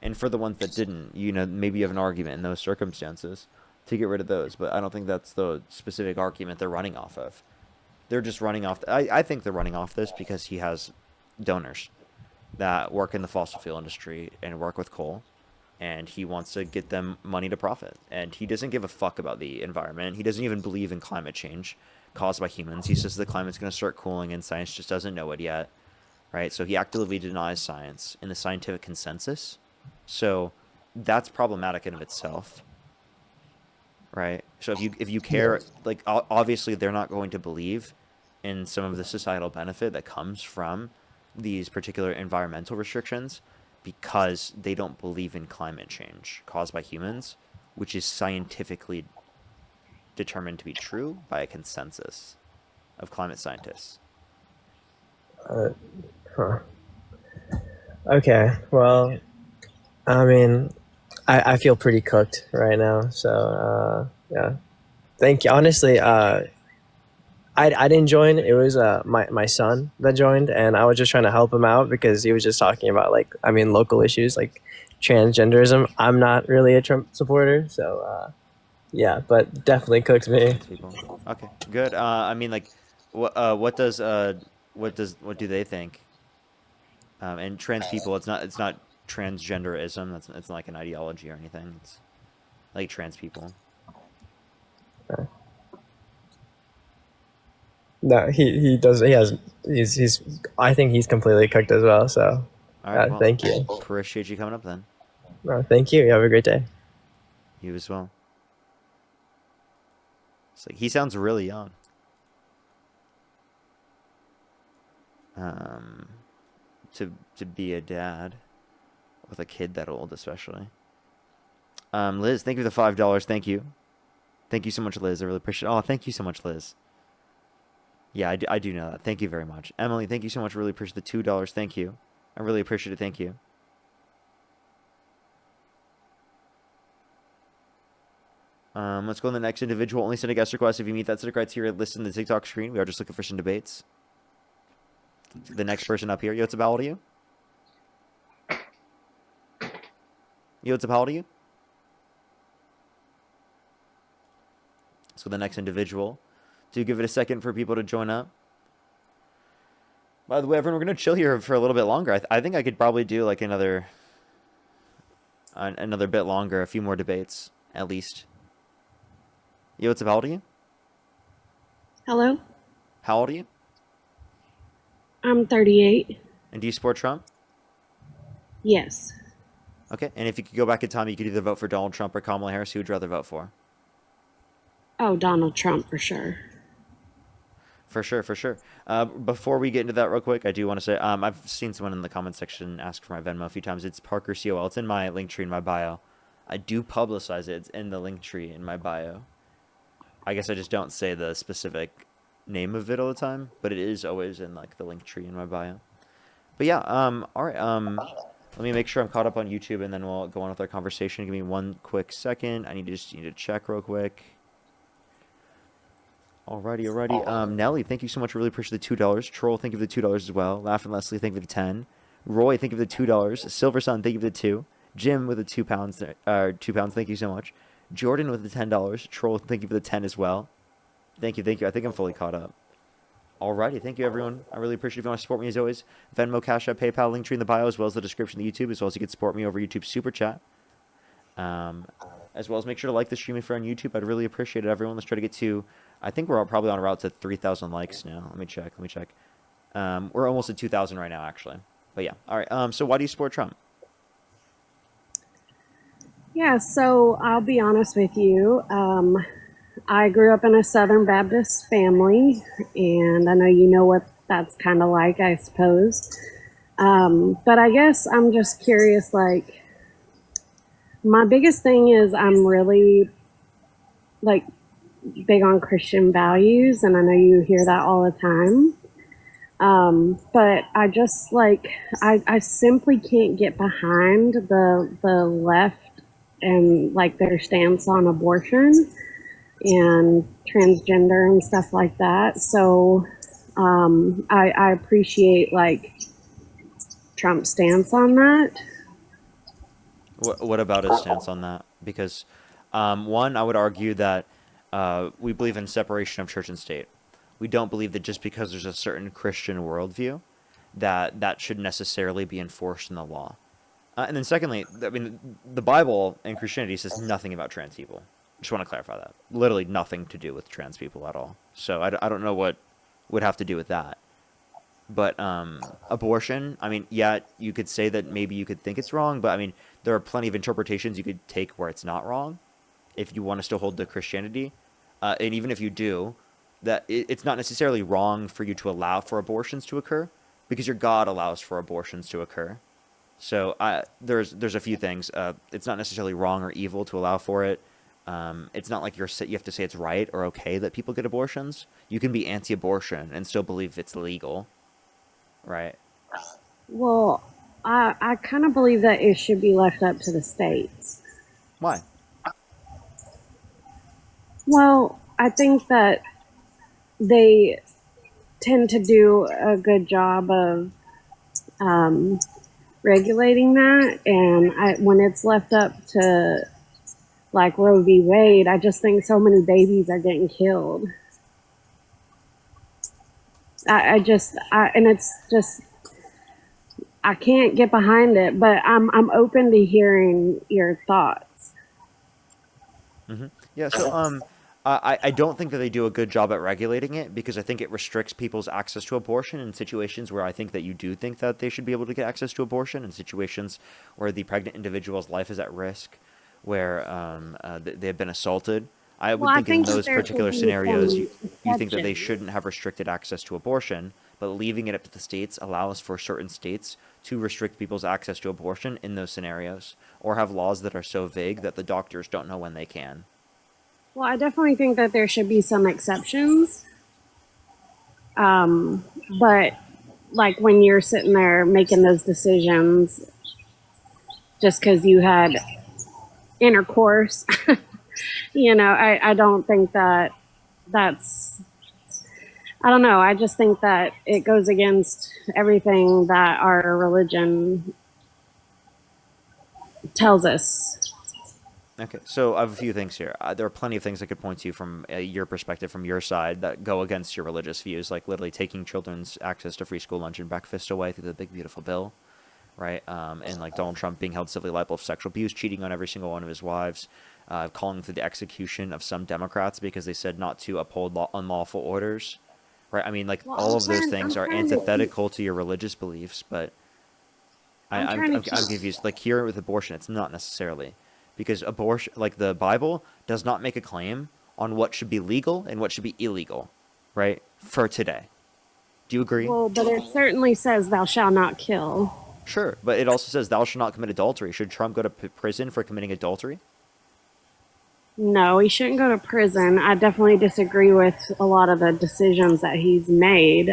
And for the ones that didn't, maybe you have an argument in those circumstances to get rid of those, but I don't think that's the specific argument they're running off of. They're just running off. I think they're running off this because he has donors that work in the fossil fuel industry and work with coal, and he wants to get them money to profit. And he doesn't give a fuck about the environment. He doesn't even believe in climate change caused by humans. He says the climate's going to start cooling and science just doesn't know it yet, right? So he actively denies science and the scientific consensus. So that's problematic in of itself, right? So if you care, like obviously they're not going to believe in some of the societal benefit that comes from these particular environmental restrictions because they don't believe in climate change caused by humans, which is scientifically determined to be true by a consensus of climate scientists. Huh. Okay, well, I mean, I feel pretty cooked right now. So yeah, thank you. Honestly, I didn't join. It was my son that joined, and I was just trying to help him out because he was just talking about local issues like transgenderism. I'm not really a Trump supporter, so yeah, but definitely cooked me. People. Okay, good. I mean, like, what do they think? And trans people, it's not transgenderism. It's not like an ideology or anything. It's like trans people. No, he does. He's. I think he's completely cooked as well. So, All right. Well, thank you. Appreciate you coming up then. Thank you. You have a great day. You as well. It's like he sounds really young. To be a dad with a kid that old, especially. Liz, thank you for the $5. Thank you. Thank you so much, Liz. I really appreciate it. Oh, thank you so much, Liz. Yeah, I do know that. Thank you very much. Emily, thank you so much. Really appreciate the $2. Thank you. I really appreciate it. Thank you. Let's go on the next individual. Only send a guest request if you meet that set of criteria listed in the TikTok screen. We are just looking for some debates. The next person up here. Yotza, how old are you? Yotza, how old are you? So the next individual. Do give it a second for people to join up. By the way, everyone, we're going to chill here for a little bit longer. I think I could probably do like another bit longer, a few more debates, at least. Yotza, how old are you? Hello? How old are you? I'm 38. And do you support Trump? Yes. Okay, and if you could go back in time, you could either vote for Donald Trump or Kamala Harris. Who would you rather vote for? Oh, Donald Trump for sure. For sure, for sure. Before we get into that real quick, I do want to say I've seen someone in the comment section ask for my Venmo a few times. It's Parker COL. It's in my link tree in my bio. I do publicize it. It's in the link tree in my bio. I guess I just don't say the specific name of it all the time, but it is always in like the link tree in my bio. But yeah, all right. Let me make sure I'm caught up on YouTube, and then we'll go on with our conversation. Give me one quick second. I need to check real quick. Alrighty. Nelly, thank you so much. Really appreciate the $2. Troll, thank you for the $2 as well. Laughing Leslie, thank you for the 10. Roy, thank you for the $2. Silver Sun, thank you for the 2. Jim with the £2. £2. Thank you so much. Jordan with the $10. Troll, thank you for the 10 as well. Thank you. I think I'm fully caught up. Alrighty, thank you everyone. I really appreciate it. If you want to support me as always, Venmo, Cash App, PayPal, link tree in the bio, as well as the description of YouTube, as well as you can support me over YouTube Super Chat. As well as make sure to like the stream if you're on YouTube. I'd really appreciate it, everyone. Let's try to get to, I think we're probably on a route to 3,000 likes now. Let me check. We're almost at 2,000 right now, actually. But yeah, all right. So why do you support Trump? Yeah, so I'll be honest with you. I grew up in a Southern Baptist family, and I know you know what that's kind of like, I suppose. But I guess I'm just curious, like, my biggest thing is I'm really, like, big on Christian values, and I know you hear that all the time. But I just, like, I simply can't get behind the left and, like, their stance on abortion and transgender and stuff like that. So I appreciate, like, Trump's stance on that. What about his stance on that? Because, one, I would argue that we believe in separation of church and state. We don't believe that just because there's a certain Christian worldview that should necessarily be enforced in the law. And then secondly, I mean, the Bible and Christianity says nothing about trans people. Just want to clarify that. Literally nothing to do with trans people at all. So I don't know what would have to do with that. But abortion, I mean, yeah, you could say that maybe you could think it's wrong, but I mean, there are plenty of interpretations you could take where it's not wrong if you want to still hold to Christianity. And even if you do, that it's not necessarily wrong for you to allow for abortions to occur because your God allows for abortions to occur. So there's a few things. It's not necessarily wrong or evil to allow for it. It's not like you have to say it's right or okay that people get abortions. You can be anti-abortion and still believe it's legal, right? Well, I kind of believe that it should be left up to the states. Why? Well, I think that they tend to do a good job of regulating that, and when it's left up to, like, Roe v. Wade, I just think so many babies are getting killed. And it's just, I can't get behind it, but I'm open to hearing your thoughts. Mm-hmm. Yeah, so I don't think that they do a good job at regulating it because I think it restricts people's access to abortion in situations where I think that you do think that they should be able to get access to abortion, in situations where the pregnant individual's life is at risk, where they have been assaulted. I would think in those particular scenarios, you think that they shouldn't have restricted access to abortion, but leaving it up to the states allows for certain states to restrict people's access to abortion in those scenarios, or have laws that are so vague that the doctors don't know when they can. Well, I definitely think that there should be some exceptions. But, like, when you're sitting there making those decisions just because you had intercourse, I don't think that that's, I don't know. I just think that it goes against everything that our religion tells us. Okay, so I have a few things here. There are plenty of things I could point to from your perspective, from your side, that go against your religious views, like literally taking children's access to free school lunch and breakfast away through the big, beautiful bill, right? And like Donald Trump being held civilly liable for sexual abuse, cheating on every single one of his wives, calling for the execution of some Democrats because they said not to uphold unlawful orders, right? I mean, like, all of those things are antithetical to your religious beliefs, but I'm confused. Like, here with abortion, it's not necessarily. Because abortion, like, the Bible does not make a claim on what should be legal and what should be illegal, right, for today. Do you agree? Well, but it certainly says thou shalt not kill. Sure, but it also says thou shalt not commit adultery. Should Trump go to prison for committing adultery? No, he shouldn't go to prison. I definitely disagree with a lot of the decisions that he's made.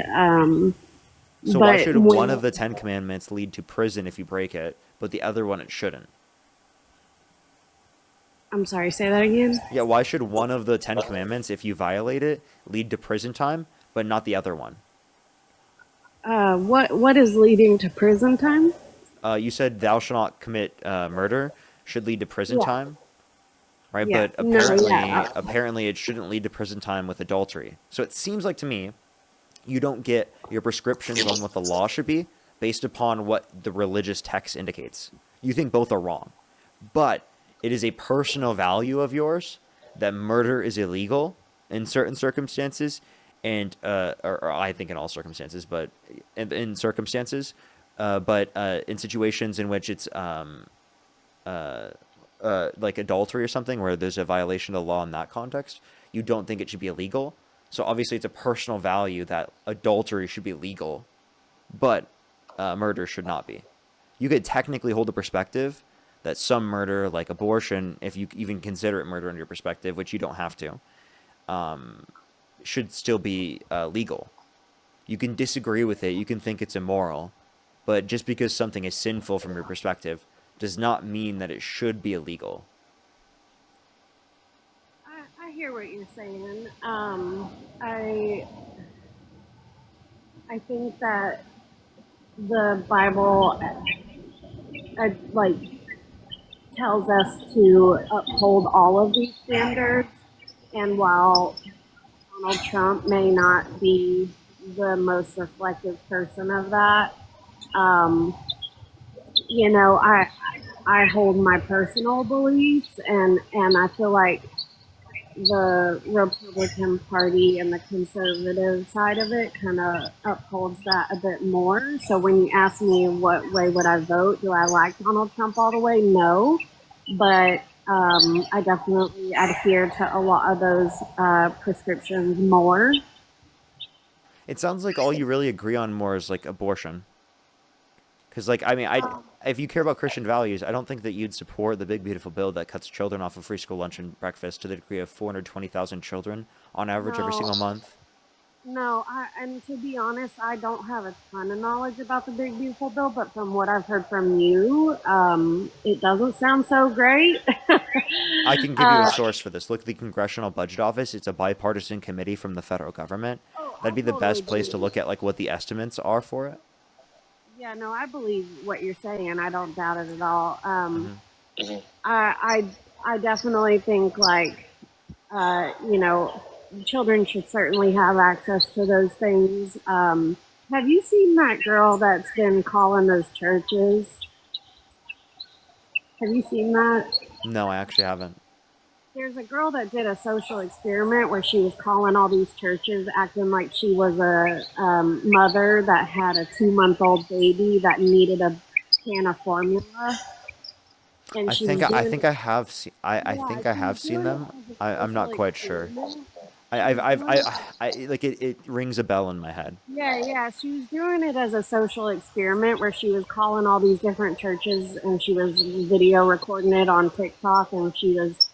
So why should one of the 10 commandments lead to prison if you break it, but the other one it shouldn't? I'm sorry, say that again. Yeah, why should one of the 10 commandments, if you violate it, lead to prison time, but not the other one? What is leading to prison time? You said thou shalt not commit murder should lead to prison Yeah. time, right? Yeah. But No, yeah. apparently it shouldn't lead to prison time with adultery. So it seems like to me you don't get your prescriptions on what the law should be based upon what the religious text indicates. You think both are wrong. But it is a personal value of yours that murder is illegal in certain circumstances, and or I think in all circumstances, but in circumstances, but in situations in which it's uh, like adultery or something, where there's a violation of the law in that context, you don't think it should be illegal. So obviously, it's a personal value that adultery should be legal, but murder should not be. You could technically hold the perspective that some murder, like abortion, if you even consider it murder in your perspective, which you don't have to, should still be legal. You can disagree with it, you can think it's immoral, but just because something is sinful from your perspective does not mean that it should be illegal. I hear what you're saying. I think that the Bible like tells us to uphold all of these standards, and while Donald Trump may not be the most reflective person of that, um, you know, I hold my personal beliefs, and I feel like the Republican Party and the conservative side of it kind of upholds that a bit more. So when you ask me what way would I vote, do I like Donald Trump all the way? No, but I definitely adhere to a lot of those prescriptions more. It sounds like all you really agree on more is like abortion. Because, like, I mean, if you care about Christian values, I don't think that you'd support the big, beautiful bill that cuts children off of free school lunch and breakfast to the degree of 420,000 children on average every single month. No, and to be honest, I don't have a ton of knowledge about the Big Beautiful Bill, but from what I've heard from you, it doesn't sound so great. I can give you a source for this. Look at the Congressional Budget Office. It's a bipartisan committee from the federal government. That'd be the best place to look at, like, what the estimates are for it. Yeah, no, I believe what you're saying. I don't doubt it at all. I definitely think like you know, children should certainly have access to those things. Have you seen that girl that's been calling those churches? Have you seen that? No, I actually haven't. There's a girl that did a social experiment where she was calling all these churches, acting like she was a mother that had a 2-month-old baby that needed a can of formula. And I she think was I doing think I have seen. I yeah, think I she have was seen doing it them. as a I'm not social quite sure. experiment. I like it rings a bell in my head. Yeah, she was doing it as a social experiment where she was calling all these different churches and she was video recording it on TikTok, and she was,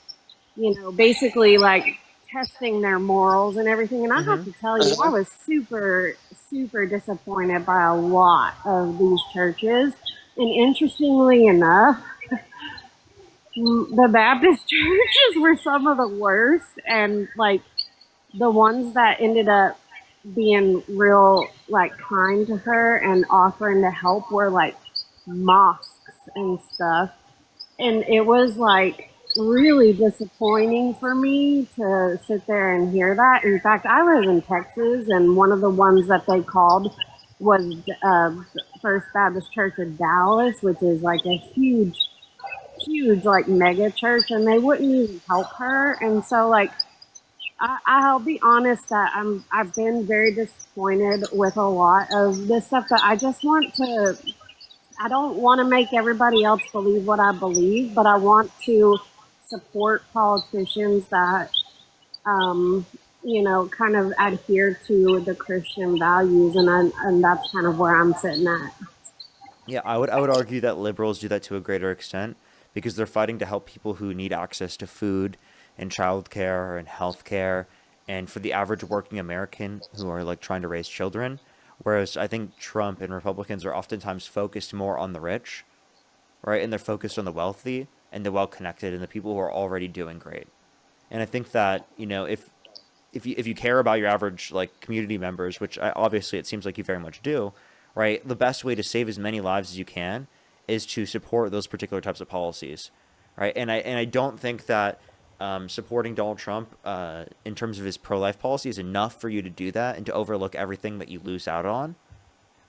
you know, basically like testing their morals and everything. And I have to tell you, I was super, super disappointed by a lot of these churches. And interestingly enough, the Baptist churches were some of the worst, and like the ones that ended up being real like kind to her and offering to help were like mosques and stuff. And it was like really disappointing for me to sit there and hear that. In fact, I live in Texas, and one of the ones that they called was First Baptist Church of Dallas, which is like a huge like mega church, and they wouldn't even help her. And so like I'll be honest that I've been very disappointed with a lot of this stuff, but I just want to. I don't want to make everybody else believe what I believe, but I want to support politicians that, you know, kind of adhere to the Christian values, and that's kind of where I'm sitting at. Yeah, I would argue that liberals do that to a greater extent because they're fighting to help people who need access to food and childcare and healthcare, and for the average working American who are like trying to raise children. Whereas I think Trump and Republicans are oftentimes focused more on the rich, right? And they're focused on the wealthy and the well-connected and the people who are already doing great. And I think that, you know, if you care about your average like community members, which obviously it seems like you very much do, right? The best way to save as many lives as you can is to support those particular types of policies, right? And I don't think that supporting Donald Trump in terms of his pro-life policy is enough for you to do that and to overlook everything that you lose out on,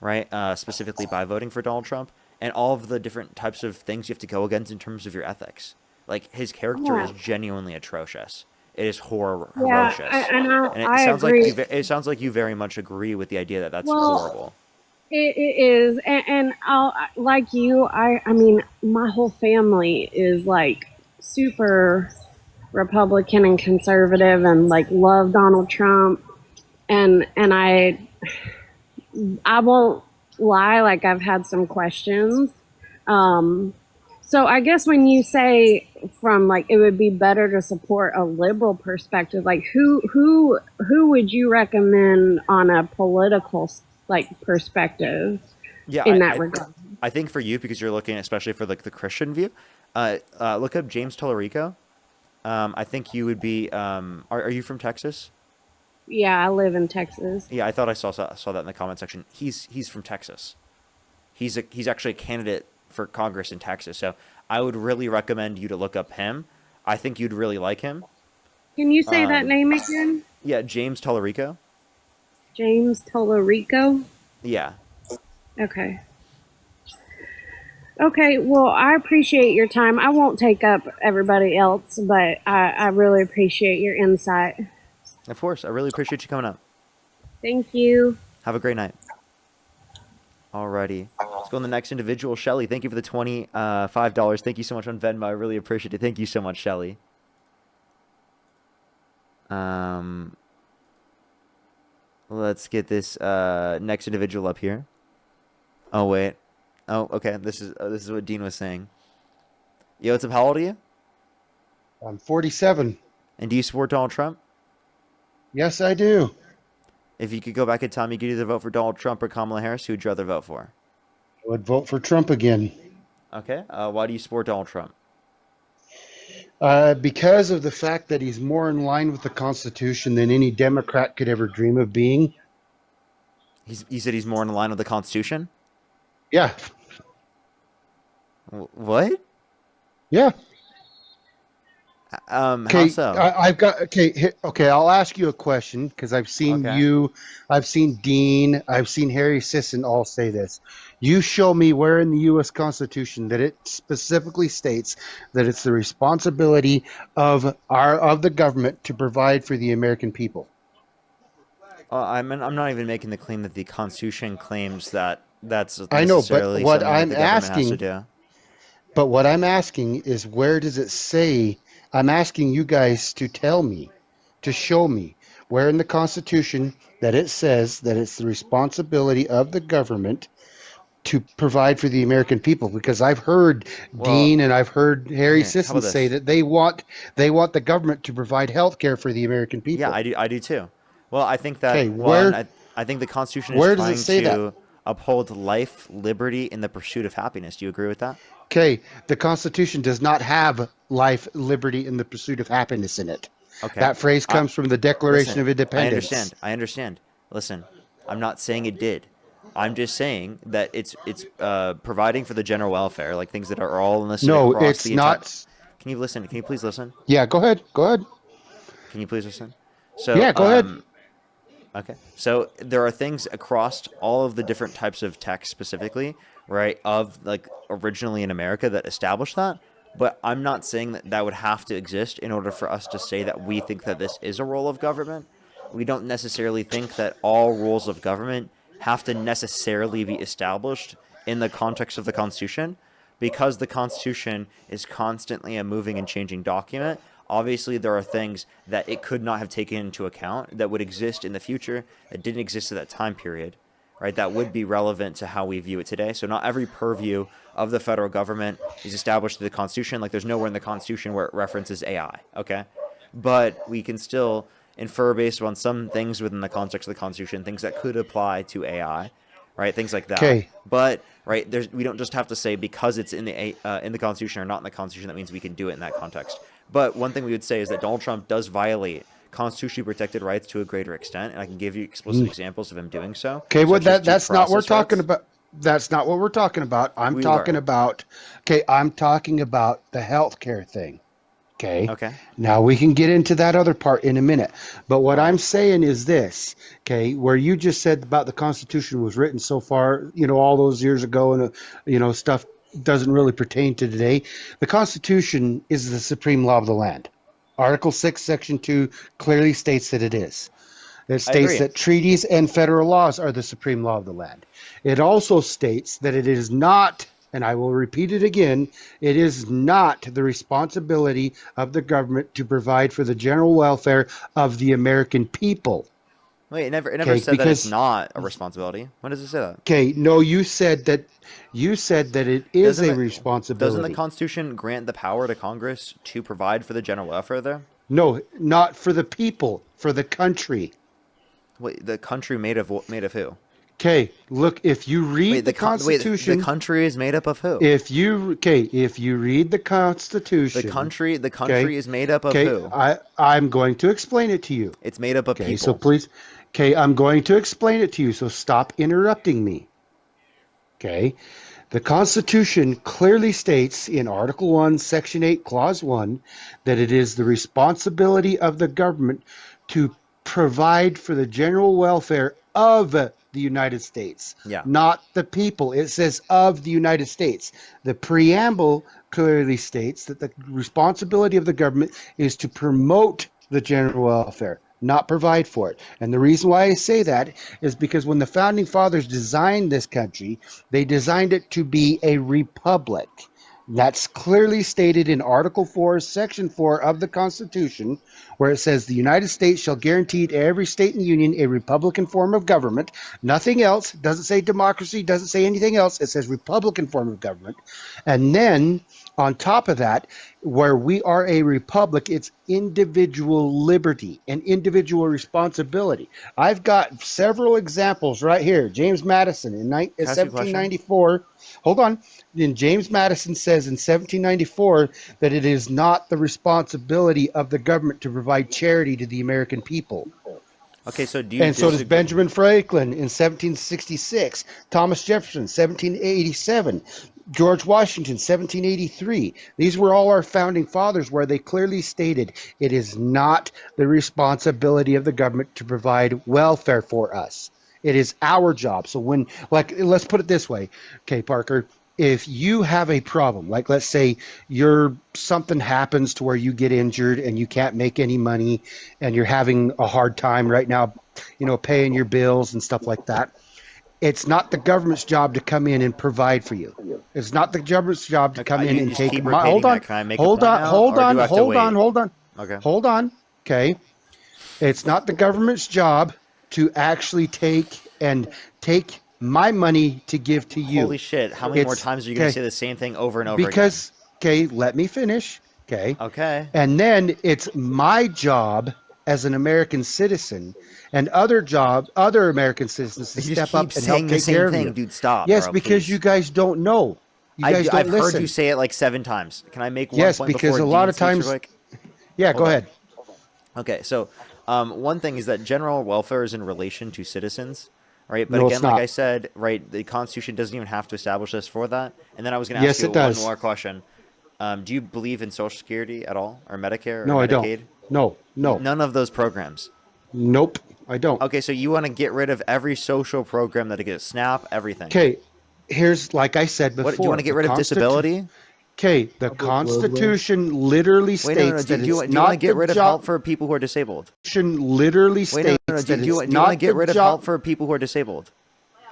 right? Specifically by voting for Donald Trump and all of the different types of things you have to go against in terms of your ethics. Like his character is genuinely atrocious. It is horrendous, and it I sounds like agree. it sounds like you very much agree with the idea that that's Well, horrible. it is, and I'll, like you, I mean, my whole family is like super Republican and conservative, and like love Donald Trump, and I won't lie, like I've had some questions. So I guess when you say from like it would be better to support a liberal perspective, like who would you recommend on a political like perspective in that regard? I think for you, because you're looking especially for like the Christian view, look up James Tallarico. I think you would be. Are you from Texas? Yeah, I live in Texas. Yeah, I thought I saw that in the comment section. He's from Texas. He's actually a candidate for Congress in Texas. So I would really recommend you to look up him. I think you'd really like him. Can you say that name again? Yeah, James Tallarico. James Tallarico? Yeah. Okay. Okay, well, I appreciate your time. I won't take up everybody else, but I really appreciate your insight. Of course. I really appreciate you coming up. Thank you. Have a great night. Alrighty. Let's go on the next individual. Shelly, thank you for the $25. Thank you so much on Venmo. I really appreciate it. Thank you so much, Shelly. Let's get this next individual up here. Oh, wait. Oh, okay. This is what Dean was saying. Yo, what's up? How old are you? I'm 47. And do you support Donald Trump? Yes, I do. If you could go back in time, you could either vote for Donald Trump or Kamala Harris. Who would you rather vote for? I would vote for Trump again. Okay. Why do you support Donald Trump? Because of the fact that he's more in line with the Constitution than any Democrat could ever dream of being. You said he's more in line with the Constitution? Yeah. What? Yeah. How so? I've got okay. I'll ask you a question because I've seen you, I've seen Dean, I've seen Harry Sisson all say this. You show me where in the U.S. Constitution that it specifically states that it's the responsibility of the government to provide for the American people. I'm not even making the claim that the Constitution claims that that's I know, necessarily but what something I'm that the government has asking, to do. but what I'm asking is where does it say? I'm asking you guys to tell me, to show me where in the Constitution that it says that it's the responsibility of the government to provide for the American people. Because I've heard Dean and I've heard Harry Sisson say that they want the government to provide health care for the American people. Yeah, I do too. Well, I think that I think the Constitution is where does it trying say to that? uphold life, liberty, and the pursuit of happiness. Do you agree with that? Okay, the Constitution does not have life, liberty, and the pursuit of happiness in it. Okay. That phrase comes from the Declaration of Independence. I understand. Listen, I'm not saying it did. I'm just saying that it's providing for the general welfare, like things that are all enlisted across it's the not. Can you listen? Can you please listen? Yeah, go ahead. Go ahead. Can you please listen? So Yeah, go ahead. Okay. So there are things across all of the different types of text specifically, right, of like originally in America that established that. But I'm not saying that that would have to exist in order for us to say that we think that this is a role of government. We don't necessarily think that all rules of government have to necessarily be established in the context of the Constitution, because the Constitution is constantly a moving and changing document. Obviously, there are things that it could not have taken into account that would exist in the future that didn't exist at that time period, right? That would be relevant to how we view it today. So not every purview of the federal government is established through the Constitution. Like there's nowhere in the Constitution where it references AI, okay? But we can still infer based on some things within the context of the Constitution, things that could apply to AI, right? Things like that. Okay. But right? We don't just have to say because it's in the Constitution or not in the Constitution, that means we can do it in that context. But one thing we would say is that Donald Trump does violate constitutionally protected rights to a greater extent, and I can give you explicit examples of him doing so. Okay, well, such as due that's not what we're process talking rights. about. That's not what we're talking about. I'm We talking were. about, okay, I'm talking about the healthcare thing. Okay. Okay. Now we can get into that other part in a minute. But what All right. I'm saying is this, okay, where you just said about the Constitution was written so far, all those years ago, and, stuff doesn't really pertain to today. The Constitution is the supreme law of the land. Article 6, Section 2 clearly states that it is. It states agree. that treaties and federal laws are the supreme law of the land. It also states that it is not, and I will repeat it again, it is not the responsibility of the government to provide for the general welfare of the American people. Wait, it never Okay, said that it's because not a responsibility. When does it say that? okay, no, you said that it is a responsibility. Doesn't the Constitution grant the power to Congress to provide for the general welfare there? No, not for the people, for the country. Wait, the country made of who? Okay, look, if you read the Constitution, the country is made up of who? if you read the Constitution, The country is made up of who? I'm going to explain it to you. It's made up of people. So please, I'm going to explain it to you. So stop interrupting me. Okay, the Constitution clearly states in Article 1, Section 8, Clause 1, that it is the responsibility of the government to provide for the general welfare of the United States, not the people. It says of the United States. The preamble clearly states that the responsibility of the government is to promote the general welfare, not provide for it. And the reason why I say that is because when the founding fathers designed this country, they designed it to be a republic. That's clearly stated in Article 4, Section 4 of the Constitution, where it says the United States shall guarantee to every state in the Union a republican form of government. Nothing else. Doesn't say democracy. Doesn't say anything else. It says republican form of government. And then on top of that, where we are a republic, it's individual liberty and individual responsibility. I've got several examples right here. James Madison in 1794. Hold on. Then James Madison says in 1794 that it is not the responsibility of the government to provide charity to the American people. Okay, so do you And so does Benjamin Franklin in 1766, Thomas Jefferson 1787, George Washington 1783. These were all our founding fathers where they clearly stated it is not the responsibility of the government to provide welfare for us. It is our job. So when, let's put it this way. Okay, Parker, if you have a problem, like let's say something happens to where you get injured and you can't make any money and you're having a hard time right now, paying your bills and stuff like that. It's not the government's job to come in and provide for you. It's not the government's job to come in and take it. Hold on. Hold on. Okay. It's not the government's job to actually take my money to give to you. Holy shit. How many more times are you going to say the same thing over and over again? Okay, let me finish. Okay. Okay. And then it's my job as an American citizen and other American citizens to step up and help take care of you. Dude, stop. Yes, bro, because please. you guys don't know. I've heard you say it like 7 times. Can I make one yes, point because before a lot Dean of times. speaks Yeah, go ahead. Okay, so one thing is that general welfare is in relation to citizens, right? But No, again, it's like not. I said, right, the Constitution doesn't even have to establish this for that. And then I was going to Yes, ask you it does. one more question. Do you believe in Social Security at all, or Medicare, or No, I Medicaid? don't. No. None of those programs. Nope, I don't. Okay, so you want to get rid of every social program that gets SNAP, everything. Okay, here's like I said before. What, do you want to get rid of disability? Okay, the Constitution literally states that Do you it's want to not get the rid of job. help for people who are disabled? Literally Wait, states no, that do you it's want to not get rid the of job. help for people who are disabled?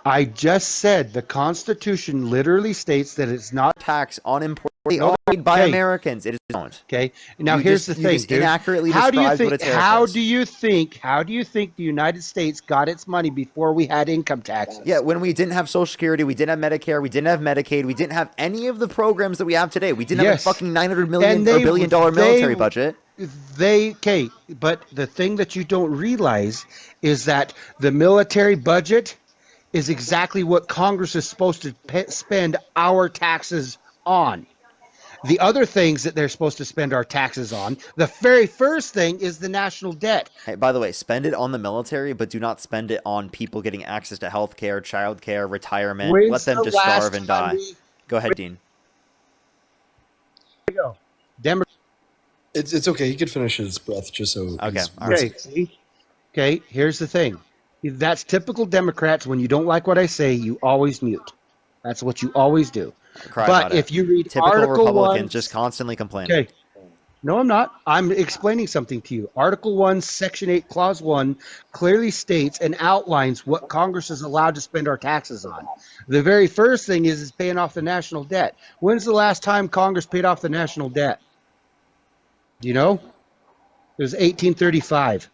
I just said the Constitution literally states that it's not tax on imported. They are made by Americans. It is don't. Okay. Now You here's just- the you thing, just dude. inaccurately How do you described think? what a tariff How is. do you think? How do you think the United States got its money before we had income taxes? Yeah, when we didn't have Social Security, we didn't have Medicare, we didn't have Medicaid, we didn't have any of the programs that we have today. We didn't have a fucking $900 million or $1 billion military budget. But the thing that you don't realize is that the military budget is exactly what Congress is supposed to spend our taxes on. The other things that they're supposed to spend our taxes on, the very first thing is the national debt. Hey, by the way, spend it on the military, but do not spend it on people getting access to health care, child care, retirement. Let When's them the just last starve and time die. Go ahead, Dean. It's okay. He could finish his breath just so. Okay. All Okay, see? Okay, here's the thing. That's typical Democrats. When you don't like what I say, you always mute. That's what you always do. Cry But about if it. you read Typical Article Republicans 1, just constantly complaining. okay. No, I'm not. I'm explaining something to you. Article 1, Section 8, Clause 1 clearly states and outlines what Congress is allowed to spend our taxes on. The very first thing is paying off the national debt. When's the last time Congress paid off the national debt? Do you know? It was 1835.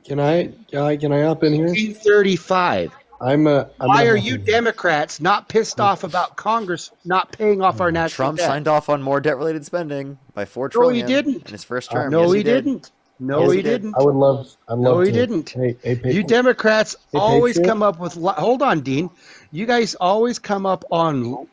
Can I hop in here? 1835. I'm Why are you Democrats not pissed off about Congress not paying off our national Trump debt? signed off on more debt-related spending by $4 No, he trillion didn't. in his first term. No, Yes, he did. didn't. No, Yes, he didn't. I would love. No, he to. didn't. Hey, You Democrats Hey, always Patriot? come up with. Hold on, Dean. You guys always come up on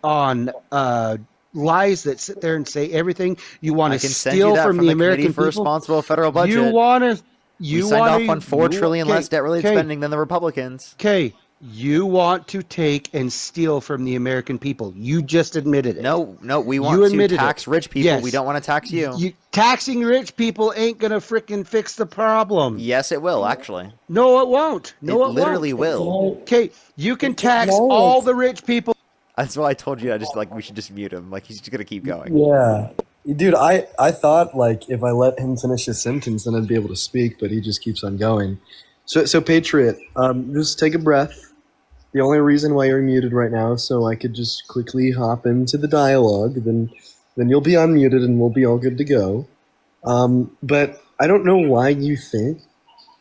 lies that sit there and say everything you want I to can send you steal that from from the the Committee American for people. Responsible Federal Budget. You want to. We signed off on $4 trillion less debt-related spending than the Republicans. Okay, you want to take and steal from the American people. You just admitted it. No, we You want to admitted tax it. rich people. Yes. We don't want to tax you. Taxing rich people ain't gonna frickin' fix the problem. Yes, it will, actually. No, it won't. No, it literally won't. will. Okay, you can tax all the rich people. That's why I told you we should just mute him. Like, he's just going to keep going. Yeah, dude. I thought like if I let him finish his sentence, then I'd be able to speak, but he just keeps on going. So Patriot, just take a breath. The only reason why you're muted right now is so I could just quickly hop into the dialogue. Then you'll be unmuted and we'll be all good to go. But I don't know why you think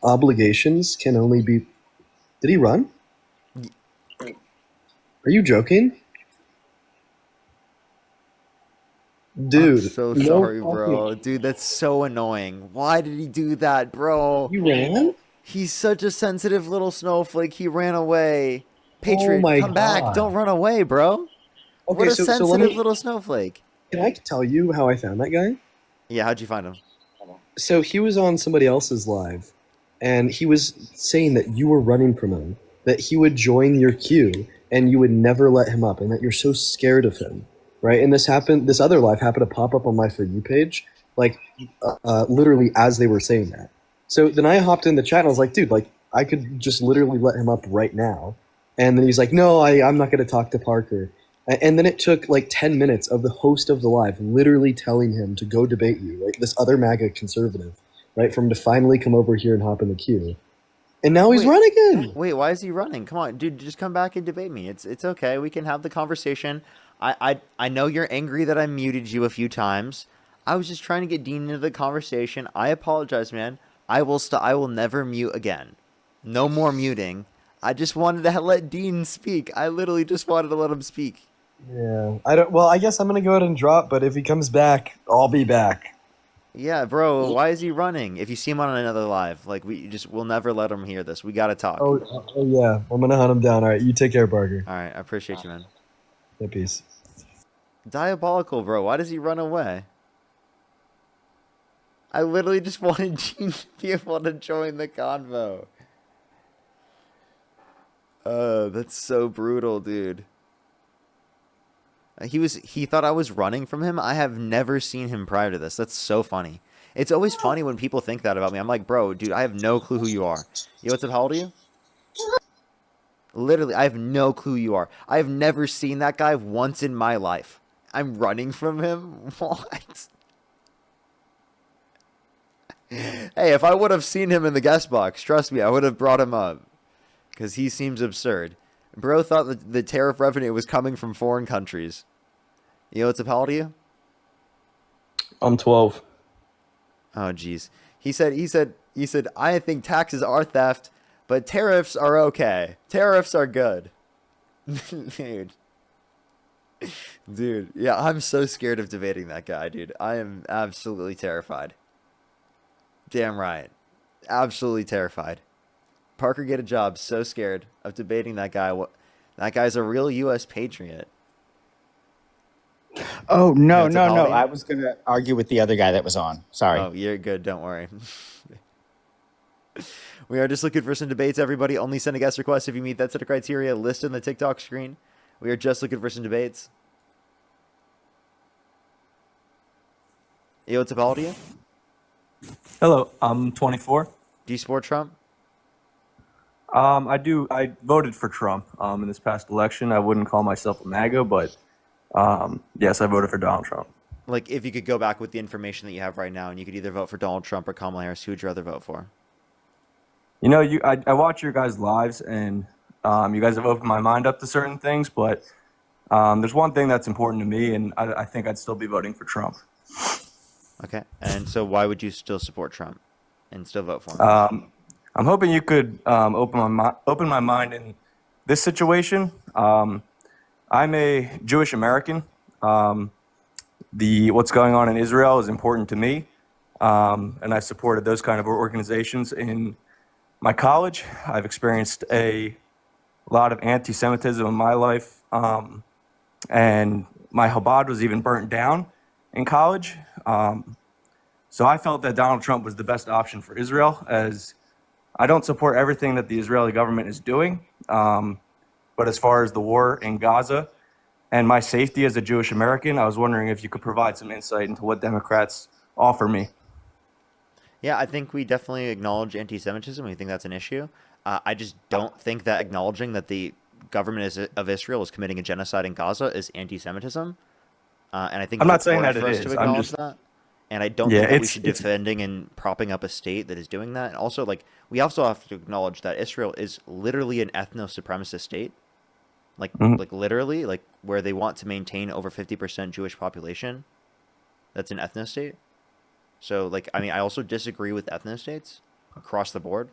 obligations can only be. Did he run? Are you joking? Dude. I'm so no sorry, fucking- bro. Dude, that's so annoying. Why did he do that, bro? You ran? He's such a sensitive little snowflake. He ran away. Patriot, my come back. God. Don't run away, bro. Okay, What a so let sensitive me- little snowflake. Can I tell you how I found that guy? Yeah, how'd you find him? So he was on somebody else's live, and he was saying that you were running from him, that he would join your queue, and you would never let him up, and that you're so scared of him, right? And this other live happened to pop up on my For You page, like literally as they were saying that. So then I hopped in the chat and I was like, dude, like I could just literally let him up right now. And then he's like, no, I'm not going to talk to Parker. And then it took like 10 minutes of the host of the live literally telling him to go debate you, right? This other MAGA conservative, right? For him to finally come over here and hop in the queue. And now he's running again. Wait, why is he running? Come on, dude, just come back and debate me. It's okay. We can have the conversation. I know you're angry that I muted you a few times. I was just trying to get Dean into the conversation. I apologize, man. I will never mute again. No more muting. I just wanted to let Dean speak. I literally just wanted to let him speak. Yeah. I guess I'm going to go ahead and drop, but if he comes back, I'll be back. Yeah, bro, why is he running? If you see him on another live, like we'll never let him hear this. We gotta talk. Oh yeah, I'm gonna hunt him down. All right, you take care, Parker. All right, I appreciate you, man. Yeah, peace. Diabolical, bro. Why does he run away? I literally just wanted Gene to be able to join the convo. That's so brutal, dude. He thought I was running from him. I have never seen him prior to this. That's so funny. It's always funny when people think that about me. I'm like, bro, dude, I have no clue who you are. Yo, what's up? How old are you? Literally, I have no clue who you are. I have never seen that guy once in my life. I'm running from him? What? Hey, if I would have seen him in the guest box, trust me, I would have brought him up. Because he seems absurd. Bro thought that the tariff revenue was coming from foreign countries. Yo, what's up? How old are you? I'm 12. Oh, jeez. He said, I think taxes are theft, but tariffs are okay. Tariffs are good. Dude, yeah, I'm so scared of debating that guy, dude. I am absolutely terrified. Damn right. Absolutely terrified. Parker, get a job. So scared of debating that guy. That guy's a real U.S. patriot. Oh, no, what's up, no, no. Haldy? I was going to argue with the other guy that was on. Sorry. Oh, you're good. Don't worry. We are just looking for some debates, everybody. Only send a guest request if you meet that set of criteria listed on the TikTok screen. We are just looking for some debates. Yo, what's up, Haldy? Hello, I'm 24. Do you support Trump? I do. I voted for Trump in this past election. I wouldn't call myself a Maga, but yes, I voted for Donald Trump. Like, if you could go back with the information that you have right now and you could either vote for Donald Trump or Kamala Harris, who would you rather vote for? You know, I watch your guys' lives, and you guys have opened my mind up to certain things, but there's one thing that's important to me, and I think I'd still be voting for Trump. Okay. And so why would you still support Trump and still vote for him? I'm hoping you could open my mind in this situation. I'm a Jewish American. What's going on in Israel is important to me, and I've supported those kind of organizations in my college. I've experienced a lot of anti-Semitism in my life, and my Chabad was even burnt down in college. So I felt that Donald Trump was the best option for Israel, as I don't support everything that the Israeli government is doing. But as far as the war in Gaza and my safety as a Jewish American, I was wondering if you could provide some insight into what Democrats offer me. Yeah, I think we definitely acknowledge anti-Semitism. We think that's an issue. I just don't think that acknowledging that the government of Israel is committing a genocide in Gaza is anti-Semitism. And I think I'm not it's saying important that for it us to is. acknowledge that. And I don't Yeah, think that we it's- should be defending and propping up a state that is doing that. And also, like, we also have to acknowledge that Israel is literally an ethno-supremacist state. Like, like literally, like where they want to maintain over 50% Jewish population. That's an ethno state. So, like, I mean, I also disagree with ethno states across the board.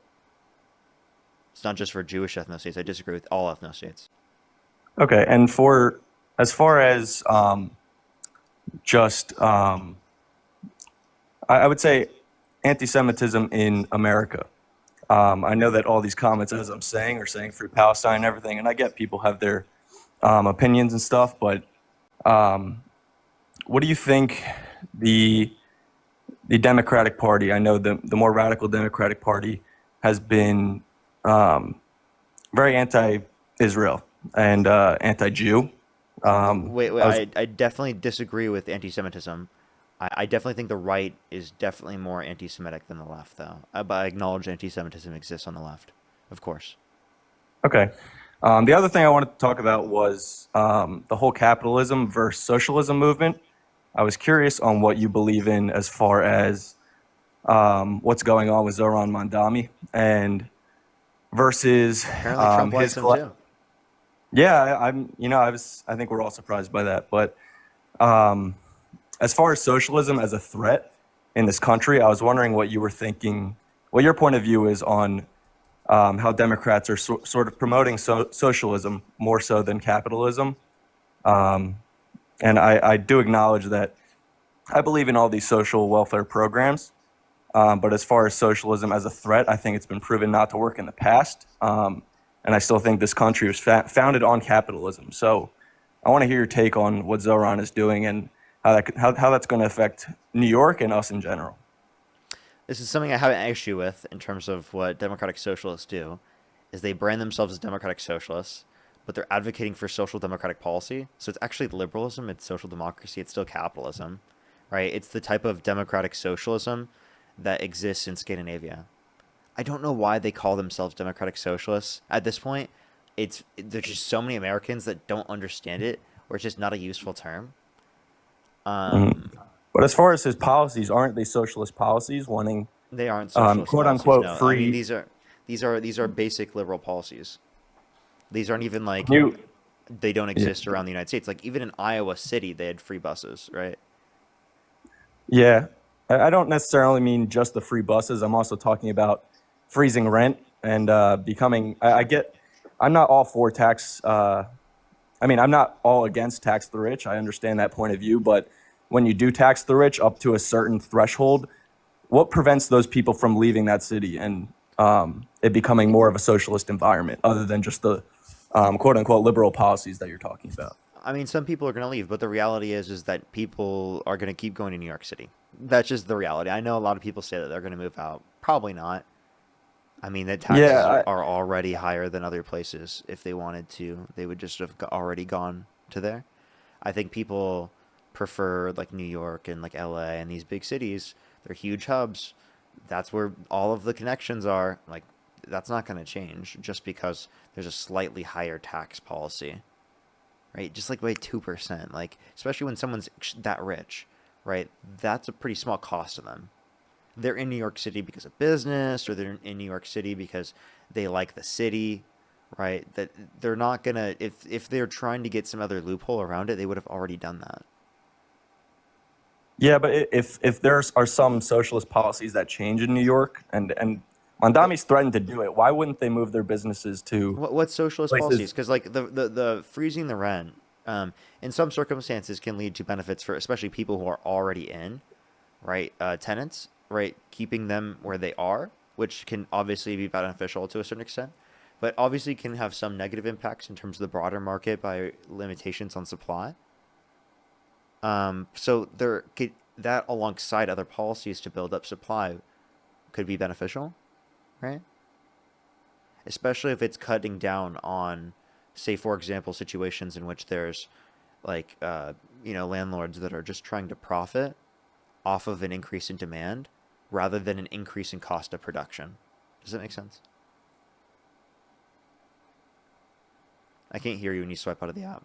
It's not just for Jewish ethno states. I disagree with all ethno states. Okay, and for as far as I would say anti-Semitism in America. I know that all these comments, as I'm saying, are saying free Palestine and everything, and I get people have their opinions and stuff, but what do you think the Democratic Party, I know the more radical Democratic Party, has been very anti-Israel and anti-Jew. I definitely disagree with anti-Semitism. I definitely think the right is definitely more anti-Semitic than the left, though. But I acknowledge anti-Semitism exists on the left, of course. Okay. The other thing I wanted to talk about was the whole capitalism versus socialism movement. I was curious on what you believe in as far as what's going on with Zoran Mandami and versus Apparently Trump likes him too. Yeah, I think we're all surprised by that. But as far as socialism as a threat in this country, I was wondering what you were thinking, what your point of view is on how Democrats are sort of promoting socialism more so than capitalism. And I do acknowledge that I believe in all these social welfare programs. But as far as socialism as a threat, I think it's been proven not to work in the past. And I still think this country was founded on capitalism. So I want to hear your take on what Zoran is doing and how that's going to affect New York and us in general. This is something I have an issue with in terms of what democratic socialists do, is they brand themselves as democratic socialists, but they're advocating for social democratic policy. So it's actually liberalism, it's social democracy, it's still capitalism, right? It's the type of democratic socialism that exists in Scandinavia. I don't know why they call themselves democratic socialists at this point. There's just so many Americans that don't understand it, or it's just not a useful term. But as far as his policies, aren't they socialist policies, wanting They aren't socialist quote policies, unquote no. free? I mean, these are basic liberal policies. These aren't even like they don't exist around the United States. Like even in Iowa City, they had free buses, right? Yeah, I don't necessarily mean just the free buses. I'm also talking about freezing rent and becoming. I'm not all for tax. I'm not all against tax the rich. I understand that point of view, but when you do tax the rich up to a certain threshold, what prevents those people from leaving that city and it becoming more of a socialist environment, other than just the quote unquote liberal policies that you're talking about. I mean, some people are going to leave, but the reality is that people are going to keep going to New York City. That's just the reality. I know a lot of people say that they're going to move out. Probably not. I mean, the taxes Yeah, are already higher than other places. If they wanted to, they would just have already gone to there. I think people prefer like New York and like LA and these big cities. They're huge hubs. That's where all of the connections are. Like, that's not going to change just because there's a slightly higher tax policy, right? Just like by 2%. Like, especially when someone's that rich, right? That's a pretty small cost to them. They're in New York City because of business, or they're in New York City because they like the city, right? That they're not gonna, if they're trying to get some other loophole around it, they would have already done that. yeah, but if there are some socialist policies that change in New York, and Mondami's threatened to do it, why wouldn't they move their businesses to What socialist places? policies? Because like the freezing the rent, in some circumstances can lead to benefits for especially people who are already in, right, tenants, right, keeping them where they are, which can obviously be beneficial to a certain extent, but obviously can have some negative impacts in terms of the broader market by limitations on supply. So there could, that alongside other policies to build up supply could be beneficial, right? Especially if it's cutting down on, say, for example, situations in which there's like, landlords that are just trying to profit off of an increase in demand rather than an increase in cost of production. Does that make sense? I can't hear you when you swipe out of the app.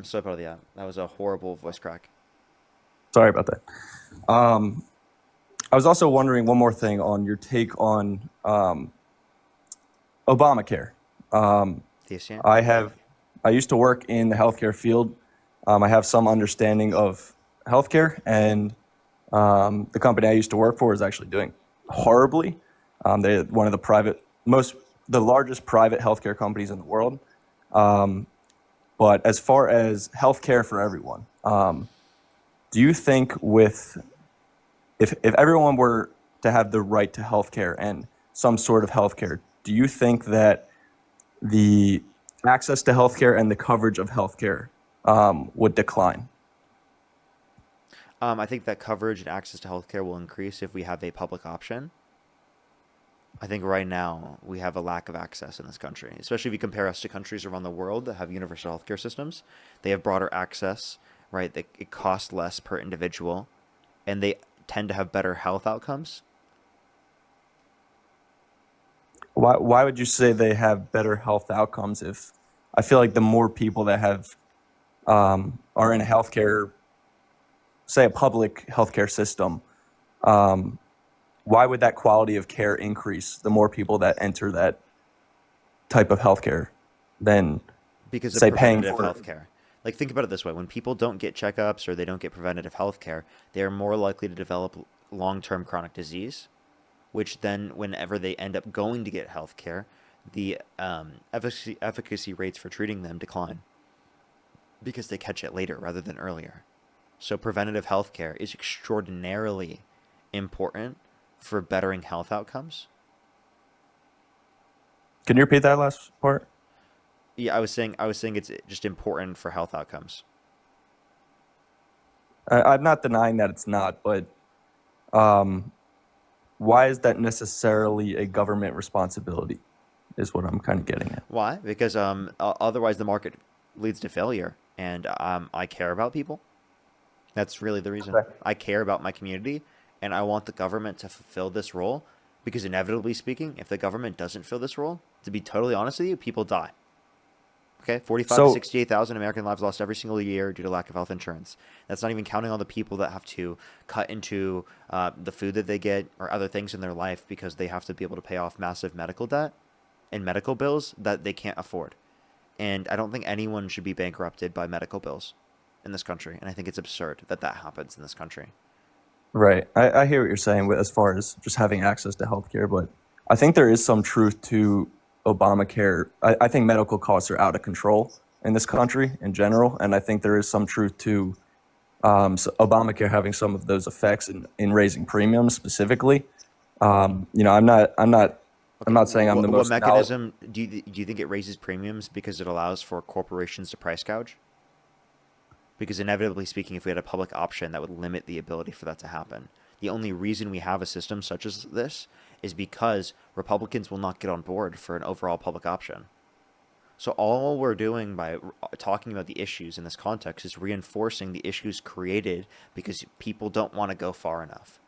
Swipe out of the app. That was a horrible voice crack. Sorry about that. I was also wondering one more thing on your take on Obamacare. I used to work in the healthcare field. I have some understanding of healthcare, and the company I used to work for is actually doing horribly. They're one of the largest private healthcare companies in the world. But as far as healthcare for everyone, do you think if everyone were to have the right to healthcare and some sort of healthcare, do you think that the access to healthcare and the coverage of healthcare would decline? I think that coverage and access to healthcare will increase if we have a public option. I think right now we have a lack of access in this country, especially if you compare us to countries around the world that have universal healthcare systems. They have broader access, right? It costs less per individual, and they tend to have better health outcomes. Why would you say they have better health outcomes? If I feel like the more people that have are in a healthcare, say a public healthcare system, why would that quality of care increase the more people that enter that type of healthcare than, Because of say, paying preventative for health care. Like, think about it this way. When people don't get checkups or they don't get preventative health care, they are more likely to develop long-term chronic disease, which then whenever they end up going to get health care, the efficacy rates for treating them decline because they catch it later rather than earlier. So preventative health care is extraordinarily important for bettering health outcomes. Can you repeat that last part? Yeah, I was saying it's just important for health outcomes. I'm not denying that it's not, but why is that necessarily a government responsibility is what I'm kind of getting at. Why? Because otherwise the market leads to failure, and I care about people. That's really the reason. Okay. I care about my community, and I want the government to fulfill this role, because inevitably speaking, if the government doesn't fill this role, to be totally honest with you, people die. Okay, 45 to 68,000 American lives lost every single year due to lack of health insurance. That's not even counting all the people that have to cut into the food that they get or other things in their life because they have to be able to pay off massive medical debt and medical bills that they can't afford. And I don't think anyone should be bankrupted by medical bills in this country. And I think it's absurd that that happens in this country. Right. I hear what you're saying as far as just having access to healthcare, but I think there is some truth to Obamacare. I think medical costs are out of control in this country in general, and I think there is some truth to Obamacare having some of those effects in raising premiums specifically. I'm not Okay, I'm not saying I'm the what most knowledgeable. mechanism do you think it raises premiums because it allows for corporations to price gouge? Because inevitably speaking, if we had a public option, that would limit the ability for that to happen. The only reason we have a system such as this is because Republicans will not get on board for an overall public option. So all we're doing by talking about the issues in this context is reinforcing the issues created because people don't want to go far enough.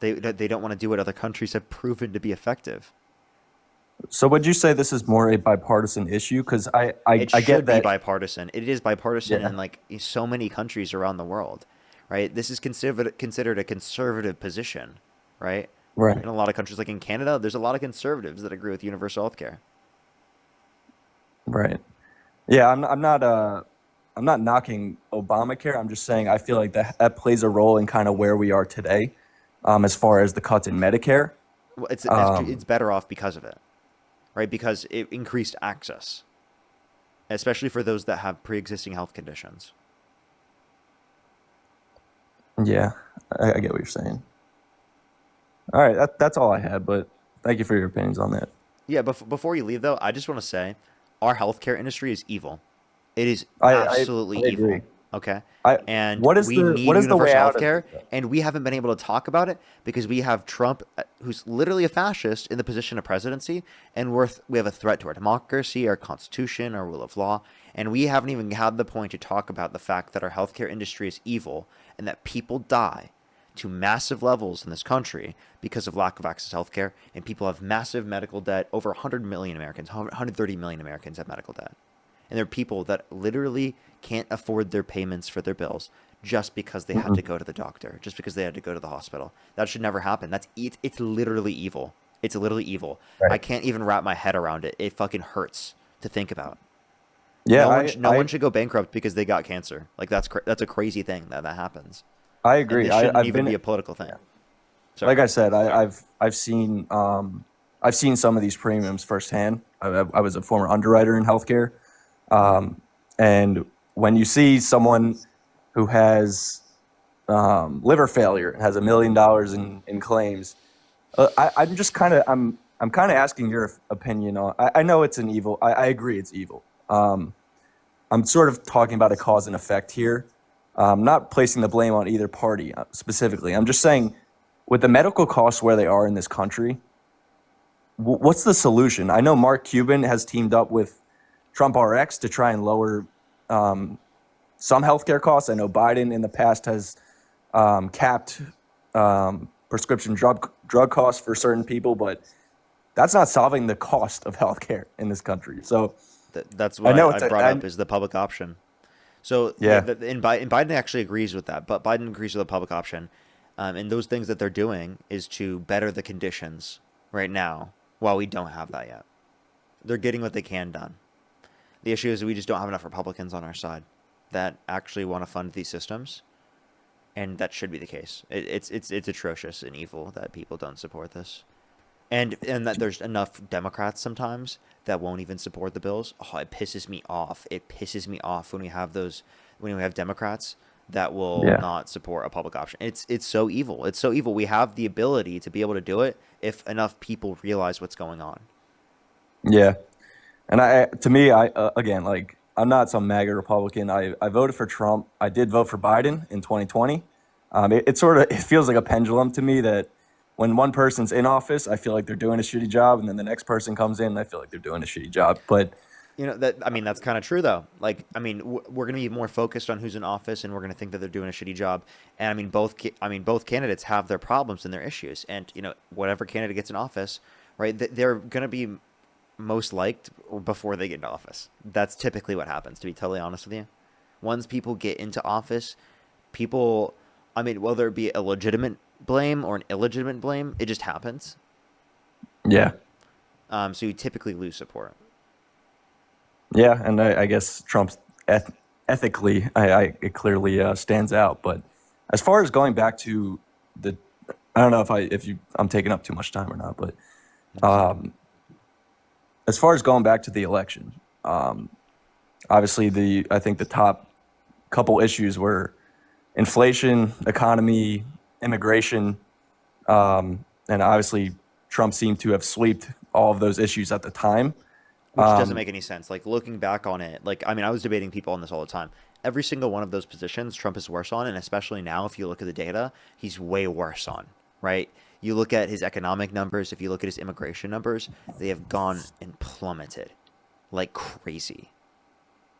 They don't want to do what other countries have proven to be effective. So would you say this is more a bipartisan issue? Because I It get should be that. bipartisan. It is bipartisan Yeah. in like so many countries around the world, right? This is considered a conservative position, right? Right. In a lot of countries, like in Canada, there's a lot of conservatives that agree with universal health care. Right. Yeah, I'm not knocking Obamacare. I'm just saying I feel like that plays a role in kind of where we are today, as far as the cuts in Medicare. Well, it's better off because of it, right? Because it increased access, especially for those that have pre-existing health conditions. Yeah, I get what you're saying. All right, that's all I had, but thank you for your opinions on that. Yeah, before you leave, though, I just want to say our healthcare industry is evil. It is I absolutely evil. agree. Okay, I and what is we the need what is the way universal out of healthcare, this? and we haven't been able to talk about it because we have Trump, who's literally a fascist in the position of presidency, and we have a threat to our democracy, our constitution, our rule of law, and we haven't even had the point to talk about the fact that our healthcare industry is evil and that people die to massive levels in this country because of lack of access to healthcare, and people have massive medical debt. Over 100 million Americans, 130 million Americans have medical debt. And there are people that literally can't afford their payments for their bills just because they had to go to the doctor, just because they had to go to the hospital. That should never happen. It's literally evil. It's literally evil. Right. I can't even wrap my head around it. It fucking hurts to think about. Yeah, No one should go bankrupt because they got cancer. Like that's a crazy thing that happens. I And agree. this shouldn't I've even been be a political thing. Sorry. like I said, I've seen some of these premiums firsthand. I was a former underwriter in healthcare, and when you see someone who has liver failure and has $1 million in claims, I'm just I'm kind of asking your opinion on. I know it's an evil. I agree it's evil. I'm sort of talking about a cause and effect here. Not placing the blame on either party specifically. I'm just saying, with the medical costs where they are in this country, what's the solution? I know Mark Cuban has teamed up with Trump RX to try and lower some healthcare costs. I know Biden in the past has capped prescription drug costs for certain people, but that's not solving the cost of healthcare in this country. So That's what I know I brought up is the public option. So Yeah. and Biden actually agrees with that, but Biden agrees with the public option. And those things that they're doing is to better the conditions right now while we don't have that yet. They're getting what they can done. The issue is we just don't have enough Republicans on our side that actually want to fund these systems, and that should be the case. It's atrocious and evil that people don't support this. And that there's enough Democrats sometimes that won't even support the bills. Oh, it pisses me off. It pisses me off when we have Democrats that will not support a public option. It's so evil. It's so evil. We have the ability to be able to do it if enough people realize what's going on. Yeah, and again, like, I'm not some MAGA Republican. I voted for Trump. I did vote for Biden in 2020. It feels like a pendulum to me that when one person's in office, I feel like they're doing a shitty job, and then the next person comes in, and I feel like they're doing a shitty job. But that's kind of true though. Like, we're going to be more focused on who's in office, and we're going to think that they're doing a shitty job. And both candidates have their problems and their issues. And whatever candidate gets in office, right, they're going to be most liked before they get into office. That's typically what happens, to be totally honest with you. Once people get into office, whether it be a legitimate blame or an illegitimate blame, it just happens. Yeah. So you typically lose support. Yeah, and I guess Trump's ethically, it clearly stands out. But as far as going back to I don't know if I'm taking up too much time or not, but as far as going back to the election, obviously I think the top couple issues were inflation, economy, immigration, and obviously Trump seemed to have swept all of those issues at the time. Which doesn't make any sense. Like, looking back on it, like, I mean, I was debating people on this all the time. Every single one of those positions, Trump is worse on, and especially now, if you look at the data, he's way worse on, right? You look at his economic numbers, if you look at his immigration numbers, they have gone and plummeted like crazy.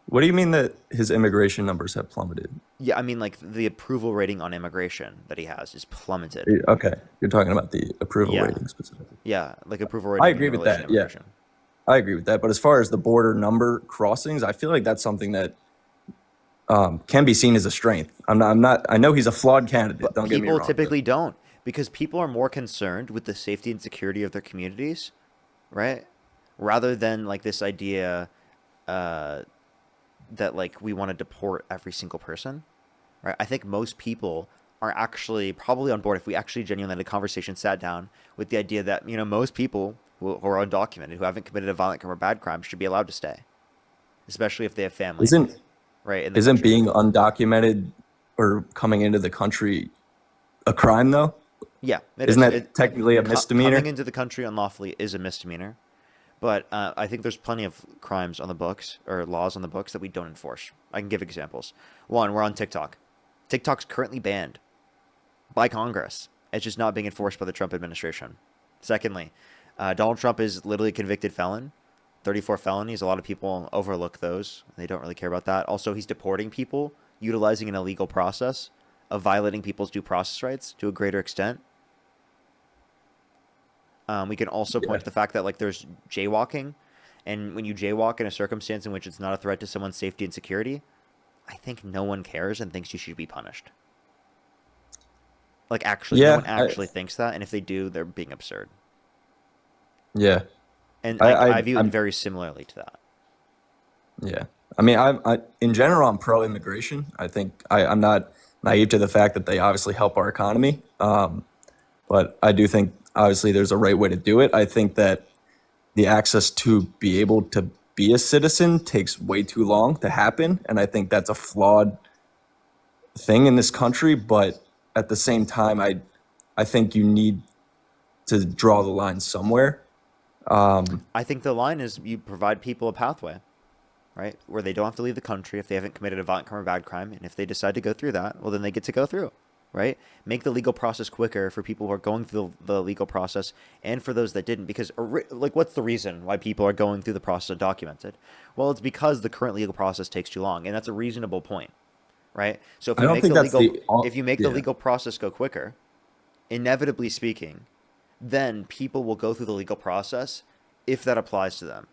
What do you mean that his immigration numbers have plummeted? Yeah, I mean, like, the approval rating on immigration that he has is plummeted. Okay, you're talking about the approval Yeah. rating specifically. Yeah, like approval rating I in agree with relation that. to Yeah, immigration. I agree with that. But as far as the border number crossings, I feel like that's something that can be seen as a strength. I'm not. I know he's a flawed candidate. But Don't get me people wrong. typically don't, because people are more concerned with the safety and security of their communities, right? Rather than like this idea that like we want to deport every single person, right? I think most people are actually probably on board if we actually genuinely had a conversation, sat down with the idea that, you know, most people who are undocumented, who haven't committed a violent crime or bad crime, should be allowed to stay, especially if they have family. Right? In the Isn't country. being undocumented or coming into the country a crime though? Yeah, Isn't that technically a misdemeanor? Coming into the country unlawfully is a misdemeanor, but I think there's plenty of crimes on the books or laws on the books that we don't enforce. I can give examples. One, we're on TikTok. TikTok's currently banned by Congress. It's just not being enforced by the Trump administration. Secondly, Donald Trump is literally a convicted felon. 34 felonies. A lot of people overlook those. They don't really care about that. Also, he's deporting people, utilizing an illegal process of violating people's due process rights to a greater extent. We can also point to the fact that like there's jaywalking, and when you jaywalk in a circumstance in which it's not a threat to someone's safety and security, I think no one cares and thinks you should be punished. Like, actually, no one actually thinks that, and if they do, they're being absurd. Yeah. And I view it very similarly to that. Yeah. I mean, I in general, I'm pro-immigration. I think I'm not naive to the fact that they obviously help our economy. But I do think, obviously, there's a right way to do it. I think that the access to be able to be a citizen takes way too long to happen. And I think that's a flawed thing in this country. But at the same time, I think you need to draw the line somewhere. I think the line is you provide people a pathway, right, where they don't have to leave the country if they haven't committed a violent crime or bad crime, and if they decide to go through that, well, then they get to go through, right? Make the legal process quicker for people who are going through the legal process and for those that didn't, because, like, what's the reason why people are going through the process undocumented? Well, it's because the current legal process takes too long, and that's a reasonable point, right? So if you make the legal process go quicker, inevitably speaking, then people will go through the legal process if that applies to them,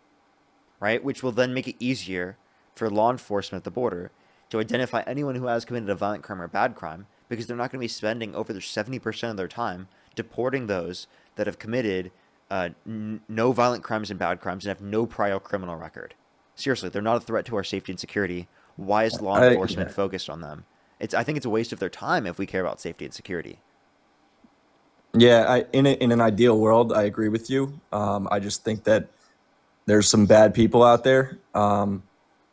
right? Which will then make it easier for law enforcement at the border to identify anyone who has committed a violent crime or bad crime, because they're not going to be spending over 70% of their time deporting those that have committed no violent crimes and bad crimes and have no prior criminal record. Seriously, they're not a threat to our safety and security. Why is law enforcement focused on them? I think it's a waste of their time if we care about safety and security. Yeah, in an ideal world, I agree with you. I just think that there's some bad people out there. I'm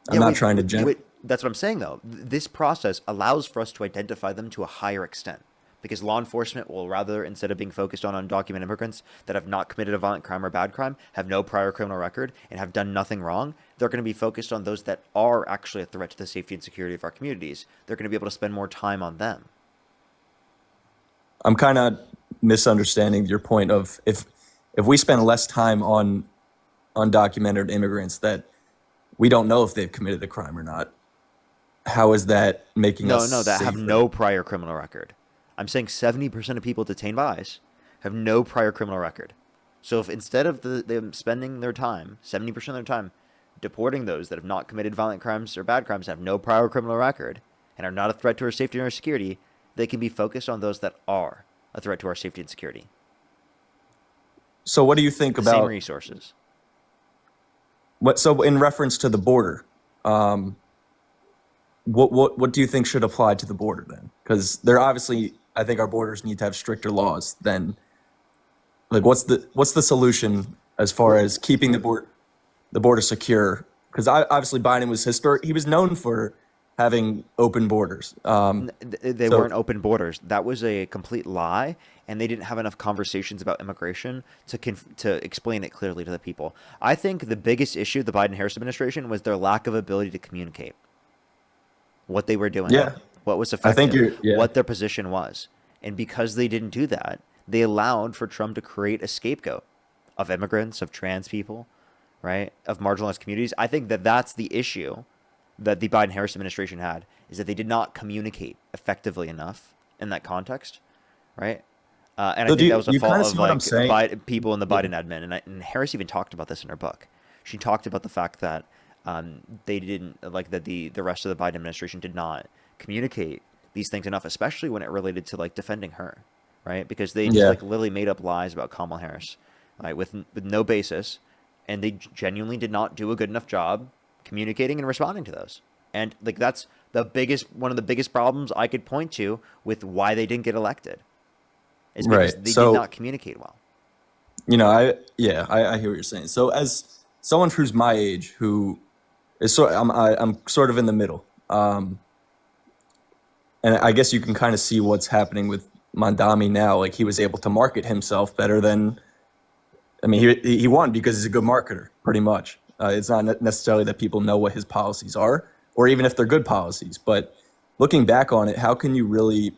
not trying to That's what I'm saying, though. This process allows for us to identify them to a higher extent, because law enforcement will rather, instead of being focused on undocumented immigrants that have not committed a violent crime or bad crime, have no prior criminal record, and have done nothing wrong, they're going to be focused on those that are actually a threat to the safety and security of our communities. They're going to be able to spend more time on them. I'm kind of misunderstanding your point of if we spend less time on undocumented immigrants that we don't know if they've committed a crime or not, how is that making us that safer? have no prior criminal record. I'm saying 70% of people detained by ICE have no prior criminal record. So if instead of them spending their time, 70% of their time, deporting those that have not committed violent crimes or bad crimes, have no prior criminal record, and are not a threat to our safety and our security, they can be focused on those that are a threat to our safety and security. So what do you think about same resources? So in reference to the border, what do you think should apply to the border then? Because they're obviously, I think our borders need to have stricter laws than, like, what's the solution as far as keeping the border secure? Because obviously Biden was he was known for having open borders. They So- weren't open borders. That was a complete lie, and they didn't have enough conversations about immigration to explain it clearly to the people. I think the biggest issue of the Biden-Harris administration was their lack of ability to communicate what they were doing, Yeah. what was I think effective, yeah. what their position was. And because they didn't do that, they allowed for Trump to create a scapegoat of immigrants, of trans people, right, of marginalized communities. I think that that's the issue that the Biden-Harris administration had, is that they did not communicate effectively enough in that context, right? And So I do think that was a you kind fault of of see what I'm like saying? people in the Biden admin, and Harris even talked about this in her book. She talked about the fact that they didn't like that the rest of the Biden administration did not communicate these things enough, especially when it related to like defending her, right? Because they just Yeah. like literally made up lies about Kamala Harris, right, with no basis, and they genuinely did not do a good enough job communicating and responding to those. And like that's one of the biggest problems I could point to with why they didn't get elected, is because Right. they So did not communicate well. I hear what you're saying. So as someone who's my age, who is I'm sort of in the middle, and I guess you can kind of see what's happening with Mandami now. Like he was able to market himself better than, I mean, he won because he's a good marketer, pretty much. It's not necessarily that people know what his policies are, or even if they're good policies. But looking back on it, how can you really?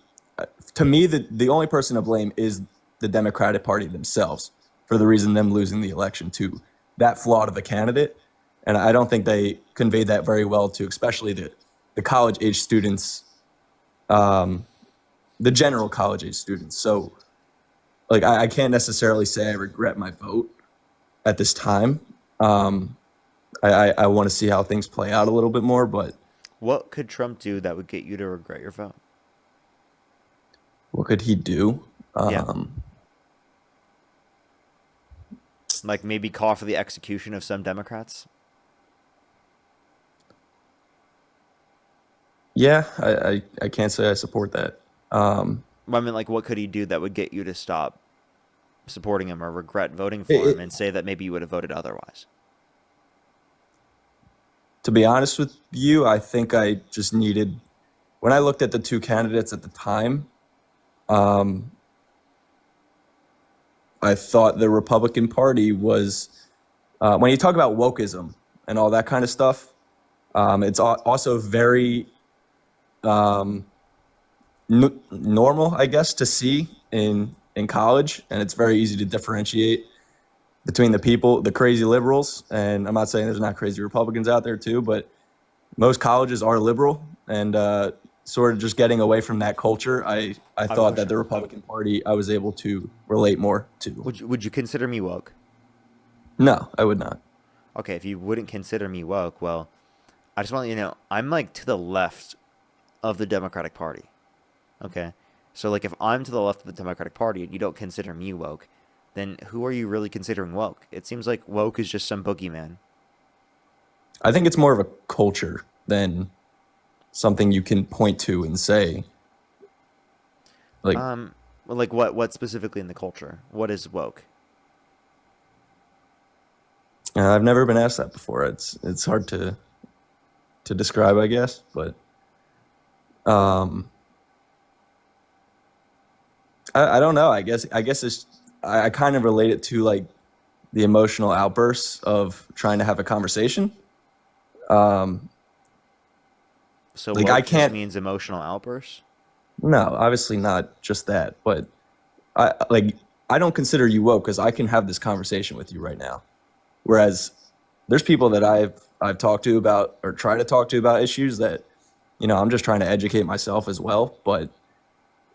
To me, the only person to blame is the Democratic Party themselves for the reason them losing the election to that flawed of a candidate. And I don't think they conveyed that very well to especially the college age students, the general college age students. So like I can't necessarily say I regret my vote at this time. I want to see how things play out a little bit more, but What could Trump do that would get you to regret your vote? what could he do? Yeah. Like maybe call for the execution of some Democrats? Yeah, I can't say I support that. I mean, like, what could he do that would get you to stop supporting him or regret voting for him and say that maybe you would have voted otherwise? To be honest with you, I think I just needed, when I looked at the two candidates at the time, I thought the Republican Party was, when you talk about wokeism and all that kind of stuff, it's also very normal, I guess, to see in college, and it's very easy to differentiate between the people, the crazy liberals, and I'm not saying there's not crazy Republicans out there too, but most colleges are liberal, and sort of just getting away from that culture, I thought that the Republican Party I was able to relate more to. Would you consider me woke? No, I would not. Okay, if you wouldn't consider me woke, well, I just want you to know I'm like to the left of the Democratic Party. Okay, so like if I'm to the left of the Democratic Party and you don't consider me woke, then who are you really considering woke? It seems like woke is just some boogeyman. I think it's more of a culture than something you can point to and say. Like, like what specifically in the culture? What is woke? I've never been asked that before. It's hard to describe, I guess, but I don't know. I guess it's I kind of relate it to like the emotional outbursts of trying to have a conversation. So like woke I just can't. means emotional outbursts? No, obviously not just that, but I don't consider you woke because I can have this conversation with you right now. Whereas there's people that I've talked to about or try to talk to about issues that, I'm just trying to educate myself as well, but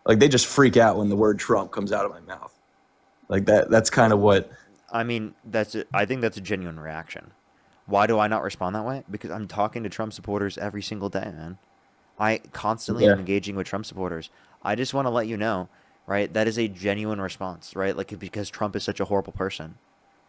like they just freak out when the word Trump comes out of my mouth. Like that's kind of what. I mean, I think that's a genuine reaction. Why do I not respond that way? Because I'm talking to Trump supporters every single day, man. I constantly am engaging with Trump supporters. I just want to let you know, right? That is a genuine response, right? Like because Trump is such a horrible person.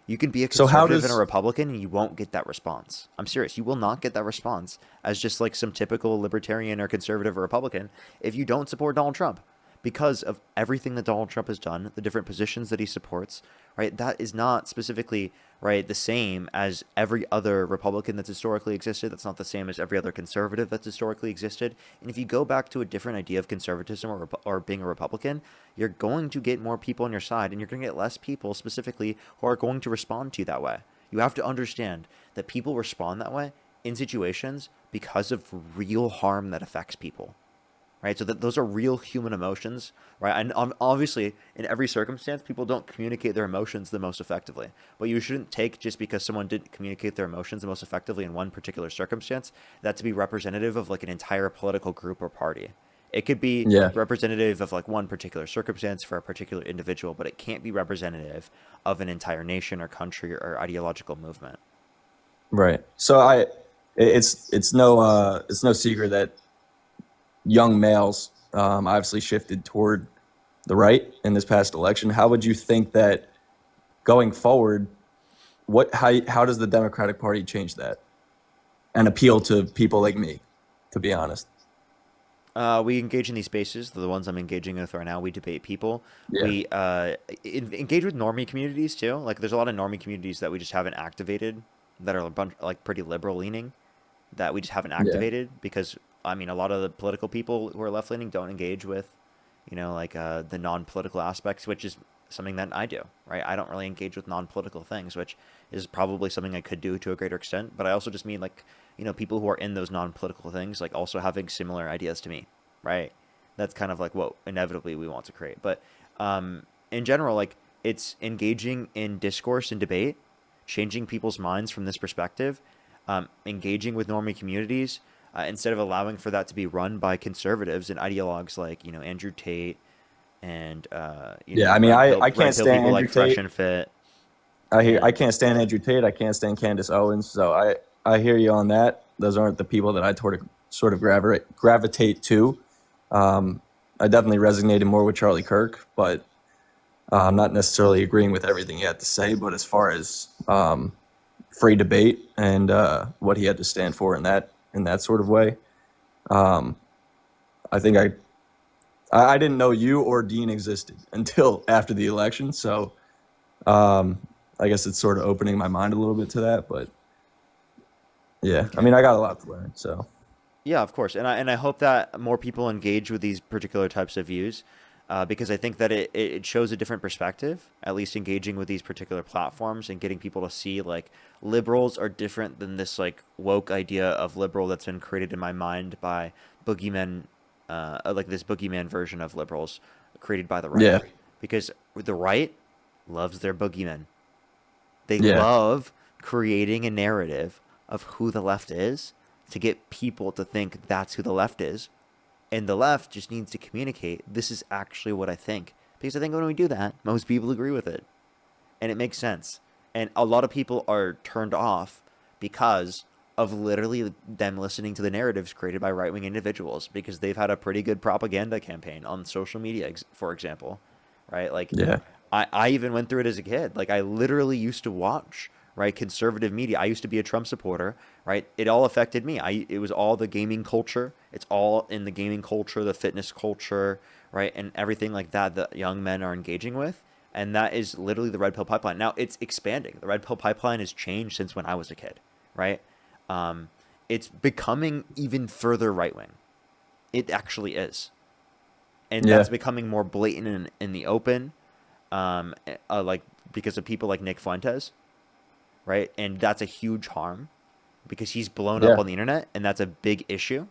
You can be a conservative and a Republican and you won't get that response. I'm serious. You will not get that response as just like some typical libertarian or conservative or Republican if you don't support Donald Trump. because of everything that Donald Trump has done, the different positions that he supports, right? That is not specifically, right, the same as every other Republican that's historically existed. That's not the same as every other conservative that's historically existed. And if you go back to a different idea of conservatism or being a Republican, you're going to get more people on your side, and you're going to get less people specifically who are going to respond to you that way. You have to understand that people respond that way in situations because of real harm that affects people. Right, so that those are real human emotions, right? And obviously, in every circumstance, people don't communicate their emotions the most effectively. But you shouldn't take just because someone didn't communicate their emotions the most effectively in one particular circumstance, that to be representative of like an entire political group or party. It could be representative of like one particular circumstance for a particular individual, but it can't be representative of an entire nation or country or ideological movement. Right. So it's no secret that young males obviously shifted toward the right in this past election. How would you think that going forward, how does the Democratic Party change that and appeal to people like me, to be honest? We engage in these spaces, the ones I'm engaging with right now. We debate people. Yeah. We engage with normie communities too. Like there's a lot of normie communities that we just haven't activated that are a bunch like pretty liberal leaning that we just haven't activated because I mean, a lot of the political people who are left-leaning don't engage with, you know, like the non-political aspects, which is something that I do, right? I don't really engage with non-political things, which is probably something I could do to a greater extent. But I also just mean like, you know, people who are in those non-political things, like also having similar ideas to me, right? That's kind of like what inevitably we want to create. But in general, like it's engaging in discourse and debate, changing people's minds from this perspective, engaging with normie communities, instead of allowing for that to be run by conservatives and ideologues like, you know, Andrew Tate and, you know, I mean, I red can't pill stand people Andrew like Fresh Tate. and Fit. I can't stand Andrew Tate. I can't stand Candace Owens. So I hear you on that. Those aren't the people that I sort of gravitate to. I definitely resonated more with Charlie Kirk, but I'm not necessarily agreeing with everything he had to say. But as far as free debate and what he had to stand for in that sort of way, I think I didn't know you or Dean existed until after the election. So I guess it's sort of opening my mind a little bit to that. But yeah, I mean, I got a lot to learn. So Yeah, of course. And I hope that more people engage with these particular types of views. Because I think that it shows a different perspective, at least engaging with these particular platforms and getting people to see like liberals are different than this like woke idea of liberal that's been created in my mind by boogeymen, like this boogeyman version of liberals created by the right. Yeah. Because the right loves their boogeymen. They Yeah. love creating a narrative of who the left is to get people to think that's who the left is. And the left just needs to communicate, this is actually what I think. Because I think when we do that, most people agree with it. And it makes sense. And a lot of people are turned off because of literally them listening to the narratives created by right-wing individuals. Because they've had a pretty good propaganda campaign on social media, for example. Right? Like, Yeah. I even went through it as a kid. Like, I literally used to watch, right, conservative media. I used to be a Trump supporter, right? It all affected me. It was all the gaming culture. It's all in the gaming culture, the fitness culture, right? And everything like that that young men are engaging with. And that is literally the red pill pipeline. Now it's expanding. The red pill pipeline has changed since when I was a kid, right? It's becoming even further right wing. It actually is. And Yeah. that's becoming more blatant in the open, like because of people like Nick Fuentes, right? And that's a huge harm because he's blown up Yeah. on the internet, and that's a big issue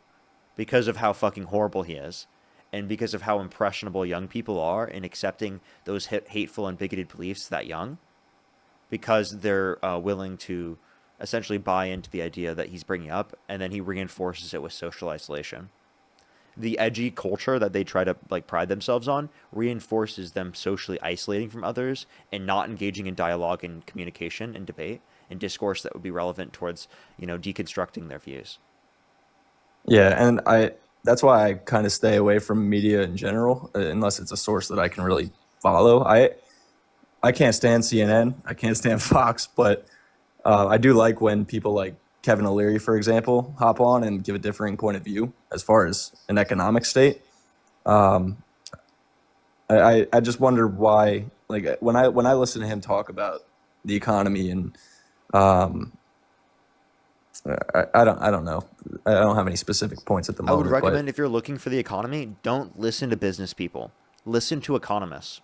because of how fucking horrible he is and because of how impressionable young people are in accepting those hateful and bigoted beliefs that young, because they're willing to essentially buy into the idea that he's bringing up, and then he reinforces it with social isolation. The edgy culture that they try to like pride themselves on reinforces them socially isolating from others and not engaging in dialogue and communication and debate and discourse that would be relevant towards, you know, deconstructing their views. Yeah, and that's why I kind of stay away from media in general, unless it's a source that I can really follow. I can't stand CNN. I can't stand Fox, but I do like when people like Kevin O'Leary, for example, hop on and give a differing point of view as far as an economic state. I just wonder why, like when I listen to him talk about the economy and I don't know. I don't have any specific points at the I would moment. recommend if you're looking for the economy, don't listen to business people. Listen to economists.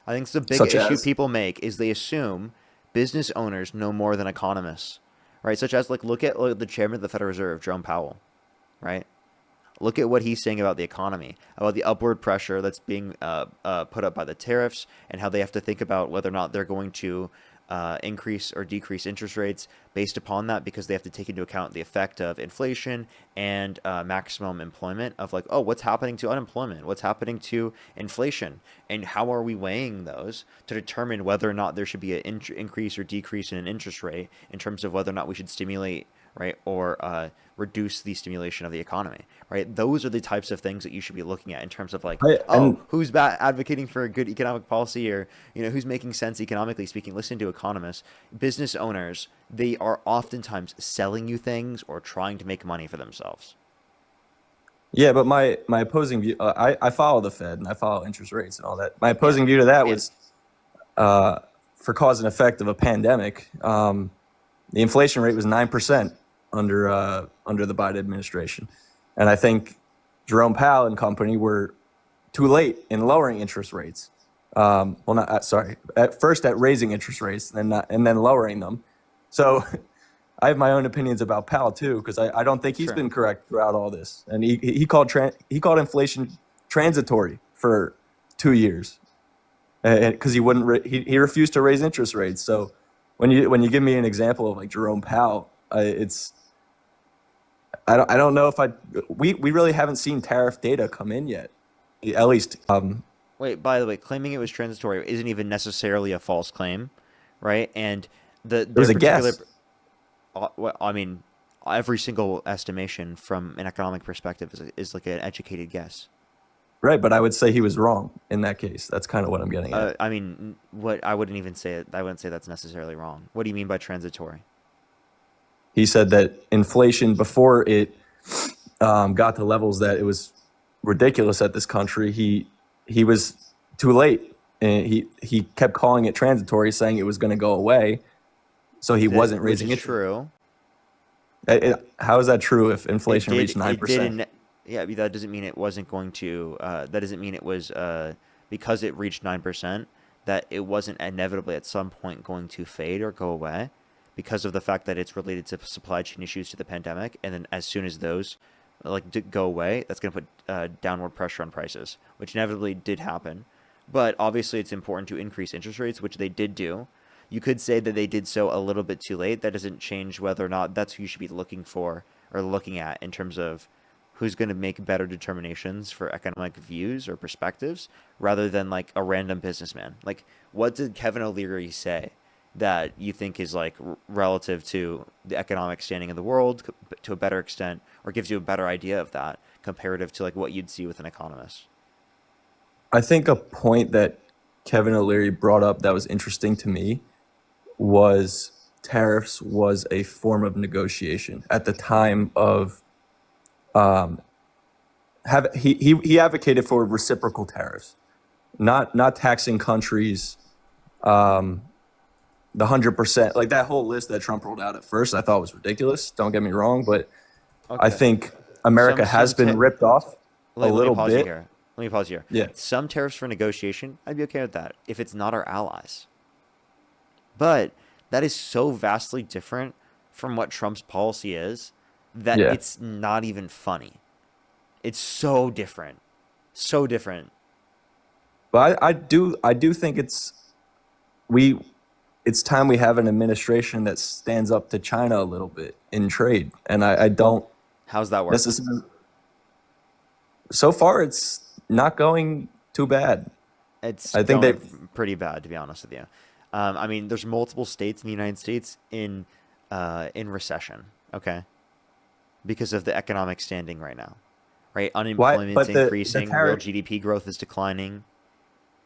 I think it's the big Such issue as? people make is they assume business owners know more than economists, right? Such as like look at the chairman of the Federal Reserve, Jerome Powell, right? Look at what he's saying about the economy, about the upward pressure that's being put up by the tariffs, and how they have to think about whether or not they're going to increase or decrease interest rates based upon that, because they have to take into account the effect of inflation and maximum employment of like, oh, what's happening to unemployment? What's happening to inflation? And how are we weighing those to determine whether or not there should be an increase or decrease in an interest rate in terms of whether or not we should stimulate, right, or reduce the stimulation of the economy, right? Those are the types of things that you should be looking at in terms of like, who's advocating for a good economic policy, or who's making sense economically speaking. Listen to economists. Business owners, they are oftentimes selling you things or trying to make money for themselves. Yeah, but my opposing view, I follow the Fed and I follow interest rates and all that. My opposing view to that was for cause and effect of a pandemic. The inflation rate was 9% under the Biden administration, and I think Jerome Powell and company were too late in lowering interest rates. Well, not sorry. At first, at raising interest rates, and then lowering them. So, I have my own opinions about Powell too, because I don't think he's been correct throughout all this, and he called inflation transitory for 2 years, because he refused to raise interest rates. So, when you give me an example of like Jerome Powell, I don't know if we really haven't seen tariff data come in yet, at least. Wait, by the way, claiming it was transitory isn't even necessarily a false claim, right? And it was a guess. Well, I mean, every single estimation from an economic perspective is like an educated guess. Right, but I would say he was wrong in that case. That's kind of what I'm getting at. I mean, I wouldn't even say it. I wouldn't say that's necessarily wrong. What do you mean by transitory? He said that inflation, before it got to levels that it was ridiculous at this country, he was too late, and he kept calling it transitory, saying it was going to go away. So he wasn't raising it. True. How is that true if inflation reached 9%? Yeah, that doesn't mean it wasn't going to. That doesn't mean it was because it reached 9% that it wasn't inevitably at some point going to fade or go away, because of the fact that it's related to supply chain issues to the pandemic, and then as soon as those go away, that's going to put downward pressure on prices, which inevitably did happen. But obviously, it's important to increase interest rates, which they did do. You could say that they did so a little bit too late. That doesn't change whether or not that's who you should be looking for or looking at in terms of who's going to make better determinations for economic views or perspectives, rather than like a random businessman. Like, what did Kevin O'Leary say that you think is like relative to the economic standing of the world to a better extent, or gives you a better idea of that comparative to like what you'd see with an economist? I think a point that Kevin O'Leary brought up that was interesting to me was tariffs was a form of negotiation at the time of he advocated for reciprocal tariffs, not taxing countries the 100%, like that whole list that Trump rolled out at first. I thought was ridiculous. Don't get me wrong, but I think America has been ripped off a little bit. Let me pause here. Yeah. Some tariffs for negotiation, I'd be okay with that if it's not our allies. But that is so vastly different from what Trump's policy is that it's not even funny. It's so different. So different. But I do think it's time we have an administration that stands up to China a little bit in trade. And I don't. How's that work? So far, it's not going too bad. I think they're pretty bad, to be honest with you. I mean, there's multiple states in the United States in recession, okay, because of the economic standing right now, right? Unemployment's increasing, real GDP growth is declining.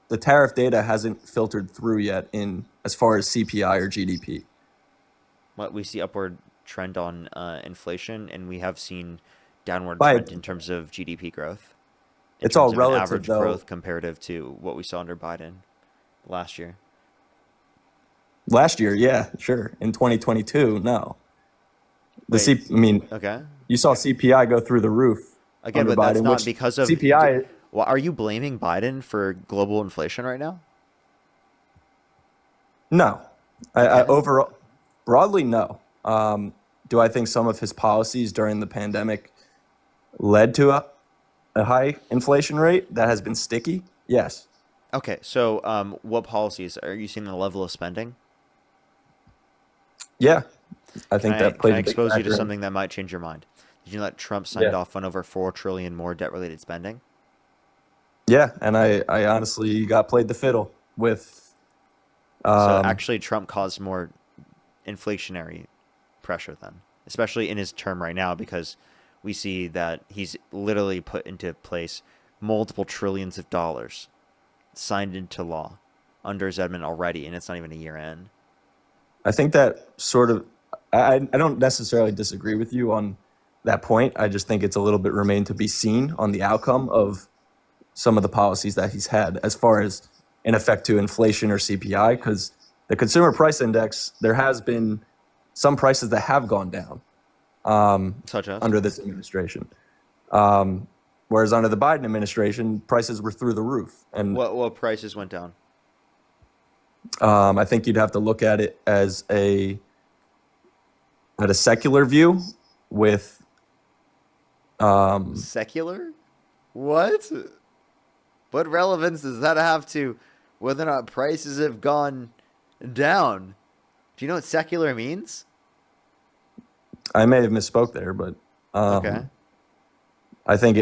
The tariff data hasn't filtered through yet in as far as CPI or GDP. What we see upward trend on inflation, and we have seen downward trend in terms of GDP growth it's all terms of an relative average though. growth comparative to what we saw under Biden last year. Last year, yeah, sure. In 2022, no. Wait, I mean, okay. you saw CPI go through the roof Again, under but that's Biden, not which because of CPI. Well, are you blaming Biden for global inflation right now? No, I Okay. overall, broadly, no. Do I think some of his policies during the pandemic led to a high inflation rate that has been sticky? Yes. Okay, so what policies are you seeing the level of spending? Yeah, I think that Can played I a big expose you to factor in. something that might change your mind? Did you know that Trump signed Yeah. off on over 4 trillion more debt-related spending? Yeah, and I honestly got played the fiddle with. So actually, Trump caused more inflationary pressure then, especially in his term right now, because we see that he's literally put into place multiple trillions of dollars signed into law under his admin already, and it's not even a year in. I think that sort of, I don't necessarily disagree with you on that point. I just think it's a little bit remain to be seen on the outcome of some of the policies that he's had as far as in effect to inflation or CPI, because the consumer price index, there has been some prices that have gone down Such as? under this administration. Whereas under the Biden administration, prices were through the roof. And What prices went down? I think you'd have to look at it as at a secular view with Secular? What? What relevance does that have to whether or not prices have gone down? Do you know what secular means? I may have misspoke there, but Okay. I think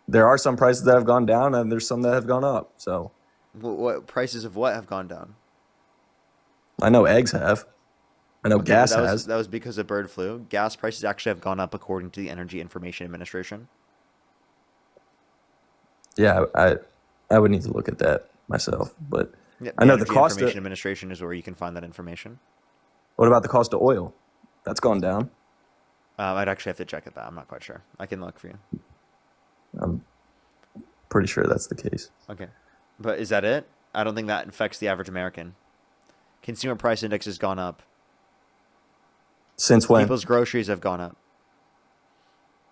there are some prices that have gone down and there's some that have gone up. So What prices of what have gone down? I know eggs have. I know Okay, but gas that was has. that was because of bird flu. Gas prices actually have gone up according to the Energy Information Administration. Yeah, I would need to look at that myself, but Yep, I the know the Energy cost of, Information Administration is where you can find that information. what about the cost of oil? That's gone down. I'd actually have to check at that. I'm not quite sure. I can look for you. I'm pretty sure that's the case. Okay. But is that it? I don't think that affects the average American. Consumer price index has gone up. Since when? People's groceries have gone up.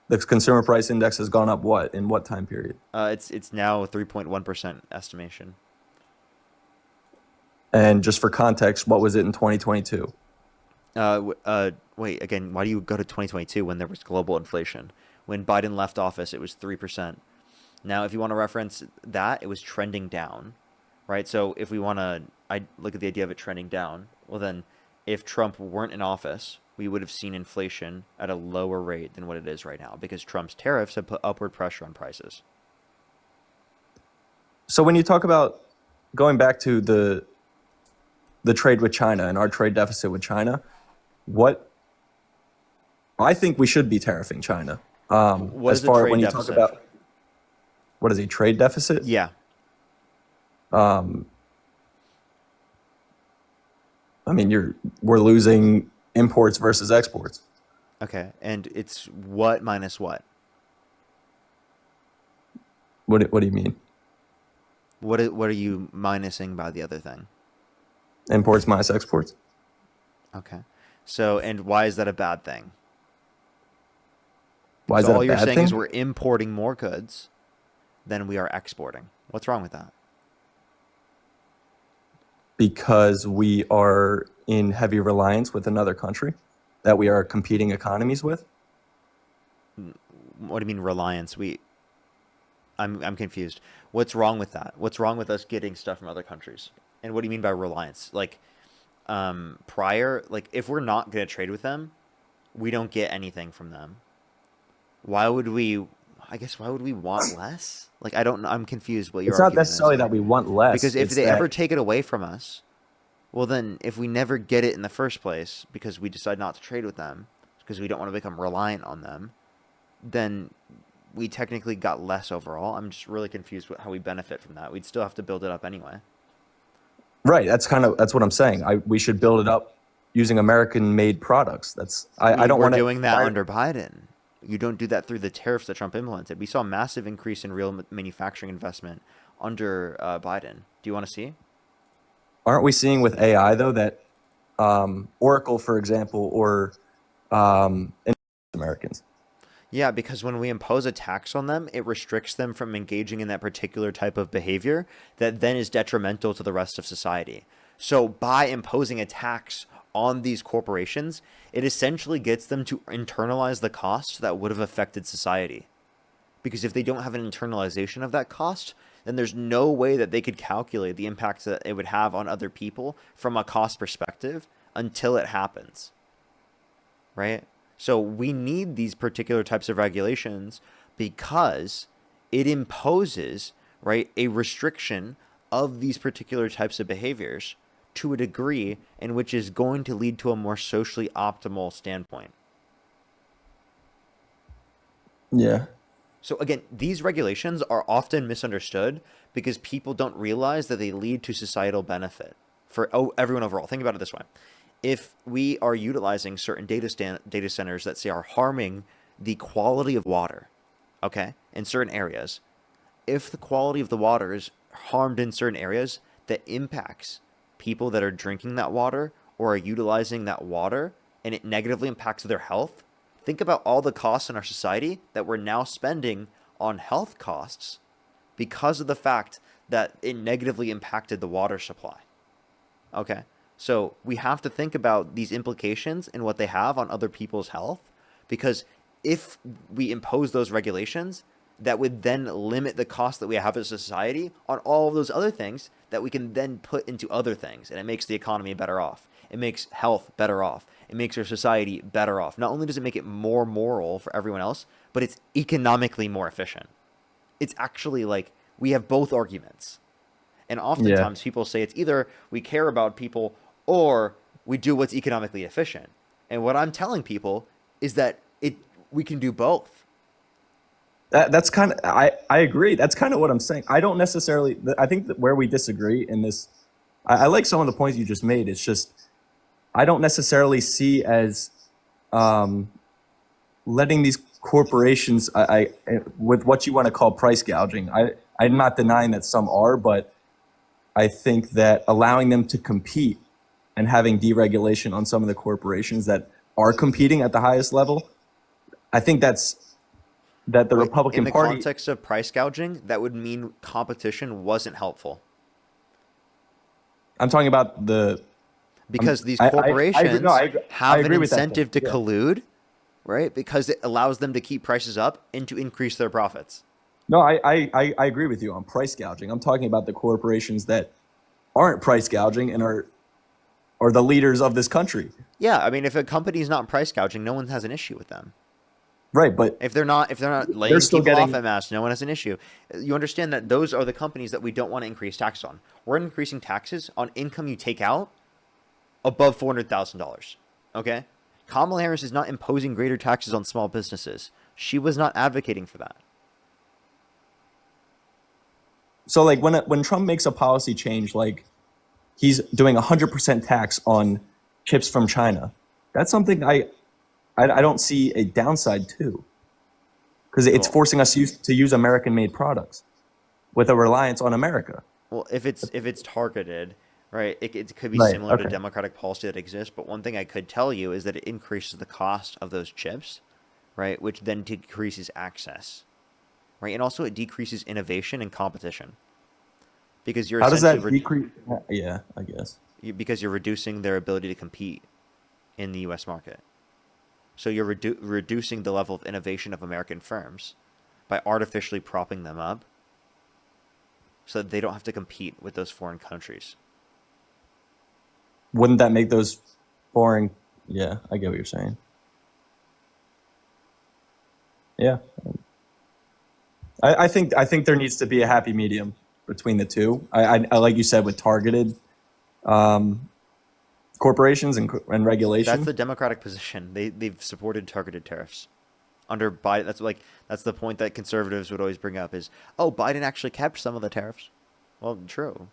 The consumer price index has gone up what? In what time period? It's now a 3.1% estimation. And just for context, what was it in 2022? Wait, again, why do you go to 2022 when there was global inflation? When Biden left office, it was 3%. Now, if you want to reference that, it was trending down, right? So if we want to, I look at the idea of it trending down. Well, then, if Trump weren't in office, we would have seen inflation at a lower rate than what it is right now because Trump's tariffs have put upward pressure on prices. So when you talk about going back to the trade with China and our trade deficit with China, I think we should be tariffing China. What as is a far trade when you deficit? talk about what is a trade deficit? Yeah. I mean, we're losing imports versus exports. Okay, and it's what minus what? What do you mean? What are you minusing by the other thing? Imports minus exports. Okay. So, and why is that a bad thing? Why is So that all a you're bad saying thing? is we're importing more goods than we are exporting. What's wrong with that? Because we are in heavy reliance with another country that we are competing economies with. What do you mean reliance? I'm confused. What's wrong with that? What's wrong with us getting stuff from other countries? And what do you mean by reliance? Like, if we're not going to trade with them, we don't get anything from them. Why would we want less? Like, I don't know. I'm confused what your It's not argument is necessarily there. that we want less. Because if it's they that- ever take it away from us, well then, if we never get it in the first place because we decide not to trade with them, because we don't want to become reliant on them, then we technically got less overall. I'm just really confused with how we benefit from that. We'd still have to build it up anyway. Right. That's what I'm saying. We should build it up using American-made products. I don't We're want to doing that under Biden. You don't do that through the tariffs that Trump implemented. We saw a massive increase in real manufacturing investment under Biden. Do you want to see? Aren't we seeing with AI though that Oracle, for example, or Americans? Yeah, because when we impose a tax on them, it restricts them from engaging in that particular type of behavior that then is detrimental to the rest of society. So by imposing a tax on these corporations, it essentially gets them to internalize the costs that would have affected society. Because if they don't have an internalization of that cost, then there's no way that they could calculate the impact that it would have on other people from a cost perspective until it happens. Right? So we need these particular types of regulations because it imposes, right, a restriction of these particular types of behaviors to a degree in which is going to lead to a more socially optimal standpoint. Yeah. So again, these regulations are often misunderstood because people don't realize that they lead to societal benefit for everyone overall. Think about it this way. If we are utilizing certain data centers that say are harming the quality of water, okay, in certain areas, if the quality of the water is harmed in certain areas, that impacts people that are drinking that water or are utilizing that water, and it negatively impacts their health, think about all the costs in our society that we're now spending on health costs because of the fact that it negatively impacted the water supply. Okay? So we have to think about these implications and what they have on other people's health, because if we impose those regulations, that would then limit the cost that we have as a society on all of those other things that we can then put into other things. And it makes the economy better off. It makes health better off. It makes our society better off. Not only does it make it more moral for everyone else, but it's economically more efficient. It's actually like we have both arguments. And oftentimes people say it's either we care about people or we do what's economically efficient. And what I'm telling people is that we can do both. That's kind of, I agree. That's kind of what I'm saying. I don't necessarily, I think that where we disagree in this, I like some of the points you just made. It's just, I don't necessarily see as letting these corporations, with what you want to call price gouging. I'm not denying that some are, but I think that allowing them to compete and having deregulation on some of the corporations that are competing at the highest level, I think that the Republican Party... In the context of price gouging, that would mean competition wasn't helpful. I'm talking about because these corporations have an incentive to collude, right? Because it allows them to keep prices up and to increase their profits. No, I agree with you on price gouging. I'm talking about the corporations that aren't price gouging and are the leaders of this country. Yeah, I mean, if a company's not price gouging, no one has an issue with them. Right, but if they're not laying people off en masse, no one has an issue. You understand that those are the companies that we don't want to increase taxes on. We're increasing taxes on income you take out above $400,000. Okay? Kamala Harris is not imposing greater taxes on small businesses. She was not advocating for that. So, like, when Trump makes a policy change, like he's doing 100% tax on chips from China, that's something I don't see a downside to, because it's forcing us to use American-made products with a reliance on America. Well, if it's targeted, right, it could be similar to Democratic policy that exists. But one thing I could tell you is that it increases the cost of those chips, right, which then decreases access, right, and also it decreases innovation and competition, because you're how does that decrease? Yeah, I guess because you're reducing their ability to compete in the U.S. market. So you're reducing the level of innovation of American firms by artificially propping them up so that they don't have to compete with those foreign countries. Wouldn't that make those foreign... Yeah, I get what you're saying. Yeah. I think there needs to be a happy medium between the two. I like you said, with targeted corporations and regulation. That's the Democratic position. They've supported targeted tariffs under Biden. That's the point that conservatives would always bring up is, oh, Biden actually kept some of the tariffs. Well, true,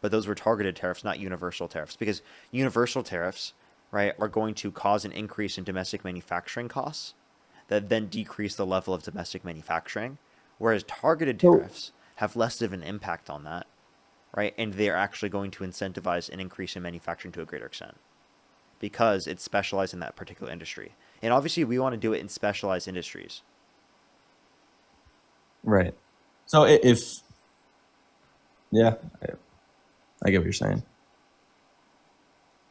but those were targeted tariffs, not universal tariffs, because universal tariffs, right, are going to cause an increase in domestic manufacturing costs that then decrease the level of domestic manufacturing, whereas targeted tariffs have less of an impact on that, right? And they're actually going to incentivize an increase in manufacturing to a greater extent because it's specialized in that particular industry. And obviously, we want to do it in specialized industries. Right. So if yeah, I get what you're saying.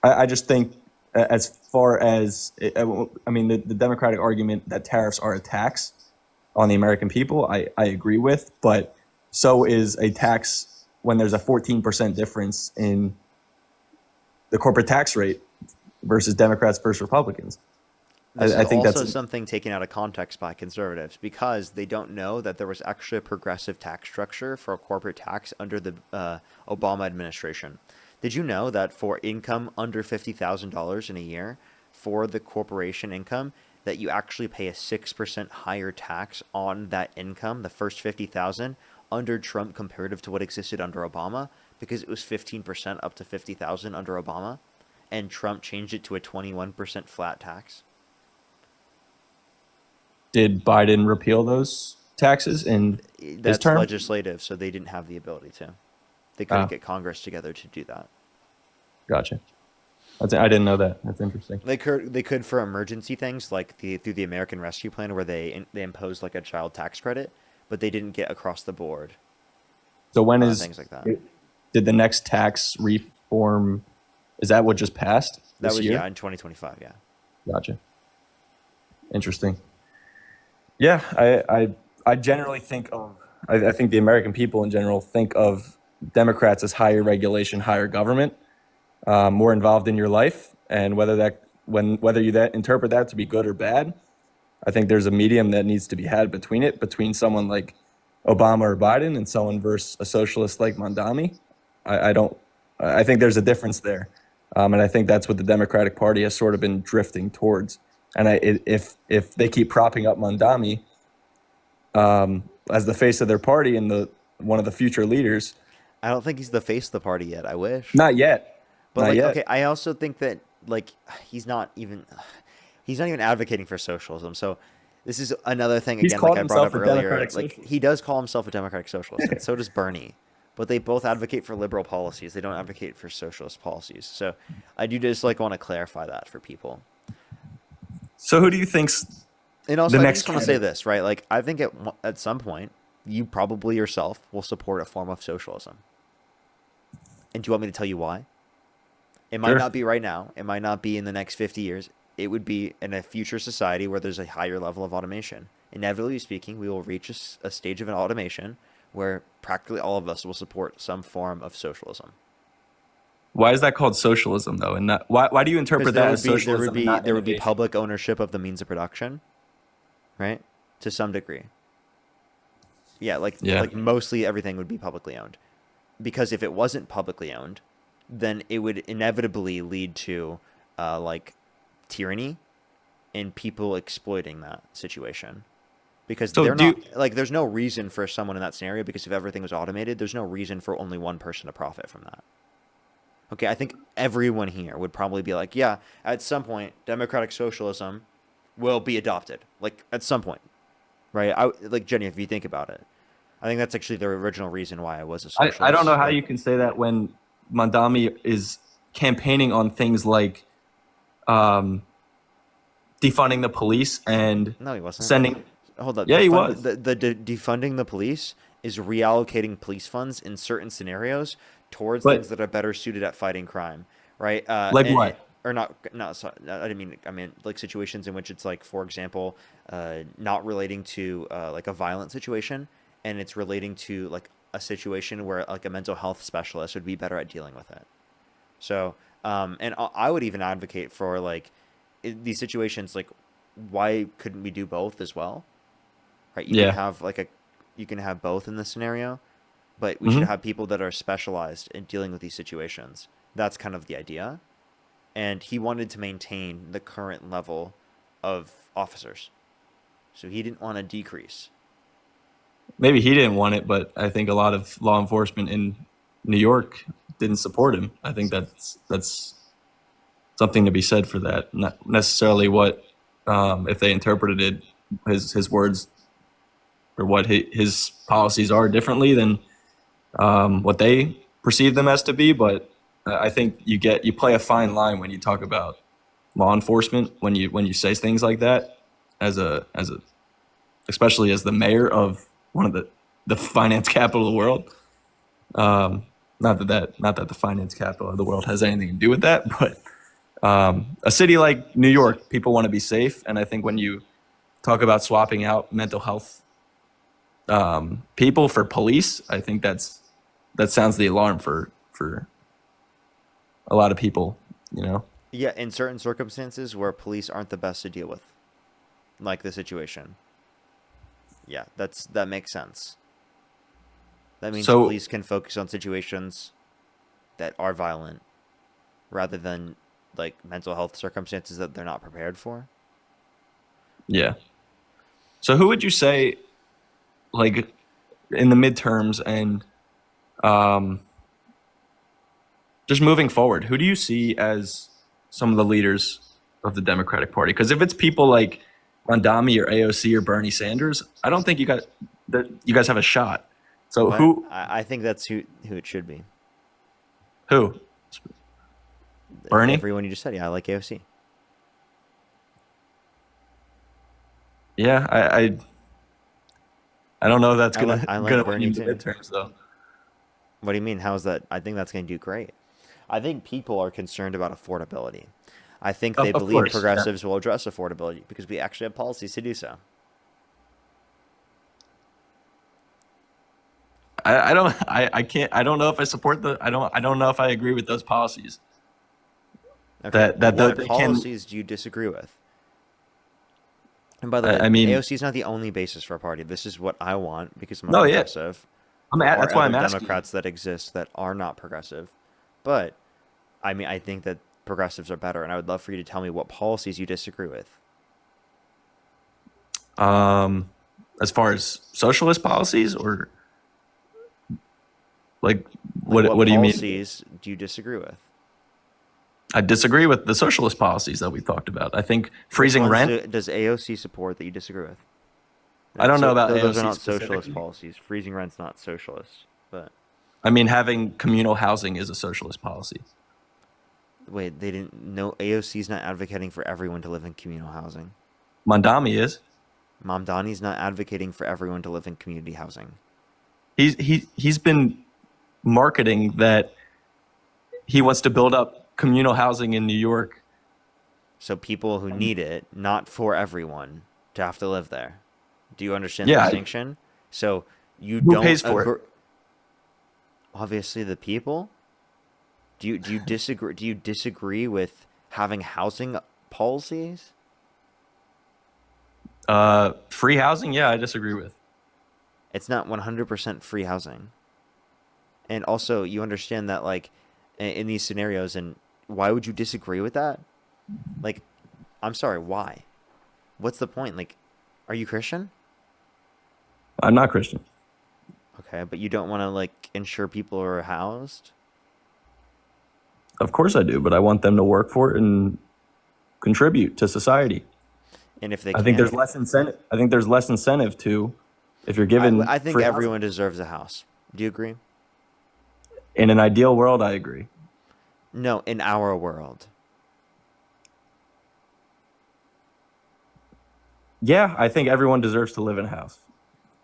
I just think as far as, I mean, the Democratic argument that tariffs are a tax on the American people, I agree with, but so is a tax when there's a 14% difference in the corporate tax rate versus Democrats versus Republicans. This I is think also that's something taken out of context by conservatives because they don't know that there was actually a progressive tax structure for a corporate tax under the Obama administration. Did you know that for income under $50,000 in a year, for the corporation income, that you actually pay a 6% higher tax on that income, the first $50,000, under Trump comparative to what existed under Obama, because it was 15% up to $50,000 under Obama, and Trump changed it to a 21% flat tax? Did Biden repeal those taxes in his That's term? legislative, so they didn't have the ability to. They couldn't get Congress together to do that. Gotcha. I didn't know that. That's interesting. They could for emergency things like through the American Rescue Plan where they imposed like a child tax credit, but they didn't get across the board. So when is things like that? Did the next tax reform? Is that what just passed? That this was year? in 2025. Yeah. Gotcha. Interesting. Yeah, I generally think of I think the American people in general think of Democrats as higher regulation, higher government, more involved in your life, and whether you interpret that to be good or bad, I think there's a medium that needs to be had between someone like Obama or Biden and someone versus a socialist like Mondami. I think there's a difference there, and I think that's what the Democratic Party has sort of been drifting towards. And if they keep propping up Mondami as the face of their party and one of the future leaders, I don't think he's the face of the party yet. I wish. Not yet. But Not like, yet. okay, I also think that like he's not even advocating for socialism. So this is another thing He's again, called like I brought up himself a earlier. democratic Like socialist. he does call himself a democratic socialist, and so does Bernie. But they both advocate for liberal policies. They don't advocate for socialist policies. So I do just like want to clarify that for people. So who do you think's And also, the I next just want to say candidate? this, right? Like, I think at some point, you probably yourself will support a form of socialism. And do you want me to tell you why? It might Sure. not be right now. It might not be in the next 50 years. It would be in a future society where there's a higher level of automation. Inevitably speaking, we will reach a stage of an automation where practically all of us will support some form of socialism. Why is that called socialism though? And why do you interpret that as socialism? and not There would be innovation? public ownership of the means of production, right? To some degree. Yeah, like mostly everything would be publicly owned. Because if it wasn't publicly owned, then it would inevitably lead to like tyranny and people exploiting that situation. Because So there's no reason for someone in that scenario, because if everything was automated, there's no reason for only one person to profit from that. Okay, I think everyone here would probably be like, yeah, at some point, democratic socialism will be adopted. Like, at some point, right? Like, Jenny, if you think about it, I think that's actually the original reason why I was a socialist. I don't know how Like, you can say that when Mondami is campaigning on things like defunding the police and No, he wasn't. sending. Hold up. Yeah, he was. The defunding the police is reallocating police funds in certain scenarios towards But- things that are better suited at fighting crime, right? Like what? Or not? Sorry, I didn't mean. I mean like situations in which it's like, for example, not relating to like a violent situation, and it's relating to like a situation where like a mental health specialist would be better at dealing with it. So, and I would even advocate for like these situations, like why couldn't we do both as well? Right? You Yeah. can have you can have both in this scenario, but we should Mhm. have people that are specialized in dealing with these situations. That's kind of the idea. And he wanted to maintain the current level of officers. So he didn't want to decrease. Maybe he didn't want it, but I think a lot of law enforcement in New York didn't support him. I think that's something to be said for that. Not necessarily what if they interpreted it his words or what his policies are differently than what they perceive them as to be. But I think you play a fine line when you talk about law enforcement when you say things like that as a especially as the mayor of one of the finance capital of the world. Not that the finance capital of the world has anything to do with that, but a city like New York, people want to be safe, and I think when you talk about swapping out mental health people for police, I think that sounds the alarm for a lot of people, you know. Yeah, in certain circumstances where police aren't the best to deal with, like the situation. Yeah, that makes sense. That means So- police can focus on situations that are violent rather than like mental health circumstances that they're not prepared for. Yeah. So who would you say, like, in the midterms and just moving forward, who do you see as some of the leaders of the Democratic Party? Because if it's people like Randami or AOC or Bernie Sanders, I don't think you guys have a shot. So But who I think that's who it should be. who? Bernie? Everyone you just said. Yeah, I like AOC. Yeah, I don't know if that's I like gonna Bernie win you the too. midterms though. What do you mean? How's that? I think that's going to do great. I think people are concerned about affordability. I think they Of believe course, yeah. progressives will address affordability because we actually have policies to do so. I can't. I don't know if I support I don't know if I agree with those policies. Okay. That What they can. policies do you disagree with? And by the way, I mean, AOC is not the only basis for a party. This is what I want because I'm a No, yeah. progressive. That's why I'm other asking. Democrats that exist that are not progressive. But I mean, I think that progressives are better, and I would love for you to tell me what policies you disagree with. As far as socialist policies, or like what do you mean? Policies do you disagree with? I disagree with the socialist policies that we talked about. I think freezing Which ones rent. does AOC support that you disagree with? I don't know about those AOC are not socialist specifically. policies. Freezing rent's not socialist, but I mean, having communal housing is a socialist policy. wait, they didn't know AOC's not advocating for everyone to live in communal housing. Mandami is. Mamdani's not advocating for everyone to live in community housing. He's been marketing that he wants to build up communal housing in New York. So people who need it, not for everyone to have to live there. Do you understand the Yeah. distinction? So you Who don't pays for it? Obviously the people. Do you disagree? Do you disagree with having housing policies? Free housing, yeah, I disagree with. It's not 100% free housing. And also, you understand that, like, in these scenarios, and why would you disagree with that? Like, I'm sorry, why? What's the point? Like, are you Christian? I'm not Christian. Okay, but you don't want to, like, ensure people are housed? Of course I do, but I want them to work for it and contribute to society. And if they I think can't- there's less incentive. I think there's less incentive to, if you're given. I think free housing. everyone deserves a house. Do you agree? In an ideal world, I agree. No, in our world. Yeah, I think everyone deserves to live in a house.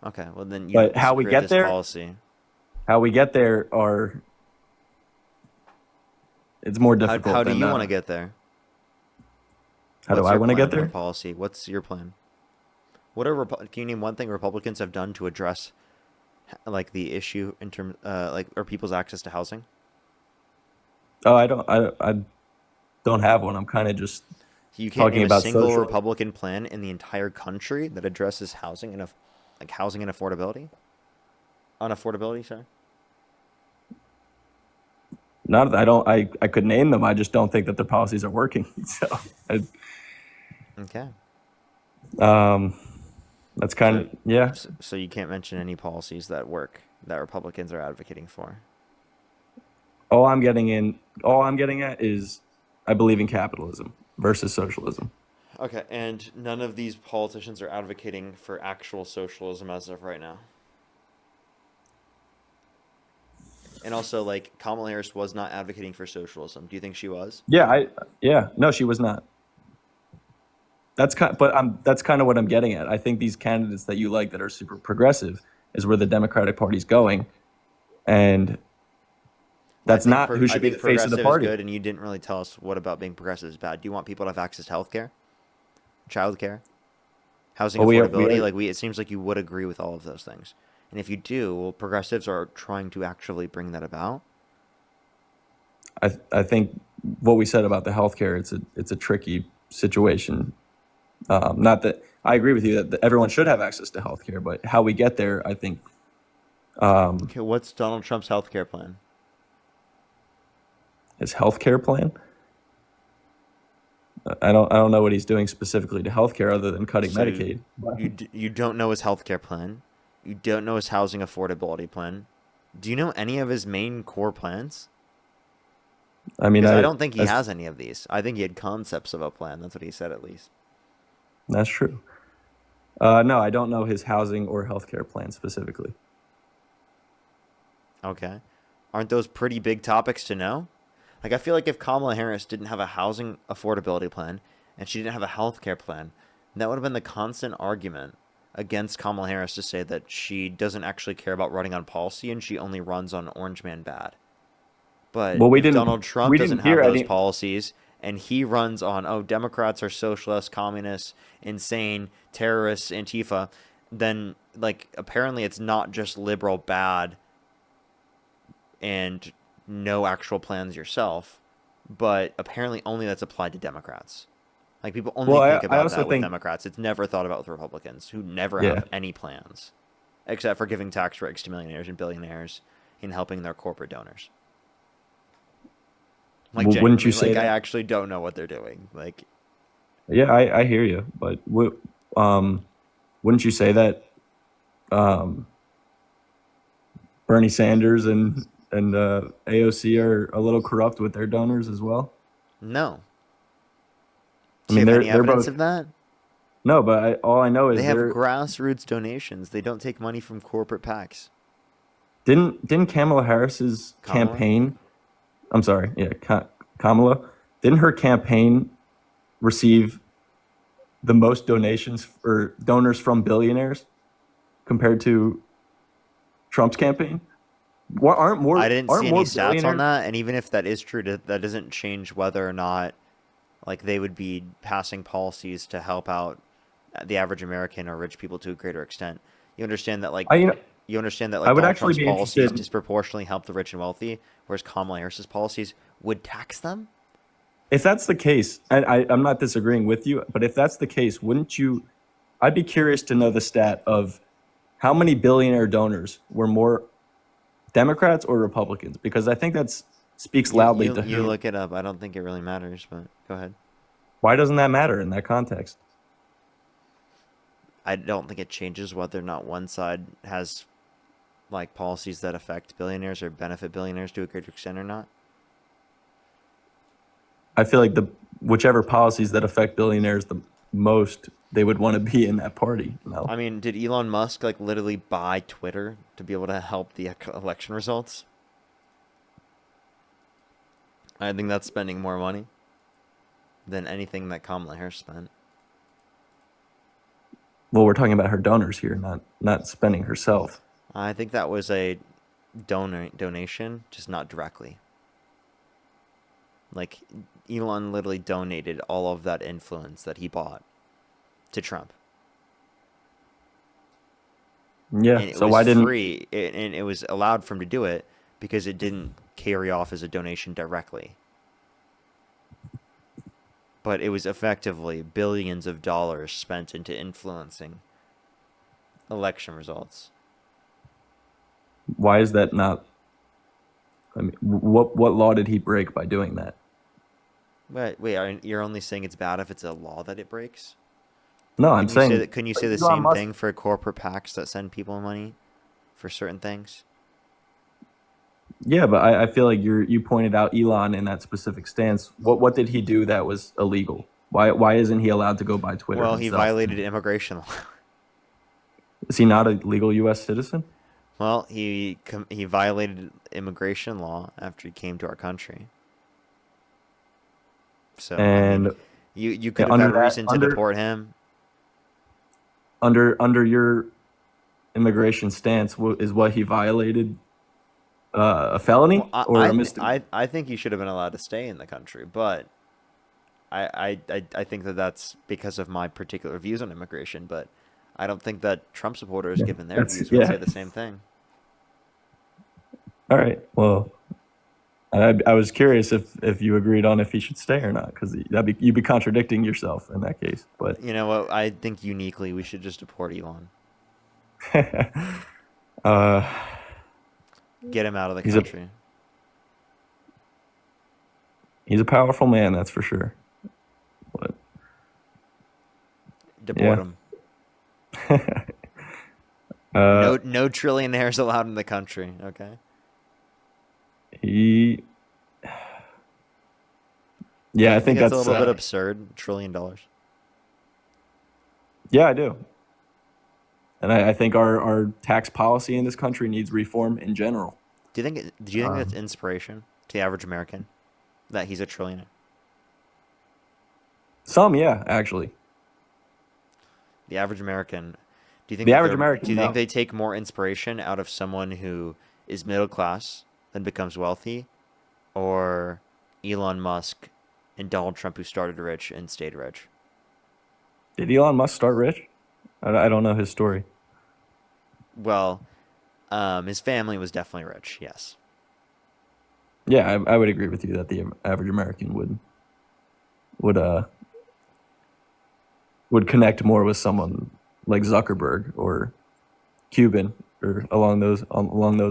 Okay, well then you But how we disagree with get this there, policy. how we get there are, it's more difficult. How do than, you want to get there? How do What's I your want to plan get there? for policy? What's your plan? What are can you name one thing Republicans have done to address, like, the issue in terms, like, or people's access to housing? Oh, I don't have one. I'm kind of just You can't talking name a about single social. Republican plan in the entire country that addresses housing and like housing and affordability. Unaffordability, sorry. Not that I don't. I could name them. I just don't think that their policies are working. So, Okay. that's kind of yeah. So you can't mention any policies that work that Republicans are advocating for. All I'm getting at is I believe in capitalism versus socialism. Okay, and none of these politicians are advocating for actual socialism as of right now. And also, like, Kamala Harris was not advocating for socialism. Do you think she was? Yeah, no, she was not. That's kind, that's kind of what I'm getting at. I think these candidates that you like that are super progressive is where the Democratic Party's going, and that's not who should be the face of the progressive party. is good, and you didn't really tell us what about being progressive is bad. Do you want people to have access to health care, child care, housing affordability? It seems like you would agree with all of those things. And if you do, well, progressives are trying to actually bring that about. I think what we said about the healthcare, it's a tricky situation. Not that I agree with you that everyone should have access to healthcare, but how we get there, I think. Okay, what's Donald Trump's healthcare plan? His healthcare plan? I don't know what he's doing specifically to healthcare other than cutting Medicaid. You don't know his healthcare plan. You don't know his housing affordability plan. Do you know any of his main core plans? I mean, I don't think he has any of these. I think he had concepts of a plan. That's what he said, at least. That's true. No, I don't know his housing or healthcare plan specifically. Okay. Aren't those pretty big topics to know? Like, I feel like if Kamala Harris didn't have a housing affordability plan and she didn't have a healthcare plan, that would have been the constant argument against Kamala Harris to say that she doesn't actually care about running on policy and she only runs on Orange Man bad. But Donald Trump doesn't have those policies, and he runs on, oh, Democrats are socialists, communists, insane, terrorists, Antifa, then, like, apparently it's not just liberal bad and no actual plans yourself, but apparently only that's applied to Democrats. Like, people only think about that with Democrats. It's never thought about with Republicans, who never have any plans, except for giving tax breaks to millionaires and billionaires and helping their corporate donors. Like, wouldn't you say I actually don't know what they're doing. Like, yeah, I hear you, but wouldn't you say that Bernie Sanders and AOC are a little corrupt with their donors as well? No. I mean, they're evidence of that? No, but all I know is they have grassroots donations. They don't take money from corporate PACs. Didn't Kamala Harris's campaign? I'm sorry, Kamala. Didn't her campaign receive the most donations or donors from billionaires compared to Trump's campaign? I didn't see any stats on that, and even if that is true, that doesn't change whether or not, like, they would be passing policies to help out the average American or rich people to a greater extent. You understand that, like, Donald Trump's policies disproportionately help the rich and wealthy, whereas Kamala Harris's policies would tax them? If that's the case, and I'm not disagreeing with you, but if that's the case, wouldn't you? I'd be curious to know the stat of how many billionaire donors were more Democrats or Republicans, because I think that speaks loudly to who. You look it up. I don't think it really matters, but go ahead. Why doesn't that matter in that context? I don't think it changes whether or not one side has, like, policies that affect billionaires or benefit billionaires to a greater extent or not. I feel like whichever policies that affect billionaires the most, they would want to be in that party. No. I mean, did Elon Musk, like, literally buy Twitter to be able to help the election results? I think that's spending more money than anything that Kamala Harris spent. Well, we're talking about her donors here, not spending herself. I think that was a donation, just not directly. Like, Elon literally donated all of that influence that he bought to Trump. Yeah, so why didn't... free, and it was allowed for him to do it because it didn't carry off as a donation directly. But it was effectively billions of dollars spent into influencing election results. Why is that not... I mean, what law did he break by doing that? Wait, you're only saying it's bad if it's a law that it breaks? No, I'm saying... Couldn't you say the same thing for corporate PACs that send people money for certain things? Yeah, but I feel like you pointed out Elon in that specific stance. What did he do that was illegal? Why isn't he allowed to go by Twitter? Well, he himself? violated immigration law. Is he not a legal U.S. citizen? Well, he violated immigration law after he came to our country. So And I mean, you could have under had that, reason to under deport him. under your immigration stance, is what he violated a felony Well, or a misdemeanor? I think he should have been allowed to stay in the country, but I think that that's because of my particular views on immigration. But I don't think that Trump supporters, given their views, would say the same thing. All right. Well, I was curious if you agreed on if he should stay or not, because you'd be contradicting yourself in that case. But You know what? I think uniquely we should just deport Elon. Get him out of the country. He's a powerful man, that's for sure. But, Deport him. No trillionaires allowed in the country. Okay. I think that's a little bit absurd. $1 trillion. Yeah, I do. And I think our tax policy in this country needs reform in general. Do you think that's inspiration to the average American that he's a trillionaire? Some, yeah, actually. The average American. Do you think The average American, Do you no. think they take more inspiration out of someone who is middle class then becomes wealthy, or Elon Musk and Donald Trump who started rich and stayed rich? Did Elon Musk start rich? I don't know his story. Well, his family was definitely rich. Yes. Yeah, I would agree with you that the average American would connect more with someone like Zuckerberg or Cuban or along those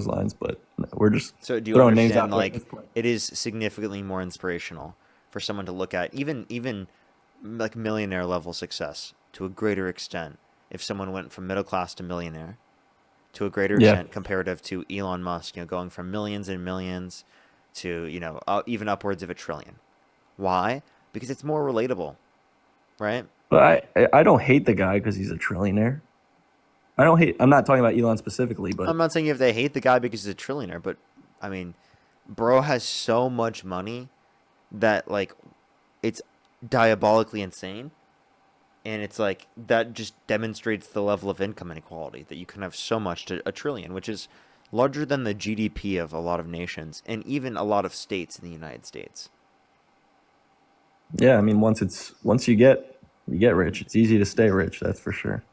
lines. But we're just So do you throwing names out understand, there. like, it is significantly more inspirational for someone to look at, even like millionaire level success to a greater extent, if someone went from middle class to millionaire to a greater extent comparative to Elon Musk, going from millions and millions to, even upwards of $1 trillion. Why? Because it's more relatable, right? But I don't hate the guy because he's a trillionaire. I'm not talking about Elon specifically, but I'm not saying you have to hate the guy because he's a trillionaire, but I mean, bro has so much money that, like, it's diabolically insane. And it's like, that just demonstrates the level of income inequality, that you can have so much to $1 trillion, which is larger than the GDP of a lot of nations and even a lot of states in the United States. yeah, I mean, once you get rich, it's easy to stay rich. That's for sure.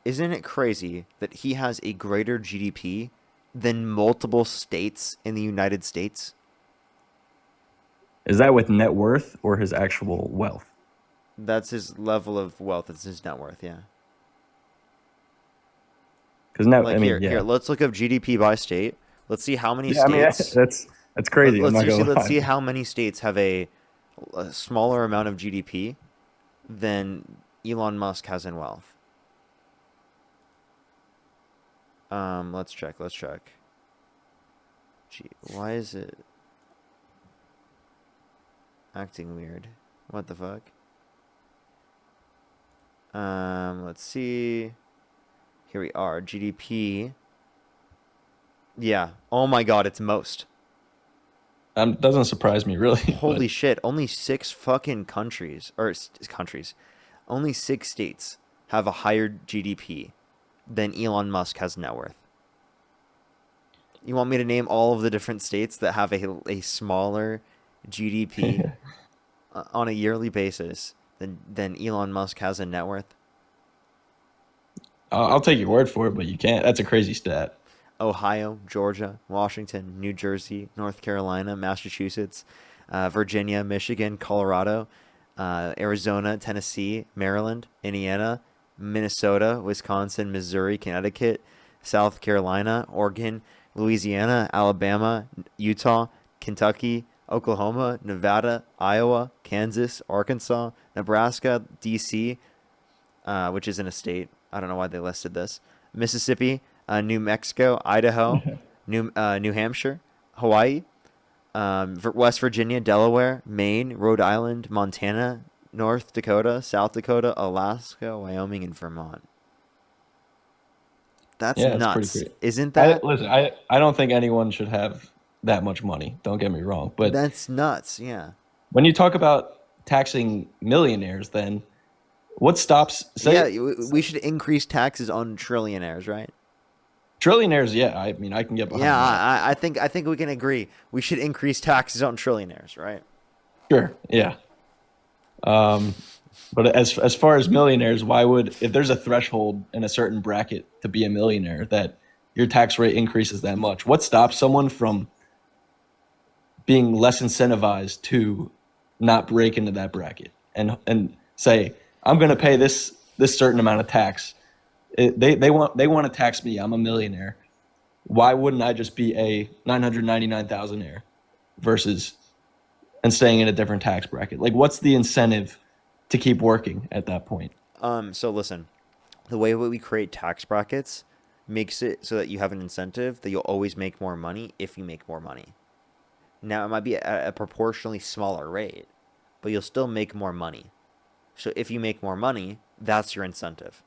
Isn't it crazy that he has a greater GDP than multiple states in the United States? Is that with net worth or his actual wealth? That's his level of wealth. It's his net worth, yeah. Because now, Like, I mean, here, let's look up GDP by state. Let's see how many yeah, I mean, states. that's crazy. Let's see how many states have a smaller amount of GDP than Elon Musk has in wealth. Let's check. Gee, why is it acting weird? What the fuck? Let's see. Here we are. GDP. Yeah. Oh my God, it's most. Doesn't surprise me, really. Holy shit. Only 6 fucking countries, only 6 states have a higher GDP than Elon Musk has net worth. You want me to name all of the different states that have a smaller GDP on a yearly basis than Elon Musk has in net worth? I'll take your word for it, but you can't. That's a crazy stat. Ohio, Georgia, Washington, New Jersey, North Carolina, Massachusetts, Virginia, Michigan, Colorado, Arizona, Tennessee, Maryland, Indiana, Minnesota, Wisconsin, Missouri, Connecticut, South Carolina, Oregon, Louisiana, Alabama, Utah, Kentucky, Oklahoma, Nevada, Iowa, Kansas, Arkansas, Nebraska, D.C., which isn't a state. I don't know why they listed this. Mississippi, New Mexico, Idaho, New Hampshire, Hawaii, West Virginia, Delaware, Maine, Rhode Island, Montana, North Dakota, South Dakota, Alaska, Wyoming, and Vermont. That's Yeah, it's pretty nuts, great. isn't that? I don't think anyone should have that much money. Don't get me wrong, but That's nuts. Yeah. when you talk about taxing millionaires, then what stops? Yeah, we should increase taxes on trillionaires, right? Trillionaires, yeah. I mean, I can get behind Yeah, that. I think we can agree. We should increase taxes on trillionaires, right? Sure, yeah. But as far as millionaires, why would, if there's a threshold in a certain bracket to be a millionaire that your tax rate increases that much, what stops someone from being less incentivized to not break into that bracket and say, I'm going to pay this certain amount of tax? They want to tax me. I'm a millionaire. Why wouldn't I just be a 999,000aire versus and staying in a different tax bracket? Like, what's the incentive to keep working at that point? So listen, the way we create tax brackets makes it so that you have an incentive that you'll always make more money if you make more money. Now, it might be at a proportionally smaller rate, but you'll still make more money. So if you make more money, that's your incentive.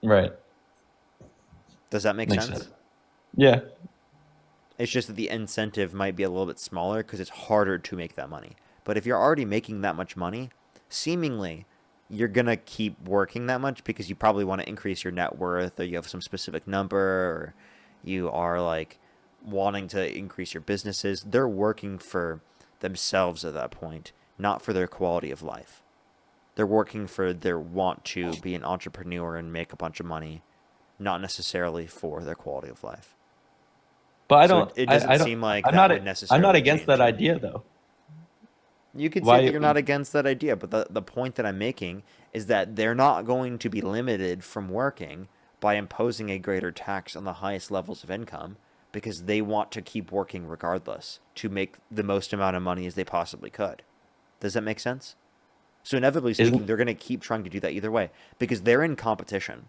Right. Does that make Makes sense? sense. Yeah. It's just that the incentive might be a little bit smaller because it's harder to make that money. But if you're already making that much money, seemingly you're going to keep working that much because you probably want to increase your net worth, or you have some specific number, or you are like wanting to increase your businesses. They're working for themselves at that point, not for their quality of life. They're working for their want to be an entrepreneur and make a bunch of money, not necessarily for their quality of life. But I So don't. it doesn't I don't, seem like I'm that not. would necessarily I'm not against change that it. idea, though. You could say Why- that you're not against that idea, but the point that I'm making is that they're not going to be limited from working by imposing a greater tax on the highest levels of income, because they want to keep working regardless to make the most amount of money as they possibly could. Does that make sense? So inevitably speaking, they're going to keep trying to do that either way because they're in competition.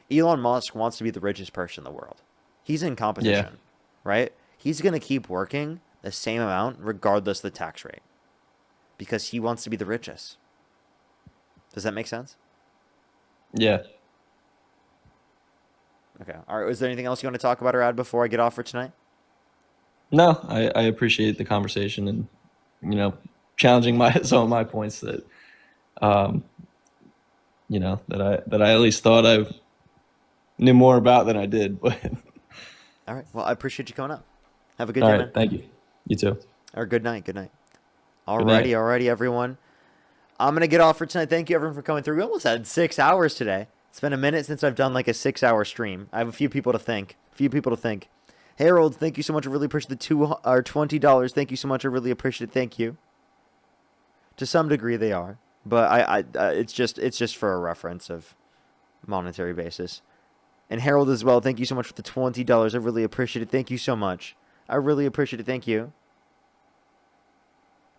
Elon Musk wants to be the richest person in the world. He's in competition, right? He's going to keep working the same amount regardless of the tax rate because he wants to be the richest. Does that make sense? Yeah. Okay. All right. Is there anything else you want to talk about or add before I get off for tonight? No, I appreciate the conversation and challenging some of my points that that I at least thought I knew more about than I did. But All right. Well, I appreciate you coming up. Have a good all day, right, man. thank you. You too. Or good night. Good night. Good night. Alrighty, everyone. I'm going to get off for tonight. Thank you, everyone, for coming through. We almost had 6 hours today. It's been a minute since I've done like a 6-hour stream. I have a few people to thank. Harold, thank you so much. I really appreciate the $20. Thank you so much. I really appreciate it. Thank you. To some degree, they are, but it's just for a reference of monetary basis. And Harold as well. Thank you so much for the $20. I really appreciate it. Thank you so much. I really appreciate it. Thank you.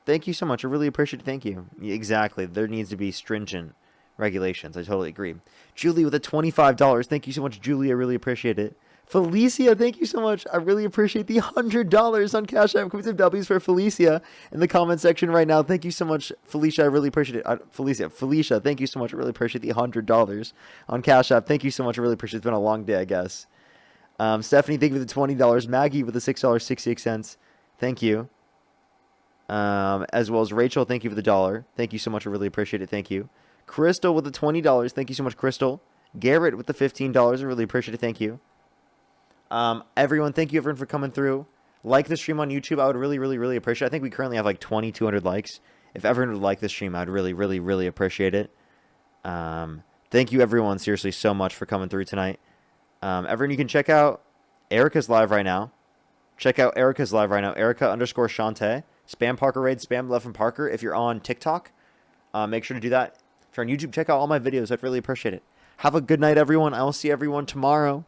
Thank you so much. I really appreciate it. Thank you. Exactly. There needs to be stringent regulations. I totally agree. Julie with the $25. Thank you so much, Julie. I really appreciate it. Felicia, thank you so much. I really appreciate the $100 on Cash App. Coming to W's for Felicia in the comment section right now. Thank you so much, Felicia. I really appreciate it. Felicia, thank you so much. I really appreciate the $100 on Cash App. Thank you so much. I really appreciate it. It's been a long day, I guess. Stephanie, thank you for the $20. Maggie with the $6.68. Thank you. As well as Rachel, thank you for the $1. Thank you so much. I really appreciate it. Thank you. Crystal with the $20. Thank you so much, Crystal. Garrett with the $15. I really appreciate it. Thank you. Everyone, thank you everyone for coming through. Like the stream on YouTube. I would really, really, really appreciate it. I think we currently have like 2,200 likes. If everyone would like the stream, I'd really, really, really appreciate it. Thank you everyone, seriously, so much for coming through tonight. Everyone, you can check out Erica's live right now. Erica _Shante. Spam Parker Raid, spam love from Parker. If you're on TikTok, make sure to do that. If you're on YouTube, check out all my videos. I'd really appreciate it. Have a good night, everyone. I will see everyone tomorrow.